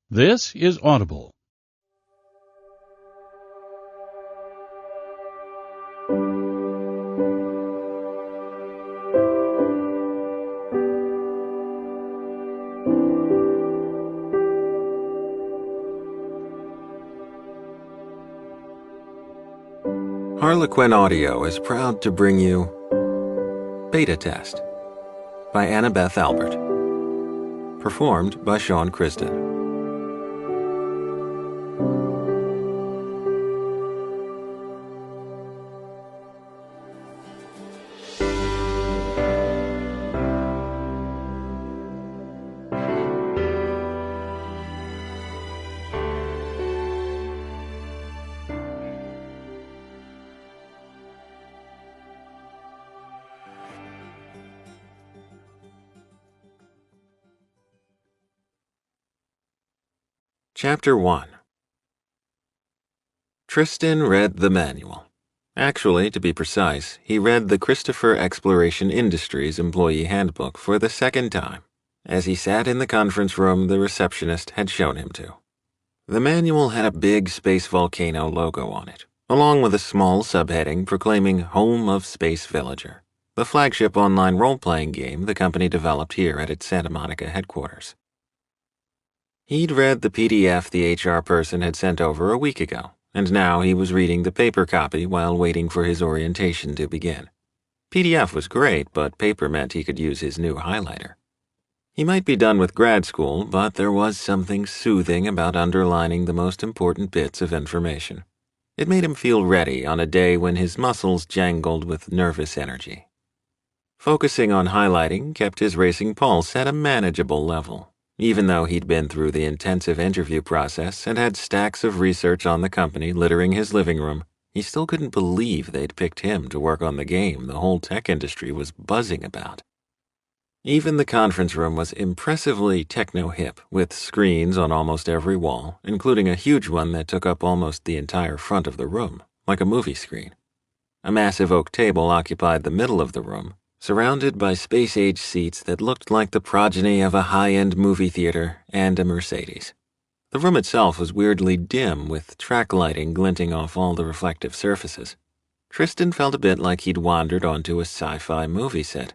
This is Audible. Harlequin Audio is proud to bring you Beta Test by Annabeth Albert, performed by Sean Krisden. Chapter 1. Tristan read the manual. Actually, to be precise, he read the Christopher Exploration Industries Employee Handbook for the second time, as he sat in the conference room the receptionist had shown him to. The manual had a big space volcano logo on it, along with a small subheading proclaiming Home of Space Villager, the flagship online role-playing game the company developed here at its Santa Monica headquarters. He'd read the PDF the HR person had sent over a week ago, and now he was reading the paper copy while waiting for his orientation to begin. PDF was great, but paper meant he could use his new highlighter. He might be done with grad school, but there was something soothing about underlining the most important bits of information. It made him feel ready on a day when his muscles jangled with nervous energy. Focusing on highlighting kept his racing pulse at a manageable level. Even though he'd been through the intensive interview process and had stacks of research on the company littering his living room, he still couldn't believe they'd picked him to work on the game the whole tech industry was buzzing about. Even the conference room was impressively techno-hip, with screens on almost every wall, including a huge one that took up almost the entire front of the room, like a movie screen. A massive oak table occupied the middle of the room, surrounded by space-age seats that looked like the progeny of a high-end movie theater and a Mercedes. The room itself was weirdly dim, with track lighting glinting off all the reflective surfaces. Tristan felt a bit like he'd wandered onto a sci-fi movie set.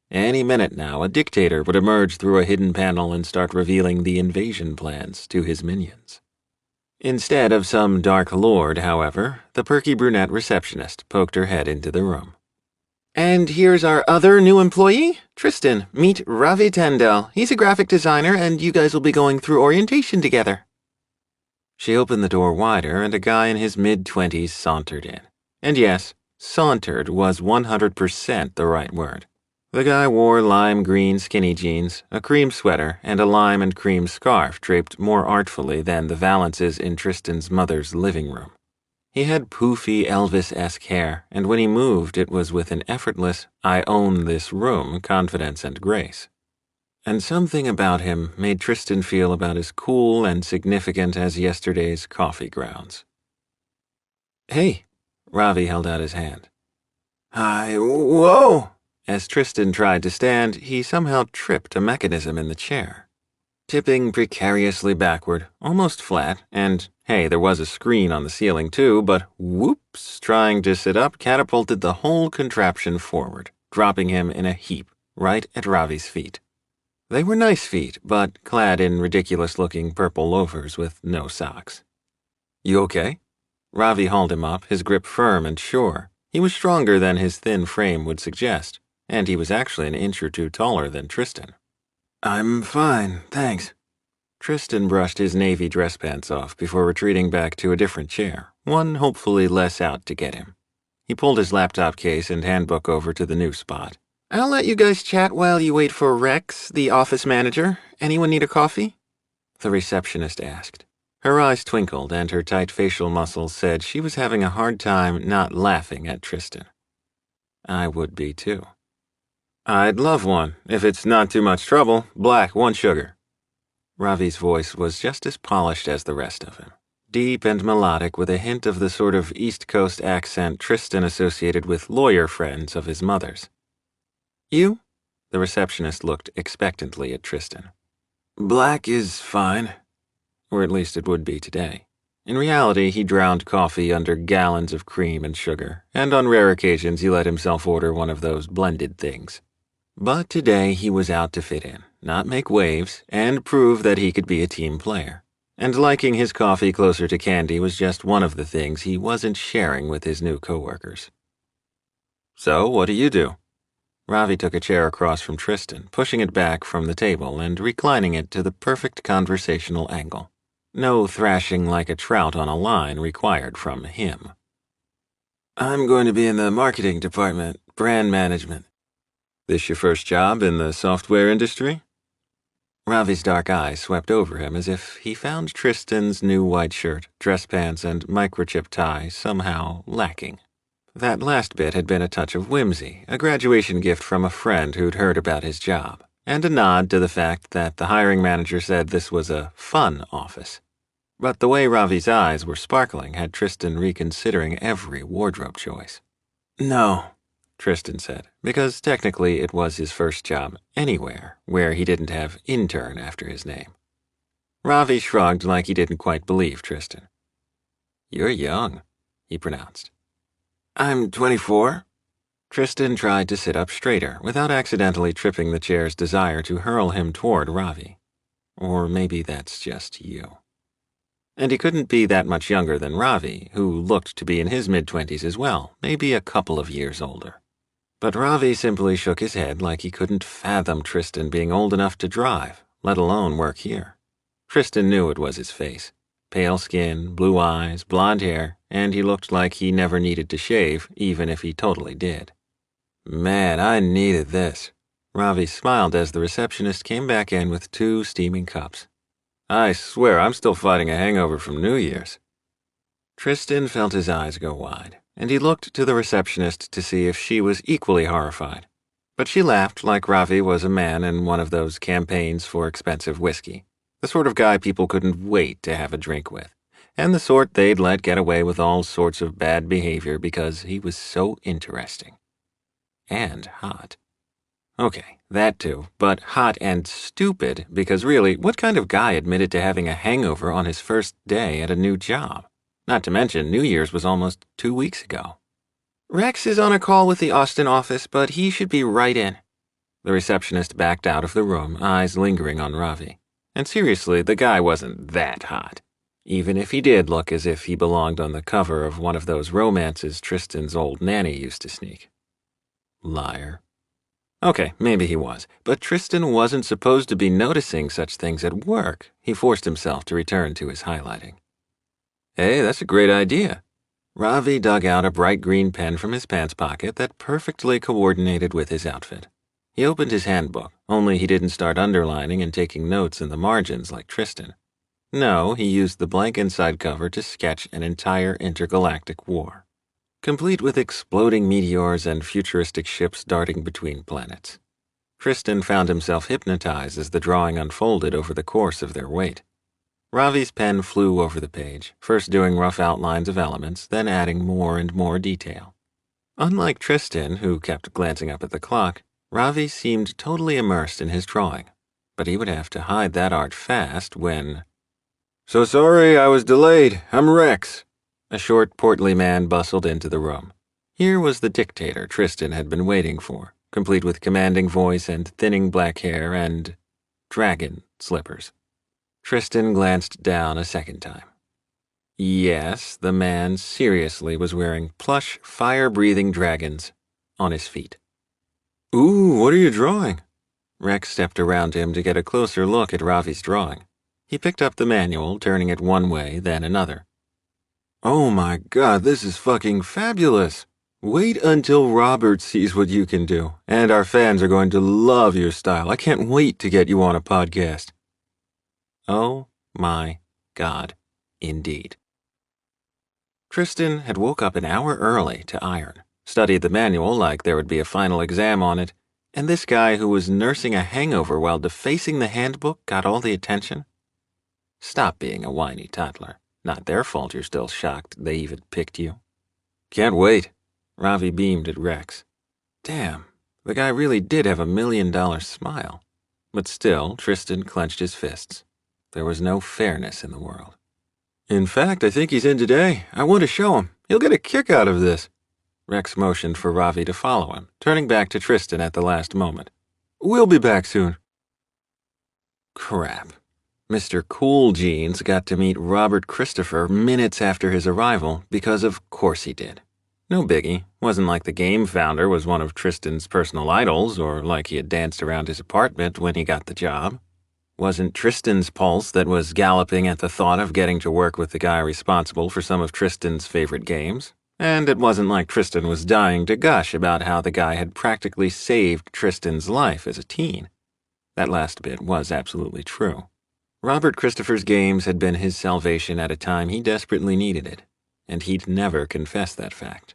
Any minute now, a dictator would emerge through a hidden panel and start revealing the invasion plans to his minions. Instead of some dark lord, however, the perky brunette receptionist poked her head into the room. And here's our other new employee, Tristan. Meet Ravi Tandel. He's a graphic designer, and you guys will be going through orientation together. She opened the door wider, and a guy in his mid-20s sauntered in. And yes, sauntered was 100% the right word. The guy wore lime green skinny jeans, a cream sweater, and a lime and cream scarf draped more artfully than the valances in Tristan's mother's living room. He had poofy Elvis-esque hair, and when he moved it was with an effortless, I own this room confidence and grace. And something about him made Tristan feel about as cool and significant as yesterday's coffee grounds. "Hey," Ravi held out his hand. Hi, whoa! As Tristan tried to stand, he somehow tripped a mechanism in the chair. Tipping precariously backward, almost flat, and hey, there was a screen on the ceiling too, but whoops, trying to sit up catapulted the whole contraption forward, dropping him in a heap, right at Ravi's feet. They were nice feet, but clad in ridiculous-looking purple loafers with no socks. "You okay?" Ravi hauled him up, his grip firm and sure. He was stronger than his thin frame would suggest, and he was actually an inch or two taller than Tristan. I'm fine, thanks. Tristan brushed his navy dress pants off before retreating back to a different chair, one hopefully less out to get him. He pulled his laptop case and handbook over to the new spot. I'll let you guys chat while you wait for Rex, the office manager. Anyone need a coffee? The receptionist asked. Her eyes twinkled and her tight facial muscles said she was having a hard time not laughing at Tristan. I would be too. "I'd love one, if it's not too much trouble. Black, 1 sugar." Ravi's voice was just as polished as the rest of him, deep and melodic with a hint of the sort of East Coast accent Tristan associated with lawyer friends of his mother's. "You?" The receptionist looked expectantly at Tristan. Black is fine. Or at least it would be today. In reality, he drowned coffee under gallons of cream and sugar, and on rare occasions he let himself order one of those blended things. But today he was out to fit in, not make waves, and prove that he could be a team player. And liking his coffee closer to candy was just one of the things he wasn't sharing with his new coworkers. So, what do you do? Ravi took a chair across from Tristan, pushing it back from the table and reclining it to the perfect conversational angle. No thrashing like a trout on a line required from him. I'm going to be in the marketing department, brand management. This your first job in the software industry? Ravi's dark eyes swept over him as if he found Tristan's new white shirt, dress pants, and microchip tie somehow lacking. That last bit had been a touch of whimsy, a graduation gift from a friend who'd heard about his job, and a nod to the fact that the hiring manager said this was a fun office. But the way Ravi's eyes were sparkling had Tristan reconsidering every wardrobe choice. No, Tristan said, because technically it was his first job anywhere where he didn't have intern after his name. Ravi shrugged like he didn't quite believe Tristan. You're young, he pronounced. I'm 24. Tristan tried to sit up straighter without accidentally tripping the chair's desire to hurl him toward Ravi. Or maybe that's just you. And he couldn't be that much younger than Ravi, who looked to be in his mid-20s as well, maybe a couple of years older. But Ravi simply shook his head like he couldn't fathom Tristan being old enough to drive, let alone work here. Tristan knew it was his face. Pale skin, blue eyes, blonde hair, and he looked like he never needed to shave, even if he totally did. Man, I needed this. Ravi smiled as the receptionist came back in with 2 steaming cups. I swear I'm still fighting a hangover from New Year's. Tristan felt his eyes go wide, and he looked to the receptionist to see if she was equally horrified. But she laughed like Ravi was a man in one of those campaigns for expensive whiskey, the sort of guy people couldn't wait to have a drink with, and the sort they'd let get away with all sorts of bad behavior because he was so interesting. And hot. Okay, that too, but hot and stupid because really, what kind of guy admitted to having a hangover on his first day at a new job? Not to mention, New Year's was almost 2 weeks ago. Rex is on a call with the Austin office, but he should be right in. The receptionist backed out of the room, eyes lingering on Ravi. And seriously, the guy wasn't that hot. Even if he did look as if he belonged on the cover of one of those romances Tristan's old nanny used to sneak. Liar. Okay, maybe he was, but Tristan wasn't supposed to be noticing such things at work. He forced himself to return to his highlighting. Hey, that's a great idea. Ravi dug out a bright green pen from his pants pocket that perfectly coordinated with his outfit. He opened his handbook, only he didn't start underlining and taking notes in the margins like Tristan. No, he used the blank inside cover to sketch an entire intergalactic war, complete with exploding meteors and futuristic ships darting between planets. Tristan found himself hypnotized as the drawing unfolded over the course of their wait. Ravi's pen flew over the page, first doing rough outlines of elements, then adding more and more detail. Unlike Tristan, who kept glancing up at the clock, Ravi seemed totally immersed in his drawing, but he would have to hide that art fast when... So sorry I was delayed. I'm Rex. A short, portly man bustled into the room. Here was the dictator Tristan had been waiting for, complete with commanding voice and thinning black hair and... dragon slippers. Tristan glanced down a second time. Yes, the man seriously was wearing plush, fire-breathing dragons on his feet. Ooh, what are you drawing? Rex stepped around him to get a closer look at Ravi's drawing. He picked up the manual, turning it one way, then another. Oh my god, this is fucking fabulous. Wait until Robert sees what you can do, and our fans are going to love your style. I can't wait to get you on a podcast. Oh my god, indeed. Tristan had woke up an hour early to iron, studied the manual like there would be a final exam on it, and this guy who was nursing a hangover while defacing the handbook got all the attention? Stop being a whiny toddler. Not their fault you're still shocked they even picked you. Can't wait. Ravi beamed at Rex. Damn, the guy really did have $1 million smile. But still, Tristan clenched his fists. There was no fairness in the world. In fact, I think he's in today. I want to show him. He'll get a kick out of this. Rex motioned for Ravi to follow him, turning back to Tristan at the last moment. We'll be back soon. Crap. Mr. Cool Jeans got to meet Robert Christopher minutes after his arrival because of course he did. No biggie. Wasn't like the game founder was one of Tristan's personal idols or like he had danced around his apartment when he got the job. Wasn't Tristan's pulse that was galloping at the thought of getting to work with the guy responsible for some of Tristan's favorite games. And it wasn't like Tristan was dying to gush about how the guy had practically saved Tristan's life as a teen. That last bit was absolutely true. Robert Christopher's games had been his salvation at a time he desperately needed it, and he'd never confessed that fact.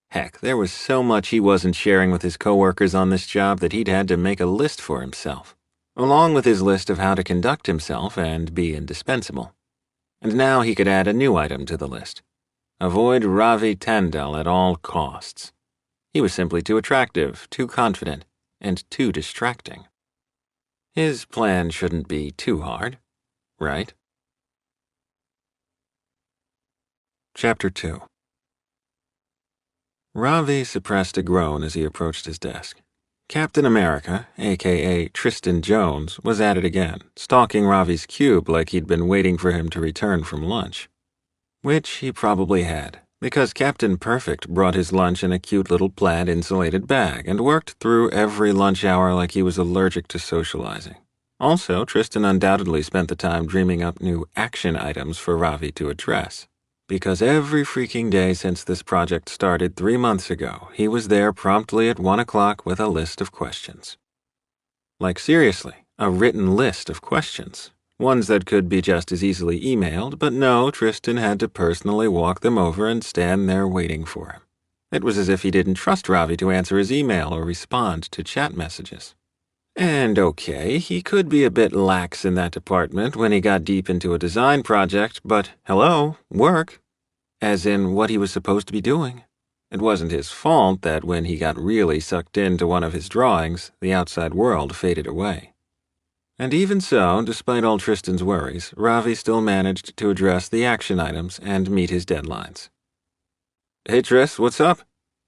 Heck, there was so much he wasn't sharing with his coworkers on this job that he'd had to make a list for himself, along with his list of how to conduct himself and be indispensable. And now he could add a new item to the list. Avoid Ravi Tandel at all costs. He was simply too attractive, too confident, and too distracting. His plan shouldn't be too hard, right? Chapter 2. Ravi suppressed a groan as he approached his desk. Captain America, a.k.a. Tristan Jones, was at it again, stalking Ravi's cube like he'd been waiting for him to return from lunch. Which he probably had, because Captain Perfect brought his lunch in a cute little plaid insulated bag and worked through every lunch hour like he was allergic to socializing. Also, Tristan undoubtedly spent the time dreaming up new action items for Ravi to address. Because every freaking day since this project started 3 months ago, he was there promptly at 1 o'clock with a list of questions. Like seriously, a written list of questions. Ones that could be just as easily emailed, but no, Tristan had to personally walk them over and stand there waiting for him. It was as if he didn't trust Ravi to answer his email or respond to chat messages. And okay, he could be a bit lax in that department when he got deep into a design project, but hello, work. As in what he was supposed to be doing. It wasn't his fault that when he got really sucked into one of his drawings, the outside world faded away. And even so, despite all Tristan's worries, Ravi still managed to address the action items and meet his deadlines. Hey Tris, what's up?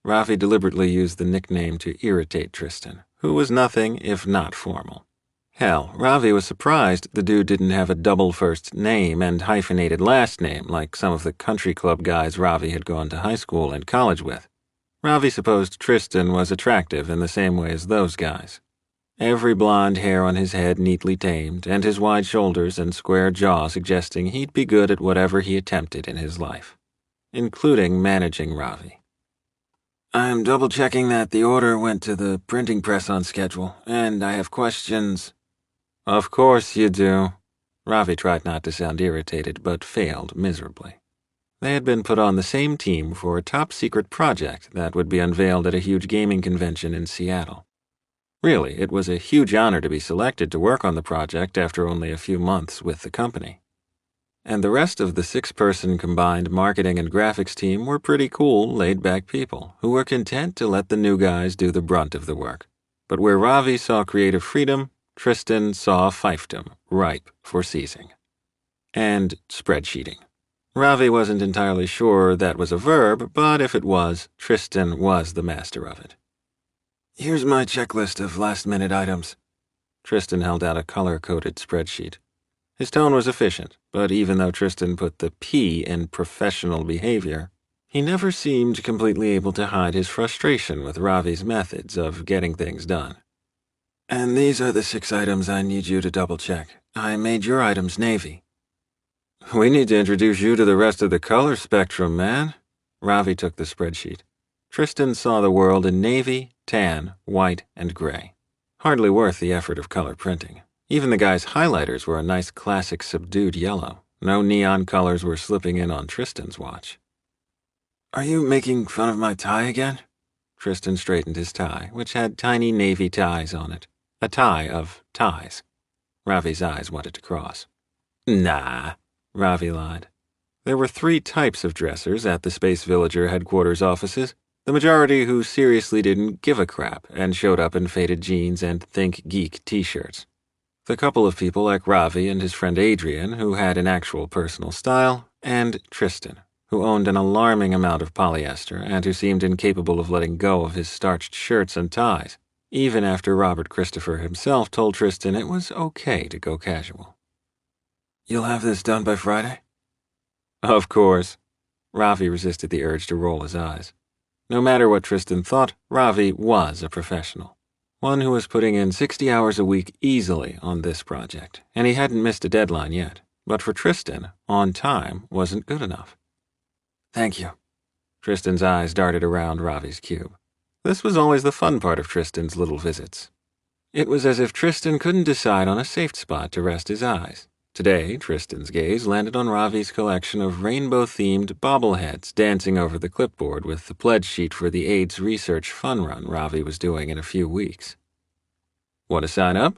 Ravi deliberately used the nickname to irritate Tristan, who was nothing if not formal. Hell, Ravi was surprised the dude didn't have a double first name and hyphenated last name like some of the country club guys Ravi had gone to high school and college with. Ravi supposed Tristan was attractive in the same way as those guys. Every blonde hair on his head neatly tamed, and his wide shoulders and square jaw suggesting he'd be good at whatever he attempted in his life, including managing Ravi. I'm double-checking that the order went to the printing press on schedule, and I have questions. Of course you do. Ravi tried not to sound irritated, but failed miserably. They had been put on the same team for a top-secret project that would be unveiled at a huge gaming convention in Seattle. Really, it was a huge honor to be selected to work on the project after only a few months with the company. And the rest of the 6-person combined marketing and graphics team were pretty cool, laid-back people who were content to let the new guys do the brunt of the work. But where Ravi saw creative freedom, Tristan saw fiefdom, ripe for seizing. And spreadsheeting. Ravi wasn't entirely sure that was a verb, but if it was, Tristan was the master of it. Here's my checklist of last-minute items. Tristan held out a color-coded spreadsheet. His tone was efficient, but even though Tristan put the P in professional behavior, he never seemed completely able to hide his frustration with Ravi's methods of getting things done. And these are the 6 items I need you to double-check. I made your items navy. We need to introduce you to the rest of the color spectrum, man. Ravi took the spreadsheet. Tristan saw the world in navy, tan, white, and gray. Hardly worth the effort of color printing. Even the guy's highlighters were a nice classic subdued yellow. No neon colors were slipping in on Tristan's watch. Are you making fun of my tie again? Tristan straightened his tie, which had tiny navy ties on it. A tie of ties. Ravi's eyes wanted to cross. Nah, Ravi lied. There were 3 types of dressers at the Space Villager headquarters offices, the majority who seriously didn't give a crap and showed up in faded jeans and Think Geek t-shirts. The couple of people like Ravi and his friend Adrian, who had an actual personal style, and Tristan, who owned an alarming amount of polyester and who seemed incapable of letting go of his starched shirts and ties, even after Robert Christopher himself told Tristan it was okay to go casual. "You'll have this done by Friday?" Of course. Ravi resisted the urge to roll his eyes. No matter what Tristan thought, Ravi was a professional. One who was putting in 60 hours a week easily on this project, and he hadn't missed a deadline yet. But for Tristan, on time wasn't good enough. "Thank you." Tristan's eyes darted around Ravi's cube. This was always the fun part of Tristan's little visits. It was as if Tristan couldn't decide on a safe spot to rest his eyes. Today, Tristan's gaze landed on Ravi's collection of rainbow-themed bobbleheads dancing over the clipboard with the pledge sheet for the AIDS research fun run Ravi was doing in a few weeks. "Want to sign up?"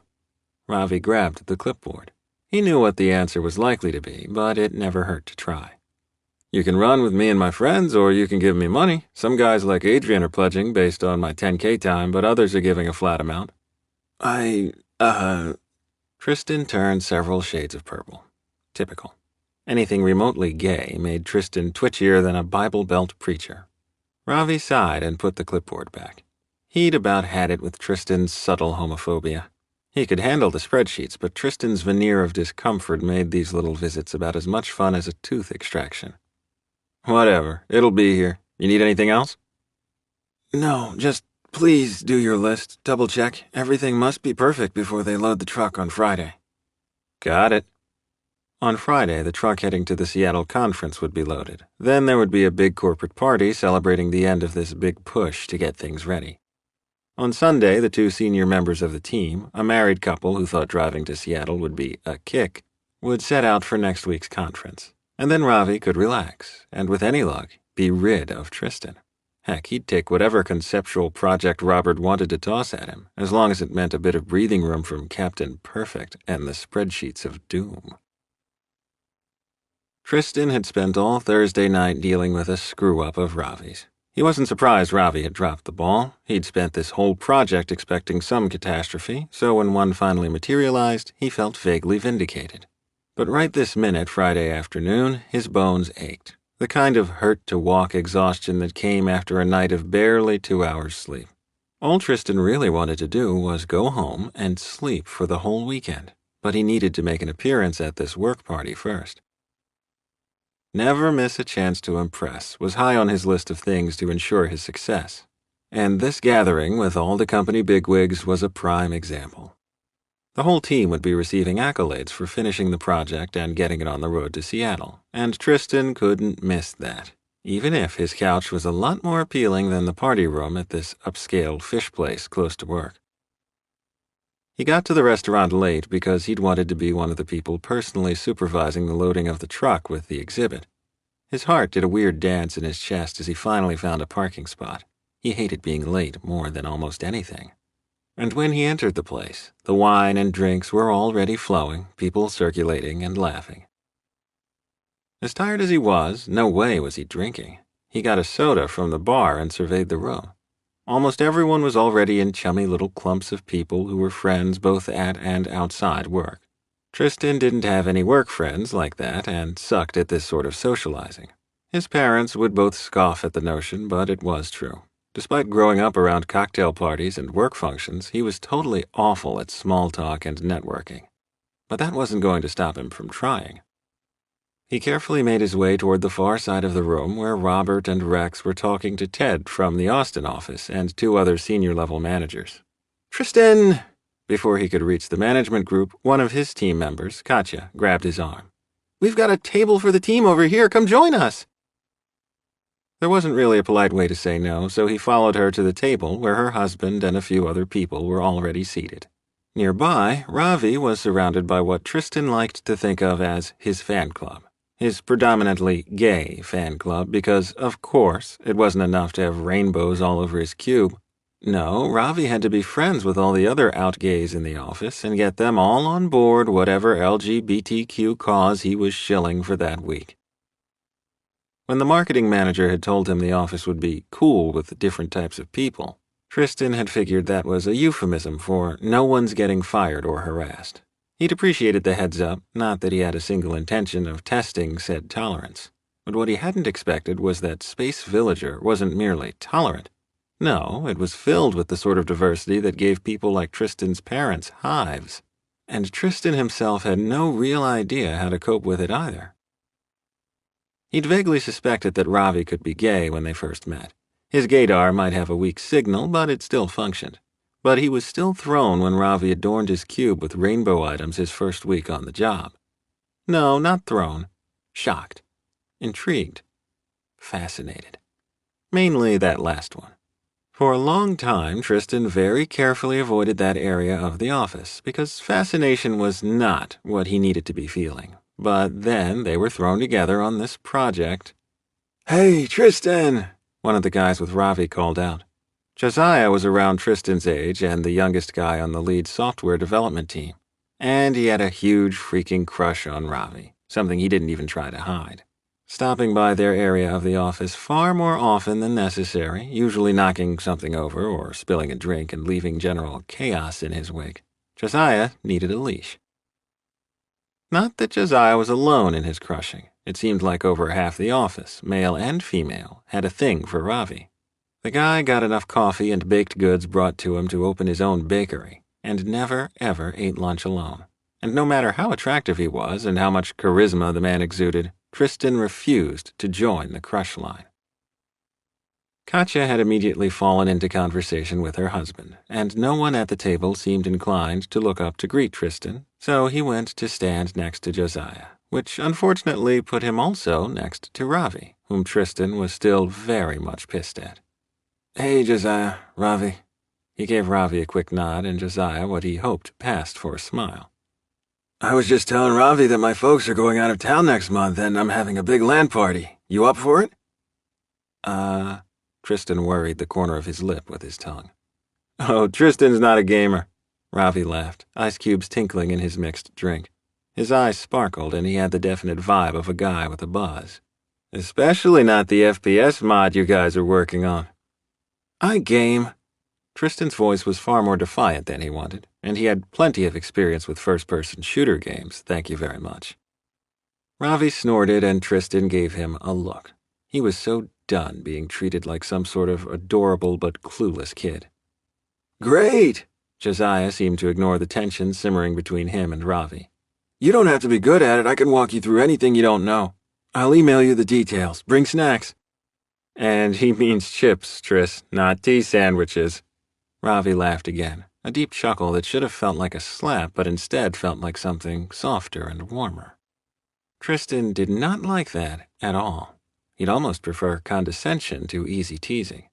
Ravi grabbed the clipboard. He knew what the answer was likely to be, but it never hurt to try. "You can run with me and my friends, or you can give me money. Some guys like Adrian are pledging based on my 10K time, but others are giving a flat amount." Tristan turned several shades of purple. Typical. Anything remotely gay made Tristan twitchier than a Bible Belt preacher. Ravi sighed and put the clipboard back. He'd about had it with Tristan's subtle homophobia. He could handle the spreadsheets, but Tristan's veneer of discomfort made these little visits about as much fun as a tooth extraction. "Whatever, it'll be here. You need anything else?" "No, just please do your list, double-check. Everything must be perfect before they load the truck on Friday." "Got it." On Friday, the truck heading to the Seattle conference would be loaded. Then there would be a big corporate party celebrating the end of this big push to get things ready. On Sunday, the two senior members of the team, a married couple who thought driving to Seattle would be a kick, would set out for next week's conference. And then Ravi could relax, and with any luck, be rid of Tristan. Heck, he'd take whatever conceptual project Robert wanted to toss at him, as long as it meant a bit of breathing room from Captain Perfect and the spreadsheets of doom. Tristan had spent all Thursday night dealing with a screw-up of Ravi's. He wasn't surprised Ravi had dropped the ball. He'd spent this whole project expecting some catastrophe, so when one finally materialized, he felt vaguely vindicated. But right this minute, Friday afternoon, his bones ached. The kind of hurt-to-walk exhaustion that came after a night of barely 2 hours sleep. All Tristan really wanted to do was go home and sleep for the whole weekend, but he needed to make an appearance at this work party first. Never miss a chance to impress was high on his list of things to ensure his success, and this gathering with all the company bigwigs was a prime example. The whole team would be receiving accolades for finishing the project and getting it on the road to Seattle, and Tristan couldn't miss that, even if his couch was a lot more appealing than the party room at this upscale fish place close to work. He got to the restaurant late because he'd wanted to be one of the people personally supervising the loading of the truck with the exhibit. His heart did a weird dance in his chest as he finally found a parking spot. He hated being late more than almost anything. And when he entered the place, the wine and drinks were already flowing, people circulating and laughing. As tired as he was, no way was he drinking. He got a soda from the bar and surveyed the room. Almost everyone was already in chummy little clumps of people who were friends both at and outside work. Tristan didn't have any work friends like that and sucked at this sort of socializing. His parents would both scoff at the notion, but it was true. Despite growing up around cocktail parties and work functions, he was totally awful at small talk and networking. But that wasn't going to stop him from trying. He carefully made his way toward the far side of the room where Robert and Rex were talking to Ted from the Austin office and 2 other senior-level managers. "Tristan!" Before he could reach the management group, one of his team members, Katya, grabbed his arm. "We've got a table for the team over here. Come join us!" There wasn't really a polite way to say no, so he followed her to the table where her husband and a few other people were already seated. Nearby, Ravi was surrounded by what Tristan liked to think of as his fan club. His predominantly gay fan club because, of course, it wasn't enough to have rainbows all over his cube. No, Ravi had to be friends with all the other out-gays in the office and get them all on board whatever LGBTQ cause he was shilling for that week. When the marketing manager had told him the office would be cool with different types of people, Tristan had figured that was a euphemism for no one's getting fired or harassed. He'd appreciated the heads-up, not that he had a single intention of testing said tolerance. But what he hadn't expected was that Space Villager wasn't merely tolerant. No, it was filled with the sort of diversity that gave people like Tristan's parents hives. And Tristan himself had no real idea how to cope with it either. He'd vaguely suspected that Ravi could be gay when they first met. His gaydar might have a weak signal, but it still functioned. But he was still thrown when Ravi adorned his cube with rainbow items his first week on the job. No, not thrown. Shocked. Intrigued. Fascinated. Mainly that last one. For a long time, Tristan very carefully avoided that area of the office, because fascination was not what he needed to be feeling. But then they were thrown together on this project. "Hey, Tristan!" one of the guys with Ravi called out. Josiah was around Tristan's age and the youngest guy on the lead software development team. And he had a huge freaking crush on Ravi, something he didn't even try to hide. Stopping by their area of the office far more often than necessary, usually knocking something over or spilling a drink and leaving general chaos in his wake, Josiah needed a leash. Not that Josiah was alone in his crushing. It seemed like over half the office, male and female, had a thing for Ravi. The guy got enough coffee and baked goods brought to him to open his own bakery, and never, ever ate lunch alone. And no matter how attractive he was and how much charisma the man exuded, Tristan refused to join the crush line. Katya had immediately fallen into conversation with her husband, and no one at the table seemed inclined to look up to greet Tristan, so he went to stand next to Josiah, which unfortunately put him also next to Ravi, whom Tristan was still very much pissed at. "Hey, Josiah, Ravi." He gave Ravi a quick nod and Josiah what he hoped passed for a smile. "I was just telling Ravi that my folks are going out of town next month and I'm having a big LAN party. You up for it?" Tristan worried the corner of his lip with his tongue. "Oh, Tristan's not a gamer." Ravi laughed, ice cubes tinkling in his mixed drink. His eyes sparkled and he had the definite vibe of a guy with a buzz. "Especially not the FPS mod you guys are working on." "I game." Tristan's voice was far more defiant than he wanted, and he had plenty of experience with first-person shooter games, thank you very much. Ravi snorted and Tristan gave him a look. He was so done being treated like some sort of adorable but clueless kid. "Great!" Josiah seemed to ignore the tension simmering between him and Ravi. "You don't have to be good at it. I can walk you through anything you don't know. I'll email you the details. Bring snacks." "And he means chips, Tris, not tea sandwiches." Ravi laughed again, a deep chuckle that should have felt like a slap but instead felt like something softer and warmer. Tristan did not like that at all. He'd almost prefer condescension to easy teasing.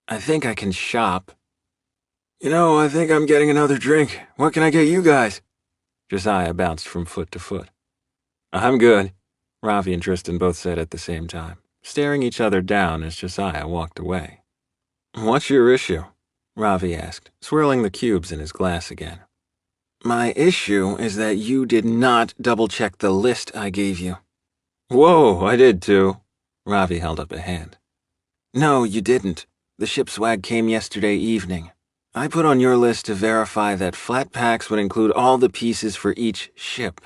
"I think I can shop." I think I'm getting another drink. What can I get you guys?" Josiah bounced from foot to foot. "I'm good," Ravi and Tristan both said at the same time, staring each other down as Josiah walked away. "What's your issue?" Ravi asked, swirling the cubes in his glass again. "My issue is that you did not double-check the list I gave you." "Whoa, I did too." Ravi held up a hand. "No, you didn't. The ship swag came yesterday evening. I put on your list to verify that flat packs would include all the pieces for each ship."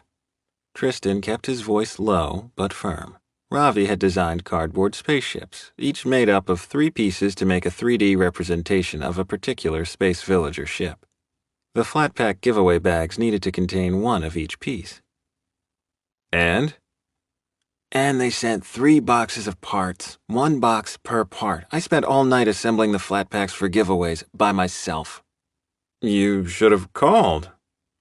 Tristan kept his voice low but firm. Ravi had designed cardboard spaceships, each made up of 3 pieces to make a 3D representation of a particular Space Villager ship. The flat pack giveaway bags needed to contain 1 of each piece. And they sent 3 boxes of parts, 1 box per part. I spent all night assembling the flat packs for giveaways by myself." "You should have called."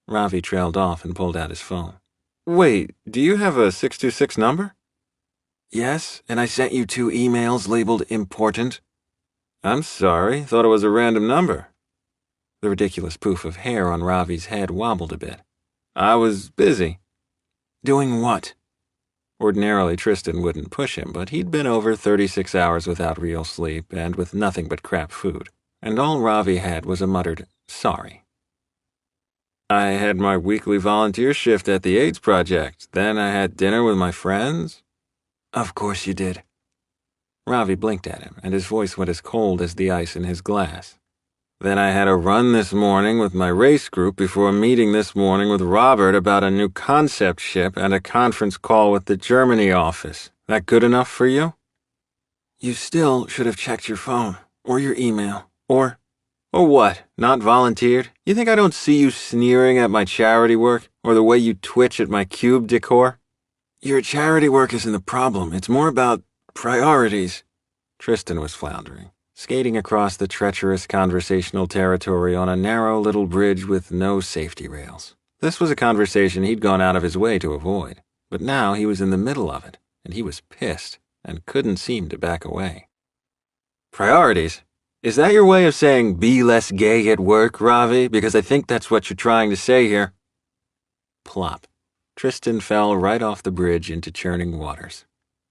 Ravi trailed off and pulled out his phone. "Wait, do you have a 626 number?" "Yes, and I sent you 2 emails labeled important." "I'm sorry, thought it was a random number." The ridiculous poof of hair on Ravi's head wobbled a bit. "I was busy." "Doing what?" Ordinarily, Tristan wouldn't push him, but he'd been over 36 hours without real sleep and with nothing but crap food, and all Ravi had was a muttered, "sorry." "I had my weekly volunteer shift at the AIDS project. Then I had dinner with my friends." "Of course you did." Ravi blinked at him, and his voice went as cold as the ice in his glass. Then I had a run this morning with my race group before a meeting this morning with Robert about a new concept ship and a conference call with the Germany office. That good enough for you? You still should have checked your phone, or your email, or what? Not volunteered? You think I don't see you sneering at my charity work, or the way you twitch at my cube decor? Your charity work isn't the problem. It's more about priorities. Tristan was floundering, skating across the treacherous conversational territory on a narrow little bridge with no safety rails. This was a conversation he'd gone out of his way to avoid, but now he was in the middle of it, and he was pissed and couldn't seem to back away. Priorities? Is that your way of saying be less gay at work, Ravi? Because I think that's what you're trying to say here. Plop. Tristan fell right off the bridge into churning waters.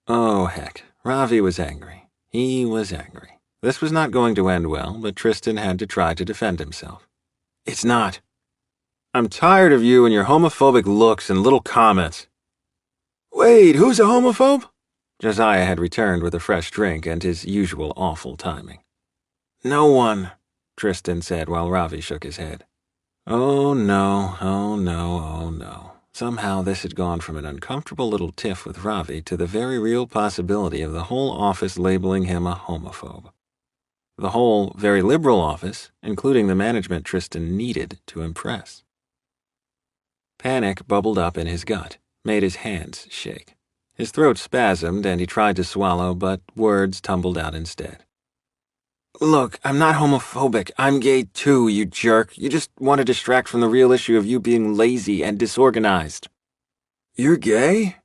Oh, heck. Ravi was angry. He was angry. This was not going to end well, but Tristan had to try to defend himself. It's not. I'm tired of you and your homophobic looks and little comments. Wait, who's a homophobe? Josiah had returned with a fresh drink and his usual awful timing. No one, Tristan said while Ravi shook his head. Oh no, oh no, oh no. Somehow this had gone from an uncomfortable little tiff with Ravi to the very real possibility of the whole office labeling him a homophobe. The whole very liberal office, including the management Tristan needed to impress. Panic bubbled up in his gut, made his hands shake. His throat spasmed and he tried to swallow, but words tumbled out instead. Look, I'm not homophobic. I'm gay too, you jerk. You just want to distract from the real issue of you being lazy and disorganized. You're gay?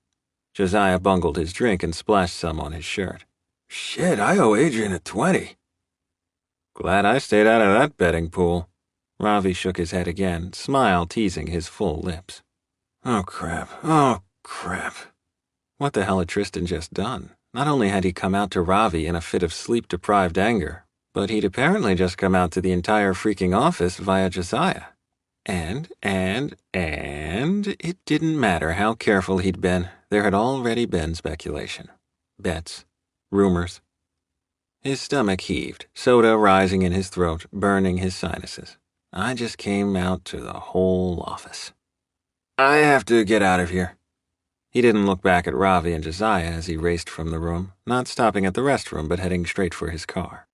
Josiah bungled his drink and splashed some on his shirt. Shit, I owe Adrian a 20. Glad I stayed out of that betting pool. Ravi shook his head again, smile teasing his full lips. Oh, crap. Oh, crap. What the hell had Tristan just done? Not only had he come out to Ravi in a fit of sleep-deprived anger, but he'd apparently just come out to the entire freaking office via Josiah. And it didn't matter how careful he'd been, there had already been speculation. Bets. Rumors. His stomach heaved, soda rising in his throat, burning his sinuses. I just came out to the whole office. I have to get out of here. He didn't look back at Ravi and Josiah as he raced from the room, not stopping at the restroom but heading straight for his car.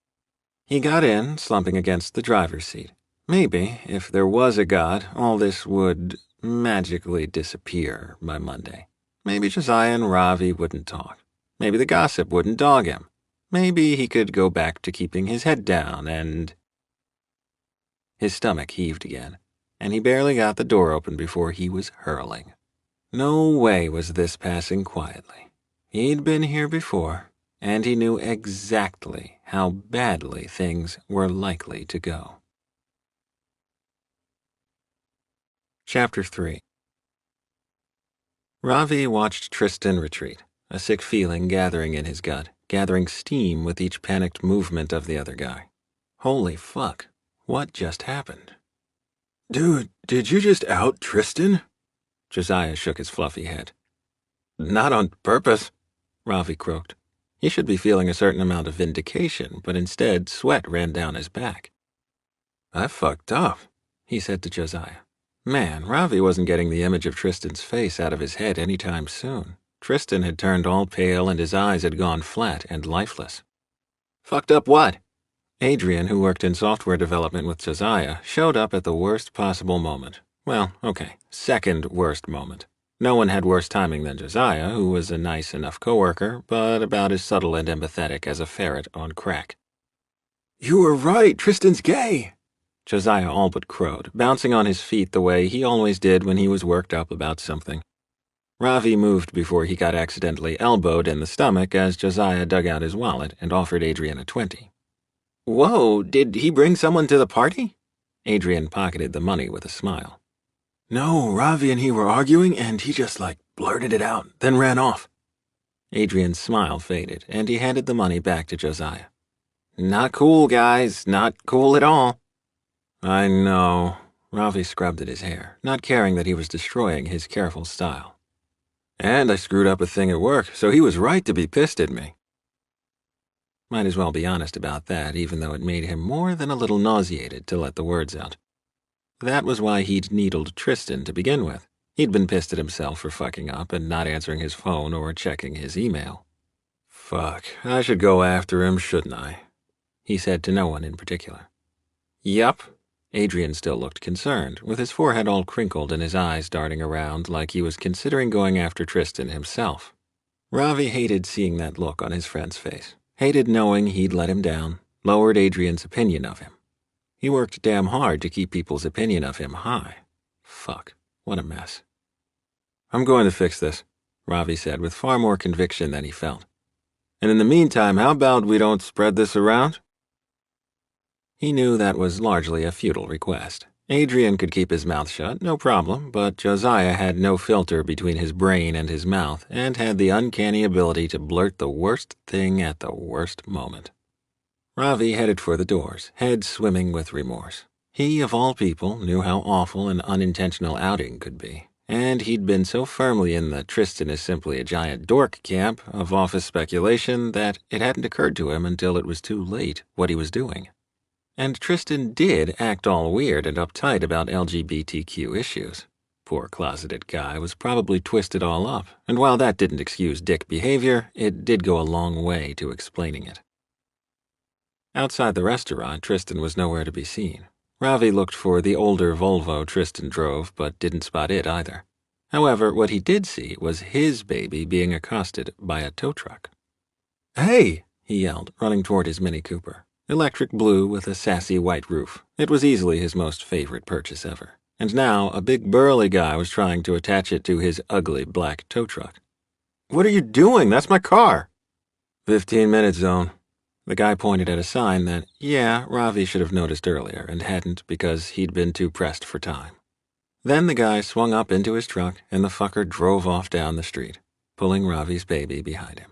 He got in, slumping against the driver's seat. Maybe, if there was a God, all this would magically disappear by Monday. Maybe Josiah and Ravi wouldn't talk. Maybe the gossip wouldn't dog him. Maybe he could go back to keeping his head down and... His stomach heaved again, and he barely got the door open before he was hurling. No way was this passing quietly. He'd been here before, and he knew exactly how badly things were likely to go. Chapter 3. Ravi watched Tristan retreat, a sick feeling gathering in his gut, gathering steam with each panicked movement of the other guy. Holy fuck, what just happened? Dude, did you just out Tristan? Josiah shook his fluffy head. Not on purpose, Ravi croaked. He should be feeling a certain amount of vindication, but instead sweat ran down his back. I fucked up, he said to Josiah. Man, Ravi wasn't getting the image of Tristan's face out of his head any time soon. Tristan had turned all pale and his eyes had gone flat and lifeless. Fucked up what? Adrian, who worked in software development with Josiah, showed up at the worst possible moment. Well, okay, second worst moment. No one had worse timing than Josiah, who was a nice enough coworker, but about as subtle and empathetic as a ferret on crack. You were right, Tristan's gay, Josiah all but crowed, bouncing on his feet the way he always did when he was worked up about something. Ravi moved before he got accidentally elbowed in the stomach as Josiah dug out his wallet and offered Adrian a 20. Whoa, did he bring someone to the party? Adrian pocketed the money with a smile. No, Ravi and he were arguing and he just blurted it out, then ran off. Adrian's smile faded and he handed the money back to Josiah. Not cool, guys, not cool at all. I know. Ravi scrubbed at his hair, not caring that he was destroying his careful style. And I screwed up a thing at work, so he was right to be pissed at me. Might as well be honest about that, even though it made him more than a little nauseated to let the words out. That was why he'd needled Tristan to begin with. He'd been pissed at himself for fucking up and not answering his phone or checking his email. Fuck, I should go after him, shouldn't I? He said to no one in particular. Yup. Adrian still looked concerned, with his forehead all crinkled and his eyes darting around like he was considering going after Tristan himself. Ravi hated seeing that look on his friend's face, hated knowing he'd let him down, lowered Adrian's opinion of him. He worked damn hard to keep people's opinion of him high. Fuck, what a mess. I'm going to fix this, Ravi said with far more conviction than he felt. And in the meantime, how about we don't spread this around? He knew that was largely a futile request. Adrian could keep his mouth shut, no problem, but Josiah had no filter between his brain and his mouth and had the uncanny ability to blurt the worst thing at the worst moment. Ravi headed for the doors, head swimming with remorse. He, of all people, knew how awful an unintentional outing could be, and he'd been so firmly in the Tristan is simply a giant dork camp of office speculation that it hadn't occurred to him until it was too late what he was doing. And Tristan did act all weird and uptight about LGBTQ issues. Poor closeted guy was probably twisted all up, and while that didn't excuse dick behavior, it did go a long way to explaining it. Outside the restaurant, Tristan was nowhere to be seen. Ravi looked for the older Volvo Tristan drove, but didn't spot it either. However, what he did see was his baby being accosted by a tow truck. Hey! He yelled, running toward his Mini Cooper. Electric blue with a sassy white roof. It was easily his most favorite purchase ever. And now a big burly guy was trying to attach it to his ugly black tow truck. What are you doing? That's my car! 15-minute zone. The guy pointed at a sign that, Ravi should have noticed earlier and hadn't because he'd been too pressed for time. Then the guy swung up into his truck and the fucker drove off down the street, pulling Ravi's baby behind him.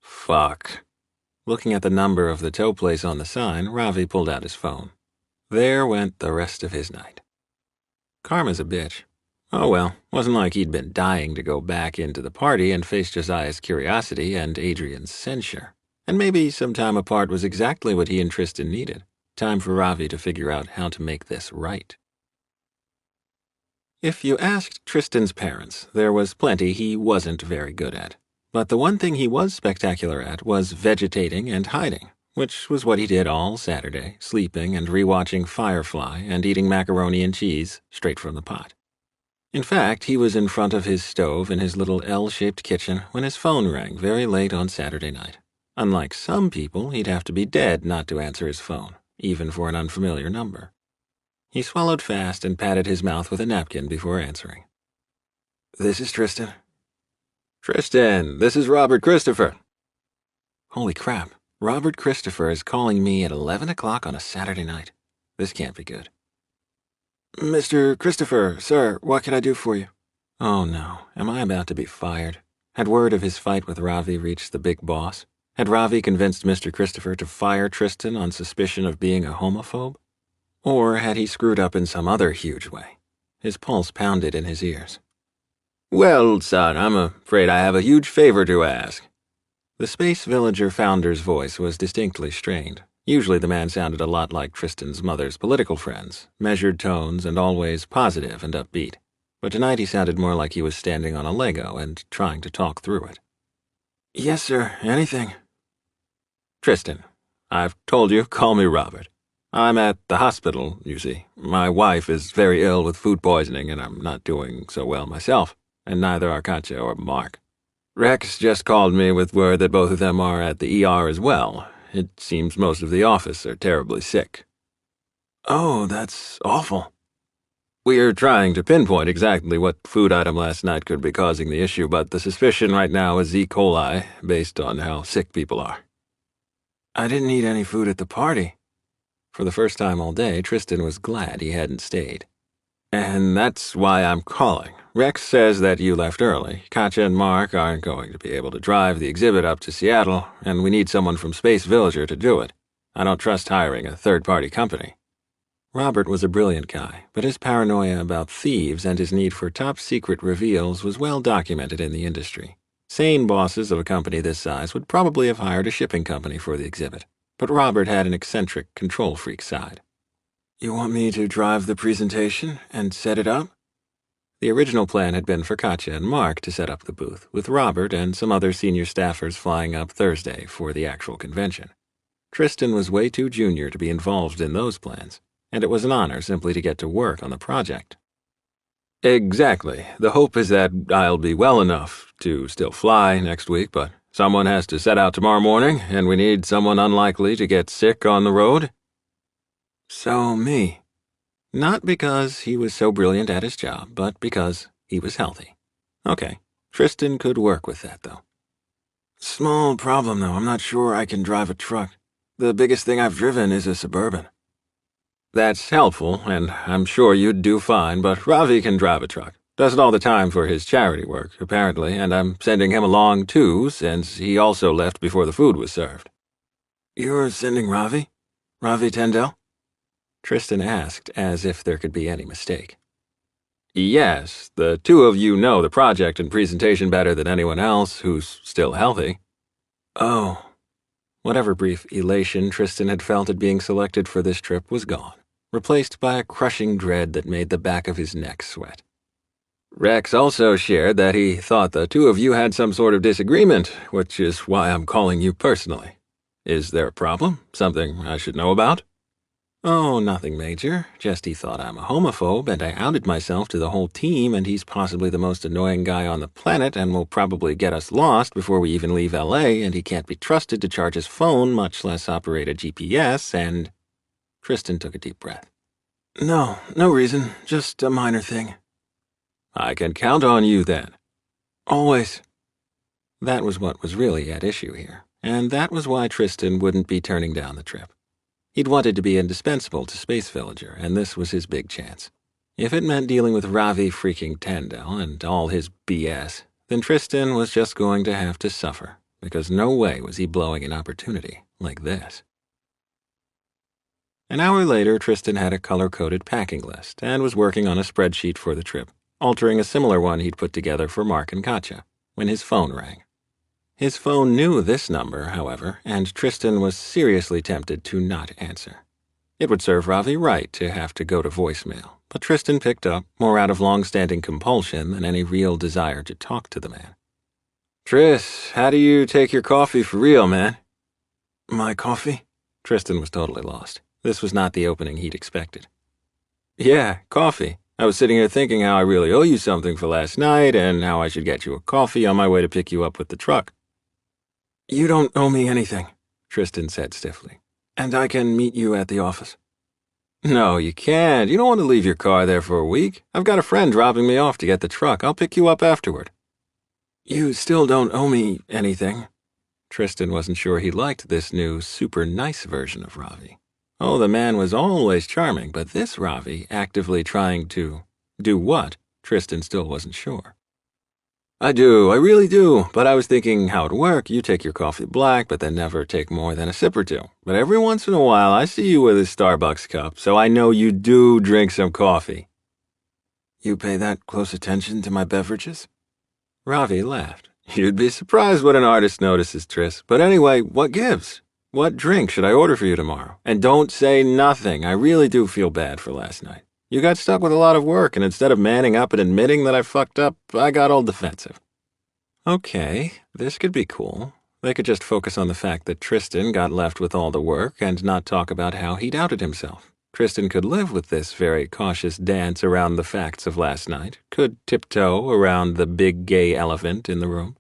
Fuck. Looking at the number of the tow place on the sign, Ravi pulled out his phone. There went the rest of his night. Karma's a bitch. Oh well, wasn't like he'd been dying to go back into the party and face Josiah's curiosity and Adrian's censure. And maybe some time apart was exactly what he and Tristan needed. Time for Ravi to figure out how to make this right. If you asked Tristan's parents, there was plenty he wasn't very good at. But the one thing he was spectacular at was vegetating and hiding, which was what he did all Saturday, sleeping and rewatching Firefly and eating macaroni and cheese straight from the pot. In fact, he was in front of his stove in his little L-shaped kitchen when his phone rang very late on Saturday night. Unlike some people, he'd have to be dead not to answer his phone, even for an unfamiliar number. He swallowed fast and patted his mouth with a napkin before answering. This is Tristan. Tristan, this is Robert Christopher. Holy crap, Robert Christopher is calling me at 11 o'clock on a Saturday night. This can't be good. Mr. Christopher, sir, what can I do for you? Oh no, am I about to be fired? Had word of his fight with Ravi reached the big boss? Had Ravi convinced Mr. Christopher to fire Tristan on suspicion of being a homophobe? Or had he screwed up in some other huge way? His pulse pounded in his ears. Well, son, I'm afraid I have a huge favor to ask. The Space Villager founder's voice was distinctly strained. Usually the man sounded a lot like Tristan's mother's political friends, measured tones and always positive and upbeat. But tonight he sounded more like he was standing on a Lego and trying to talk through it. Yes, sir, anything. Tristan, I've told you, call me Robert. I'm at the hospital, you see. My wife is very ill with food poisoning and I'm not doing so well myself. And neither are Katja or Mark. Rex just called me with word that both of them are at the ER as well. It seems most of the office are terribly sick. Oh, that's awful. We're trying to pinpoint exactly what food item last night could be causing the issue, but the suspicion right now is E. coli, based on how sick people are. I didn't eat any food at the party. For the first time all day, Tristan was glad he hadn't stayed. And that's why I'm calling. Rex says that you left early. Katja and Mark aren't going to be able to drive the exhibit up to Seattle, and we need someone from Space Villager to do it. I don't trust hiring a third-party company. Robert was a brilliant guy, but his paranoia about thieves and his need for top-secret reveals was well documented in the industry. Sane bosses of a company this size would probably have hired a shipping company for the exhibit, but Robert had an eccentric control freak side. You want me to drive the presentation and set it up? The original plan had been for Katja and Mark to set up the booth, with Robert and some other senior staffers flying up Thursday for the actual convention. Tristan was way too junior to be involved in those plans, and it was an honor simply to get to work on the project. Exactly. The hope is that I'll be well enough to still fly next week, but someone has to set out tomorrow morning, and we need someone unlikely to get sick on the road. So me. Not because he was so brilliant at his job, but because he was healthy. Okay, Tristan could work with that, though. Small problem, though. I'm not sure I can drive a truck. The biggest thing I've driven is a Suburban. That's helpful, and I'm sure you'd do fine, but Ravi can drive a truck. Does it all the time for his charity work, apparently, and I'm sending him along too, since he also left before the food was served. You're sending Ravi? Ravi Tendell? Tristan asked, as if there could be any mistake. Yes, the two of you know the project and presentation better than anyone else who's still healthy. Oh. Whatever brief elation Tristan had felt at being selected for this trip was gone, replaced by a crushing dread that made the back of his neck sweat. Rex also shared that he thought the two of you had some sort of disagreement, which is why I'm calling you personally. Is there a problem? Something I should know about? Oh, nothing major. Just he thought I'm a homophobe, and I outed myself to the whole team, and he's possibly the most annoying guy on the planet and will probably get us lost before we even leave LA, and he can't be trusted to charge his phone, much less operate a GPS, and... Tristan took a deep breath. No reason. Just a minor thing. I can count on you, then. Always. That was what was really at issue here, and that was why Tristan wouldn't be turning down the trip. He'd wanted to be indispensable to Space Villager, and this was his big chance. If it meant dealing with Ravi freaking Tendell and all his BS, then Tristan was just going to have to suffer, because no way was he blowing an opportunity like this. An hour later, Tristan had a color-coded packing list and was working on a spreadsheet for the trip, altering a similar one he'd put together for Mark and Katja, when his phone rang. His phone knew this number, however, and Tristan was seriously tempted to not answer. It would serve Ravi right to have to go to voicemail, but Tristan picked up, more out of long-standing compulsion than any real desire to talk to the man. Tris, how do you take your coffee for real, man? My coffee? Tristan was totally lost. This was not the opening he'd expected. Yeah, coffee. I was sitting here thinking how I really owe you something for last night and how I should get you a coffee on my way to pick you up with the truck. You don't owe me anything, Tristan said stiffly. And I can meet you at the office. No, you can't. You don't want to leave your car there for a week. I've got a friend dropping me off to get the truck. I'll pick you up afterward. You still don't owe me anything. Tristan wasn't sure he liked this new, super nice version of Ravi. Oh, the man was always charming, but this Ravi actively trying to do what? Tristan still wasn't sure. I do, I really do, but I was thinking how it'd work. You take your coffee black, but then never take more than a sip or two. But every once in a while, I see you with a Starbucks cup, so I know you do drink some coffee. You pay that close attention to my beverages? Ravi laughed. You'd be surprised what an artist notices, Tris. But anyway, what gives? What drink should I order for you tomorrow? And don't say nothing. I really do feel bad for last night. You got stuck with a lot of work, and instead of manning up and admitting that I fucked up, I got all defensive. Okay, this could be cool. They could just focus on the fact that Tristan got left with all the work and not talk about how he doubted himself. Tristan could live with this very cautious dance around the facts of last night, could tiptoe around the big gay elephant in the room.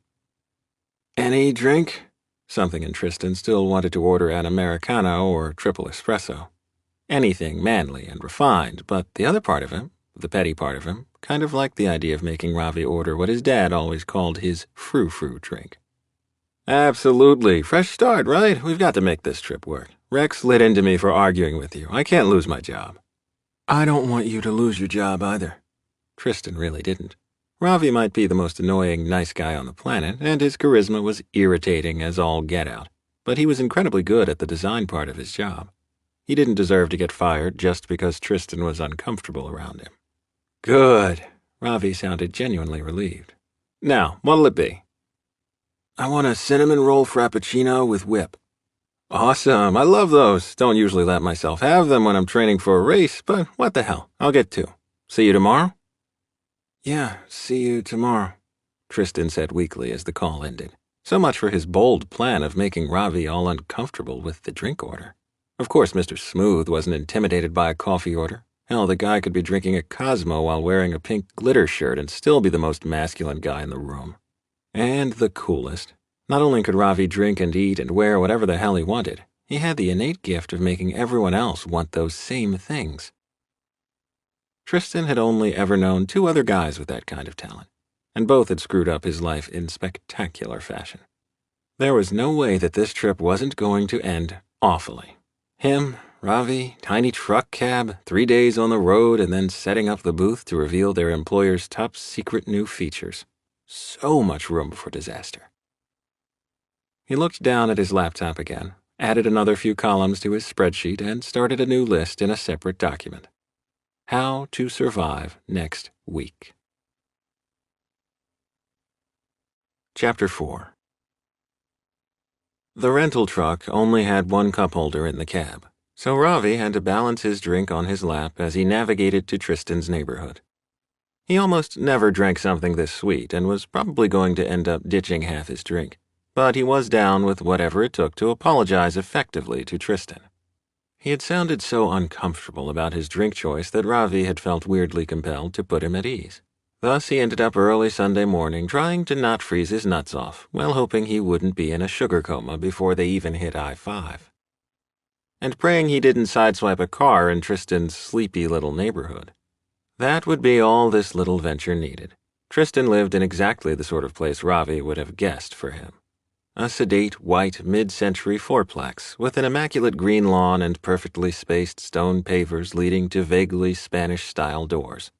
Any drink? Something in Tristan still wanted to order an Americano or triple espresso. Anything manly and refined, but the other part of him, the petty part of him, kind of liked the idea of making Ravi order what his dad always called his frou-frou drink. Absolutely. Fresh start, right? We've got to make this trip work. Rex lit into me for arguing with you. I can't lose my job. I don't want you to lose your job either. Tristan really didn't. Ravi might be the most annoying nice guy on the planet, and his charisma was irritating as all get out, but he was incredibly good at the design part of his job. He didn't deserve to get fired just because Tristan was uncomfortable around him. Good. Ravi sounded genuinely relieved. Now, what'll it be? I want a cinnamon roll frappuccino with whip. Awesome, I love those. Don't usually let myself have them when I'm training for a race, but what the hell, I'll get two. See you tomorrow? Yeah, see you tomorrow, Tristan said weakly as the call ended. So much for his bold plan of making Ravi all uncomfortable with the drink order. Of course, Mr. Smooth wasn't intimidated by a coffee order. Hell, the guy could be drinking a Cosmo while wearing a pink glitter shirt and still be the most masculine guy in the room. And the coolest. Not only could Ravi drink and eat and wear whatever the hell he wanted, he had the innate gift of making everyone else want those same things. Tristan had only ever known two other guys with that kind of talent, and both had screwed up his life in spectacular fashion. There was no way that this trip wasn't going to end awfully. Him, Ravi, tiny truck cab, 3 days on the road, and then setting up the booth to reveal their employer's top secret new features. So much room for disaster. He looked down at his laptop again, added another few columns to his spreadsheet, and started a new list in a separate document. How to survive next week. Chapter 4. The rental truck only had one cup holder in the cab, so Ravi had to balance his drink on his lap as he navigated to Tristan's neighborhood. He almost never drank something this sweet and was probably going to end up ditching half his drink, but he was down with whatever it took to apologize effectively to Tristan. He had sounded so uncomfortable about his drink choice that Ravi had felt weirdly compelled to put him at ease. Thus, he ended up early Sunday morning trying to not freeze his nuts off, while hoping he wouldn't be in a sugar coma before they even hit I-5. And praying he didn't sideswipe a car in Tristan's sleepy little neighborhood. That would be all this little venture needed. Tristan lived in exactly the sort of place Ravi would have guessed for him. A sedate, white, mid-century fourplex with an immaculate green lawn and perfectly spaced stone pavers leading to vaguely Spanish-style doors.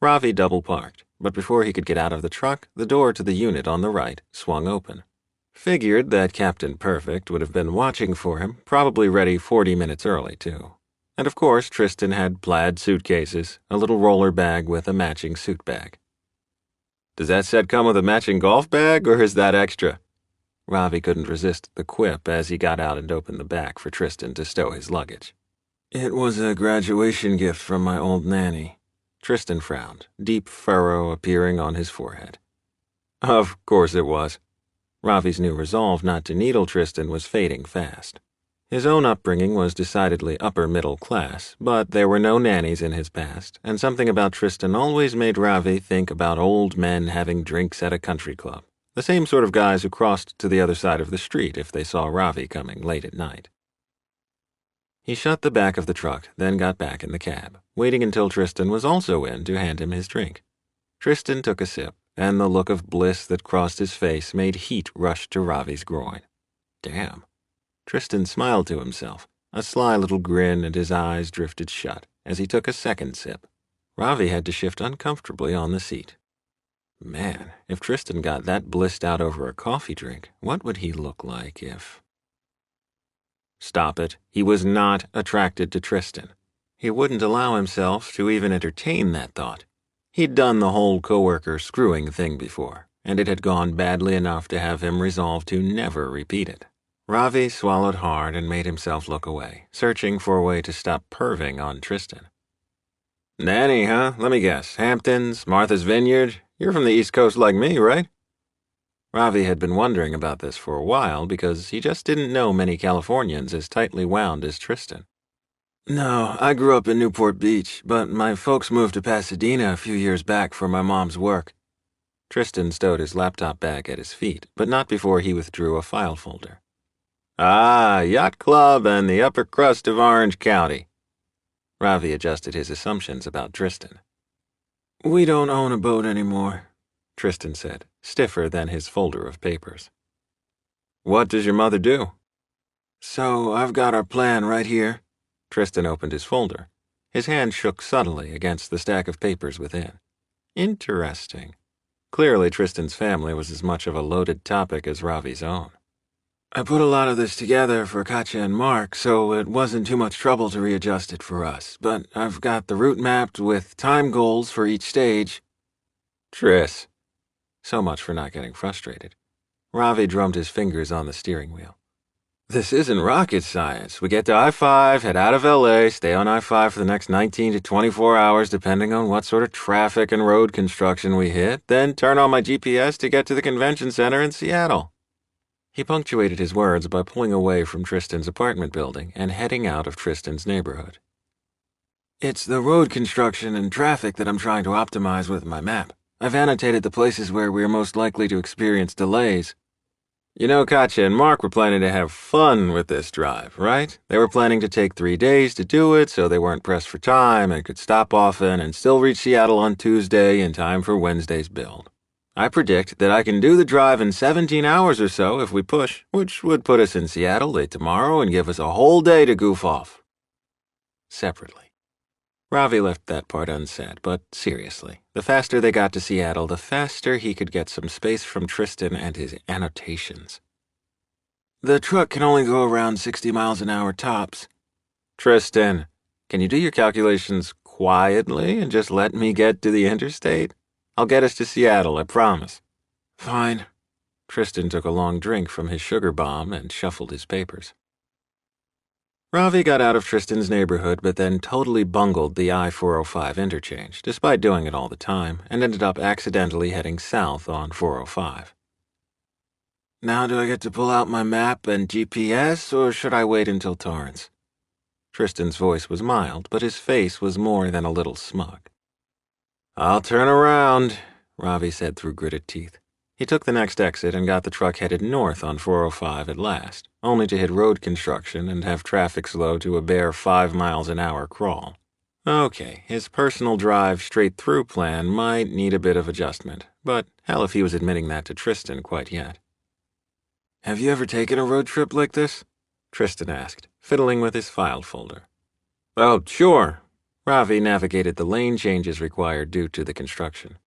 Ravi double-parked, but before he could get out of the truck, the door to the unit on the right swung open. Figured that Captain Perfect would have been watching for him, probably ready 40 minutes early, too. And of course, Tristan had plaid suitcases, a little roller bag with a matching suit bag. "Does that set come with a matching golf bag, or is that extra?" Ravi couldn't resist the quip as he got out and opened the back for Tristan to stow his luggage. It was a graduation gift from my old nanny. Tristan frowned, deep furrow appearing on his forehead. Of course it was. Ravi's new resolve not to needle Tristan was fading fast. His own upbringing was decidedly upper middle class, but there were no nannies in his past, and something about Tristan always made Ravi think about old men having drinks at a country club, the same sort of guys who crossed to the other side of the street if they saw Ravi coming late at night. He shut the back of the truck, then got back in the cab, waiting until Tristan was also in to hand him his drink. Tristan took a sip, and the look of bliss that crossed his face made heat rush to Ravi's groin. Damn. Tristan smiled to himself, a sly little grin, and his eyes drifted shut as he took a second sip. Ravi had to shift uncomfortably on the seat. Man, if Tristan got that blissed out over a coffee drink, what would he look like if... Stop it. He was not attracted to Tristan. He wouldn't allow himself to even entertain that thought. He'd done the whole coworker screwing thing before, and it had gone badly enough to have him resolve to never repeat it. Ravi swallowed hard and made himself look away, searching for a way to stop perving on Tristan. Nanny, huh? Let me guess. Hamptons, Martha's Vineyard? You're from the East Coast like me, right? Ravi had been wondering about this for a while because he just didn't know many Californians as tightly wound as Tristan. No, I grew up in Newport Beach, but my folks moved to Pasadena a few years back for my mom's work. Tristan stowed his laptop bag at his feet, but not before he withdrew a file folder. Ah, Yacht Club and the upper crust of Orange County. Ravi adjusted his assumptions about Tristan. We don't own a boat anymore, Tristan said, stiffer than his folder of papers. What does your mother do? So I've got our plan right here. Tristan opened his folder. His hand shook subtly against the stack of papers within. Interesting. Clearly, Tristan's family was as much of a loaded topic as Ravi's own. I put a lot of this together for Katya and Mark, so it wasn't too much trouble to readjust it for us, but I've got the route mapped with time goals for each stage. Tris. So much for not getting frustrated. Ravi drummed his fingers on the steering wheel. This isn't rocket science. We get to I-5, head out of LA, stay on I-5 for the next 19 to 24 hours depending on what sort of traffic and road construction we hit, then turn on my GPS to get to the convention center in Seattle. He punctuated his words by pulling away from Tristan's apartment building and heading out of Tristan's neighborhood. It's the road construction and traffic that I'm trying to optimize with my map. I've annotated the places where we're most likely to experience delays. You know, Katya and Mark were planning to have fun with this drive, right? They were planning to take 3 days to do it so they weren't pressed for time and could stop often and still reach Seattle on Tuesday in time for Wednesday's build. I predict that I can do the drive in 17 hours or so if we push, which would put us in Seattle late tomorrow and give us a whole day to goof off. Separately. Ravi left that part unsaid, but seriously, the faster they got to Seattle, the faster he could get some space from Tristan and his annotations. The truck can only go around 60 miles an hour tops. Tristan, can you do your calculations quietly and just let me get to the interstate? I'll get us to Seattle, I promise. Fine. Tristan took a long drink from his sugar bomb and shuffled his papers. Ravi got out of Tristan's neighborhood but then totally bungled the I-405 interchange, despite doing it all the time, and ended up accidentally heading south on 405. Now do I get to pull out my map and GPS, or should I wait until Torrance? Tristan's voice was mild, but his face was more than a little smug. I'll turn around, Ravi said through gritted teeth. He took the next exit and got the truck headed north on 405 at last, only to hit road construction and have traffic slow to a bare 5 miles an hour crawl. Okay, his personal drive straight-through plan might need a bit of adjustment, but hell if he was admitting that to Tristan quite yet. Have you ever taken a road trip like this? Tristan asked, fiddling with his file folder. Oh, sure. Ravi navigated the lane changes required due to the construction.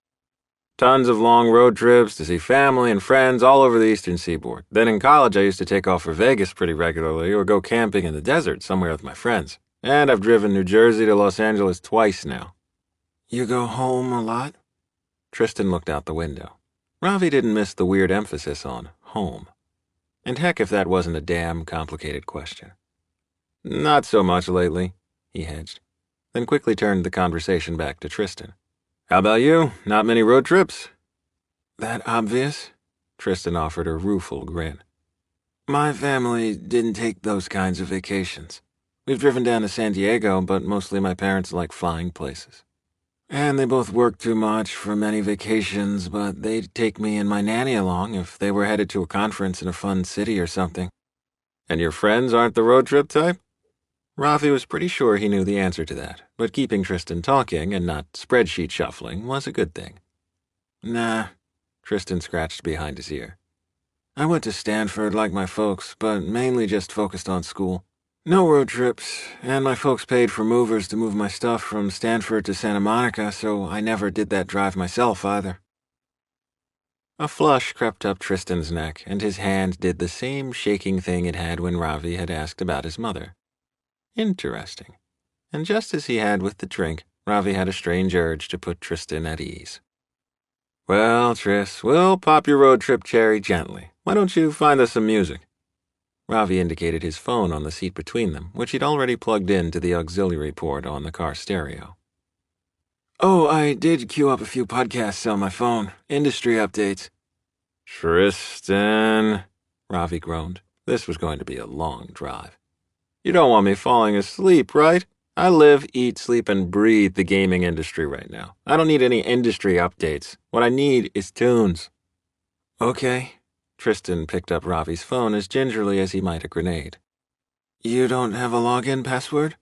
Tons of long road trips to see family and friends all over the eastern seaboard. Then in college I used to take off for Vegas pretty regularly or go camping in the desert somewhere with my friends. And I've driven New Jersey to Los Angeles twice now. You go home a lot? Tristan looked out the window. Ravi didn't miss the weird emphasis on home. And heck if that wasn't a damn complicated question. Not so much lately, he hedged, then quickly turned the conversation back to Tristan. How about you? Not many road trips? That obvious? Tristan offered a rueful grin. My family didn't take those kinds of vacations. We've driven down to San Diego, but mostly my parents like flying places. And they both work too much for many vacations, but they'd take me and my nanny along if they were headed to a conference in a fun city or something. And your friends aren't the road trip type? Ravi was pretty sure he knew the answer to that, but keeping Tristan talking and not spreadsheet shuffling was a good thing. Nah, Tristan scratched behind his ear. I went to Stanford like my folks, but mainly just focused on school. No road trips, and my folks paid for movers to move my stuff from Stanford to Santa Monica, so I never did that drive myself either. A flush crept up Tristan's neck, and his hand did the same shaking thing it had when Ravi had asked about his mother. Interesting. And just as he had with the drink, Ravi had a strange urge to put Tristan at ease. Well, Tris, we'll pop your road trip cherry gently. Why don't you find us some music? Ravi indicated his phone on the seat between them, which he'd already plugged into the auxiliary port on the car stereo. Oh, I did queue up a few podcasts on my phone. Industry updates. Tristan, Ravi groaned. This was going to be a long drive. You don't want me falling asleep, right? I live, eat, sleep, and breathe the gaming industry right now. I don't need any industry updates. What I need is tunes. Okay. Tristan picked up Ravi's phone as gingerly as he might a grenade. You don't have a login password?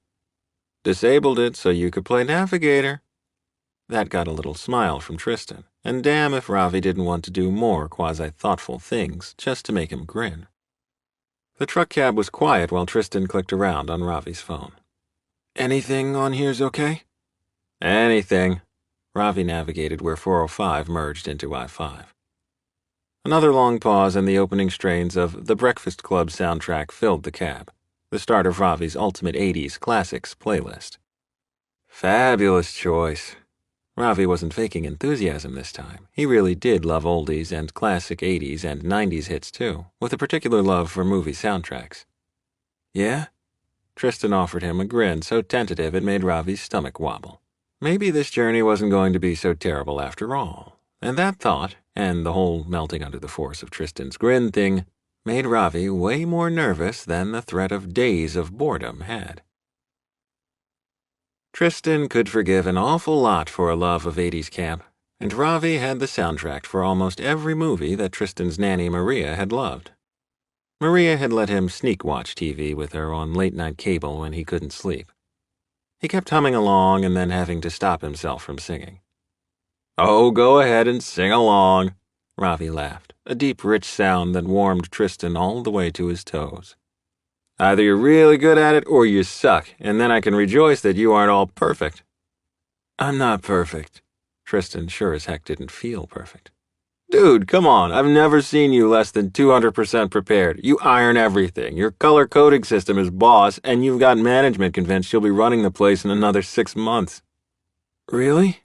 Disabled it so you could play Navigator. That got a little smile from Tristan, and damn if Ravi didn't want to do more quasi-thoughtful things just to make him grin. The truck cab was quiet while Tristan clicked around on Ravi's phone. Anything on here's okay? Anything. Ravi navigated where 405 merged into I-5. Another long pause and the opening strains of The Breakfast Club soundtrack filled the cab, the start of Ravi's Ultimate 80s Classics playlist. Fabulous choice. Ravi wasn't faking enthusiasm this time. He really did love oldies and classic 80s and 90s hits too, with a particular love for movie soundtracks. Yeah? Tristan offered him a grin so tentative it made Ravi's stomach wobble. Maybe this journey wasn't going to be so terrible after all. And that thought, and the whole melting under the force of Tristan's grin thing, made Ravi way more nervous than the threat of days of boredom had. Tristan could forgive an awful lot for a love of 80s camp, and Ravi had the soundtrack for almost every movie that Tristan's nanny Maria had loved. Maria had let him sneak watch TV with her on late-night cable when he couldn't sleep. He kept humming along and then having to stop himself from singing. "Oh, go ahead and sing along," Ravi laughed, a deep, rich sound that warmed Tristan all the way to his toes. "Either you're really good at it or you suck, and then I can rejoice that you aren't all perfect." "I'm not perfect." Tristan sure as heck didn't feel perfect. "Dude, come on, I've never seen you less than 200% prepared. You iron everything, your color coding system is boss, and you've got management convinced you'll be running the place in another 6 months. "Really?"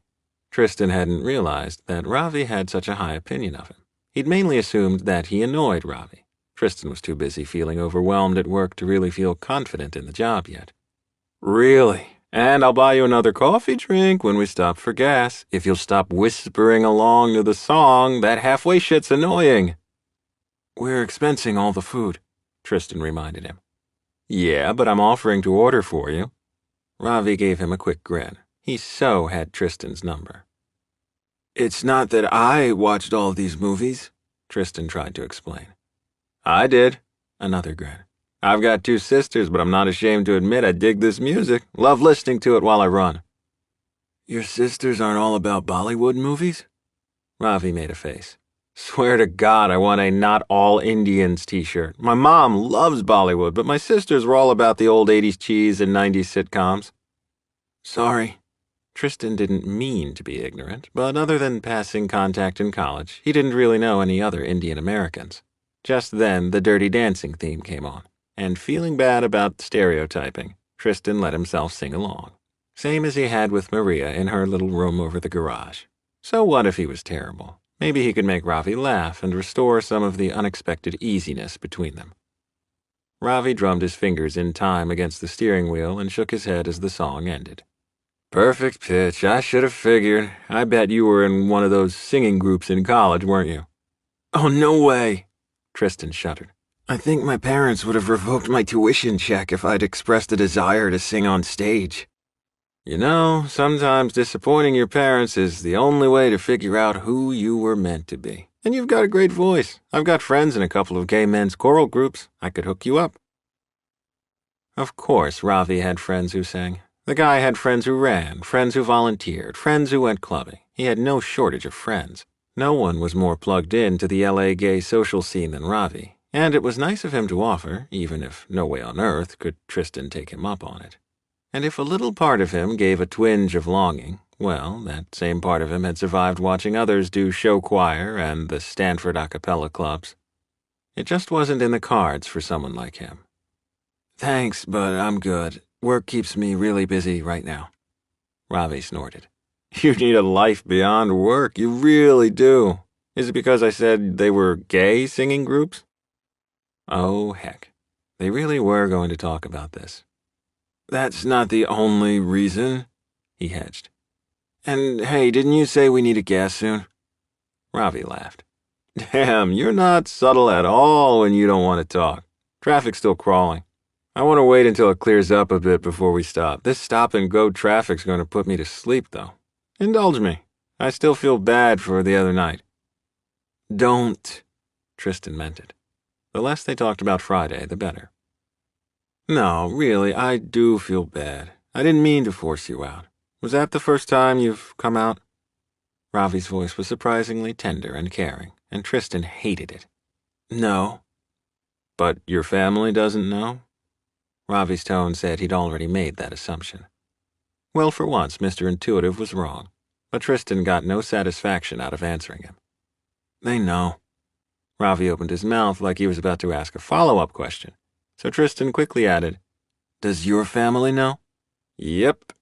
Tristan hadn't realized that Ravi had such a high opinion of him. He'd mainly assumed that he annoyed Ravi. Tristan was too busy feeling overwhelmed at work to really feel confident in the job yet. "Really? And I'll buy you another coffee drink when we stop for gas, if you'll stop whispering along to the song. That halfway shit's annoying." "We're expensing all the food," Tristan reminded him. "Yeah, but I'm offering to order for you." Ravi gave him a quick grin. He so had Tristan's number. "It's not that I watched all these movies," Tristan tried to explain. "I did." Another grin. "I've got 2 sisters, but I'm not ashamed to admit I dig this music. Love listening to it while I run." "Your sisters aren't all about Bollywood movies?" Ravi made a face. "Swear to God I want a Not All Indians t-shirt. My mom loves Bollywood, but my sisters were all about the old 80s cheese and 90s sitcoms." "Sorry." Tristan didn't mean to be ignorant, but other than passing contact in college, he didn't really know any other Indian Americans. Just then, the Dirty Dancing theme came on, and feeling bad about stereotyping, Tristan let himself sing along. Same as he had with Maria in her little room over the garage. So what if he was terrible? Maybe he could make Ravi laugh and restore some of the unexpected easiness between them. Ravi drummed his fingers in time against the steering wheel and shook his head as the song ended. "Perfect pitch, I should have figured. I bet you were in one of those singing groups in college, weren't you?" "Oh, no way." Tristan shuddered. "I think my parents would have revoked my tuition check if I'd expressed a desire to sing on stage." You know, sometimes disappointing your parents is the only way to figure out who you were meant to be. And you've got a great voice. I've got friends in a couple of gay men's choral groups. I could hook you up. Of course, Ravi had friends who sang. The guy had friends who ran, friends who volunteered, friends who went clubbing. He had no shortage of friends. No one was more plugged in to the LA gay social scene than Ravi, and it was nice of him to offer, even if no way on earth could Tristan take him up on it. And if a little part of him gave a twinge of longing, well, that same part of him had survived watching others do show choir and the Stanford a cappella clubs. It just wasn't in the cards for someone like him. "Thanks, but I'm good. Work keeps me really busy right now." Ravi snorted. "You need a life beyond work, you really do. Is it because I said they were gay singing groups?" Oh, heck. They really were going to talk about this. "That's not the only reason," he hedged. "And hey, didn't you say we needed gas soon?" Ravi laughed. "Damn, you're not subtle at all when you don't want to talk. Traffic's still crawling. I want to wait until it clears up a bit before we stop. This stop-and-go traffic's going to put me to sleep, though. Indulge me. I still feel bad for the other night." "Don't." Tristan meant it. The less they talked about Friday, the better. "No, really, I do feel bad. I didn't mean to force you out. Was that the first time you've come out?" Ravi's voice was surprisingly tender and caring, and Tristan hated it. "No." "But your family doesn't know?" Ravi's tone said he'd already made that assumption. Well, for once, Mr. Intuitive was wrong, but Tristan got no satisfaction out of answering him. "They know." Ravi opened his mouth like he was about to ask a follow-up question, so Tristan quickly added, "Does your family know?" "Yep."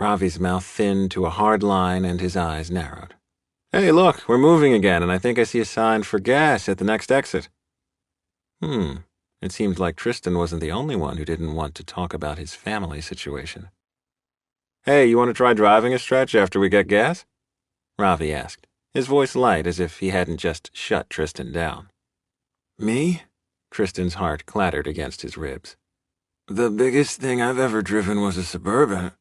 Ravi's mouth thinned to a hard line and his eyes narrowed. Hey, look, we're moving again, and I think I see a sign for gas at the next exit. It seemed like Tristan wasn't the only one who didn't want to talk about his family situation. Hey, you want to try driving a stretch after we get gas? Ravi asked, his voice light as if he hadn't just shut Tristan down. Me? Tristan's heart clattered against his ribs. The biggest thing I've ever driven was a Suburban.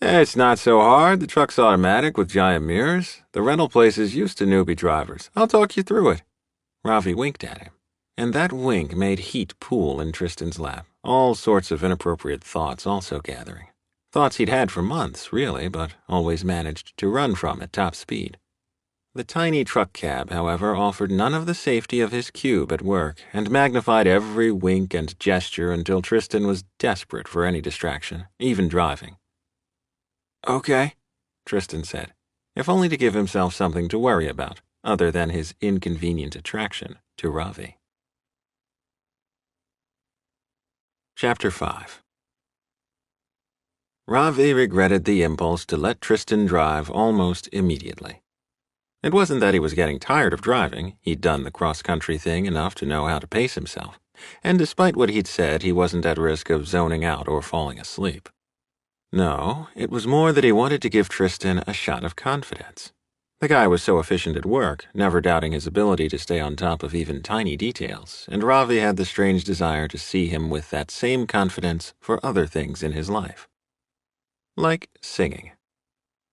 It's not so hard. The truck's automatic with giant mirrors. The rental place is used to newbie drivers. I'll talk you through it. Ravi winked at him, and that wink made heat pool in Tristan's lap, all sorts of inappropriate thoughts also gathering. Thoughts he'd had for months, really, but always managed to run from at top speed. The tiny truck cab, however, offered none of the safety of his cube at work and magnified every wink and gesture until Tristan was desperate for any distraction, even driving. Okay, Tristan said, if only to give himself something to worry about, other than his inconvenient attraction to Ravi. Chapter 5. Ravi regretted the impulse to let Tristan drive almost immediately. It wasn't that he was getting tired of driving. He'd done the cross-country thing enough to know how to pace himself, and despite what he'd said, he wasn't at risk of zoning out or falling asleep. No, it was more that he wanted to give Tristan a shot of confidence. The guy was so efficient at work, never doubting his ability to stay on top of even tiny details, and Ravi had the strange desire to see him with that same confidence for other things in his life. Like singing.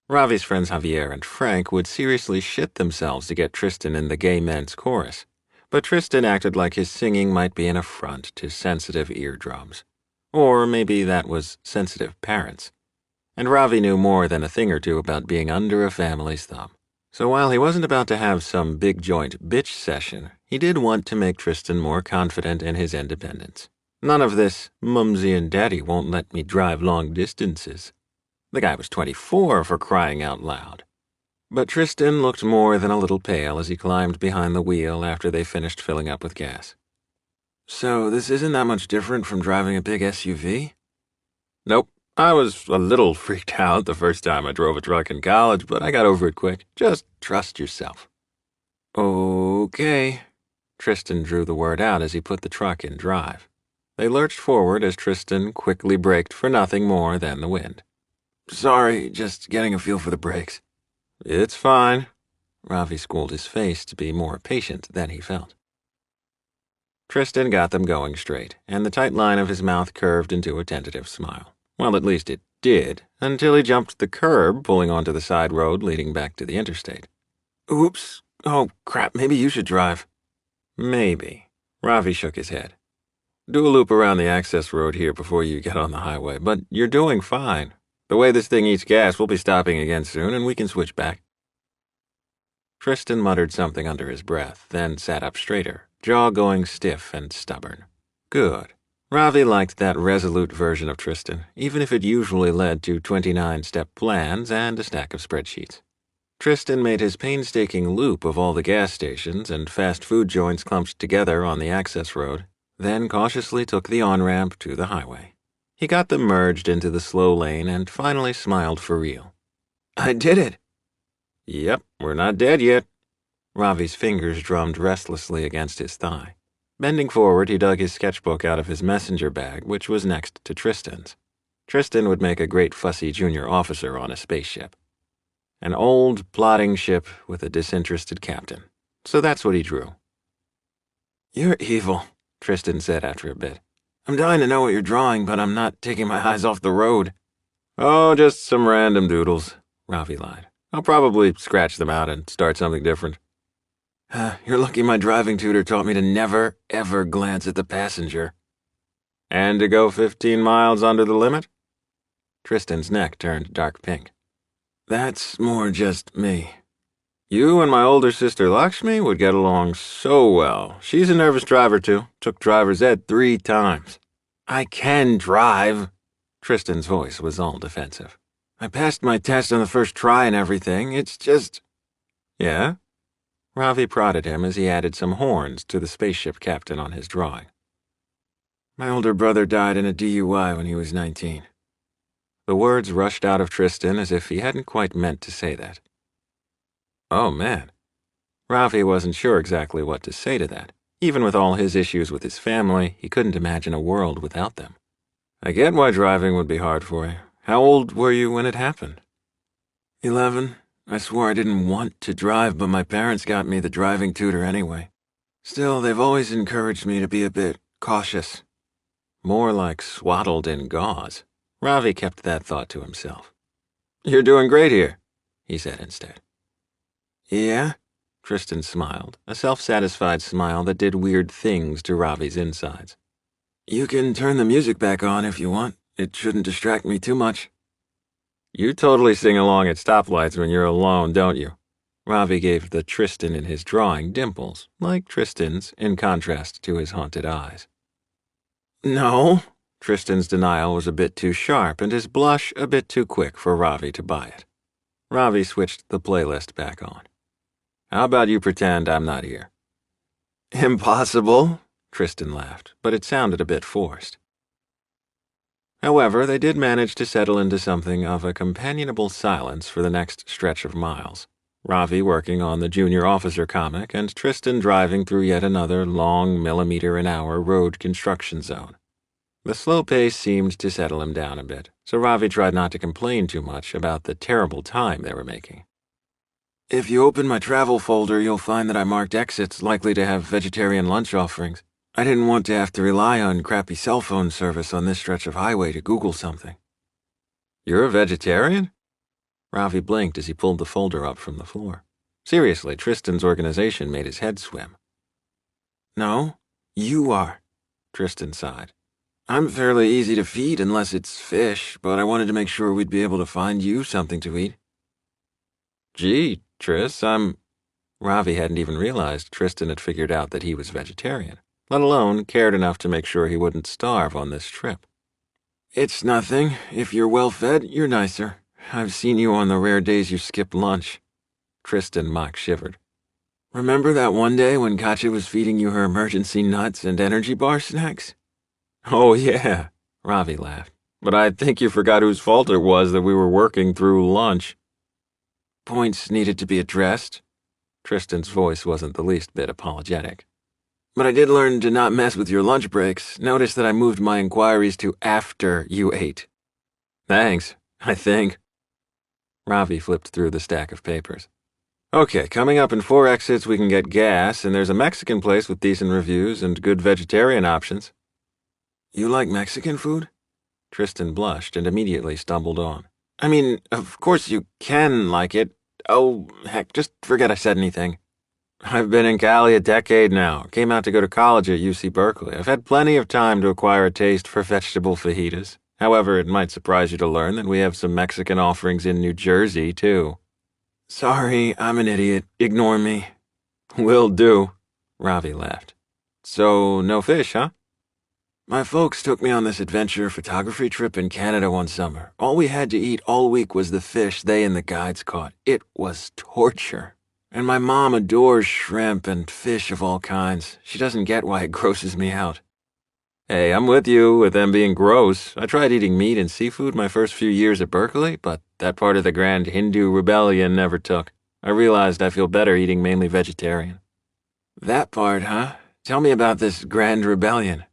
Ravi's friends Javier and Frank would seriously shit themselves to get Tristan in the gay men's chorus, but Tristan acted like his singing might be an affront to sensitive eardrums. Or maybe that was sensitive parents. And Ravi knew more than a thing or two about being under a family's thumb. So while he wasn't about to have some big joint bitch session, he did want to make Tristan more confident in his independence. None of this, Mumsy and Daddy won't let me drive long distances. The guy was 24 for crying out loud. But Tristan looked more than a little pale as he climbed behind the wheel after they finished filling up with gas. So this isn't that much different from driving a big SUV? Nope. I was a little freaked out the first time I drove a truck in college, but I got over it quick. Just trust yourself. Okay. Tristan drew the word out as he put the truck in drive. They lurched forward as Tristan quickly braked for nothing more than the wind. Sorry, just getting a feel for the brakes. It's fine. Ravi schooled his face to be more patient than he felt. Tristan got them going straight, and the tight line of his mouth curved into a tentative smile. Well, at least it did, until he jumped the curb, pulling onto the side road leading back to the interstate. Oops. Oh, crap, maybe you should drive. Maybe. Ravi shook his head. Do a loop around the access road here before you get on the highway, but you're doing fine. The way this thing eats gas, we'll be stopping again soon, and we can switch back. Tristan muttered something under his breath, then sat up straighter, jaw going stiff and stubborn. Good. Ravi liked that resolute version of Tristan, even if it usually led to 29-step plans and a stack of spreadsheets. Tristan made his painstaking loop of all the gas stations and fast food joints clumped together on the access road, then cautiously took the on-ramp to the highway. He got them merged into the slow lane and finally smiled for real. I did it. Yep, we're not dead yet. Ravi's fingers drummed restlessly against his thigh. Bending forward, he dug his sketchbook out of his messenger bag, which was next to Tristan's. Tristan would make a great fussy junior officer on a spaceship. An old, plodding ship with a disinterested captain. So that's what he drew. You're evil, Tristan said after a bit. I'm dying to know what you're drawing, but I'm not taking my eyes off the road. Oh, just some random doodles, Ravi lied. I'll probably scratch them out and start something different. You're lucky my driving tutor taught me to never, ever glance at the passenger. And to go 15 miles under the limit? Tristan's neck turned dark pink. That's more just me. You and my older sister Lakshmi would get along so well. She's a nervous driver, too. Took driver's ed 3 times. I can drive. Tristan's voice was all defensive. I passed my test on the first try and everything. It's just... Yeah? Ravi prodded him as he added some horns to the spaceship captain on his drawing. My older brother died in a DUI when he was 19. The words rushed out of Tristan as if he hadn't quite meant to say that. Oh, man. Ravi wasn't sure exactly what to say to that. Even with all his issues with his family, he couldn't imagine a world without them. I get why driving would be hard for you. How old were you when it happened? 11. I swore I didn't want to drive, but my parents got me the driving tutor anyway. Still, they've always encouraged me to be a bit cautious. More like swaddled in gauze. Ravi kept that thought to himself. You're doing great here, he said instead. Yeah? Tristan smiled, a self-satisfied smile that did weird things to Ravi's insides. You can turn the music back on if you want. It shouldn't distract me too much. You totally sing along at stoplights when you're alone, don't you? Ravi gave the Tristan in his drawing dimples, like Tristan's, in contrast to his haunted eyes. No. Tristan's denial was a bit too sharp and his blush a bit too quick for Ravi to buy it. Ravi switched the playlist back on. How about you pretend I'm not here? Impossible, Tristan laughed, but it sounded a bit forced. However, they did manage to settle into something of a companionable silence for the next stretch of miles. Ravi working on the junior officer comic and Tristan driving through yet another long millimeter-an-hour road construction zone. The slow pace seemed to settle him down a bit, so Ravi tried not to complain too much about the terrible time they were making. If you open my travel folder, you'll find that I marked exits likely to have vegetarian lunch offerings. I didn't want to have to rely on crappy cell phone service on this stretch of highway to Google something. You're a vegetarian? Ravi blinked as he pulled the folder up from the floor. Seriously, Tristan's organization made his head swim. No, you are, Tristan sighed. I'm fairly easy to feed unless it's fish, but I wanted to make sure we'd be able to find you something to eat. Gee, Tris, Ravi hadn't even realized Tristan had figured out that he was vegetarian, let alone cared enough to make sure he wouldn't starve on this trip. It's nothing. If you're well-fed, you're nicer. I've seen you on the rare days you skipped lunch. Tristan mock-shivered. Remember that one day when Katja was feeding you her emergency nuts and energy bar snacks? Oh, yeah, Ravi laughed. But I think you forgot whose fault it was that we were working through lunch. Points needed to be addressed. Tristan's voice wasn't the least bit apologetic. But I did learn to not mess with your lunch breaks. Notice that I moved my inquiries to after you ate. Thanks, I think. Ravi flipped through the stack of papers. Okay, coming up in 4 exits we can get gas, and there's a Mexican place with decent reviews and good vegetarian options. You like Mexican food? Tristan blushed and immediately stumbled on. I mean, of course you can like it. Oh, heck, just forget I said anything. I've been in Cali a decade now. Came out to go to college at UC Berkeley. I've had plenty of time to acquire a taste for vegetable fajitas. However, it might surprise you to learn that we have some Mexican offerings in New Jersey, too. Sorry, I'm an idiot. Ignore me. Will do, Ravi laughed. So, no fish, huh? My folks took me on this adventure photography trip in Canada one summer. All we had to eat all week was the fish they and the guides caught. It was torture. And my mom adores shrimp and fish of all kinds. She doesn't get why it grosses me out. Hey, I'm with you with them being gross. I tried eating meat and seafood my first few years at Berkeley, but that part of the Grand Hindu Rebellion never took. I realized I feel better eating mainly vegetarian. That part, huh? Tell me about this Grand Rebellion.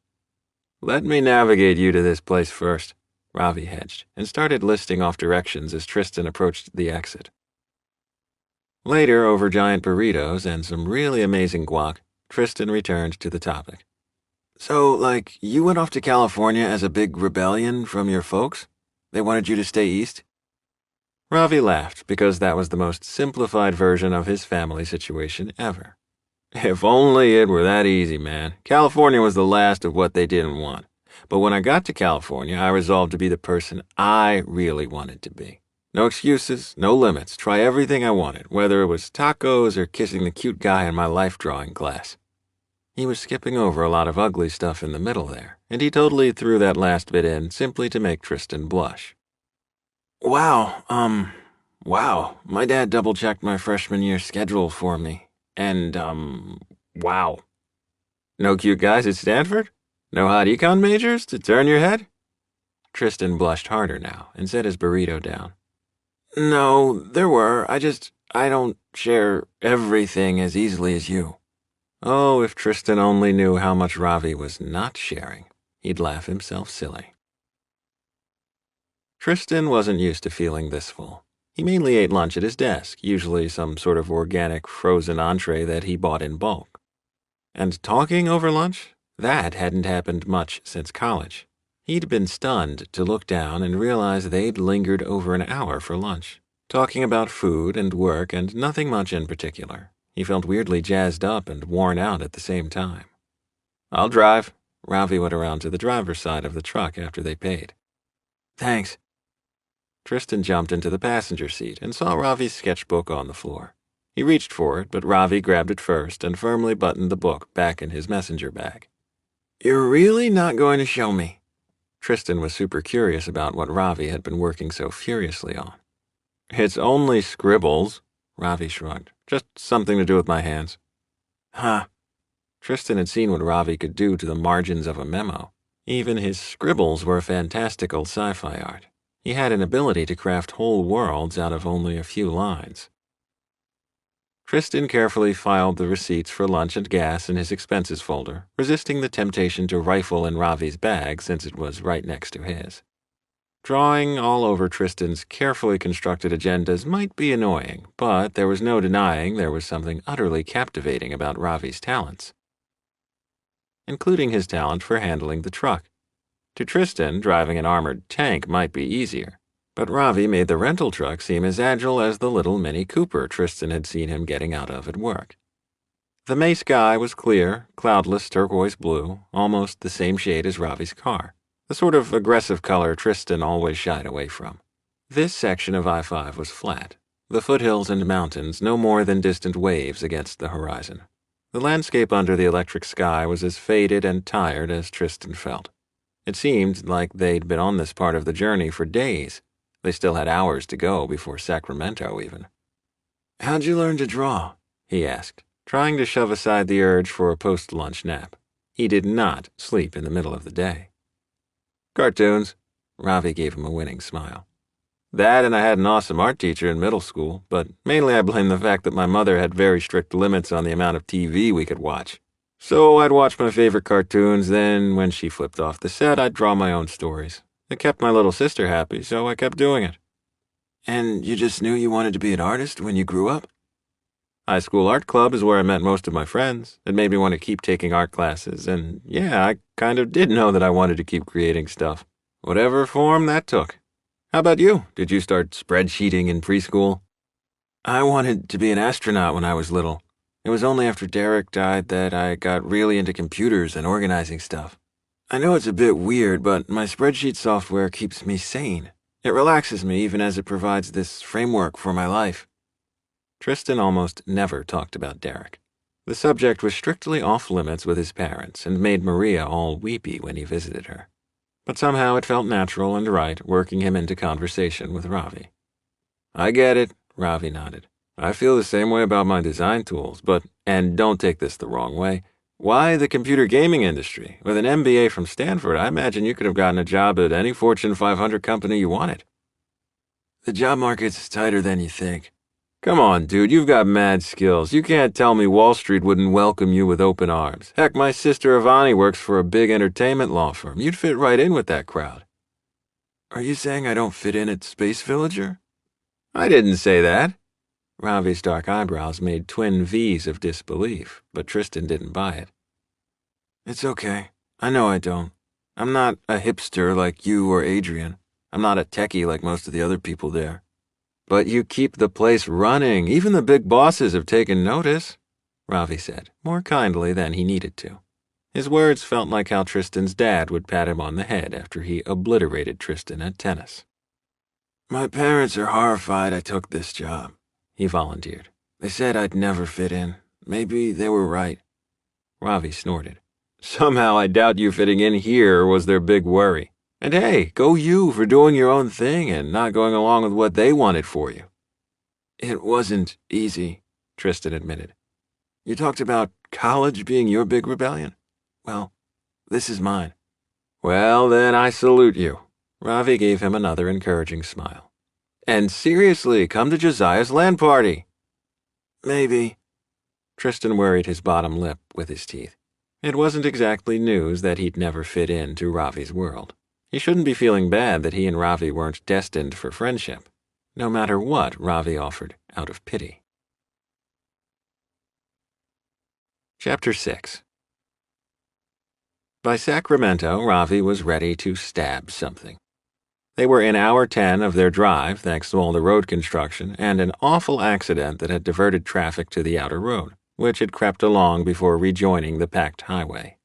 Let me navigate you to this place first, Ravi hedged, and started listing off directions as Tristan approached the exit. Later, over giant burritos and some really amazing guac, Tristan returned to the topic. So, like, you went off to California as a big rebellion from your folks? They wanted you to stay east? Ravi laughed because that was the most simplified version of his family situation ever. If only it were that easy, man. California was the last of what they didn't want. But when I got to California, I resolved to be the person I really wanted to be. No excuses, no limits. Try everything I wanted, whether it was tacos or kissing the cute guy in my life drawing class. He was skipping over a lot of ugly stuff in the middle there, and he totally threw that last bit in simply to make Tristan blush. Wow, my dad double-checked my freshman year schedule for me. And, wow. No cute guys at Stanford? No hot econ majors to turn your head? Tristan blushed harder now and set his burrito down. No, there were. I don't share everything as easily as you. Oh, if Tristan only knew how much Ravi was not sharing, he'd laugh himself silly. Tristan wasn't used to feeling this full. He mainly ate lunch at his desk, usually some sort of organic frozen entree that he bought in bulk. And talking over lunch? That hadn't happened much since college. He'd been stunned to look down and realize they'd lingered over an hour for lunch, talking about food and work and nothing much in particular. He felt weirdly jazzed up and worn out at the same time. "I'll drive." Ravi went around to the driver's side of the truck after they paid. Thanks. Tristan jumped into the passenger seat and saw Ravi's sketchbook on the floor. He reached for it, but Ravi grabbed it first and firmly buttoned the book back in his messenger bag. You're really not going to show me? Tristan was super curious about what Ravi had been working so furiously on. "It's only scribbles," Ravi shrugged. "Just something to do with my hands." Huh. Tristan had seen what Ravi could do to the margins of a memo. Even his scribbles were fantastical sci-fi art. He had an ability to craft whole worlds out of only a few lines. Tristan carefully filed the receipts for lunch and gas in his expenses folder, resisting the temptation to rifle in Ravi's bag since it was right next to his. Drawing all over Tristan's carefully constructed agendas might be annoying, but there was no denying there was something utterly captivating about Ravi's talents, including his talent for handling the truck. To Tristan, driving an armored tank might be easier, but Ravi made the rental truck seem as agile as the little Mini Cooper Tristan had seen him getting out of at work. The May sky was clear, cloudless turquoise blue, almost the same shade as Ravi's car, the sort of aggressive color Tristan always shied away from. This section of I-5 was flat, the foothills and mountains no more than distant waves against the horizon. The landscape under the electric sky was as faded and tired as Tristan felt. It seemed like they'd been on this part of the journey for days. They still had hours to go before Sacramento, even. "How'd you learn to draw?" he asked, trying to shove aside the urge for a post-lunch nap. He did not sleep in the middle of the day. "Cartoons." Ravi gave him a winning smile. "That, and I had an awesome art teacher in middle school, but mainly I blame the fact that my mother had very strict limits on the amount of TV we could watch. So I'd watch my favorite cartoons, then when she flipped off the set, I'd draw my own stories. It kept my little sister happy, so I kept doing it." "And you just knew you wanted to be an artist when you grew up?" High school art club is where I met most of my friends. It made me want to keep taking art classes, and yeah, I kind of did know that I wanted to keep creating stuff, whatever form that took. How about you? Did you start spreadsheeting in preschool? I wanted to be an astronaut when I was little. It was only after Derek died that I got really into computers and organizing stuff. I know it's a bit weird, but my spreadsheet software keeps me sane. It relaxes me even as it provides this framework for my life. Tristan almost never talked about Derek. The subject was strictly off limits with his parents and made Maria all weepy when he visited her. But somehow it felt natural and right working him into conversation with Ravi. "I get it," Ravi nodded. "I feel the same way about my design tools, but, and don't take this the wrong way, why the computer gaming industry? With an MBA from Stanford, I imagine you could have gotten a job at any Fortune 500 company you wanted." The job market's tighter than you think. Come on, dude, you've got mad skills. You can't tell me Wall Street wouldn't welcome you with open arms. Heck, my sister Ivani works for a big entertainment law firm. You'd fit right in with that crowd. Are you saying I don't fit in at Space Villager? I didn't say that. Ravi's dark eyebrows made twin V's of disbelief, but Tristan didn't buy it. It's okay. I know I don't. I'm not a hipster like you or Adrian. I'm not a techie like most of the other people there. But you keep the place running. Even the big bosses have taken notice, Ravi said, more kindly than he needed to. His words felt like how Tristan's dad would pat him on the head after he obliterated Tristan at tennis. My parents are horrified I took this job, he volunteered. They said I'd never fit in. Maybe they were right. Ravi snorted. Somehow I doubt you fitting in here was their big worry. And hey, go you for doing your own thing and not going along with what they wanted for you. It wasn't easy, Tristan admitted. You talked about college being your big rebellion. Well, this is mine. Well, then I salute you. Ravi gave him another encouraging smile. And seriously, come to Josiah's land party. Maybe. Tristan worried his bottom lip with his teeth. It wasn't exactly news that he'd never fit into Ravi's world. He shouldn't be feeling bad that he and Ravi weren't destined for friendship, no matter what Ravi offered out of pity. Chapter 6. By Sacramento, Ravi was ready to stab something. They were in hour 10 of their drive thanks to all the road construction and an awful accident that had diverted traffic to the outer road, which had crept along before rejoining the packed highway.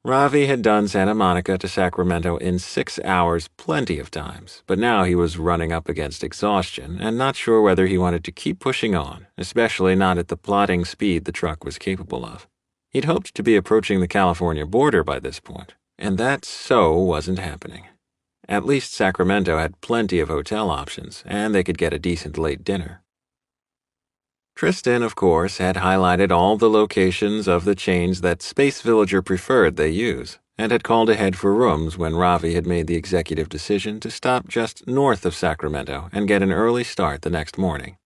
Ravi had done Santa Monica to Sacramento in 6 hours plenty of times, but now he was running up against exhaustion and not sure whether he wanted to keep pushing on, especially not at the plodding speed the truck was capable of. He'd hoped to be approaching the California border by this point, and that so wasn't happening. At least Sacramento had plenty of hotel options, and they could get a decent late dinner. Tristan, of course, had highlighted all the locations of the chains that Space Villager preferred they use, and had called ahead for rooms when Ravi had made the executive decision to stop just north of Sacramento and get an early start the next morning.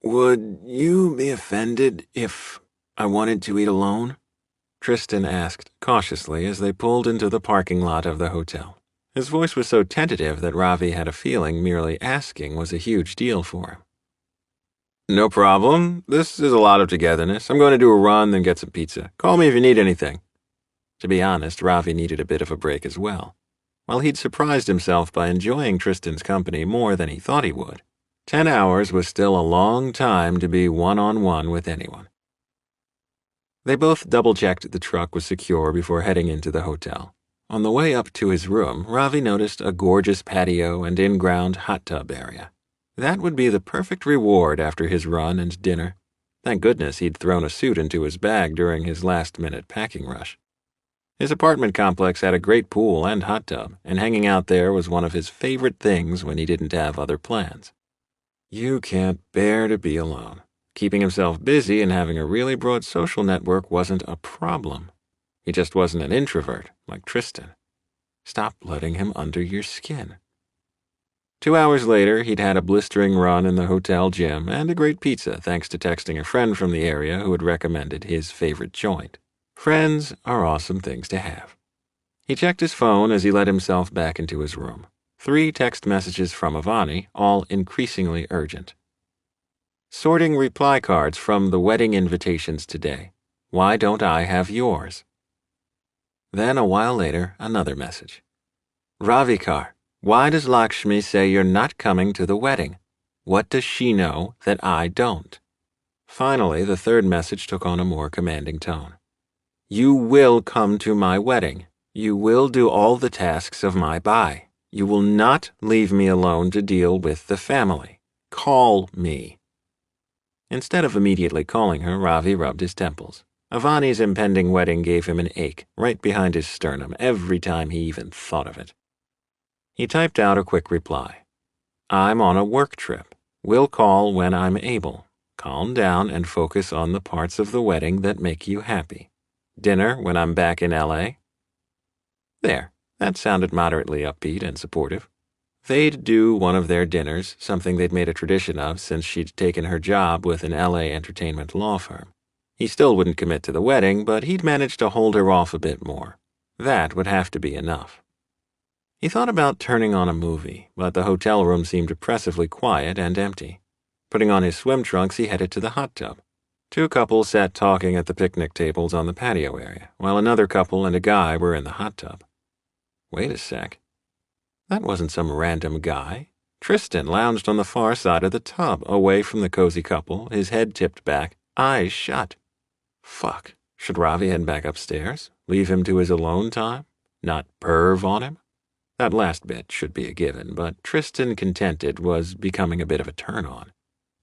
Would you be offended if I wanted to eat alone? Tristan asked cautiously as they pulled into the parking lot of the hotel. His voice was so tentative that Ravi had a feeling merely asking was a huge deal for him. No problem. This is a lot of togetherness. I'm going to do a run, then get some pizza. Call me if you need anything. To be honest, Ravi needed a bit of a break as well. While he'd surprised himself by enjoying Tristan's company more than he thought he would, 10 hours was still a long time to be one-on-one with anyone. They both double-checked the truck was secure before heading into the hotel. On the way up to his room, Ravi noticed a gorgeous patio and in-ground hot tub area. That would be the perfect reward after his run and dinner. Thank goodness he'd thrown a suit into his bag during his last-minute packing rush. His apartment complex had a great pool and hot tub, and hanging out there was one of his favorite things when he didn't have other plans. You can't bear to be alone. Keeping himself busy and having a really broad social network wasn't a problem. He just wasn't an introvert, like Tristan. Stop letting him under your skin. 2 hours later, he'd had a blistering run in the hotel gym and a great pizza thanks to texting a friend from the area who had recommended his favorite joint. Friends are awesome things to have. He checked his phone as he let himself back into his room. 3 text messages from Avani, all increasingly urgent. Sorting reply cards from the wedding invitations today. Why don't I have yours? Then a while later, another message. Ravikar, why does Lakshmi say you're not coming to the wedding? What does she know that I don't? Finally, the third message took on a more commanding tone. You will come to my wedding. You will do all the tasks of my bai. You will not leave me alone to deal with the family. Call me. Instead of immediately calling her, Ravi rubbed his temples. Avani's impending wedding gave him an ache right behind his sternum every time he even thought of it. He typed out a quick reply. I'm on a work trip. Will call when I'm able. Calm down and focus on the parts of the wedding that make you happy. Dinner when I'm back in L.A.? There, that sounded moderately upbeat and supportive. They'd do one of their dinners, something they'd made a tradition of since she'd taken her job with an L.A. entertainment law firm. He still wouldn't commit to the wedding, but he'd managed to hold her off a bit more. That would have to be enough. He thought about turning on a movie, but the hotel room seemed oppressively quiet and empty. Putting on his swim trunks, he headed to the hot tub. 2 couples sat talking at the picnic tables on the patio area, while another couple and a guy were in the hot tub. Wait a sec. That wasn't some random guy. Tristan lounged on the far side of the tub, away from the cozy couple, his head tipped back, eyes shut. Fuck. Should Ravi head back upstairs? Leave him to his alone time? Not perv on him? That last bit should be a given, but Tristan contented was becoming a bit of a turn-on.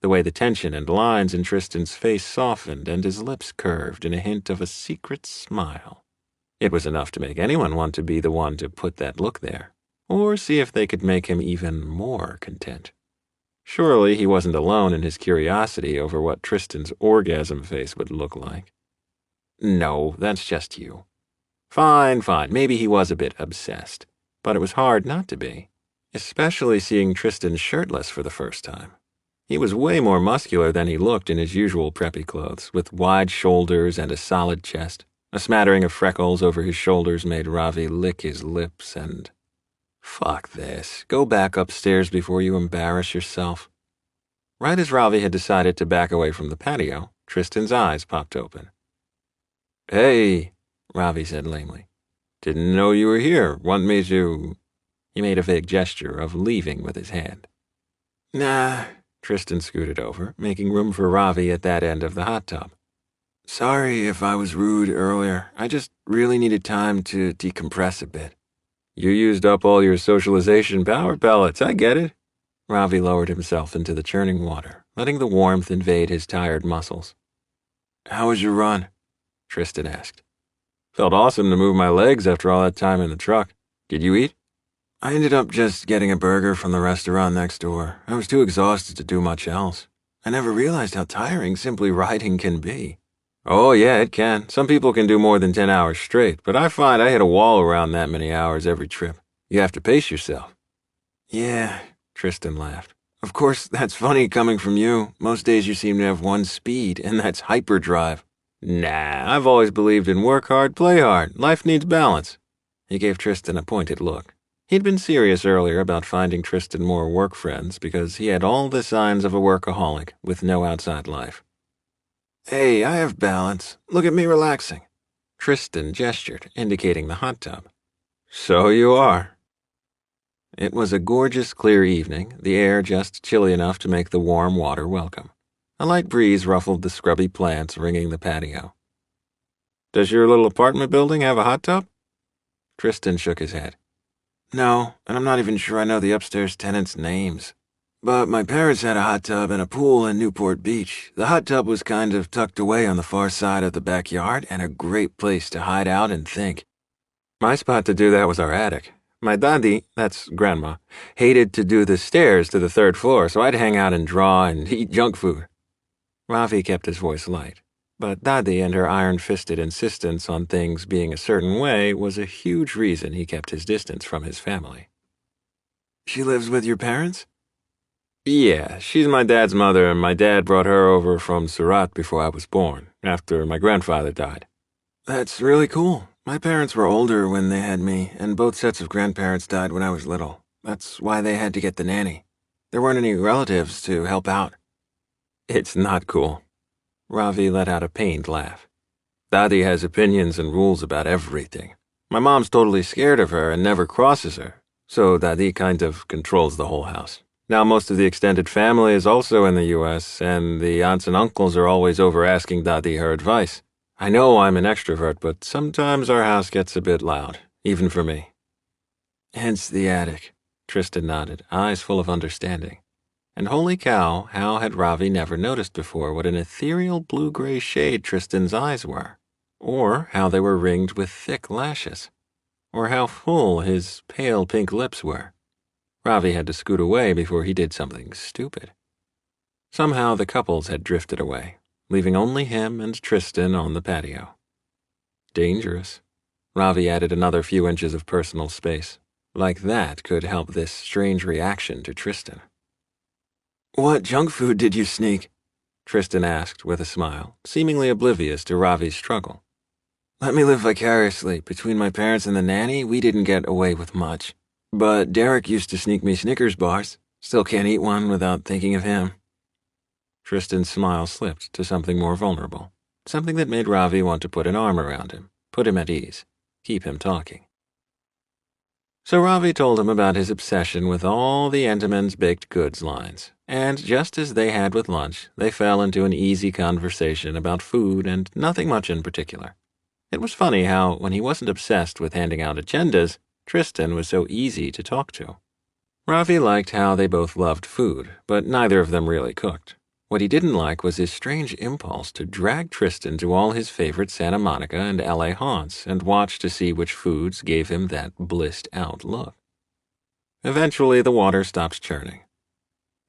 The way the tension and lines in Tristan's face softened and his lips curved in a hint of a secret smile. It was enough to make anyone want to be the one to put that look there, or see if they could make him even more content. Surely he wasn't alone in his curiosity over what Tristan's orgasm face would look like. No, that's just you. Fine, maybe he was a bit obsessed. but it was hard not to be, especially seeing Tristan shirtless for the first time. He was way more muscular than he looked in his usual preppy clothes, with wide shoulders and a solid chest. A smattering of freckles over his shoulders made Ravi lick his lips and... Fuck this. Go back upstairs before you embarrass yourself. Right as Ravi had decided to back away from the patio, Tristan's eyes popped open. Hey, Ravi said lamely. Didn't know you were here. Want me to... He made a vague gesture of leaving with his hand. Nah, Tristan scooted over, making room for Ravi at that end of the hot tub. Sorry if I was rude earlier. I just really needed time to decompress a bit. You used up all your socialization power pellets, I get it. Ravi lowered himself into the churning water, letting the warmth invade his tired muscles. How was your run? Tristan asked. Felt awesome to move my legs after all that time in the truck. Did you eat? I ended up just getting a burger from the restaurant next door. I was too exhausted to do much else. I never realized how tiring simply riding can be. Oh, yeah, it can. Some people can do more than 10 hours straight, but I find I hit a wall around that many hours every trip. You have to pace yourself. Yeah, Tristan laughed. Of course, that's funny coming from you. Most days you seem to have one speed, and that's hyperdrive. Nah, I've always believed in work hard, play hard. Life needs balance. He gave Tristan a pointed look. He'd been serious earlier about finding Tristan more work friends because he had all the signs of a workaholic with no outside life. Hey, I have balance. Look at me relaxing. Tristan gestured, indicating the hot tub. So you are. It was a gorgeous, clear evening, the air just chilly enough to make the warm water welcome. A light breeze ruffled the scrubby plants ringing the patio. Does your little apartment building have a hot tub? Tristan shook his head. No, and I'm not even sure I know the upstairs tenants' names. But my parents had a hot tub and a pool in Newport Beach. The hot tub was kind of tucked away on the far side of the backyard and a great place to hide out and think. My spot to do that was our attic. My daddy, that's Grandma, hated to do the stairs to the third floor, so I'd hang out and draw and eat junk food. Ravi kept his voice light, but Daddy and her iron-fisted insistence on things being a certain way was a huge reason he kept his distance from his family. She lives with your parents? Yeah, she's my dad's mother, and my dad brought her over from Surat before I was born, after my grandfather died. That's really cool. My parents were older when they had me, and both sets of grandparents died when I was little. That's why they had to get the nanny. There weren't any relatives to help out. It's not cool. Ravi let out a pained laugh. Daddy has opinions and rules about everything. My mom's totally scared of her and never crosses her, so Daddy kind of controls the whole house. Now most of the extended family is also in the U.S., and the aunts and uncles are always over asking Daddy her advice. I know I'm an extrovert, but sometimes our house gets a bit loud, even for me. Hence the attic. Tristan nodded, eyes full of understanding. And holy cow, how had Ravi never noticed before what an ethereal blue-gray shade Tristan's eyes were, or how they were ringed with thick lashes, or how full his pale pink lips were. Ravi had to scoot away before he did something stupid. Somehow the couples had drifted away, leaving only him and Tristan on the patio. Dangerous. Ravi added another few inches of personal space. Like that could help this strange reaction to Tristan. What junk food did you sneak? Tristan asked with a smile, seemingly oblivious to Ravi's struggle. Let me live vicariously. Between my parents and the nanny, we didn't get away with much. But Derek used to sneak me Snickers bars. Still can't eat one without thinking of him. Tristan's smile slipped to something more vulnerable, something that made Ravi want to put an arm around him, put him at ease, keep him talking. So Ravi told him about his obsession with all the Entenmann's baked goods lines, and just as they had with lunch, they fell into an easy conversation about food and nothing much in particular. It was funny how, when he wasn't obsessed with handing out agendas, Tristan was so easy to talk to. Ravi liked how they both loved food, but neither of them really cooked. What he didn't like was his strange impulse to drag Tristan to all his favorite Santa Monica and LA haunts and watch to see which foods gave him that blissed-out look. Eventually, the water stopped churning.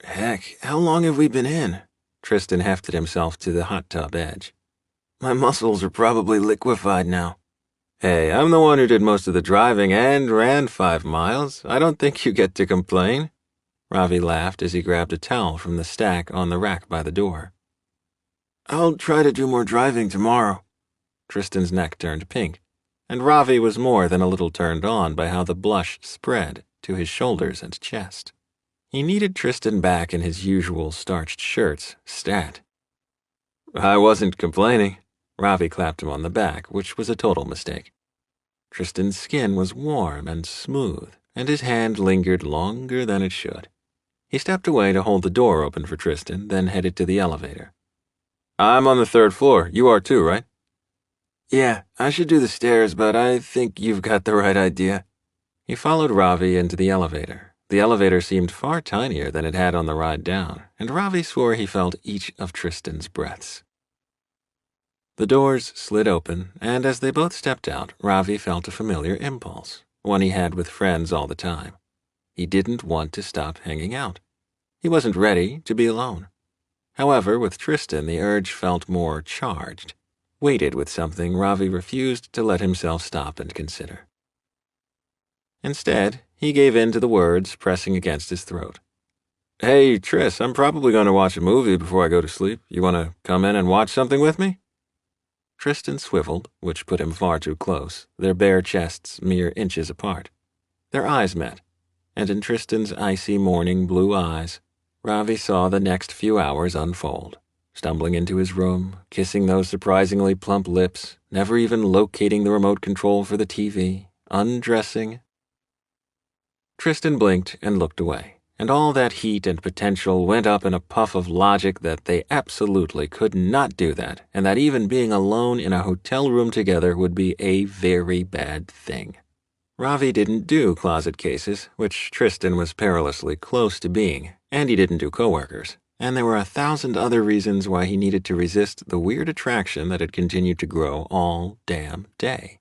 Heck, how long have we been in? Tristan hefted himself to the hot tub edge. My muscles are probably liquefied now. Hey, I'm the one who did most of the driving and ran 5 miles. I don't think you get to complain. Ravi laughed as he grabbed a towel from the stack on the rack by the door. I'll try to do more driving tomorrow. Tristan's neck turned pink, and Ravi was more than a little turned on by how the blush spread to his shoulders and chest. He needed Tristan back in his usual starched shirts, stat. I wasn't complaining. Ravi clapped him on the back, which was a total mistake. Tristan's skin was warm and smooth, and his hand lingered longer than it should. He stepped away to hold the door open for Tristan, then headed to the elevator. I'm on the 3rd floor. You are too, right? Yeah, I should do the stairs, but I think you've got the right idea. He followed Ravi into the elevator. The elevator seemed far tinier than it had on the ride down, and Ravi swore he felt each of Tristan's breaths. The doors slid open, and as they both stepped out, Ravi felt a familiar impulse, one he had with friends all the time. He didn't want to stop hanging out. He wasn't ready to be alone. However, with Tristan, the urge felt more charged, weighted with something Ravi refused to let himself stop and consider. Instead, he gave in to the words pressing against his throat. Hey, Tris, I'm probably going to watch a movie before I go to sleep. You want to come in and watch something with me? Tristan swiveled, which put him far too close, their bare chests mere inches apart. Their eyes met, and in Tristan's icy morning blue eyes, Ravi saw the next few hours unfold, stumbling into his room, kissing those surprisingly plump lips, never even locating the remote control for the TV, undressing. Tristan blinked and looked away, and all that heat and potential went up in a puff of logic that they absolutely could not do that, and that even being alone in a hotel room together would be a very bad thing. Ravi didn't do closet cases, which Tristan was perilously close to being, and he didn't do coworkers, and there were 1,000 other reasons why he needed to resist the weird attraction that had continued to grow all damn day.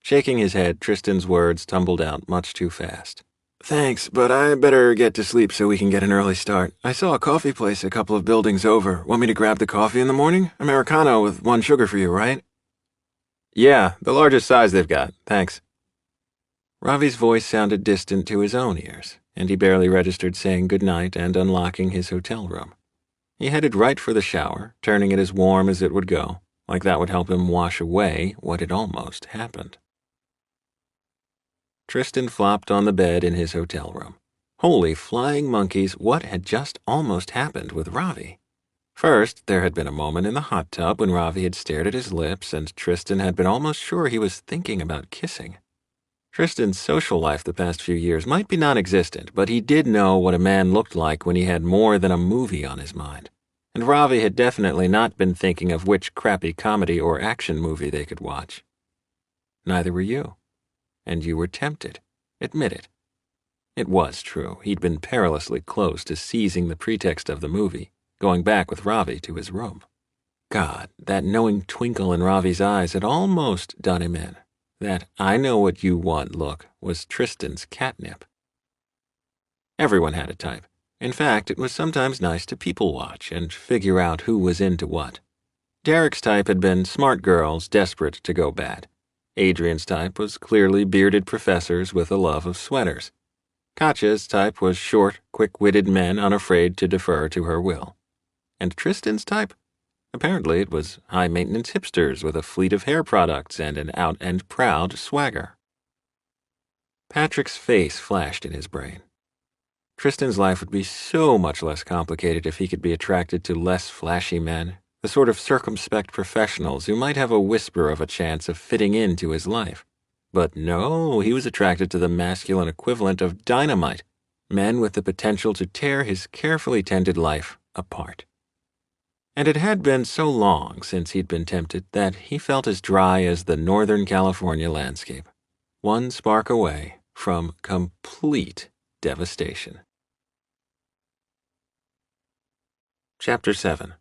Shaking his head, Tristan's words tumbled out much too fast. Thanks, but I better get to sleep so we can get an early start. I saw a coffee place a couple of buildings over. Want me to grab the coffee in the morning? Americano with 1 sugar for you, right? Yeah, the largest size they've got, thanks. Ravi's voice sounded distant to his own ears, and he barely registered saying goodnight and unlocking his hotel room. He headed right for the shower, turning it as warm as it would go, like that would help him wash away what had almost happened. Tristan flopped on the bed in his hotel room. Holy flying monkeys, what had just almost happened with Ravi? First, there had been a moment in the hot tub when Ravi had stared at his lips and Tristan had been almost sure he was thinking about kissing. Tristan's social life the past few years might be non-existent, but he did know what a man looked like when he had more than a movie on his mind. And Ravi had definitely not been thinking of which crappy comedy or action movie they could watch. Neither were you. And you were tempted. Admit it. It was true. He'd been perilously close to seizing the pretext of the movie, going back with Ravi to his room. God, that knowing twinkle in Ravi's eyes had almost done him in. That I know what you want look was Tristan's catnip. Everyone had a type. In fact, it was sometimes nice to people watch and figure out who was into what. Derek's type had been smart girls desperate to go bad. Adrian's type was clearly bearded professors with a love of sweaters. Katja's type was short, quick-witted men unafraid to defer to her will. And Tristan's type? Apparently it was high-maintenance hipsters with a fleet of hair products and an out-and-proud swagger. Patrick's face flashed in his brain. Tristan's life would be so much less complicated if he could be attracted to less flashy men, the sort of circumspect professionals who might have a whisper of a chance of fitting into his life. But no, he was attracted to the masculine equivalent of dynamite, men with the potential to tear his carefully tended life apart. And it had been so long since he'd been tempted that he felt as dry as the Northern California landscape, one spark away from complete devastation. Chapter 7.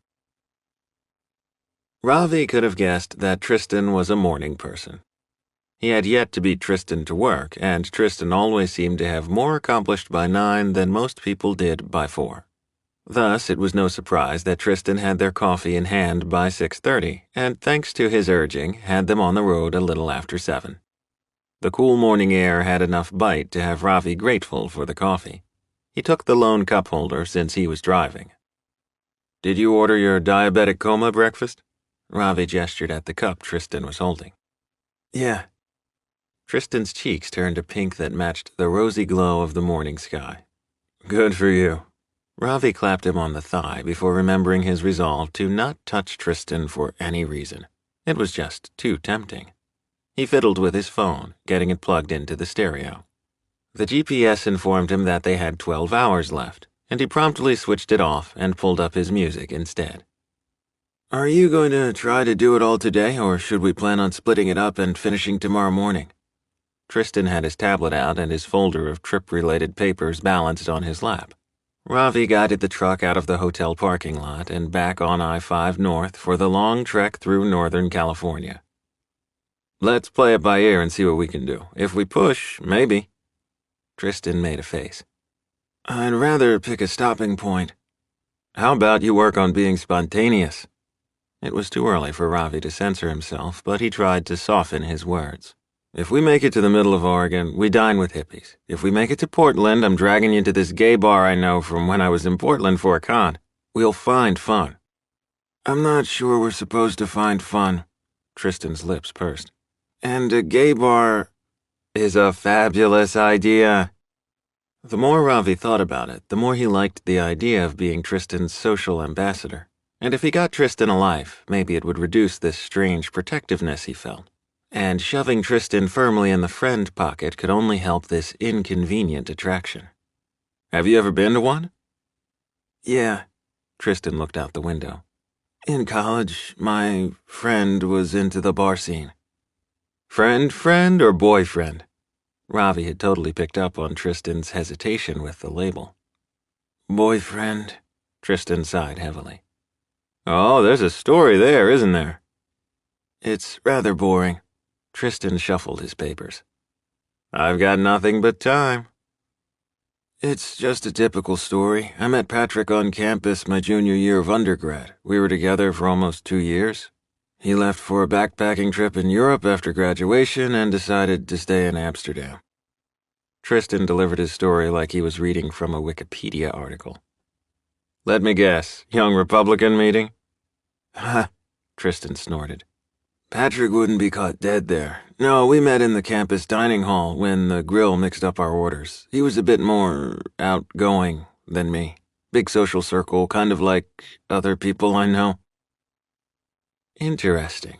Ravi could have guessed that Tristan was a morning person. He had yet to beat Tristan to work, and Tristan always seemed to have more accomplished by 9 than most people did by 4. Thus, it was no surprise that Tristan had their coffee in hand by 6:30, and thanks to his urging, had them on the road a little after 7. The cool morning air had enough bite to have Ravi grateful for the coffee. He took the lone cup holder since he was driving. "Did you order your diabetic coma breakfast?" Ravi gestured at the cup Tristan was holding. "Yeah." Tristan's cheeks turned a pink that matched the rosy glow of the morning sky. "Good for you." Ravi clapped him on the thigh before remembering his resolve to not touch Tristan for any reason. It was just too tempting. He fiddled with his phone, getting it plugged into the stereo. The GPS informed him that they had 12 hours left, and he promptly switched it off and pulled up his music instead. "Are you going to try to do it all today, or should we plan on splitting it up and finishing tomorrow morning?" Tristan had his tablet out and his folder of trip-related papers balanced on his lap. Ravi guided the truck out of the hotel parking lot and back on I-5 North for the long trek through Northern California. "Let's play it by ear and see what we can do. If we push, maybe." Tristan made a face. "I'd rather pick a stopping point." "How about you work on being spontaneous?" It was too early for Ravi to censor himself, but he tried to soften his words. "If we make it to the middle of Oregon, we dine with hippies. If we make it to Portland, I'm dragging you to this gay bar I know from when I was in Portland for a con. We'll find fun." "I'm not sure we're supposed to find fun." Tristan's lips pursed. "And a gay bar is a fabulous idea." The more Ravi thought about it, the more he liked the idea of being Tristan's social ambassador. And if he got Tristan a life, maybe it would reduce this strange protectiveness he felt. And shoving Tristan firmly in the friend pocket could only help this inconvenient attraction. "Have you ever been to one?" "Yeah." Tristan looked out the window. "In college, my friend was into the bar scene." Friend or boyfriend?" Ravi had totally picked up on Tristan's hesitation with the label. "Boyfriend." Tristan sighed heavily. "Oh, there's a story there, isn't there?" "It's rather boring." Tristan shuffled his papers. "I've got nothing but time." "It's just a typical story. I met Patrick on campus my junior year of undergrad. We were together for almost 2 years. He left for a backpacking trip in Europe after graduation and decided to stay in Amsterdam." Tristan delivered his story like he was reading from a Wikipedia article. "Let me guess, young Republican meeting?" "Ha," Tristan snorted. "Patrick wouldn't be caught dead there. No, we met in the campus dining hall when the grill mixed up our orders. He was a bit more outgoing than me. Big social circle, kind of like other people I know." Interesting.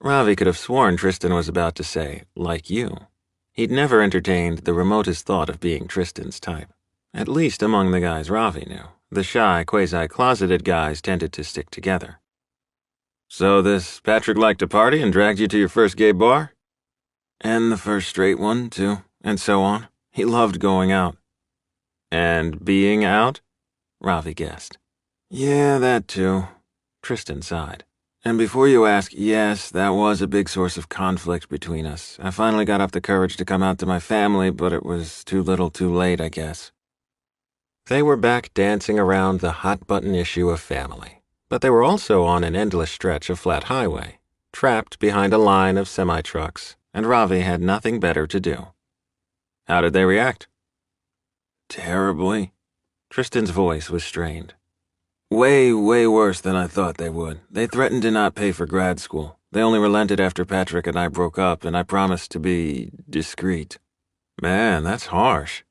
Ravi could have sworn Tristan was about to say, "like you." He'd never entertained the remotest thought of being Tristan's type. At least among the guys Ravi knew. The shy, quasi-closeted guys tended to stick together. "So this Patrick liked to party and dragged you to your first gay bar?" "And the first straight one, too, and so on. He loved going out." "And being out?" Ravi guessed. "Yeah, that too." Tristan sighed. "And before you ask, yes, that was a big source of conflict between us. I finally got up the courage to come out to my family, but it was too little too late, I guess." They were back dancing around the hot-button issue of family. But they were also on an endless stretch of flat highway, trapped behind a line of semi-trucks, and Ravi had nothing better to do. How did they react? "Terribly." Tristan's voice was strained. "Way, way worse than I thought they would. They threatened to not pay for grad school. They only relented after Patrick and I broke up, and I promised to be discreet." "Man, that's harsh."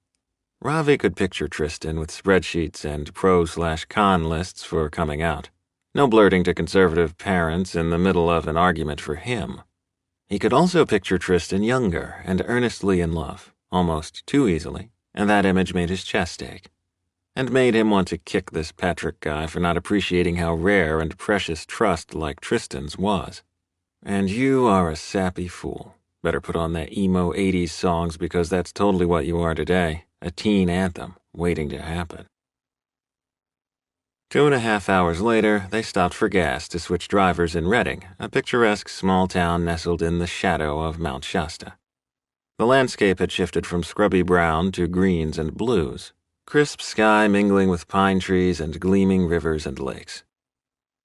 Ravi could picture Tristan with spreadsheets and pro/con lists for coming out. No blurting to conservative parents in the middle of an argument for him. He could also picture Tristan younger and earnestly in love, almost too easily, and that image made his chest ache, and made him want to kick this Patrick guy for not appreciating how rare and precious trust like Tristan's was. "And you are a sappy fool. Better put on that emo 80s songs because that's totally what you are today, a teen anthem waiting to happen." 2.5 hours later, they stopped for gas to switch drivers in Redding, a picturesque small town nestled in the shadow of Mount Shasta. The landscape had shifted from scrubby brown to greens and blues. crisp sky mingling with pine trees and gleaming rivers and lakes.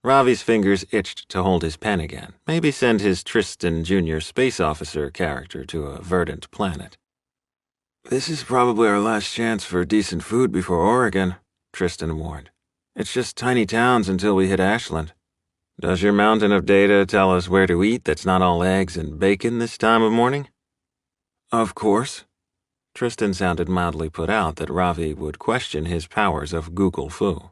Ravi's fingers itched to hold his pen again, maybe send his Tristan Jr. space officer character to a verdant planet. This is probably our last chance for decent food before Oregon, Tristan warned. It's just tiny towns until we hit Ashland. Does your mountain of data tell us where to eat that's not all eggs and bacon this time of morning? Of course. Tristan sounded mildly put out that Ravi would question his powers of Google Foo.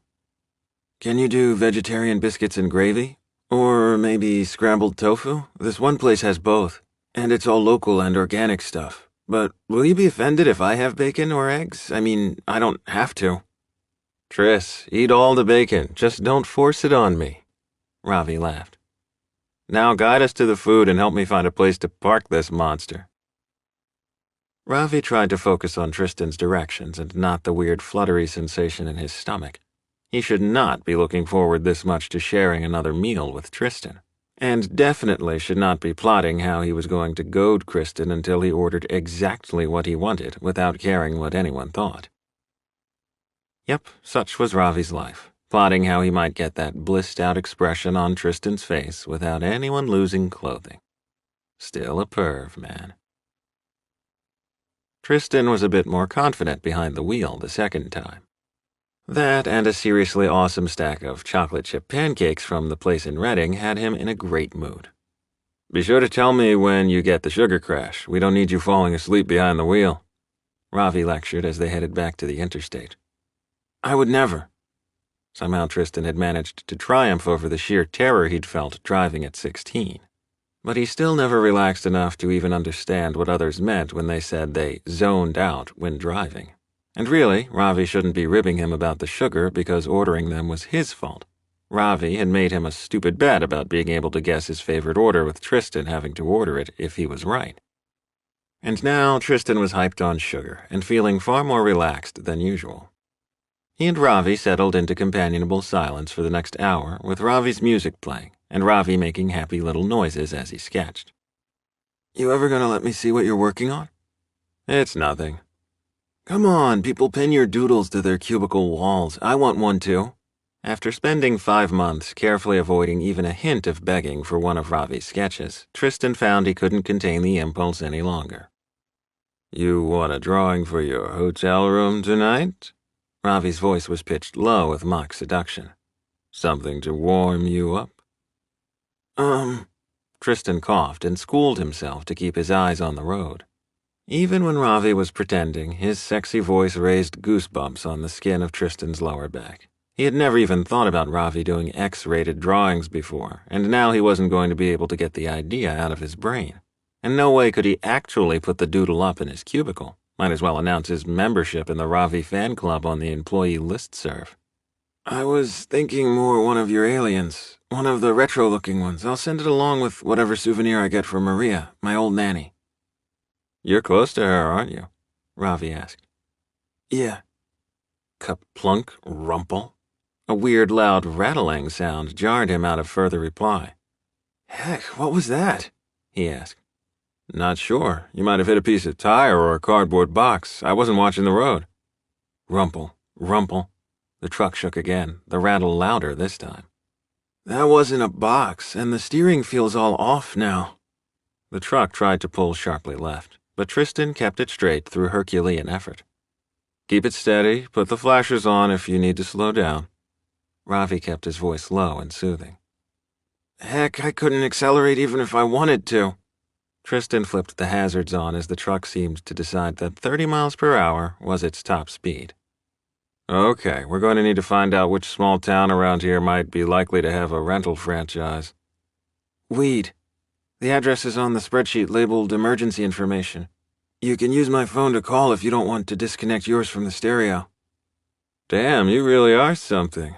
Can you do vegetarian biscuits and gravy? Or maybe scrambled tofu? This one place has both, and it's all local and organic stuff. But will you be offended if I have bacon or eggs? I mean, I don't have to. Tris, eat all the bacon, just don't force it on me. Ravi laughed. Now guide us to the food and help me find a place to park this monster. Ravi tried to focus on Tristan's directions and not the weird fluttery sensation in his stomach. He should not be looking forward this much to sharing another meal with Tristan, and definitely should not be plotting how he was going to goad Kristen until he ordered exactly what he wanted without caring what anyone thought. Yep, such was Ravi's life, plotting how he might get that blissed-out expression on Tristan's face without anyone losing clothing. Still a perv, man. Tristan was a bit more confident behind the wheel the second time. That and a seriously awesome stack of chocolate chip pancakes from the place in Reading had him in a great mood. Be sure to tell me when you get the sugar crash. We don't need you falling asleep behind the wheel, Ravi lectured as they headed back to the interstate. I would never. Somehow Tristan had managed to triumph over the sheer terror he'd felt driving at 16. But he still never relaxed enough to even understand what others meant when they said they zoned out when driving. And really, Ravi shouldn't be ribbing him about the sugar because ordering them was his fault. Ravi had made him a stupid bet about being able to guess his favorite order with Tristan having to order it if he was right. And now Tristan was hyped on sugar and feeling far more relaxed than usual. He and Ravi settled into companionable silence for the next hour with Ravi's music playing and Ravi making happy little noises as he sketched. You ever gonna let me see what you're working on? It's nothing. Come on, people pin your doodles to their cubicle walls. I want one too. After spending 5 months carefully avoiding even a hint of begging for one of Ravi's sketches, Tristan found he couldn't contain the impulse any longer. You want a drawing for your hotel room tonight? Ravi's voice was pitched low with mock seduction. Something to warm you up? Tristan coughed and schooled himself to keep his eyes on the road. Even when Ravi was pretending, his sexy voice raised goosebumps on the skin of Tristan's lower back. He had never even thought about Ravi doing X-rated drawings before, and now he wasn't going to be able to get the idea out of his brain. And no way could he actually put the doodle up in his cubicle. Might as well announce his membership in the Ravi fan club on the employee listserv. I was thinking more one of your aliens, one of the retro-looking ones. I'll send it along with whatever souvenir I get from Maria, my old nanny. You're close to her, aren't you? Ravi asked. Yeah. Kaplunk rumple? A weird, loud rattling sound jarred him out of further reply. Heck, what was that? He asked. Not sure. You might have hit a piece of tire or a cardboard box. I wasn't watching the road. Rumple, rumple. The truck shook again, the rattle louder this time. That wasn't a box, and the steering feels all off now. The truck tried to pull sharply left, but Tristan kept it straight through Herculean effort. Keep it steady, put the flashers on if you need to slow down. Ravi kept his voice low and soothing. Heck, I couldn't accelerate even if I wanted to. Tristan flipped the hazards on as the truck seemed to decide that 30 miles per hour was its top speed. Okay, we're going to need to find out which small town around here might be likely to have a rental franchise. Weed. The address is on the spreadsheet labeled emergency information. You can use my phone to call if you don't want to disconnect yours from the stereo. Damn, you really are something.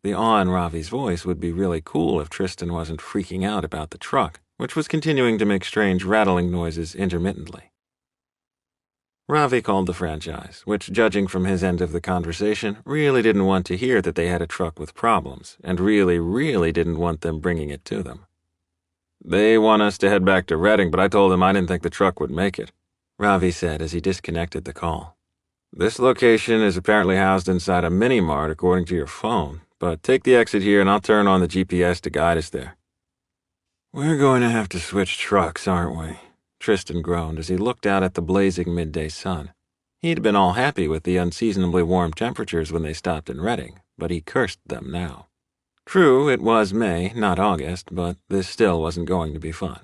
The awe in Ravi's voice would be really cool if Tristan wasn't freaking out about the truck, which was continuing to make strange rattling noises intermittently. Ravi called the franchise, which, judging from his end of the conversation, really didn't want to hear that they had a truck with problems, and really didn't want them bringing it to them. They want us to head back to Reading, but I told them I didn't think the truck would make it, Ravi said as he disconnected the call. This location is apparently housed inside a mini-mart according to your phone, but take the exit here and I'll turn on the GPS to guide us there. We're going to have to switch trucks, aren't we? Tristan groaned as he looked out at the blazing midday sun. He'd been all happy with the unseasonably warm temperatures when they stopped in Reading, but he cursed them now. True, it was May, not August, but this still wasn't going to be fun.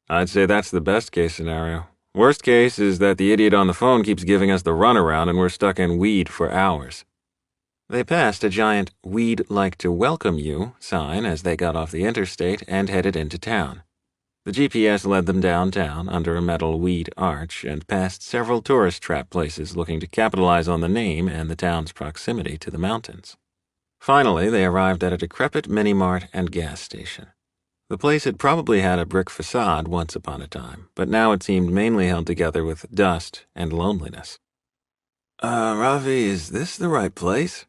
I'd say that's the best-case scenario. Worst case is that the idiot on the phone keeps giving us the runaround and we're stuck in weed for hours. They passed a giant "We'd like to welcome you" sign as they got off the interstate and headed into town. The GPS led them downtown under a metal weed arch and past several tourist trap places looking to capitalize on the name and the town's proximity to the mountains. Finally, they arrived at a decrepit mini-mart and gas station. The place had probably had a brick facade once upon a time, but now it seemed mainly held together with dust and loneliness. Ravi, is this the right place?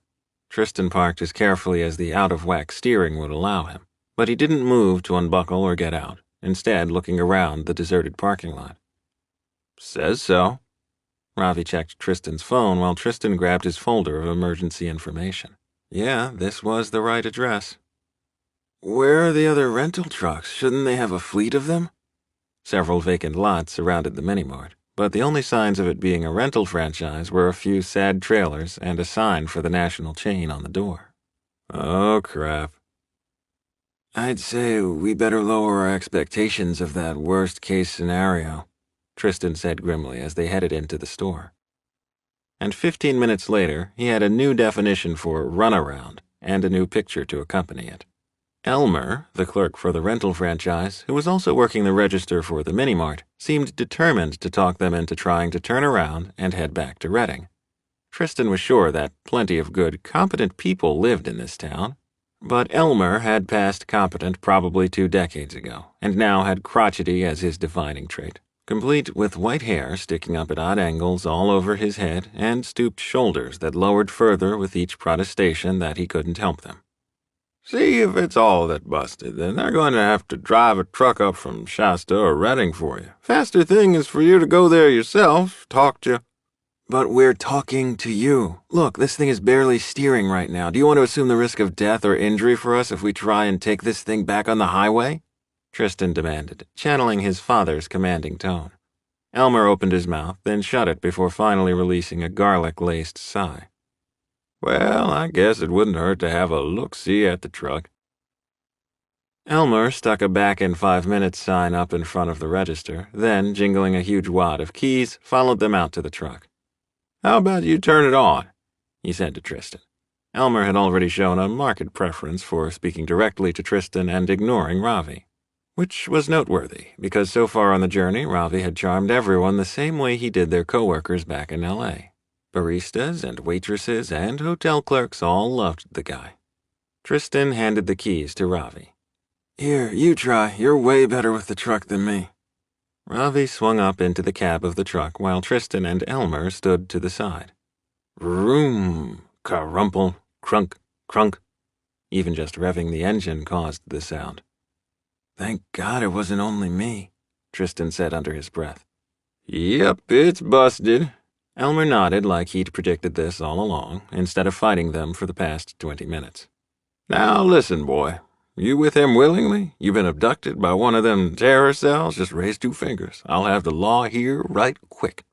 Tristan parked as carefully as the out-of-whack steering would allow him, but he didn't move to unbuckle or get out, instead looking around the deserted parking lot. Says so. Ravi checked Tristan's phone while Tristan grabbed his folder of emergency information. Yeah, this was the right address. Where are the other rental trucks? Shouldn't they have a fleet of them? Several vacant lots surrounded the mini-mart, but the only signs of it being a rental franchise were a few sad trailers and a sign for the national chain on the door. Oh, crap. I'd say we better lower our expectations of that worst-case scenario, Tristan said grimly as they headed into the store. And 15 minutes later, he had a new definition for runaround and a new picture to accompany it. Elmer, the clerk for the rental franchise, who was also working the register for the mini-mart, seemed determined to talk them into trying to turn around and head back to Reading. Tristan was sure that plenty of good, competent people lived in this town, but Elmer had passed competent probably 2 decades ago, and now had crotchety as his defining trait, complete with white hair sticking up at odd angles all over his head and stooped shoulders that lowered further with each protestation that he couldn't help them. See if it's all that busted, then they're going to have to drive a truck up from Shasta or Reading for you. Faster thing is for you to go there yourself, talk to... But we're talking to you. Look, this thing is barely steering right now. Do you want to assume the risk of death or injury for us if we try and take this thing back on the highway? Tristan demanded, channeling his father's commanding tone. Elmer opened his mouth, then shut it before finally releasing a garlic-laced sigh. Well, I guess it wouldn't hurt to have a look-see at the truck. Elmer stuck a back-in-5 minutes sign up in front of the register, then, jingling a huge wad of keys, followed them out to the truck. How about you turn it on? He said to Tristan. Elmer had already shown a marked preference for speaking directly to Tristan and ignoring Ravi, which was noteworthy, because so far on the journey, Ravi had charmed everyone the same way he did their co-workers back in L.A. Baristas and waitresses and hotel clerks all loved the guy. Tristan handed the keys to Ravi. Here, you try. You're way better with the truck than me. Ravi swung up into the cab of the truck while Tristan and Elmer stood to the side. Vroom, carumple, crunk, crunk. Even just revving the engine caused the sound. Thank God it wasn't only me, Tristan said under his breath. Yep, it's busted. Elmer nodded like he'd predicted this all along, instead of fighting them for the past 20 minutes. Now listen, boy. You with him willingly? You been abducted by one of them terror cells? Just raise 2 fingers. I'll have the law here right quick.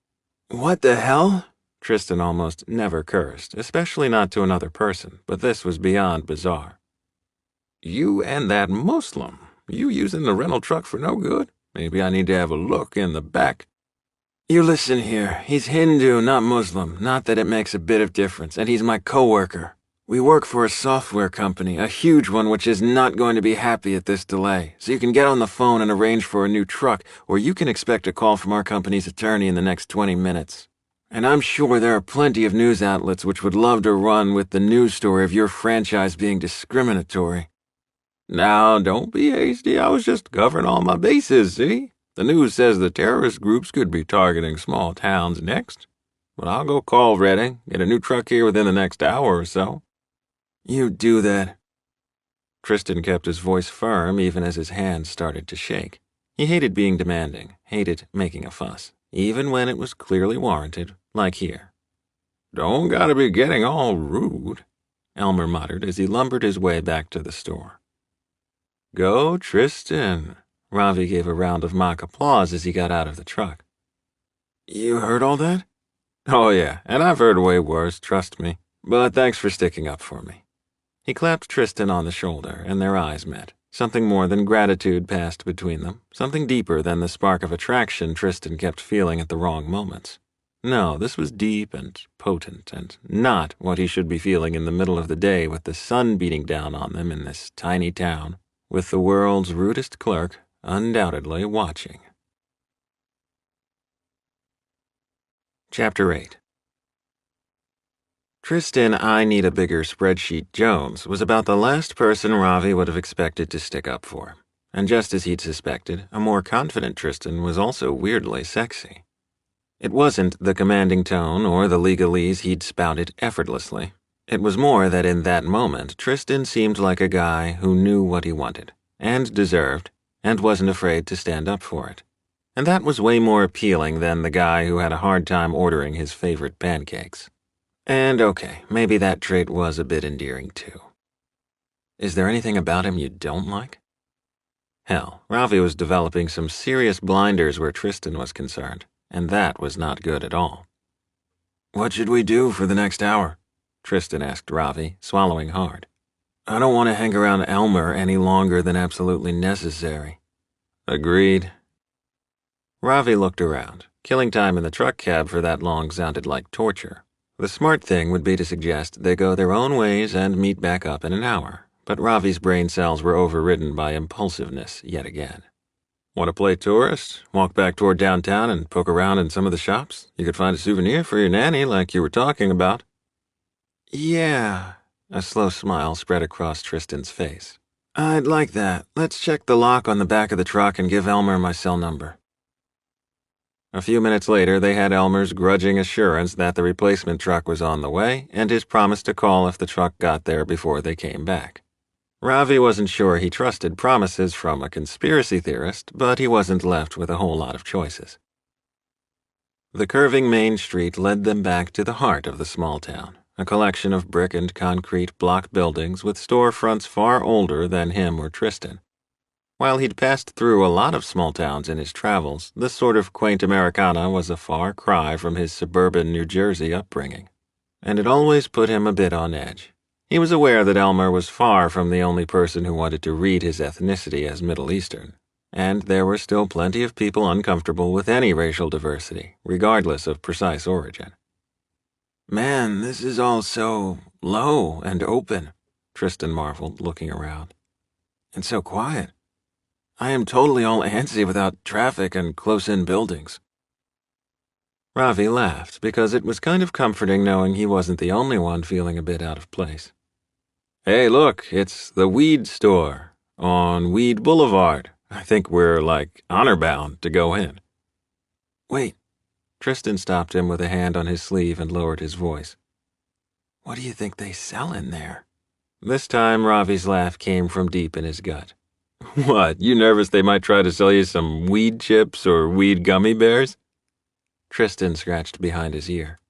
What the hell? Tristan almost never cursed, especially not to another person, but this was beyond bizarre. You and that Muslim, you using the rental truck for no good? Maybe I need to have a look in the back. You listen here, he's Hindu, not Muslim, not that it makes a bit of difference, and he's my co-worker. We work for a software company, a huge one which is not going to be happy at this delay, so you can get on the phone and arrange for a new truck, or you can expect a call from our company's attorney in the next 20 minutes. And I'm sure there are plenty of news outlets which would love to run with the news story of your franchise being discriminatory. Now, don't be hasty, I was just covering all my bases, see? The news says the terrorist groups could be targeting small towns next. But I'll go call Reading, get a new truck here within the next hour or so. You do that. Tristan kept his voice firm even as his hands started to shake. He hated being demanding, hated making a fuss, even when it was clearly warranted, Like here. Don't gotta be getting all rude, Elmer muttered as he lumbered his way back to the store. Go, Tristan. Ravi gave a round of mock applause as he got out of the truck. You heard all that? Oh yeah, and I've heard way worse, trust me. But thanks for sticking up for me. He clapped Tristan on the shoulder, and their eyes met. Something more than gratitude passed between them, something deeper than the spark of attraction Tristan kept feeling at the wrong moments. No, this was deep and potent, and not what he should be feeling in the middle of the day with the sun beating down on them in this tiny town, with the world's rudest clerk undoubtedly watching. Chapter 8. Tristan I Need a Bigger Spreadsheet Jones was about the last person Ravi would have expected to stick up for. And just as he'd suspected, a more confident Tristan was also weirdly sexy. It wasn't the commanding tone or the legalese he'd spouted effortlessly. It was more that in that moment, Tristan seemed like a guy who knew what he wanted, and deserved, and wasn't afraid to stand up for it. And that was way more appealing than the guy who had a hard time ordering his favorite pancakes. And okay, maybe that trait was a bit endearing too. Is there anything about him you don't like? Hell, Ravi was developing some serious blinders where Tristan was concerned, and that was not good at all. What should we do for the next hour? Tristan asked Ravi, swallowing hard. I don't want to hang around Elmer any longer than absolutely necessary. Agreed. Ravi looked around. Killing time in the truck cab for that long sounded like torture. The smart thing would be to suggest they go their own ways and meet back up in an hour, but Ravi's brain cells were overridden by impulsiveness yet again. Want to play tourist? Walk back toward downtown and poke around in some of the shops? You could find a souvenir for your nanny like you were talking about. Yeah, a slow smile spread across Tristan's face. I'd like that. Let's check the lock on the back of the truck and give Elmer my cell number. A few minutes later, they had Elmer's grudging assurance that the replacement truck was on the way and his promise to call if the truck got there before they came back. Ravi wasn't sure he trusted promises from a conspiracy theorist, but he wasn't left with a whole lot of choices. The curving main street led them back to the heart of the small town, a collection of brick and concrete block buildings with storefronts far older than him or Tristan. While he'd passed through a lot of small towns in his travels, this sort of quaint Americana was a far cry from his suburban New Jersey upbringing, and it always put him a bit on edge. He was aware that Elmer was far from the only person who wanted to read his ethnicity as Middle Eastern, and there were still plenty of people uncomfortable with any racial diversity, regardless of precise origin. Man, this is all so low and open, Tristan marveled, looking around. And so quiet. I am totally all antsy without traffic and close-in buildings. Ravi laughed because it was kind of comforting knowing he wasn't the only one feeling a bit out of place. Hey, look, it's the Weed Store on Weed Boulevard. I think we're, honor-bound to go in. Wait. Tristan stopped him with a hand on his sleeve and lowered his voice. What do you think they sell in there? This time, Ravi's laugh came from deep in his gut. What, you nervous they might try to sell you some weed chips or weed gummy bears? Tristan scratched behind his ear.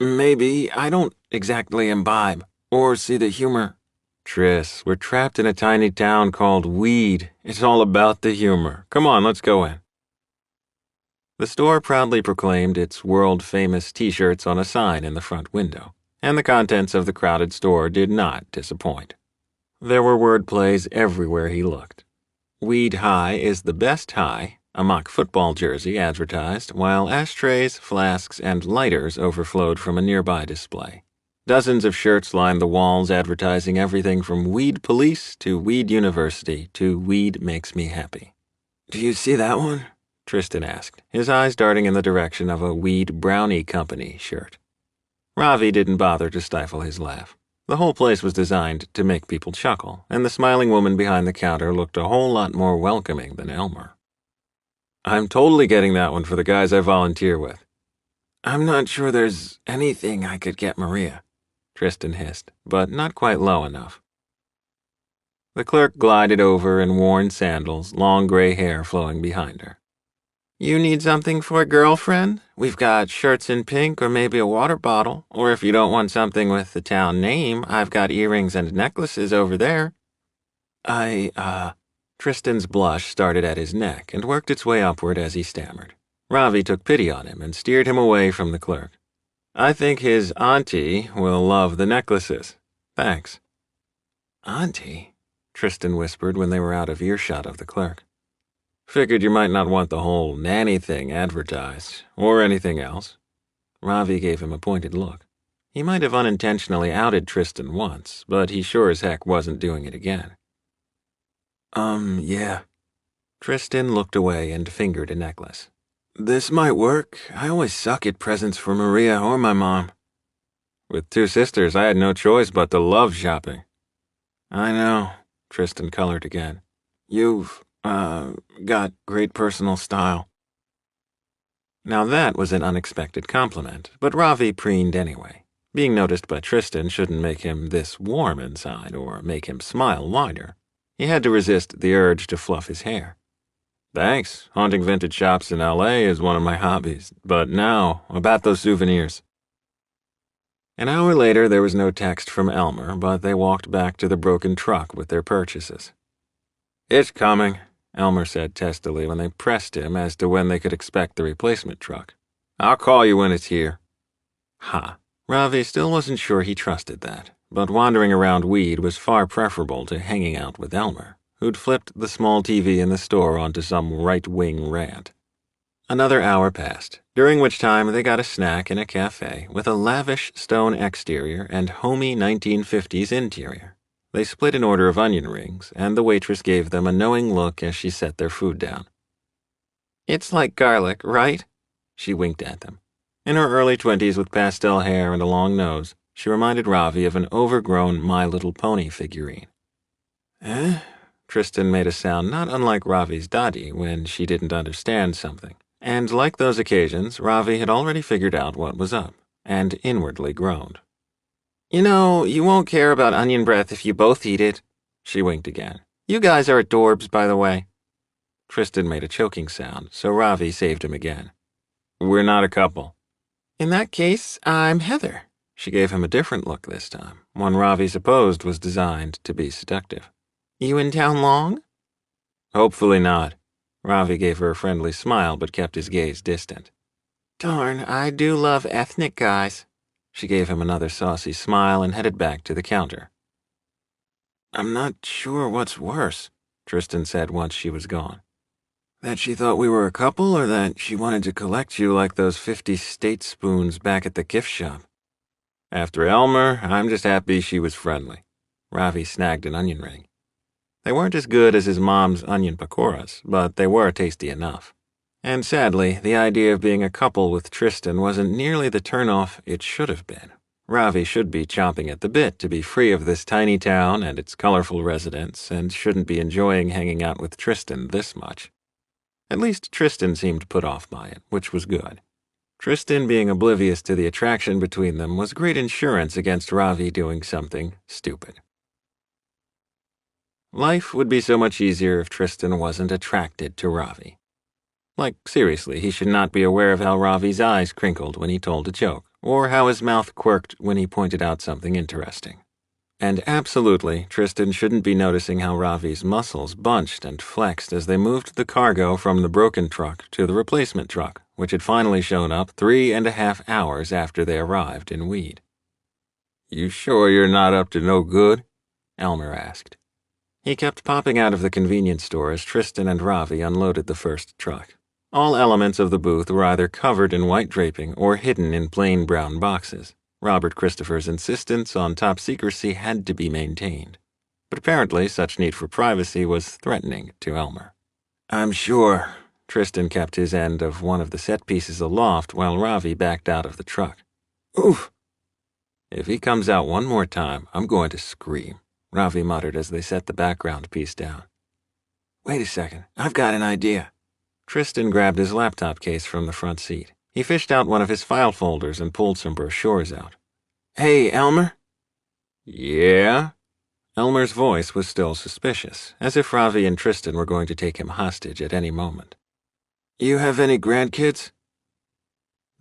Maybe. I don't exactly imbibe or see the humor. Tris, we're trapped in a tiny town called Weed. It's all about the humor. Come on, let's go in. The store proudly proclaimed its world-famous T-shirts on a sign in the front window, and the contents of the crowded store did not disappoint. There were wordplays everywhere he looked. Weed High is the best high, a mock football jersey advertised, while ashtrays, flasks, and lighters overflowed from a nearby display. Dozens of shirts lined the walls advertising everything from Weed Police to Weed University to Weed Makes Me Happy. Do you see that one? Tristan asked, his eyes darting in the direction of a Weed Brownie Company shirt. Ravi didn't bother to stifle his laugh. The whole place was designed to make people chuckle, and the smiling woman behind the counter looked a whole lot more welcoming than Elmer. I'm totally getting that one for the guys I volunteer with. I'm not sure there's anything I could get Maria, Tristan hissed, but not quite low enough. The clerk glided over in worn sandals, long gray hair flowing behind her. You need something for a girlfriend? We've got shirts in pink or maybe a water bottle. Or if you don't want something with the town name, I've got earrings and necklaces over there. Tristan's blush started at his neck and worked its way upward as he stammered. Ravi took pity on him and steered him away from the clerk. I think his auntie will love the necklaces. Thanks. Auntie? Tristan whispered when they were out of earshot of the clerk. Figured you might not want the whole nanny thing advertised, or anything else. Ravi gave him a pointed look. He might have unintentionally outed Tristan once, but he sure as heck wasn't doing it again. Yeah. Tristan looked away and fingered a necklace. This might work. I always suck at presents for Maria or my mom. With two sisters, I had no choice but to love shopping. I know, Tristan colored again. You've, got great personal style. Now that was an unexpected compliment, but Ravi preened anyway. Being noticed by Tristan shouldn't make him this warm inside or make him smile wider. He had to resist the urge to fluff his hair. Thanks. Haunting vintage shops in L.A. is one of my hobbies. But now, about those souvenirs. An hour later, there was no text from Elmer, but they walked back to the broken truck with their purchases. It's coming, Elmer said testily when they pressed him as to when they could expect the replacement truck. I'll call you when it's here. Ha. Ravi still wasn't sure he trusted that, but wandering around weed was far preferable to hanging out with Elmer, who'd flipped the small TV in the store onto some right-wing rant. Another hour passed, during which time they got a snack in a cafe with a lavish stone exterior and homey 1950s interior. They split an order of onion rings, and the waitress gave them a knowing look as she set their food down. It's like garlic, right? She winked at them. In her early 20s with pastel hair and a long nose, she reminded Ravi of an overgrown My Little Pony figurine. Eh? Tristan made a sound not unlike Ravi's daddy when she didn't understand something. And like those occasions, Ravi had already figured out what was up, and inwardly groaned. You know, you won't care about onion breath if you both eat it. She winked again. You guys are adorbs, by the way. Tristan made a choking sound, so Ravi saved him again. We're not a couple. In that case, I'm Heather. She gave him a different look this time, one Ravi supposed was designed to be seductive. You in town long? Hopefully not. Ravi gave her a friendly smile but kept his gaze distant. Darn, I do love ethnic guys. She gave him another saucy smile and headed back to the counter. I'm not sure what's worse, Tristan said once she was gone. That she thought we were a couple, or that she wanted to collect you like those 50 state spoons back at the gift shop? After Elmer, I'm just happy she was friendly. Ravi snagged an onion ring. They weren't as good as his mom's onion pakoras, but they were tasty enough. And sadly, the idea of being a couple with Tristan wasn't nearly the turnoff it should have been. Ravi should be chomping at the bit to be free of this tiny town and its colorful residents, and shouldn't be enjoying hanging out with Tristan this much. At least Tristan seemed put off by it, which was good. Tristan being oblivious to the attraction between them was great insurance against Ravi doing something stupid. Life would be so much easier if Tristan wasn't attracted to Ravi. Like, seriously, he should not be aware of how Ravi's eyes crinkled when he told a joke, or how his mouth quirked when he pointed out something interesting. And absolutely, Tristan shouldn't be noticing how Ravi's muscles bunched and flexed as they moved the cargo from the broken truck to the replacement truck, which had finally shown up 3.5 hours after they arrived in Weed. You sure you're not up to no good? Elmer asked. He kept popping out of the convenience store as Tristan and Ravi unloaded the first truck. All elements of the booth were either covered in white draping or hidden in plain brown boxes. Robert Christopher's insistence on top secrecy had to be maintained. But apparently such need for privacy was threatening to Elmer. I'm sure. Tristan kept his end of one of the set pieces aloft while Ravi backed out of the truck. Oof! If he comes out one more time, I'm going to scream, Ravi muttered as they set the background piece down. Wait a second, I've got an idea. Tristan grabbed his laptop case from the front seat. He fished out one of his file folders and pulled some brochures out. Hey, Elmer? Yeah? Elmer's voice was still suspicious, as if Ravi and Tristan were going to take him hostage at any moment. You have any grandkids?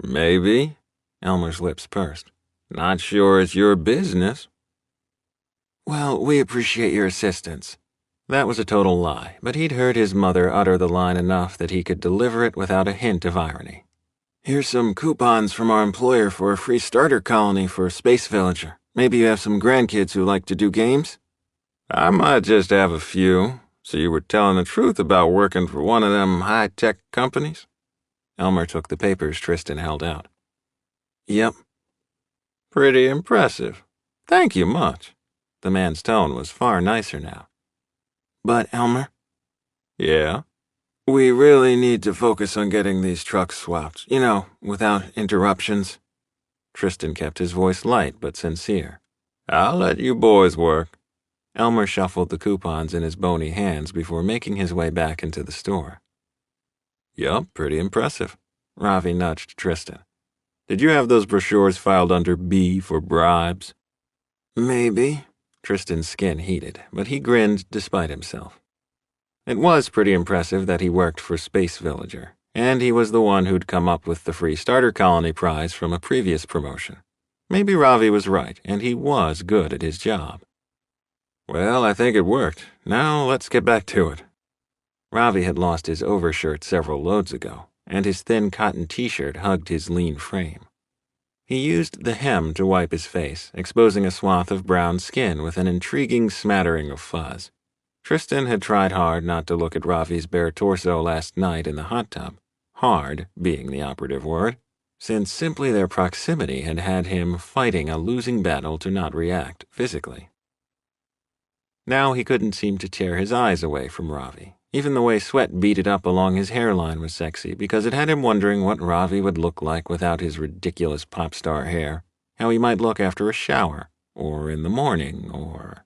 Maybe. Elmer's lips pursed. Not sure it's your business. Well, we appreciate your assistance. That was a total lie, but he'd heard his mother utter the line enough that he could deliver it without a hint of irony. Here's some coupons from our employer for a free starter colony for Space Villager. Maybe you have some grandkids who like to do games? I might just have a few. So you were telling the truth about working for one of them high-tech companies? Elmer took the papers Tristan held out. Yep. Pretty impressive. Thank you much. The man's tone was far nicer now. But, Elmer? Yeah? We really need to focus on getting these trucks swapped, without interruptions. Tristan kept his voice light but sincere. I'll let you boys work. Elmer shuffled the coupons in his bony hands before making his way back into the store. Yup, pretty impressive. Ravi nudged Tristan. Did you have those brochures filed under B for bribes? Maybe. Tristan's skin heated, but he grinned despite himself. It was pretty impressive that he worked for Space Villager, and he was the one who'd come up with the free starter colony prize from a previous promotion. Maybe Ravi was right, and he was good at his job. Well, I think it worked. Now let's get back to it. Ravi had lost his overshirt several loads ago, and his thin cotton t-shirt hugged his lean frame. He used the hem to wipe his face, exposing a swath of brown skin with an intriguing smattering of fuzz. Tristan had tried hard not to look at Ravi's bare torso last night in the hot tub, hard being the operative word, since simply their proximity had had him fighting a losing battle to not react physically. Now he couldn't seem to tear his eyes away from Ravi. Even the way sweat beaded up along his hairline was sexy because it had him wondering what Ravi would look like without his ridiculous pop star hair, how he might look after a shower, or in the morning, or...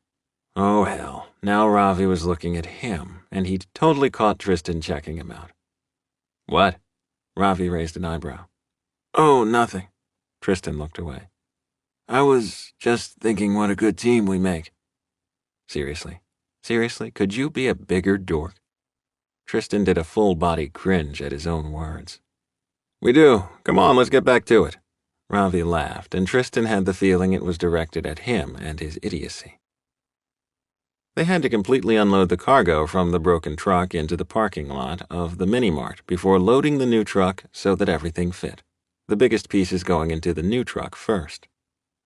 Oh hell, now Ravi was looking at him, and he'd totally caught Tristan checking him out. What? Ravi raised an eyebrow. Oh, nothing. Tristan looked away. I was just thinking what a good team we make. Seriously? Seriously? Could you be a bigger dork? Tristan did a full-body cringe at his own words. We do. Come on, let's get back to it. Ravi laughed, and Tristan had the feeling it was directed at him and his idiocy. They had to completely unload the cargo from the broken truck into the parking lot of the mini-mart before loading the new truck so that everything fit, the biggest pieces going into the new truck first.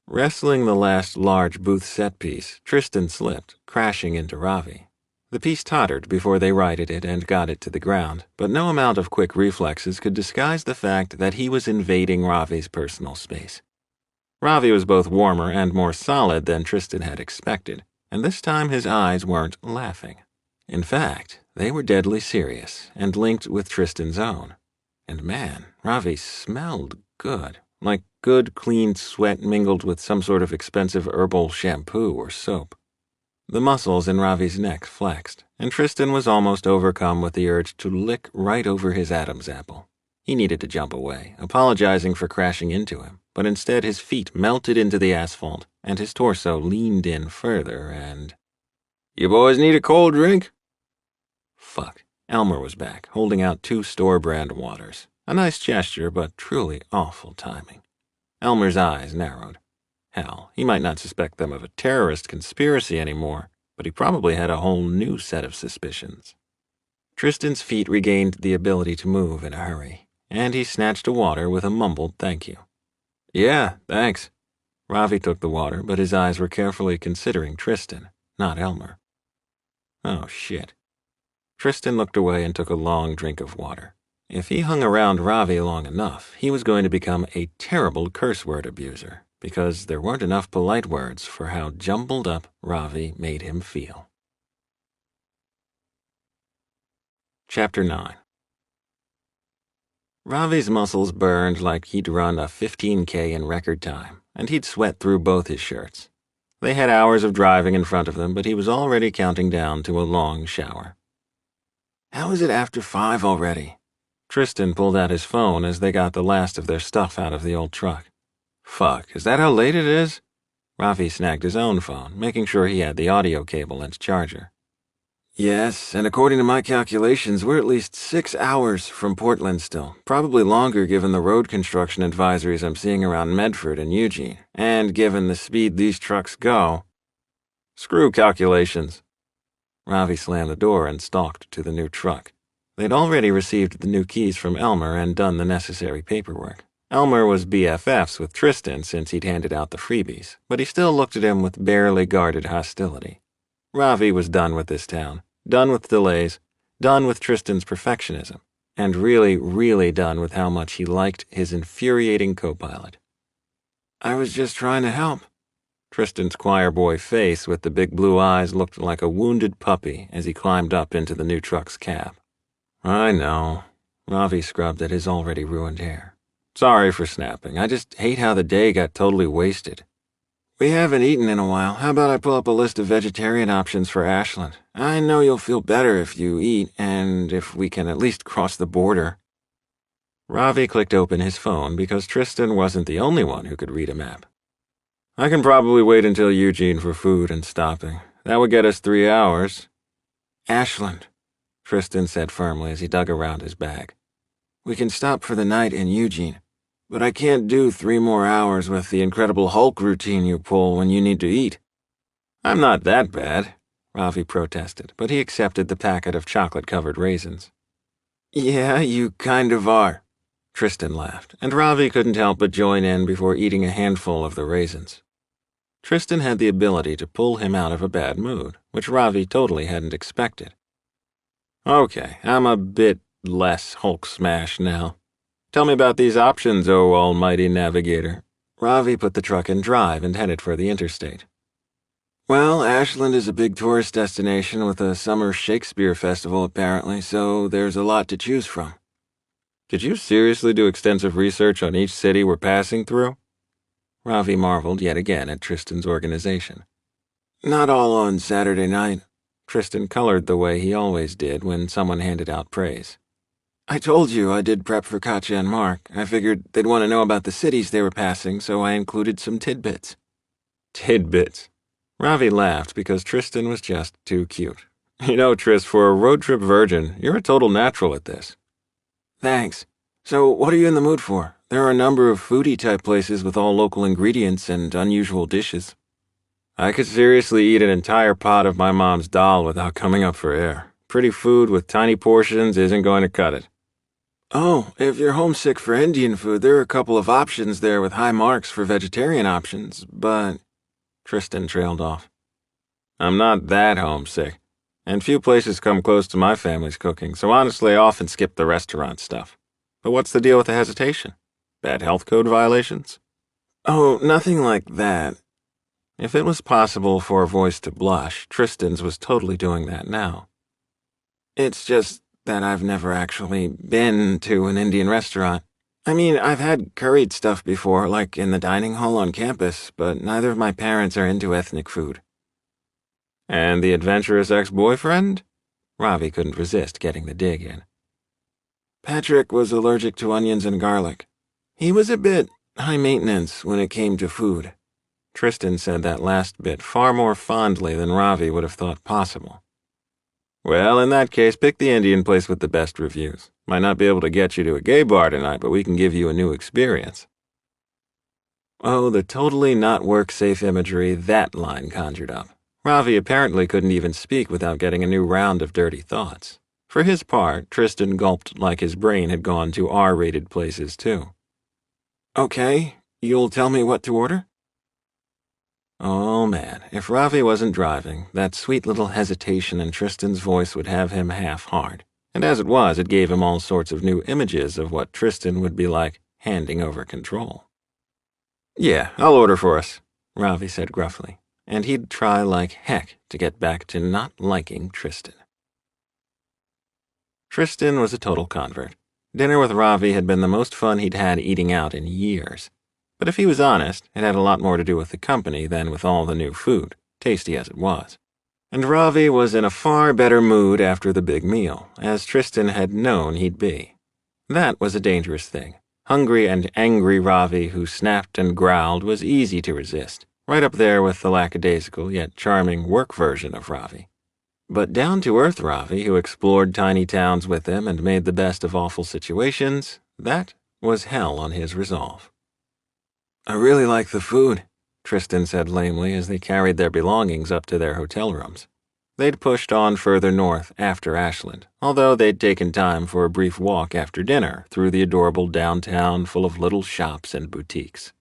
Wrestling the last large booth set piece, Tristan slipped, crashing into Ravi. The piece tottered before they righted it and got it to the ground, but no amount of quick reflexes could disguise the fact that he was invading Ravi's personal space. Ravi was both warmer and more solid than Tristan had expected, and this time his eyes weren't laughing. In fact, they were deadly serious and linked with Tristan's own. And man, Ravi smelled good. Like good, clean sweat mingled with some sort of expensive herbal shampoo or soap. The muscles in Ravi's neck flexed, and Tristan was almost overcome with the urge to lick right over his Adam's apple. He needed to jump away, apologizing for crashing into him, but instead his feet melted into the asphalt, and his torso leaned in further and... You boys need a cold drink? Fuck. Elmer was back, holding out 2 store-brand waters. A nice gesture, but truly awful timing. Elmer's eyes narrowed. Hell, he might not suspect them of a terrorist conspiracy anymore, but he probably had a whole new set of suspicions. Tristan's feet regained the ability to move in a hurry, and he snatched a water with a mumbled thank you. Yeah, thanks. Ravi took the water, but his eyes were carefully considering Tristan, not Elmer. Oh, shit. Tristan looked away and took a long drink of water. If he hung around Ravi long enough, he was going to become a terrible curse word abuser, because there weren't enough polite words for how jumbled up Ravi made him feel. Chapter 9. Ravi's muscles burned like he'd run a 15K in record time, and he'd sweat through both his shirts. They had hours of driving in front of them, but he was already counting down to a long shower. How is it after 5 already? Tristan pulled out his phone as they got the last of their stuff out of the old truck. Fuck, is that how late it is? Ravi snagged his own phone, making sure he had the audio cable and charger. Yes, and according to my calculations, we're at least 6 hours from Portland still. Probably longer given the road construction advisories I'm seeing around Medford and Eugene. And given the speed these trucks go. Screw calculations. Ravi slammed the door and stalked to the new truck. They'd already received the new keys from Elmer and done the necessary paperwork. Elmer was BFFs with Tristan since he'd handed out the freebies, but he still looked at him with barely guarded hostility. Ravi was done with this town, done with delays, done with Tristan's perfectionism, and really, really done with how much he liked his infuriating co-pilot. I was just trying to help. Tristan's choir boy face with the big blue eyes looked like a wounded puppy as he climbed up into the new truck's cab. I know. Ravi scrubbed at his already ruined hair. Sorry for snapping. I just hate how the day got totally wasted. We haven't eaten in a while. How about I pull up a list of vegetarian options for Ashland? I know you'll feel better if you eat, and if we can at least cross the border. Ravi clicked open his phone because Tristan wasn't the only one who could read a map. I can probably wait until Eugene for food and stopping. That would get us 3 hours. Ashland, Tristan said firmly as he dug around his bag. We can stop for the night in Eugene. But I can't do 3 more hours with the Incredible Hulk routine you pull when you need to eat. I'm not that bad, Ravi protested, but he accepted the packet of chocolate-covered raisins. Yeah, you kind of are, Tristan laughed, and Ravi couldn't help but join in before eating a handful of the raisins. Tristan had the ability to pull him out of a bad mood, which Ravi totally hadn't expected. Okay, I'm a bit less Hulk smash now. Tell me about these options, oh almighty navigator. Ravi put the truck in drive and headed for the interstate. Well, Ashland is a big tourist destination with a summer Shakespeare festival apparently, so there's a lot to choose from. Did you seriously do extensive research on each city we're passing through? Ravi marveled yet again at Tristan's organization. Not all on Saturday night. Tristan colored the way he always did when someone handed out praise. I told you I did prep for Katja and Mark. I figured they'd want to know about the cities they were passing, so I included some tidbits. Tidbits? Ravi laughed because Tristan was just too cute. You know, Tris, for a road trip virgin, you're a total natural at this. Thanks. So, what are you in the mood for? There are a number of foodie-type places with all local ingredients and unusual dishes. I could seriously eat an entire pot of my mom's dal without coming up for air. Pretty food with tiny portions isn't going to cut it. Oh, if you're homesick for Indian food, there are a couple of options there with high marks for vegetarian options, but... Tristan trailed off. I'm not that homesick, and few places come close to my family's cooking, so honestly I often skip the restaurant stuff. But what's the deal with the hesitation? Bad health code violations? Oh, nothing like that. If it was possible for a voice to blush, Tristan's was totally doing that now. It's just that I've never actually been to an Indian restaurant. I mean, I've had curried stuff before, like in the dining hall on campus, but neither of my parents are into ethnic food. And the adventurous ex-boyfriend? Ravi couldn't resist getting the dig in. Patrick was allergic to onions and garlic. He was a bit high maintenance when it came to food. Tristan said that last bit far more fondly than Ravi would have thought possible. Well, in that case, pick the Indian place with the best reviews. Might not be able to get you to a gay bar tonight, but we can give you a new experience. Oh, the totally not work-safe imagery that line conjured up. Ravi apparently couldn't even speak without getting a new round of dirty thoughts. For his part, Tristan gulped like his brain had gone to R-rated places, too. Okay, you'll tell me what to order? Oh man, if Ravi wasn't driving, that sweet little hesitation in Tristan's voice would have him half-hard. And as it was, it gave him all sorts of new images of what Tristan would be like handing over control. Yeah, I'll order for us, Ravi said gruffly, and he'd try like heck to get back to not liking Tristan. Tristan was a total convert. Dinner with Ravi had been the most fun he'd had eating out in years. But if he was honest, it had a lot more to do with the company than with all the new food, tasty as it was. And Ravi was in a far better mood after the big meal, as Tristan had known he'd be. That was a dangerous thing. Hungry and angry Ravi who snapped and growled was easy to resist, right up there with the lackadaisical yet charming work version of Ravi. But down-to-earth Ravi, who explored tiny towns with him and made the best of awful situations, that was hell on his resolve. I really like the food, Tristan said lamely as they carried their belongings up to their hotel rooms. They'd pushed on further north after Ashland, although they'd taken time for a brief walk after dinner through the adorable downtown full of little shops and boutiques.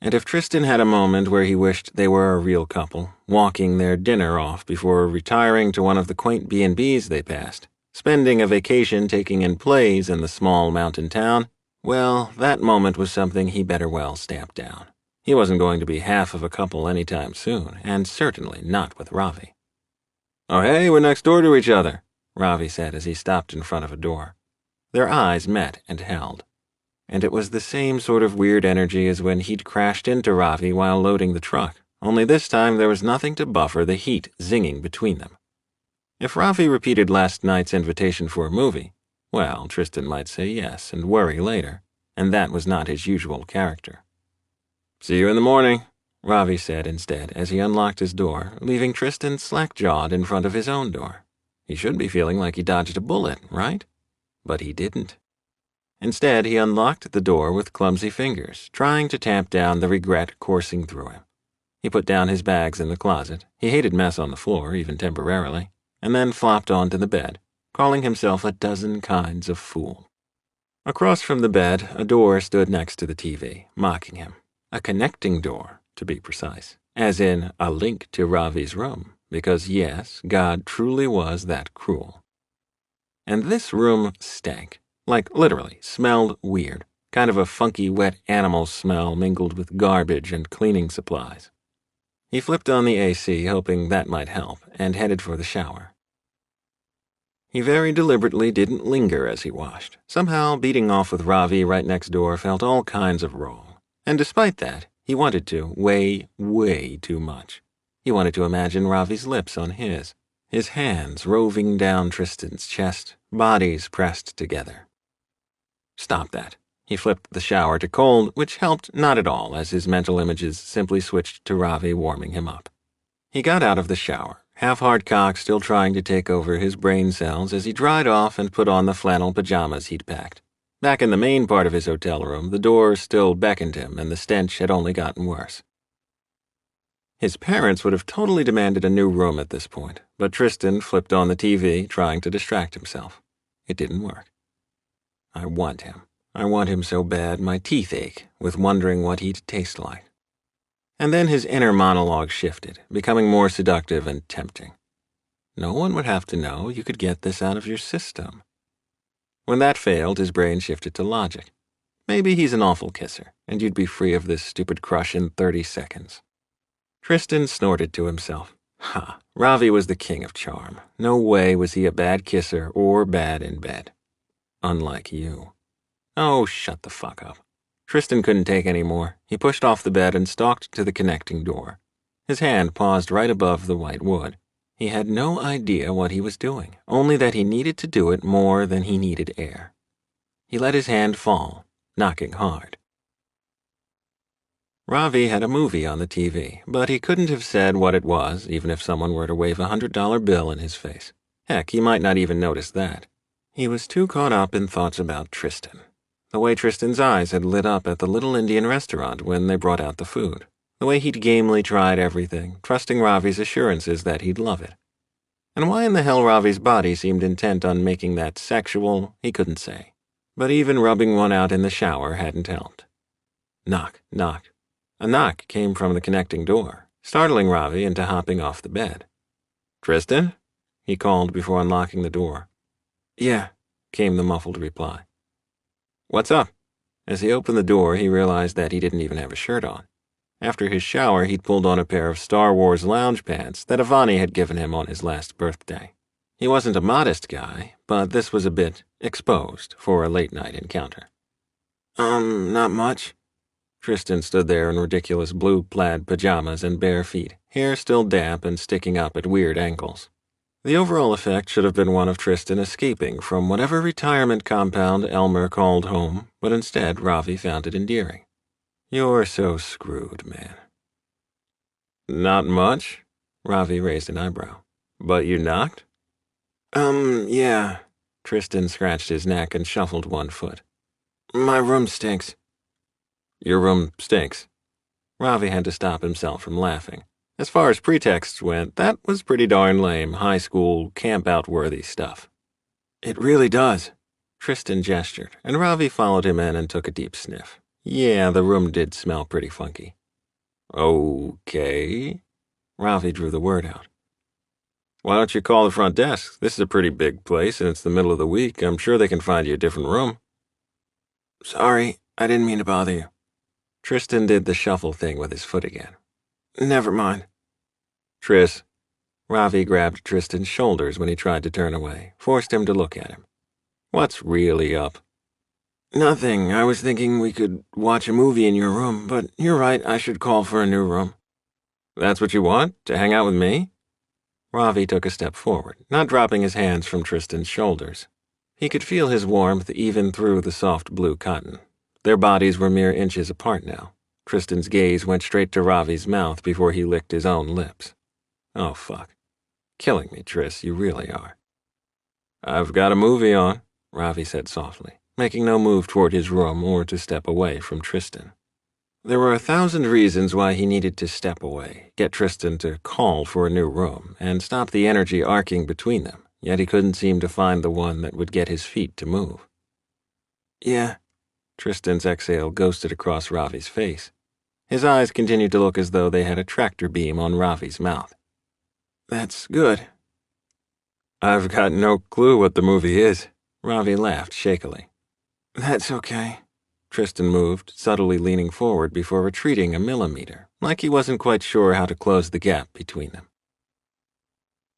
And if Tristan had a moment where he wished they were a real couple, walking their dinner off before retiring to one of the quaint B&Bs they passed, spending a vacation taking in plays in the small mountain town, well, that moment was something he better well stamp down. He wasn't going to be half of a couple anytime soon, and certainly not with Ravi. "Oh, hey, we're next door to each other," Ravi said as he stopped in front of a door. Their eyes met and held. And it was the same sort of weird energy as when he'd crashed into Ravi while loading the truck, only this time there was nothing to buffer the heat zinging between them. If Ravi repeated last night's invitation for a movie, well, Tristan might say yes and worry later, and that was not his usual character. "See you in the morning," Ravi said instead as he unlocked his door, leaving Tristan slack-jawed in front of his own door. He should be feeling like he dodged a bullet, right? But he didn't. Instead, he unlocked the door with clumsy fingers, trying to tamp down the regret coursing through him. He put down his bags in the closet. He hated mess on the floor, even temporarily, and then flopped onto the bed, calling himself a dozen kinds of fool. Across from the bed, a door stood next to the TV, mocking him. A connecting door, to be precise, as in a link to Ravi's room, because yes, God truly was that cruel. And this room stank, like literally smelled weird, kind of a funky wet animal smell mingled with garbage and cleaning supplies. He flipped on the AC, hoping that might help, and headed for the shower. He very deliberately didn't linger as he washed. Somehow, beating off with Ravi right next door felt all kinds of wrong. And despite that, he wanted to way too much. He wanted to imagine Ravi's lips on his hands roving down Tristan's chest, bodies pressed together. Stop that. He flipped the shower to cold, which helped not at all as his mental images simply switched to Ravi warming him up. He got out of the shower, half-hard cock still trying to take over his brain cells as he dried off and put on the flannel pajamas he'd packed. Back in the main part of his hotel room, the door still beckoned him and the stench had only gotten worse. His parents would have totally demanded a new room at this point, but Tristan flipped on the TV, trying to distract himself. It didn't work. I want him. I want him so bad my teeth ache with wondering what he'd taste like. And then his inner monologue shifted, becoming more seductive and tempting. No one would have to know. You could get this out of your system. When that failed, his brain shifted to logic. Maybe he's an awful kisser, and you'd be free of this stupid crush in 30 seconds. Tristan snorted to himself. Ha, Ravi was the king of charm. No way was he a bad kisser or bad in bed. Unlike you. Oh, shut the fuck up. Tristan couldn't take any more. He pushed off the bed and stalked to the connecting door. His hand paused right above the white wood. He had no idea what he was doing, only that he needed to do it more than he needed air. He let his hand fall, knocking hard. Ravi had a movie on the TV, but he couldn't have said what it was, even if someone were to wave a $100 bill in his face. Heck, he might not even notice that. He was too caught up in thoughts about Tristan. The way Tristan's eyes had lit up at the little Indian restaurant when they brought out the food. The way he'd gamely tried everything, trusting Ravi's assurances that he'd love it. And why in the hell Ravi's body seemed intent on making that sexual, he couldn't say. But even rubbing one out in the shower hadn't helped. Knock, knock. A knock came from the connecting door, startling Ravi into hopping off the bed. "Tristan?" he called before unlocking the door. "Yeah," came the muffled reply. "What's up?" As he opened the door, he realized that he didn't even have a shirt on. After his shower, he'd pulled on a pair of Star Wars lounge pants that Avani had given him on his last birthday. He wasn't a modest guy, but this was a bit exposed for a late-night encounter. Not much." Tristan stood there in ridiculous blue plaid pajamas and bare feet, hair still damp and sticking up at weird angles. The overall effect should have been one of Tristan escaping from whatever retirement compound Elmer called home, but instead Ravi found it endearing. "You're so screwed, man." "Not much?" Ravi raised an eyebrow. "But you knocked?" Yeah. Tristan scratched his neck and shuffled one foot. My room stinks. Your room stinks. Ravi had to stop himself from laughing. As far as pretexts went, that was pretty darn lame, high school, camp-out-worthy stuff. It really does. Tristan gestured, and Ravi followed him in and took a deep sniff. Yeah, the room did smell pretty funky. Okay. Ravi drew the word out. Why don't you call the front desk? This is a pretty big place, and it's the middle of the week. I'm sure they can find you a different room. Sorry, I didn't mean to bother you. Tristan did the shuffle thing with his foot again. Never mind. Tris. Ravi grabbed Tristan's shoulders when he tried to turn away, forced him to look at him. What's really up? Nothing. I was thinking we could watch a movie in your room, but you're right, I should call for a new room. That's what you want? To hang out with me? Ravi took a step forward, not dropping his hands from Tristan's shoulders. He could feel his warmth even through the soft blue cotton. Their bodies were mere inches apart now. Tristan's gaze went straight to Ravi's mouth before he licked his own lips. Oh, fuck. Killing me, Tris, you really are. I've got a movie on, Ravi said softly, making no move toward his room or to step away from Tristan. There were 1,000 reasons why he needed to step away, get Tristan to call for a new room, and stop the energy arcing between them, yet he couldn't seem to find the one that would get his feet to move. Yeah. Tristan's exhale ghosted across Ravi's face. His eyes continued to look as though they had a tractor beam on Ravi's mouth. That's good. I've got no clue what the movie is. Ravi laughed shakily. That's okay. Tristan moved, subtly leaning forward before retreating a millimeter, like he wasn't quite sure how to close the gap between them.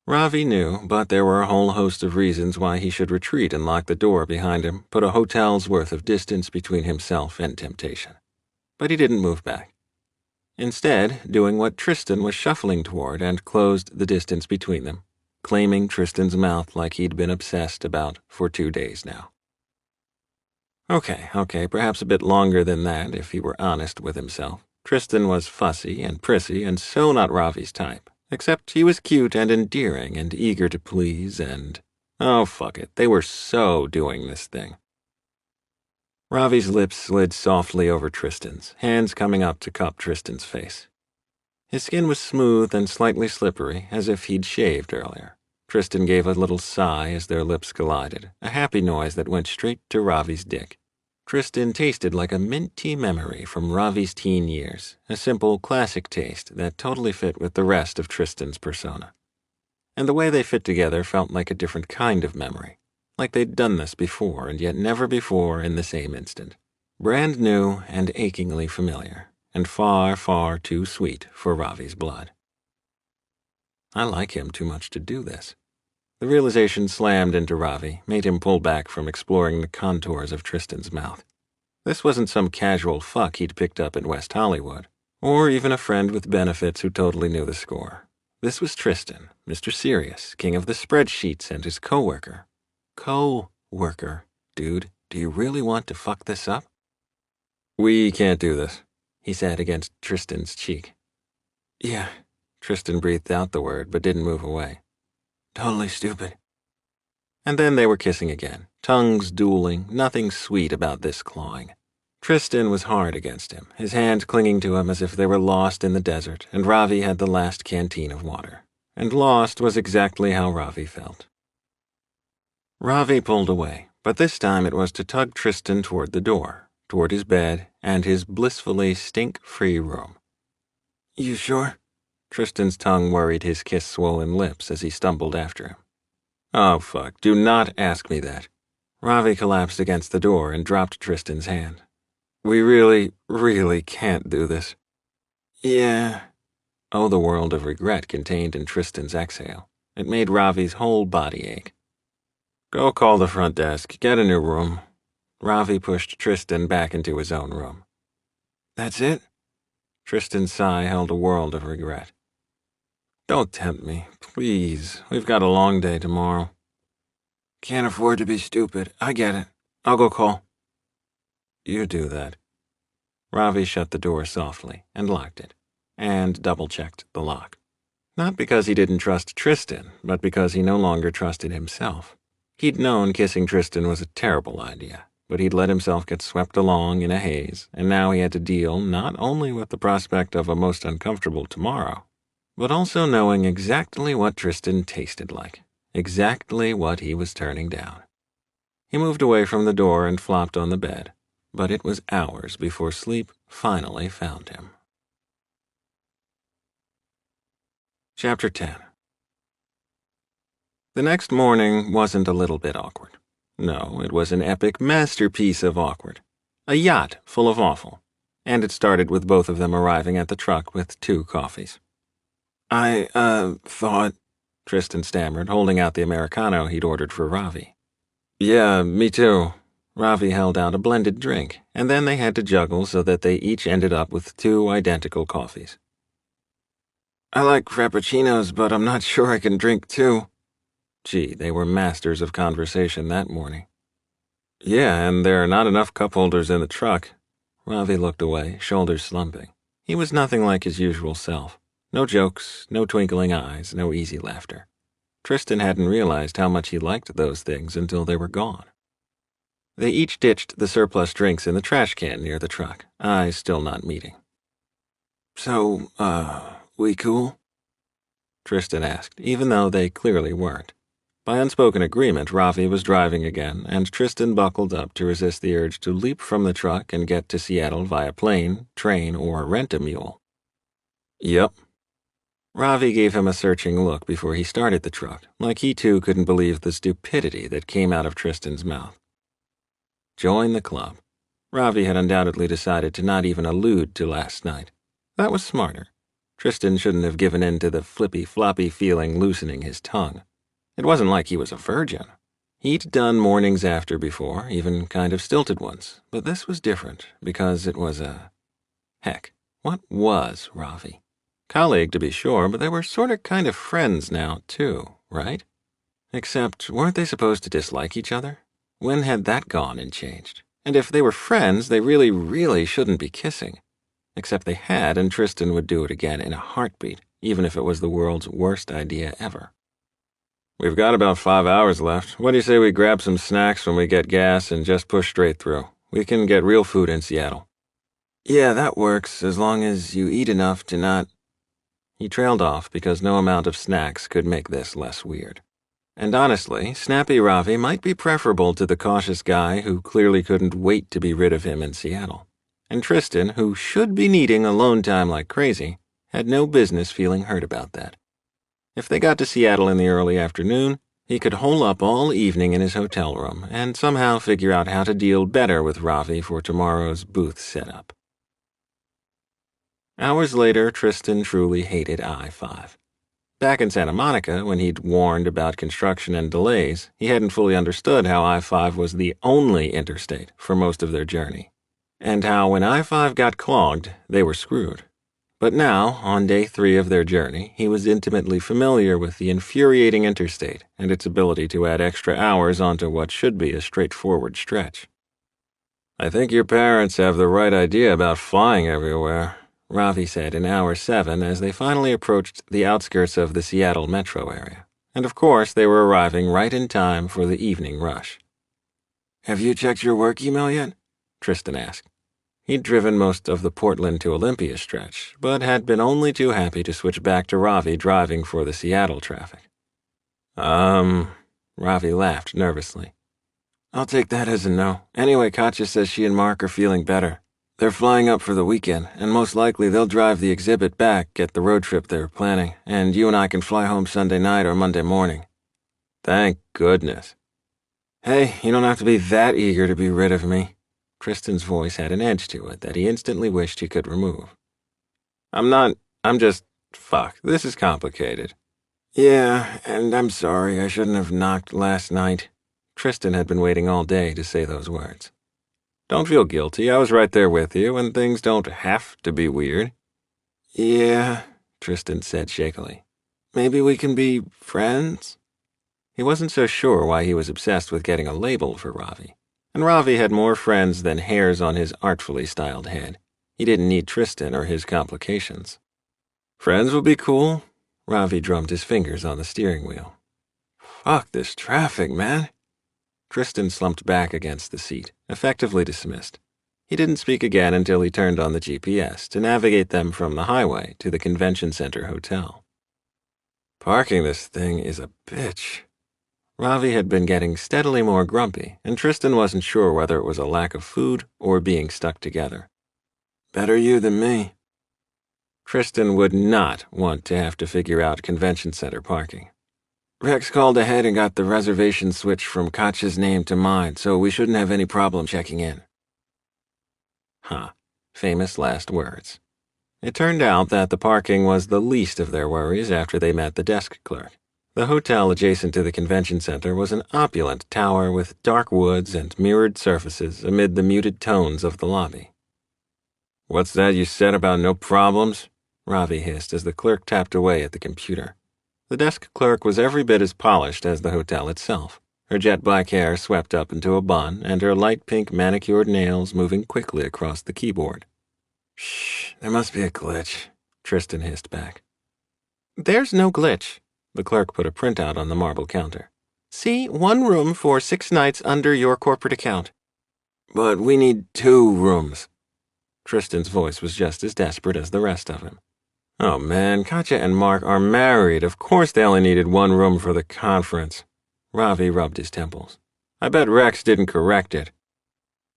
Ravi knew, but there were a whole host of reasons why he should retreat and lock the door behind him, put a hotel's worth of distance between himself and temptation. But he didn't move back. Instead, doing what Tristan was shuffling toward and closed the distance between them, claiming Tristan's mouth like he'd been obsessed about for 2 days now. Okay, perhaps a bit longer than that if he were honest with himself. Tristan was fussy and prissy and so not Ravi's type, except he was cute and endearing and eager to please and… oh, fuck it, they were so doing this thing. Ravi's lips slid softly over Tristan's, hands coming up to cup Tristan's face. His skin was smooth and slightly slippery, as if he'd shaved earlier. Tristan gave a little sigh as their lips collided, a happy noise that went straight to Ravi's dick. Tristan tasted like a minty memory from Ravi's teen years, a simple, classic taste that totally fit with the rest of Tristan's persona. And the way they fit together felt like a different kind of memory, like they'd done this before and yet never before in the same instant. Brand new and achingly familiar, and far, far too sweet for Ravi's blood. I like him too much to do this. The realization slammed into Ravi, made him pull back from exploring the contours of Tristan's mouth. This wasn't some casual fuck he'd picked up in West Hollywood, or even a friend with benefits who totally knew the score. This was Tristan, Mr. Serious, king of the spreadsheets, and his co-worker. Co-worker. Dude, do you really want to fuck this up? We can't do this, he said against Tristan's cheek. Yeah. Tristan breathed out the word but didn't move away. Totally stupid. And then they were kissing again, tongues dueling, nothing sweet about this clawing. Tristan was hard against him, his hands clinging to him as if they were lost in the desert, and Ravi had the last canteen of water. And lost was exactly how Ravi felt. Ravi pulled away, but this time it was to tug Tristan toward the door, toward his bed, and his blissfully stink-free room. You sure? Tristan's tongue worried his kiss-swollen lips as he stumbled after him. Oh, fuck, do not ask me that. Ravi collapsed against the door and dropped Tristan's hand. We really, really can't do this. Yeah. Oh, the world of regret contained in Tristan's exhale. It made Ravi's whole body ache. Go call the front desk, get a new room. Ravi pushed Tristan back into his own room. That's it? Tristan's sigh held a world of regret. Don't tempt me, please. We've got a long day tomorrow. Can't afford to be stupid. I get it. I'll go call. You do that. Ravi shut the door softly and locked it, and double-checked the lock. Not because he didn't trust Tristan, but because he no longer trusted himself. He'd known kissing Tristan was a terrible idea, but he'd let himself get swept along in a haze, and now he had to deal not only with the prospect of a most uncomfortable tomorrow, but also knowing exactly what Tristan tasted like, exactly what he was turning down. He moved away from the door and flopped on the bed, but it was hours before sleep finally found him. Chapter 10. The next morning wasn't a little bit awkward. No, it was an epic masterpiece of awkward. A yacht full of awful. And it started with both of them arriving at the truck with 2 coffees. I thought, Tristan stammered, holding out the Americano he'd ordered for Ravi. Yeah, me too. Ravi held out a blended drink, and then they had to juggle so that they each ended up with 2 identical coffees. I like frappuccinos, but I'm not sure I can drink 2. Gee, they were masters of conversation that morning. Yeah, and there are not enough cup holders in the truck. Ravi looked away, shoulders slumping. He was nothing like his usual self. No jokes, no twinkling eyes, no easy laughter. Tristan hadn't realized how much he liked those things until they were gone. They each ditched the surplus drinks in the trash can near the truck, eyes still not meeting. So, we cool? Tristan asked, even though they clearly weren't. By unspoken agreement, Ravi was driving again, and Tristan buckled up to resist the urge to leap from the truck and get to Seattle via plane, train, or rent-a-mule. Yep. Ravi gave him a searching look before he started the truck, like he too couldn't believe the stupidity that came out of Tristan's mouth. Join the club. Ravi had undoubtedly decided to not even allude to last night. That was smarter. Tristan shouldn't have given in to the flippy-floppy feeling loosening his tongue. It wasn't like he was a virgin. He'd done mornings after before, even kind of stilted ones, but this was different because it was Heck, what was Ravi? Colleague, to be sure, but they were sort of kind of friends now, too, right? Except, weren't they supposed to dislike each other? When had that gone and changed? And if they were friends, they really, really shouldn't be kissing. Except they had, and Tristan would do it again in a heartbeat, even if it was the world's worst idea ever. We've got about 5 hours left. What do you say we grab some snacks when we get gas and just push straight through? We can get real food in Seattle. Yeah, that works, as long as you eat enough to not... He trailed off because no amount of snacks could make this less weird. And honestly, Snappy Ravi might be preferable to the cautious guy who clearly couldn't wait to be rid of him in Seattle. And Tristan, who should be needing alone time like crazy, had no business feeling hurt about that. If they got to Seattle in the early afternoon, he could hole up all evening in his hotel room and somehow figure out how to deal better with Ravi for tomorrow's booth setup. Hours later, Tristan truly hated I-5. Back in Santa Monica, when he'd warned about construction and delays, he hadn't fully understood how I-5 was the only interstate for most of their journey, and how when I-5 got clogged, they were screwed. But now, on day 3 of their journey, he was intimately familiar with the infuriating interstate and its ability to add extra hours onto what should be a straightforward stretch. I think your parents have the right idea about flying everywhere, Ravi said in hour 7 as they finally approached the outskirts of the Seattle metro area. And of course, they were arriving right in time for the evening rush. Have you checked your work email yet? Tristan asked. He'd driven most of the Portland to Olympia stretch, but had been only too happy to switch back to Ravi driving for the Seattle traffic. Ravi laughed nervously. I'll take that as a no. Anyway, Katja says she and Mark are feeling better. They're flying up for the weekend, and most likely they'll drive the exhibit back at the road trip they were planning, and you and I can fly home Sunday night or Monday morning. Thank goodness. Hey, you don't have to be that eager to be rid of me. Tristan's voice had an edge to it that he instantly wished he could remove. Fuck, this is complicated. Yeah, and I'm sorry, I shouldn't have knocked last night. Tristan had been waiting all day to say those words. Don't feel guilty, I was right there with you, and things don't have to be weird. Yeah, Tristan said shakily. Maybe we can be friends? He wasn't so sure why he was obsessed with getting a label for Ravi. And Ravi had more friends than hairs on his artfully styled head. He didn't need Tristan or his complications. Friends would be cool. Ravi drummed his fingers on the steering wheel. Fuck this traffic, man. Tristan slumped back against the seat, effectively dismissed. He didn't speak again until he turned on the GPS to navigate them from the highway to the convention center hotel. Parking this thing is a bitch. Ravi had been getting steadily more grumpy, and Tristan wasn't sure whether it was a lack of food or being stuck together. Better you than me. Tristan would not want to have to figure out convention center parking. Rex called ahead and got the reservation switched from Katja's name to mine, so we shouldn't have any problem checking in. Famous last words. It turned out that the parking was the least of their worries after they met the desk clerk. The hotel adjacent to the convention center was an opulent tower with dark woods and mirrored surfaces amid the muted tones of the lobby. What's that you said about no problems? Ravi hissed as the clerk tapped away at the computer. The desk clerk was every bit as polished as the hotel itself, her jet black hair swept up into a bun and her light pink manicured nails moving quickly across the keyboard. Shh, there must be a glitch, Tristan hissed back. There's no glitch. The clerk put a printout on the marble counter. See, 1 room for 6 nights under your corporate account. But we need 2 rooms. Tristan's voice was just as desperate as the rest of him. Oh man, Katja and Mark are married. Of course they only needed 1 room for the conference. Ravi rubbed his temples. I bet Rex didn't correct it.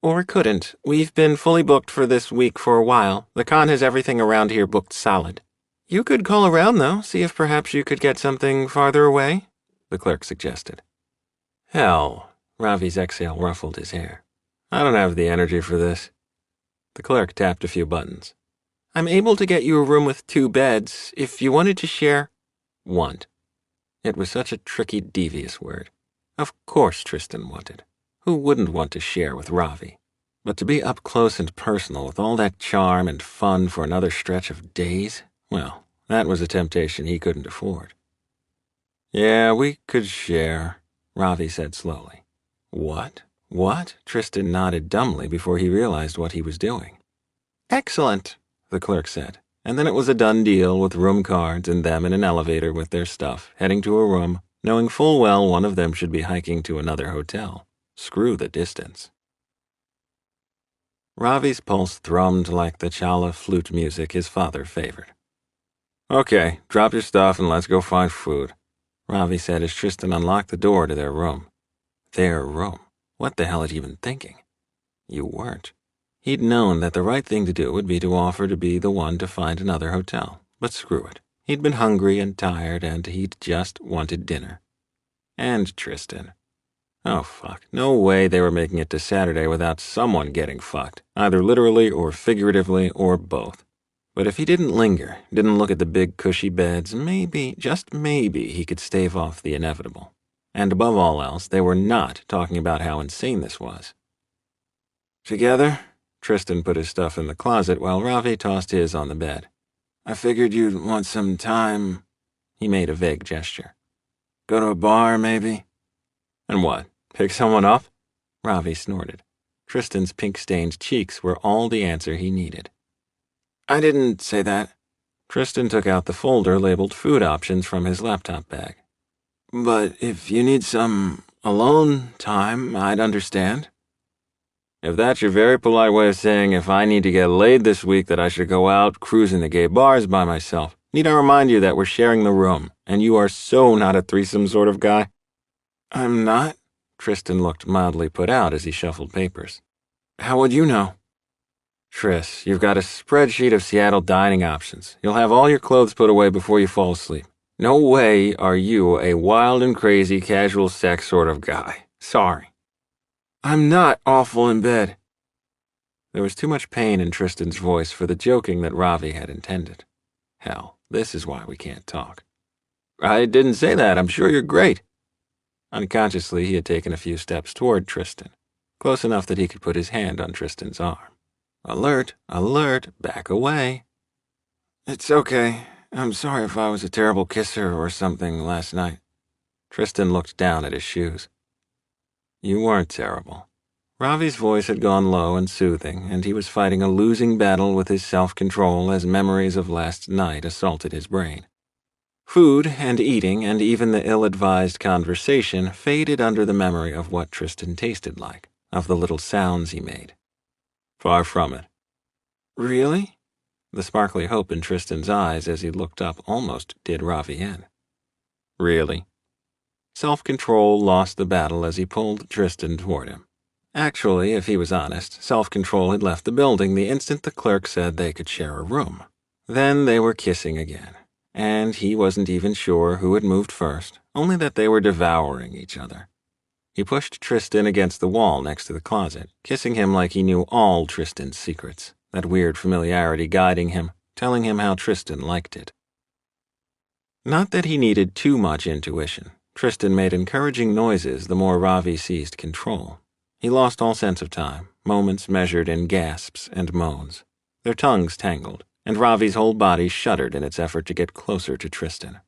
Or couldn't. We've been fully booked for this week for a while. The con has everything around here booked solid. You could call around, though, see if perhaps you could get something farther away, the clerk suggested. Hell, Ravi's exhale ruffled his hair. I don't have the energy for this. The clerk tapped a few buttons. I'm able to get you a room with 2 beds. If you wanted to share... Want. It was such a tricky, devious word. Of course Tristan wanted. Who wouldn't want to share with Ravi? But to be up close and personal with all that charm and fun for another stretch of days, well, that was a temptation he couldn't afford. Yeah, we could share, Ravi said slowly. What? What? Tristan nodded dumbly before he realized what he was doing. Excellent, the clerk said, and then it was a done deal with room cards and them in an elevator with their stuff, heading to a room, knowing full well one of them should be hiking to another hotel. Screw the distance. Ravi's pulse thrummed like the Chala flute music his father favored. Okay, drop your stuff and let's go find food, Ravi said as Tristan unlocked the door to their room. Their room? What the hell had he been thinking? You weren't. He'd known that the right thing to do would be to offer to be the one to find another hotel, but screw it. He'd been hungry and tired, and he'd just wanted dinner. And Tristan. Oh, fuck. No way they were making it to Saturday without someone getting fucked, either literally or figuratively or both. But if he didn't linger, didn't look at the big cushy beds, maybe, just maybe, he could stave off the inevitable. And above all else, they were not talking about how insane this was. Together? Tristan put his stuff in the closet while Ravi tossed his on the bed. I figured you'd want some time. He made a vague gesture. Go to a bar, maybe? And what? Pick someone up? Ravi snorted. Tristan's pink-stained cheeks were all the answer he needed. I didn't say that. Tristan took out the folder labeled food options from his laptop bag. But if you need some alone time, I'd understand. If that's your very polite way of saying if I need to get laid this week that I should go out cruising the gay bars by myself, need I remind you that we're sharing the room, and you are so not a threesome sort of guy? I'm not. Tristan looked mildly put out as he shuffled papers. How would you know? Tris, you've got a spreadsheet of Seattle dining options. You'll have all your clothes put away before you fall asleep. No way are you a wild and crazy casual sex sort of guy. Sorry. I'm not awful in bed. There was too much pain in Tristan's voice for the joking that Ravi had intended. Hell, this is why we can't talk. I didn't say that. I'm sure you're great. Unconsciously, he had taken a few steps toward Tristan, close enough that he could put his hand on Tristan's arm. Alert, alert, back away. It's okay. I'm sorry if I was a terrible kisser or something last night. Tristan looked down at his shoes. You weren't terrible. Ravi's voice had gone low and soothing, and he was fighting a losing battle with his self-control as memories of last night assaulted his brain. Food and eating and even the ill-advised conversation faded under the memory of what Tristan tasted like, of the little sounds he made. Far from it. Really? The sparkly hope in Tristan's eyes as he looked up almost did Ravi in. Really? Self-control lost the battle as he pulled Tristan toward him. Actually, if he was honest, self-control had left the building the instant the clerk said they could share a room. Then they were kissing again, and he wasn't even sure who had moved first, only that they were devouring each other. He pushed Tristan against the wall next to the closet, kissing him like he knew all Tristan's secrets, that weird familiarity guiding him, telling him how Tristan liked it. Not that he needed too much intuition. Tristan made encouraging noises the more Ravi seized control. He lost all sense of time, moments measured in gasps and moans. Their tongues tangled, and Ravi's whole body shuddered in its effort to get closer to Tristan.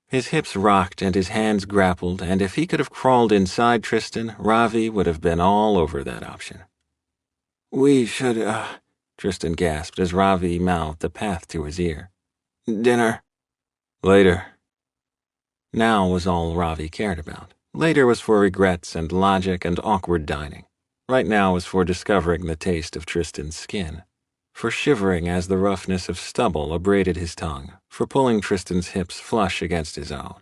His hips rocked and his hands grappled, and if he could have crawled inside Tristan, Ravi would have been all over that option. We should, Tristan gasped as Ravi mouthed a path to his ear. Dinner. Later. Now was all Ravi cared about. Later was for regrets and logic and awkward dining. Right now was for discovering the taste of Tristan's skin, for shivering as the roughness of stubble abraded his tongue, for pulling Tristan's hips flush against his own.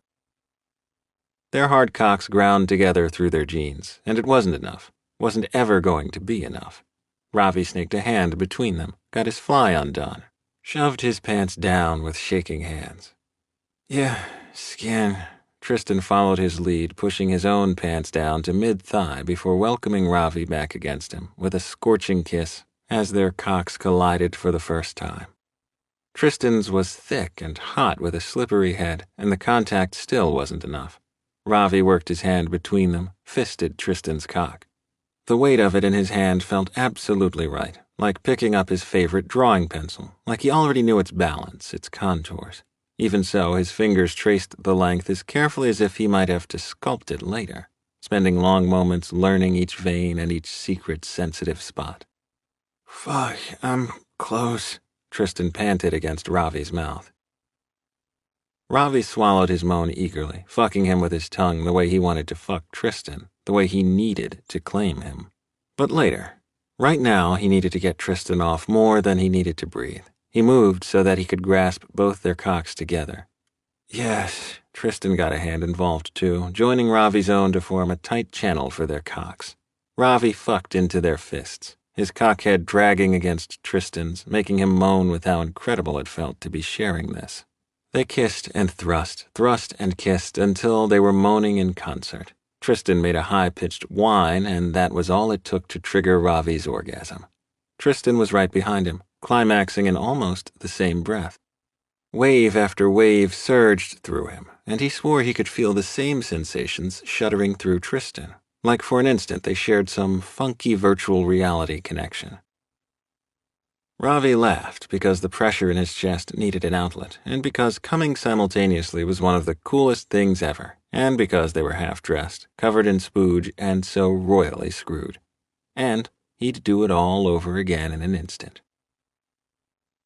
Their hard cocks ground together through their jeans, and it wasn't enough, wasn't ever going to be enough. Ravi sneaked a hand between them, got his fly undone, shoved his pants down with shaking hands. Yeah, skin. Tristan followed his lead, pushing his own pants down to mid-thigh before welcoming Ravi back against him with a scorching kiss as their cocks collided for the first time. Tristan's was thick and hot with a slippery head, and the contact still wasn't enough. Ravi worked his hand between them, fisted Tristan's cock. The weight of it in his hand felt absolutely right, like picking up his favorite drawing pencil, like he already knew its balance, its contours. Even so, his fingers traced the length as carefully as if he might have to sculpt it later, spending long moments learning each vein and each secret sensitive spot. Fuck, I'm close, Tristan panted against Ravi's mouth. Ravi swallowed his moan eagerly, fucking him with his tongue the way he wanted to fuck Tristan, the way he needed to claim him. But later. Right now, he needed to get Tristan off more than he needed to breathe. He moved so that he could grasp both their cocks together. Yes, Tristan got a hand involved too, joining Ravi's own to form a tight channel for their cocks. Ravi fucked into their fists, his cockhead dragging against Tristan's, making him moan with how incredible it felt to be sharing this. They kissed and thrust and kissed until they were moaning in concert. Tristan made a high-pitched whine, and that was all it took to trigger Ravi's orgasm. Tristan was right behind him, climaxing in almost the same breath. Wave after wave surged through him, and he swore he could feel the same sensations shuddering through Tristan, like for an instant they shared some funky virtual reality connection. Ravi laughed because the pressure in his chest needed an outlet, and because coming simultaneously was one of the coolest things ever, and because they were half-dressed, covered in spooge, and so royally screwed. And he'd do it all over again in an instant.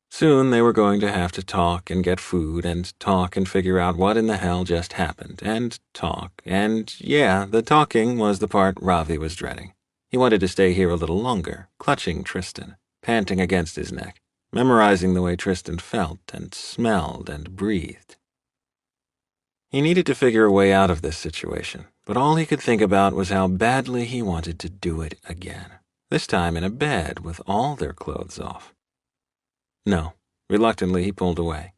Soon they were going to have to talk and get food and talk and figure out what in the hell just happened and talk, and yeah, the talking was the part Ravi was dreading. He wanted to stay here a little longer, clutching Tristan, panting against his neck, memorizing the way Tristan felt and smelled and breathed. He needed to figure a way out of this situation, but all he could think about was how badly he wanted to do it again, this time in a bed with all their clothes off. No. Reluctantly, he pulled away.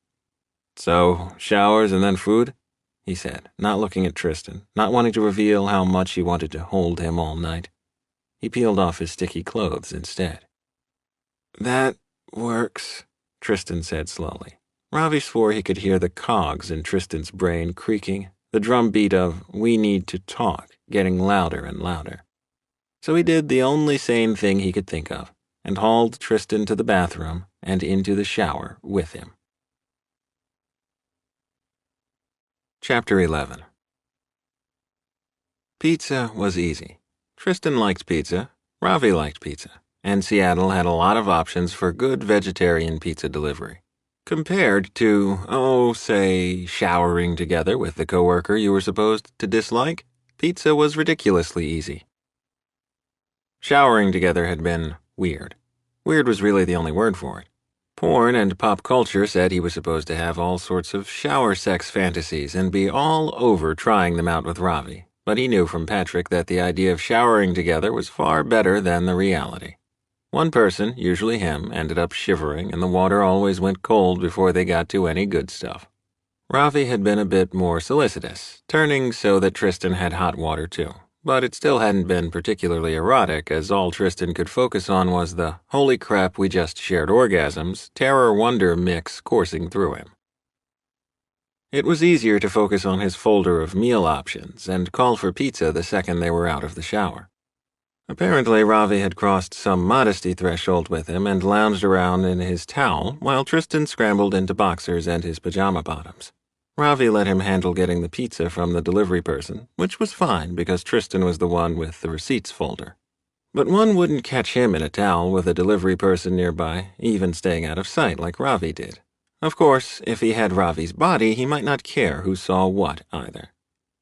So, showers and then food? He said, not looking at Tristan, not wanting to reveal how much he wanted to hold him all night. He peeled off his sticky clothes instead. That works, Tristan said slowly. Ravi swore he could hear the cogs in Tristan's brain creaking, the drumbeat of "we need to talk" getting louder and louder. So he did the only sane thing he could think of, and hauled Tristan to the bathroom and into the shower with him. Chapter 11. Pizza was easy. Tristan liked pizza, Ravi liked pizza, and Seattle had a lot of options for good vegetarian pizza delivery. Compared to, say, showering together with the coworker you were supposed to dislike, pizza was ridiculously easy. Showering together had been weird. Weird was really the only word for it. Porn and pop culture said he was supposed to have all sorts of shower sex fantasies and be all over trying them out with Ravi, but he knew from Patrick that the idea of showering together was far better than the reality. One person, usually him, ended up shivering, and the water always went cold before they got to any good stuff. Ravi had been a bit more solicitous, turning so that Tristan had hot water too. But it still hadn't been particularly erotic, as all Tristan could focus on was the holy crap we just shared orgasms, terror-wonder mix coursing through him. It was easier to focus on his folder of meal options and call for pizza the second they were out of the shower. Apparently, Ravi had crossed some modesty threshold with him and lounged around in his towel while Tristan scrambled into boxers and his pajama bottoms. Ravi let him handle getting the pizza from the delivery person, which was fine because Tristan was the one with the receipts folder. But one wouldn't catch him in a towel with a delivery person nearby, even staying out of sight like Ravi did. Of course, if he had Ravi's body, he might not care who saw what either.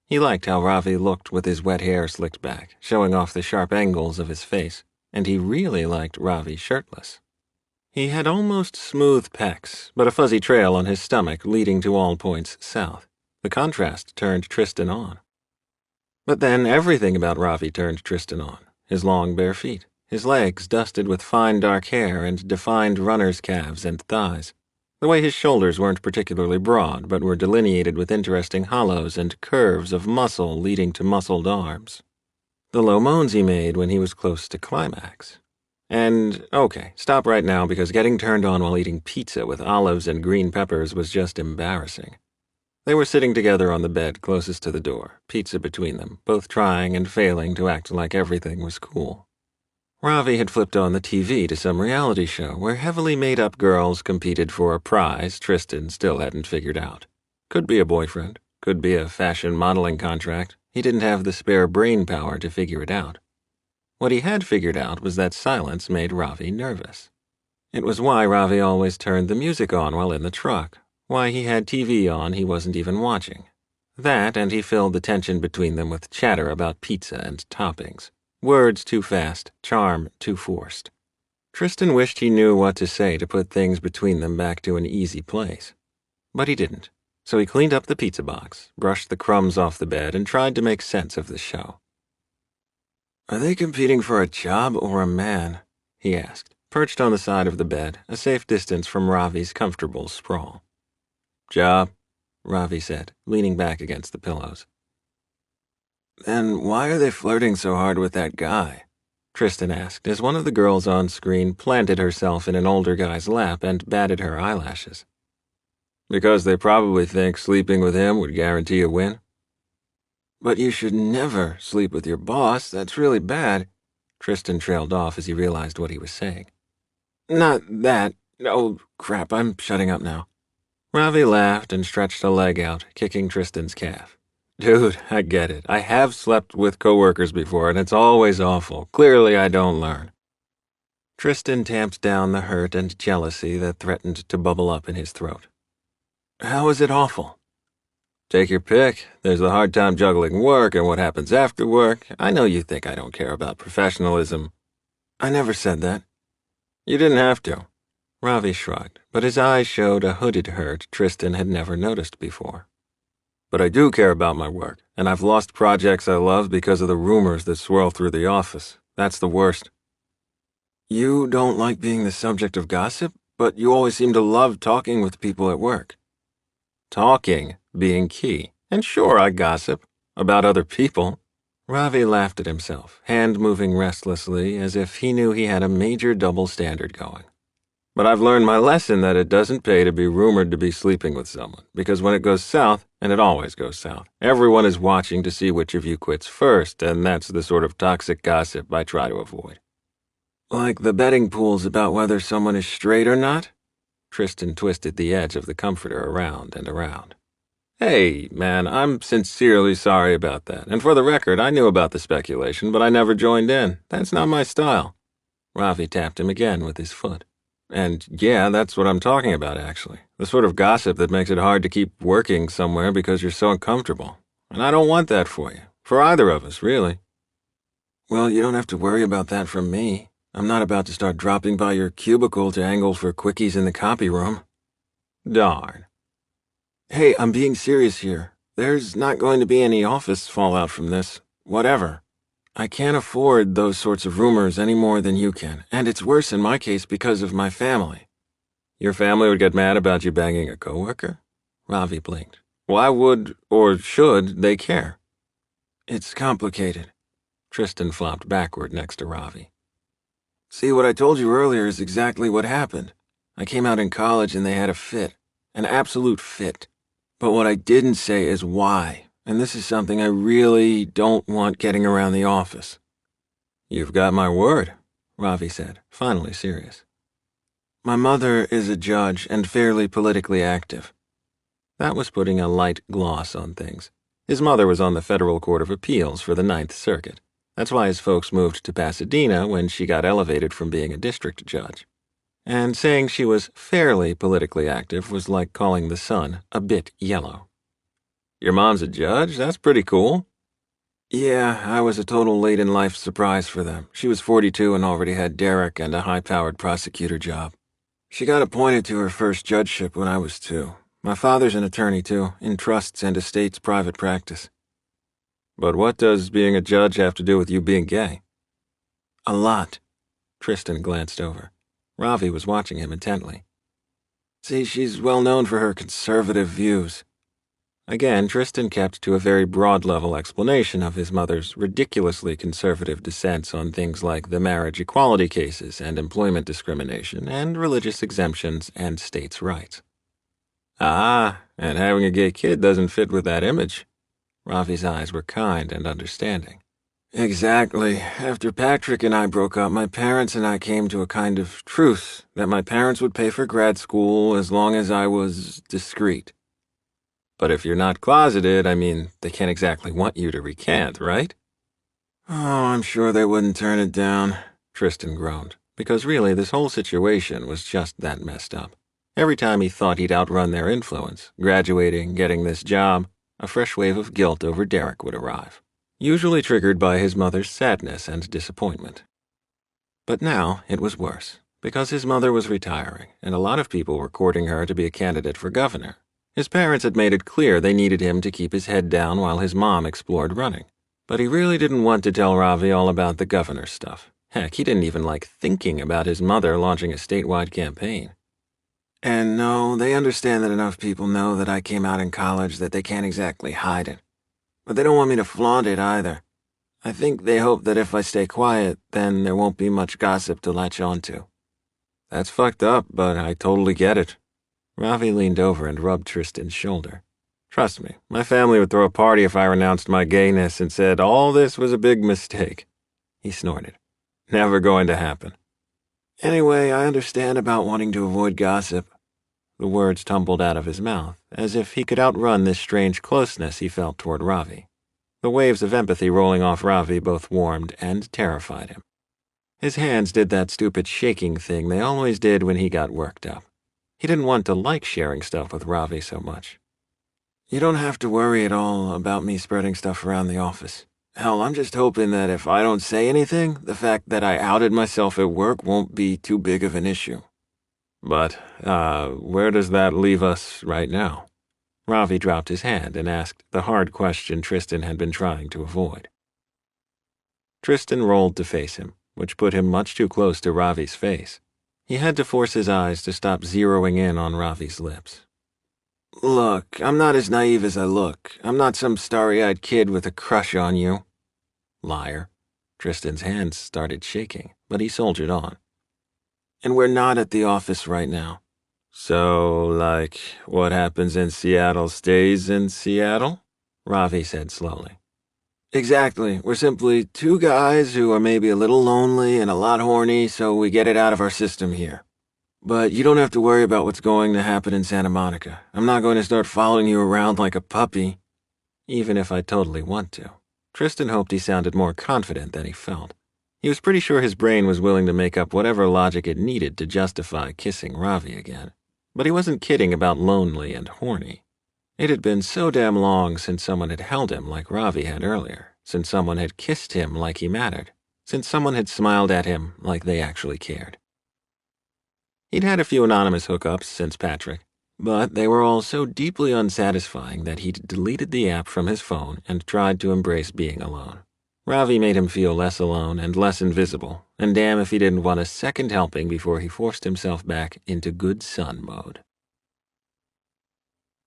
He liked how Ravi looked with his wet hair slicked back, showing off the sharp angles of his face, and he really liked Ravi shirtless. He had almost smooth pecs, but a fuzzy trail on his stomach leading to all points south. The contrast turned Tristan on. But then everything about Ravi turned Tristan on. His long bare feet, his legs dusted with fine dark hair and defined runner's calves and thighs. The way his shoulders weren't particularly broad, but were delineated with interesting hollows and curves of muscle leading to muscled arms. The low moans he made when he was close to climax. And, okay, stop right now because getting turned on while eating pizza with olives and green peppers was just embarrassing. They were sitting together on the bed closest to the door, pizza between them, both trying and failing to act like everything was cool. Ravi had flipped on the TV to some reality show where heavily made-up girls competed for a prize Tristan still hadn't figured out. Could be a boyfriend, could be a fashion modeling contract. He didn't have the spare brain power to figure it out. What he had figured out was that silence made Ravi nervous. It was why Ravi always turned the music on while in the truck, why he had TV on he wasn't even watching. That, and he filled the tension between them with chatter about pizza and toppings. Words too fast, charm too forced. Tristan wished he knew what to say to put things between them back to an easy place. But he didn't, so he cleaned up the pizza box, brushed the crumbs off the bed, and tried to make sense of the show. Are they competing for a job or a man? He asked, perched on the side of the bed, a safe distance from Ravi's comfortable sprawl. Job, Ravi said, leaning back against the pillows. Then why are they flirting so hard with that guy? Tristan asked as one of the girls on screen planted herself in an older guy's lap and batted her eyelashes. Because they probably think sleeping with him would guarantee a win? But you should never sleep with your boss. That's really bad. Tristan trailed off as he realized what he was saying. Not that. Oh, crap, I'm shutting up now. Ravi laughed and stretched a leg out, kicking Tristan's calf. Dude, I get it. I have slept with coworkers before, and it's always awful. Clearly, I don't learn. Tristan tamped down the hurt and jealousy that threatened to bubble up in his throat. How is it awful? Take your pick. There's the hard time juggling work and what happens after work. I know you think I don't care about professionalism. I never said that. You didn't have to. Ravi shrugged, but his eyes showed a hooded hurt Tristan had never noticed before. But I do care about my work, and I've lost projects I love because of the rumors that swirl through the office. That's the worst. You don't like being the subject of gossip, but you always seem to love talking with people at work. Talking being key. And sure, I gossip. About other people. Ravi laughed at himself, hand moving restlessly as if he knew he had a major double standard going. But I've learned my lesson that it doesn't pay to be rumored to be sleeping with someone, because when it goes south, and it always goes south, everyone is watching to see which of you quits first, and that's the sort of toxic gossip I try to avoid. Like the betting pools about whether someone is straight or not? Tristan twisted the edge of the comforter around and around. Hey, man, I'm sincerely sorry about that, and for the record, I knew about the speculation, but I never joined in. That's not my style. Ravi tapped him again with his foot. And yeah, that's what I'm talking about, actually. The sort of gossip that makes it hard to keep working somewhere because you're so uncomfortable. And I don't want that for you. For either of us, really. Well, you don't have to worry about that from me. I'm not about to start dropping by your cubicle to angle for quickies in the copy room. Darn. Hey, I'm being serious here. There's not going to be any office fallout from this. Whatever. I can't afford those sorts of rumors any more than you can, and it's worse in my case because of my family. Your family would get mad about you banging a coworker? Ravi blinked. Why would, or should, they care? It's complicated. Tristan flopped backward next to Ravi. See, what I told you earlier is exactly what happened. I came out in college and they had a fit. An absolute fit. But what I didn't say is why, and this is something I really don't want getting around the office. You've got my word, Ravi said, finally serious. My mother is a judge and fairly politically active. That was putting a light gloss on things. His mother was on the Federal Court of Appeals for the Ninth Circuit. That's why his folks moved to Pasadena when she got elevated from being a district judge. And saying she was fairly politically active was like calling the sun a bit yellow. Your mom's a judge? That's pretty cool. Yeah, I was a total late-in-life surprise for them. She was 42 and already had Derek and a high-powered prosecutor job. She got appointed to her first judgeship when I was 2. My father's an attorney, too, in trusts and estates private practice. But what does being a judge have to do with you being gay? A lot. Tristan glanced over. Ravi was watching him intently. See, she's well known for her conservative views. Again, Tristan kept to a very broad-level explanation of his mother's ridiculously conservative dissents on things like the marriage equality cases and employment discrimination and religious exemptions and states' rights. Ah, and having a gay kid doesn't fit with that image. Ravi's eyes were kind and understanding. Exactly. After Patrick and I broke up, my parents and I came to a kind of truce that my parents would pay for grad school as long as I was discreet. But if you're not closeted, I mean, they can't exactly want you to recant, right? Oh, I'm sure they wouldn't turn it down, Tristan groaned, because really this whole situation was just that messed up. Every time he thought he'd outrun their influence, graduating, getting this job, a fresh wave of guilt over Derek would arrive, usually triggered by his mother's sadness and disappointment. But now it was worse, because his mother was retiring, and a lot of people were courting her to be a candidate for governor. His parents had made it clear they needed him to keep his head down while his mom explored running. But he really didn't want to tell Ravi all about the governor stuff. Heck, he didn't even like thinking about his mother launching a statewide campaign. And no, they understand that enough people know that I came out in college that they can't exactly hide it. But they don't want me to flaunt it either. I think they hope that if I stay quiet, then there won't be much gossip to latch onto. That's fucked up, but I totally get it. Ravi leaned over and rubbed Tristan's shoulder. Trust me, my family would throw a party if I renounced my gayness and said all this was a big mistake. He snorted. Never going to happen. Anyway, I understand about wanting to avoid gossip. The words tumbled out of his mouth, as if he could outrun this strange closeness he felt toward Ravi. The waves of empathy rolling off Ravi both warmed and terrified him. His hands did that stupid shaking thing they always did when he got worked up. He didn't want to like sharing stuff with Ravi so much. You don't have to worry at all about me spreading stuff around the office. Hell, I'm just hoping that if I don't say anything, the fact that I outed myself at work won't be too big of an issue. But, where does that leave us right now? Ravi dropped his hand and asked the hard question Tristan had been trying to avoid. Tristan rolled to face him, which put him much too close to Ravi's face. He had to force his eyes to stop zeroing in on Ravi's lips. Look, I'm not as naive as I look. I'm not some starry-eyed kid with a crush on you. Liar. Tristan's hands started shaking, but he soldiered on. And we're not at the office right now. So, like, what happens in Seattle stays in Seattle? Ravi said slowly. Exactly. We're simply two guys who are maybe a little lonely and a lot horny, so we get it out of our system here. But you don't have to worry about what's going to happen in Santa Monica. I'm not going to start following you around like a puppy. Even if I totally want to. Tristan hoped he sounded more confident than he felt. He was pretty sure his brain was willing to make up whatever logic it needed to justify kissing Ravi again. But he wasn't kidding about lonely and horny. It had been so damn long since someone had held him like Ravi had earlier, since someone had kissed him like he mattered, since someone had smiled at him like they actually cared. He'd had a few anonymous hookups since Patrick, but they were all so deeply unsatisfying that he'd deleted the app from his phone and tried to embrace being alone. Ravi made him feel less alone and less invisible, and damn if he didn't want a second helping before he forced himself back into good son mode.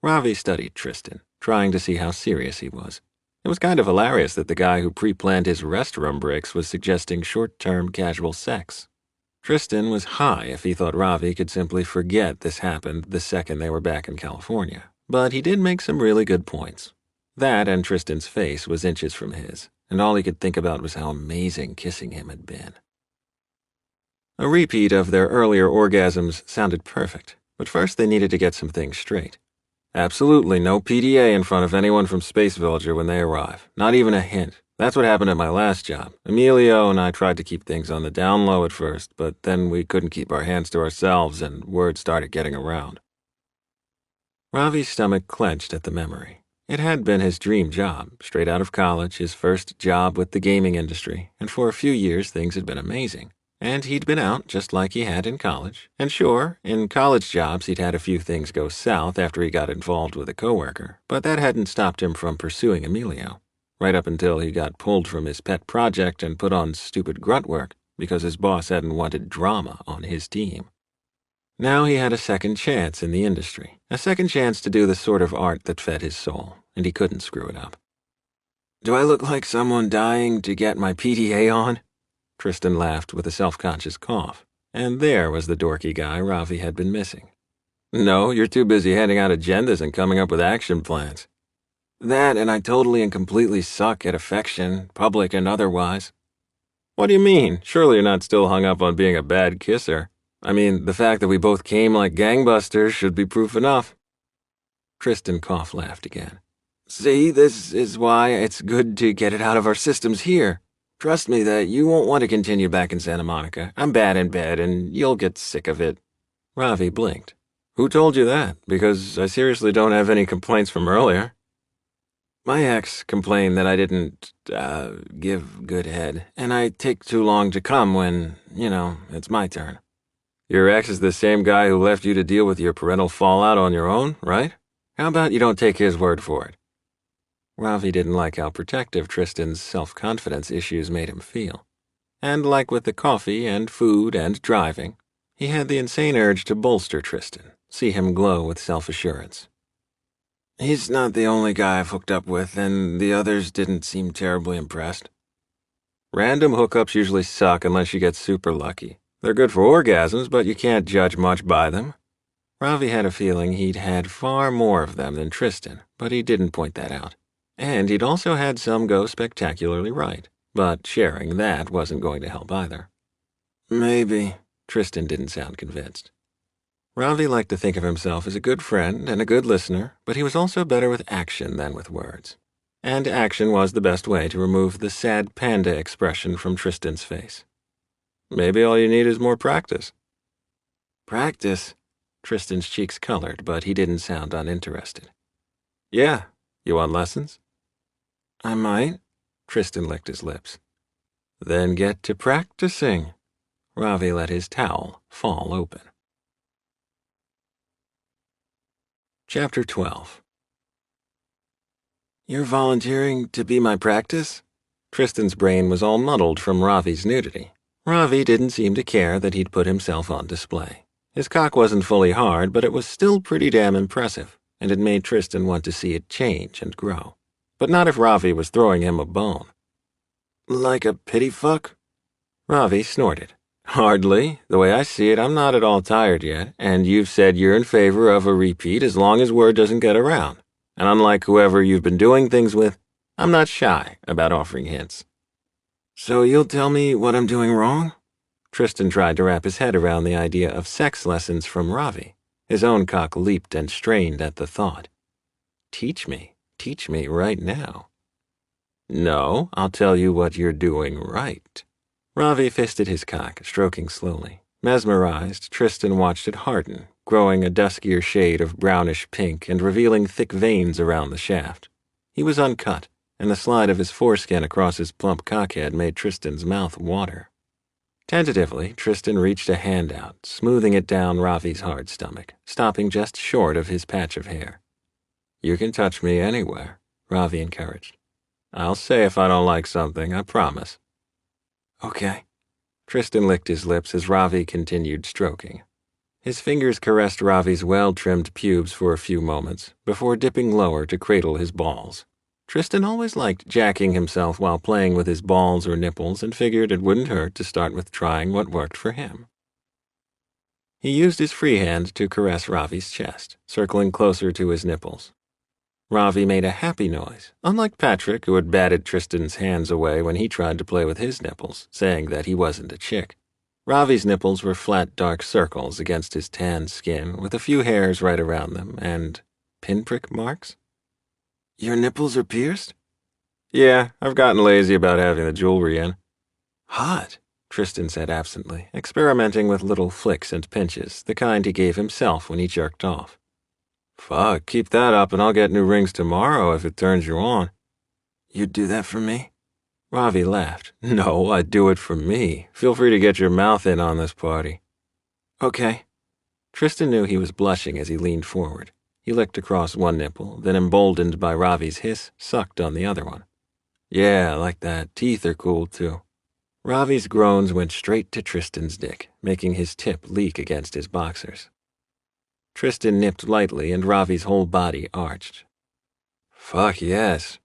Ravi studied Tristan, trying to see how serious he was. It was kind of hilarious that the guy who pre-planned his restroom breaks was suggesting short-term casual sex. Tristan was high if he thought Ravi could simply forget this happened the second they were back in California, but he did make some really good points. That and Tristan's face was inches from his, and all he could think about was how amazing kissing him had been. A repeat of their earlier orgasms sounded perfect, but first they needed to get some things straight. Absolutely no PDA in front of anyone from Space Villager when they arrive, not even a hint. That's what happened at my last job. Emilio and I tried to keep things on the down low at first, but then we couldn't keep our hands to ourselves and word started getting around. Ravi's stomach clenched at the memory. It had been his dream job, straight out of college, his first job with the gaming industry, and for a few years things had been amazing. And he'd been out just like he had in college. And sure, in college jobs he'd had a few things go south after he got involved with a coworker, but that hadn't stopped him from pursuing Emilio. Right up until he got pulled from his pet project and put on stupid grunt work because his boss hadn't wanted drama on his team. Now he had a second chance in the industry, a second chance to do the sort of art that fed his soul, and he couldn't screw it up. Do I look like someone dying to get my PDA on? Tristan laughed with a self-conscious cough, and there was the dorky guy Ravi had been missing. No, you're too busy handing out agendas and coming up with action plans. That and I totally and completely suck at affection, public and otherwise. What do you mean? Surely you're not still hung up on being a bad kisser. I mean, the fact that we both came like gangbusters should be proof enough. Tristan laughed again. See, this is why it's good to get it out of our systems here. Trust me that you won't want to continue back in Santa Monica. I'm bad in bed and you'll get sick of it. Ravi blinked. Who told you that? Because I seriously don't have any complaints from earlier. My ex complained that I didn't, give good head, and I take too long to come when, it's my turn. Your ex is the same guy who left you to deal with your parental fallout on your own, right? How about you don't take his word for it? Ravi didn't like how protective Tristan's self-confidence issues made him feel. And like with the coffee and food and driving, he had the insane urge to bolster Tristan, see him glow with self-assurance. He's not the only guy I've hooked up with, and the others didn't seem terribly impressed. Random hookups usually suck unless you get super lucky. They're good for orgasms, but you can't judge much by them. Ravi had a feeling he'd had far more of them than Tristan, but he didn't point that out. And he'd also had some go spectacularly right, but sharing that wasn't going to help either. Maybe. Tristan didn't sound convinced. Ravi liked to think of himself as a good friend and a good listener, but he was also better with action than with words. And action was the best way to remove the sad panda expression from Tristan's face. Maybe all you need is more practice. Practice? Tristan's cheeks colored, but he didn't sound uninterested. Yeah, you want lessons? I might. Tristan licked his lips. Then get to practicing. Ravi let his towel fall open. Chapter 12. You're volunteering to be my practice? Tristan's brain was all muddled from Ravi's nudity. Ravi didn't seem to care that he'd put himself on display. His cock wasn't fully hard, but it was still pretty damn impressive, and it made Tristan want to see it change and grow. But not if Ravi was throwing him a bone. Like a pity fuck? Ravi snorted. Hardly. The way I see it, I'm not at all tired yet, and you've said you're in favor of a repeat as long as word doesn't get around. And unlike whoever you've been doing things with, I'm not shy about offering hints. So you'll tell me what I'm doing wrong? Tristan tried to wrap his head around the idea of sex lessons from Ravi. His own cock leaped and strained at the thought. Teach me right now. No, I'll tell you what you're doing right. Ravi fisted his cock, stroking slowly. Mesmerized, Tristan watched it harden, growing a duskier shade of brownish pink and revealing thick veins around the shaft. He was uncut, and the slide of his foreskin across his plump cockhead made Tristan's mouth water. Tentatively, Tristan reached a hand out, smoothing it down Ravi's hard stomach, stopping just short of his patch of hair. "You can touch me anywhere," Ravi encouraged. "I'll say if I don't like something, I promise." "Okay." Tristan licked his lips as Ravi continued stroking. His fingers caressed Ravi's well-trimmed pubes for a few moments, before dipping lower to cradle his balls. Tristan always liked jacking himself while playing with his balls or nipples and figured it wouldn't hurt to start with trying what worked for him. He used his free hand to caress Ravi's chest, circling closer to his nipples. Ravi made a happy noise, unlike Patrick, who had batted Tristan's hands away when he tried to play with his nipples, saying that he wasn't a chick. Ravi's nipples were flat, dark circles against his tan skin, with a few hairs right around them, and pinprick marks. "Your nipples are pierced?" "Yeah, I've gotten lazy about having the jewelry in." "Hot," Tristan said absently, experimenting with little flicks and pinches, the kind he gave himself when he jerked off. "Fuck, keep that up and I'll get new rings tomorrow if it turns you on." "You'd do that for me?" Ravi laughed. "No, I'd do it for me. Feel free to get your mouth in on this party." "Okay." Tristan knew he was blushing as he leaned forward. He licked across one nipple, then, emboldened by Ravi's hiss, sucked on the other one. "Yeah, I like that. Teeth are cool, too." Ravi's groans went straight to Tristan's dick, making his tip leak against his boxers. Tristan nipped lightly and Ravi's whole body arched. "Fuck yes."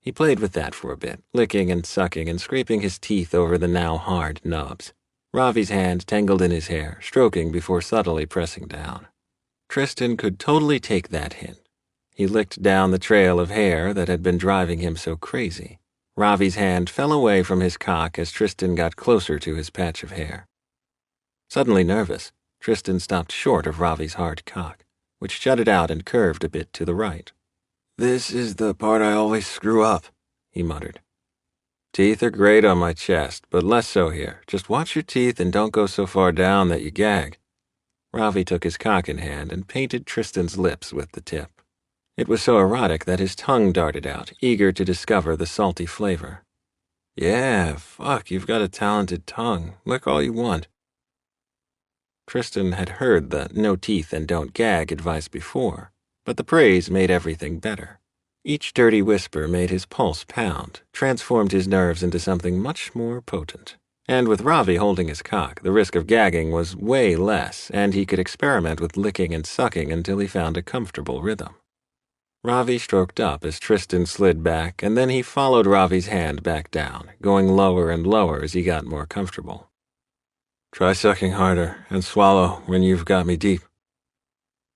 He played with that for a bit, licking and sucking and scraping his teeth over the now hard knobs. Ravi's hand tangled in his hair, stroking before subtly pressing down. Tristan could totally take that hint. He licked down the trail of hair that had been driving him so crazy. Ravi's hand fell away from his cock as Tristan got closer to his patch of hair. Suddenly nervous, Tristan stopped short of Ravi's hard cock, which jutted out and curved a bit to the right. "This is the part I always screw up," he muttered. "Teeth are great on my chest, but less so here. Just watch your teeth and don't go so far down that you gag." Ravi took his cock in hand and painted Tristan's lips with the tip. It was so erotic that his tongue darted out, eager to discover the salty flavor. "Yeah, fuck, you've got a talented tongue. Lick all you want." Tristan had heard the no teeth and don't gag advice before, but the praise made everything better. Each dirty whisper made his pulse pound, transformed his nerves into something much more potent. And with Ravi holding his cock, the risk of gagging was way less, and he could experiment with licking and sucking until he found a comfortable rhythm. Ravi stroked up as Tristan slid back, and then he followed Ravi's hand back down, going lower and lower as he got more comfortable. "Try sucking harder, and swallow when you've got me deep."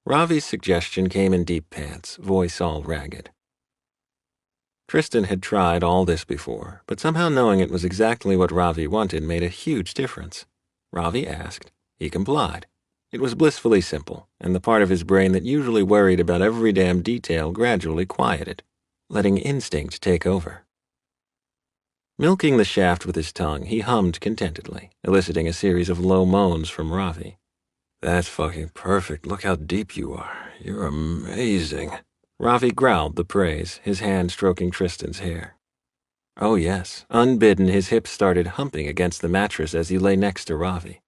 Ravi's suggestion came in deep pants, voice all ragged. Tristan had tried all this before, but somehow knowing it was exactly what Ravi wanted made a huge difference. Ravi asked. He complied. It was blissfully simple, and the part of his brain that usually worried about every damn detail gradually quieted, letting instinct take over. Milking the shaft with his tongue, he hummed contentedly, eliciting a series of low moans from Ravi. "That's fucking perfect. Look how deep you are. You're amazing." Ravi growled the praise, his hand stroking Tristan's hair. Oh yes, unbidden his hips started humping against the mattress as he lay next to Ravi.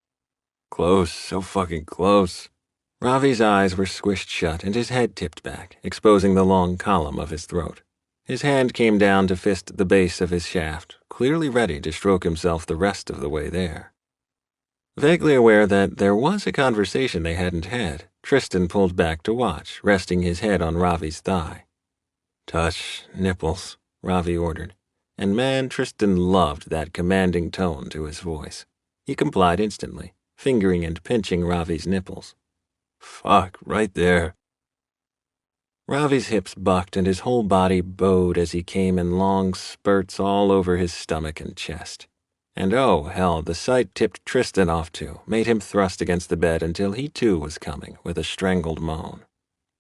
"Close, so fucking close." Ravi's eyes were squished shut and his head tipped back, exposing the long column of his throat. His hand came down to fist the base of his shaft, clearly ready to stroke himself the rest of the way there. Vaguely aware that there was a conversation they hadn't had, Tristan pulled back to watch, resting his head on Ravi's thigh. "Touch, nipples," Ravi ordered, and man, Tristan loved that commanding tone to his voice. He complied instantly, fingering and pinching Ravi's nipples. "Fuck, right there." Ravi's hips bucked and his whole body bowed as he came in long spurts all over his stomach and chest. And oh, hell, the sight tipped Tristan off too, made him thrust against the bed until he too was coming, with a strangled moan.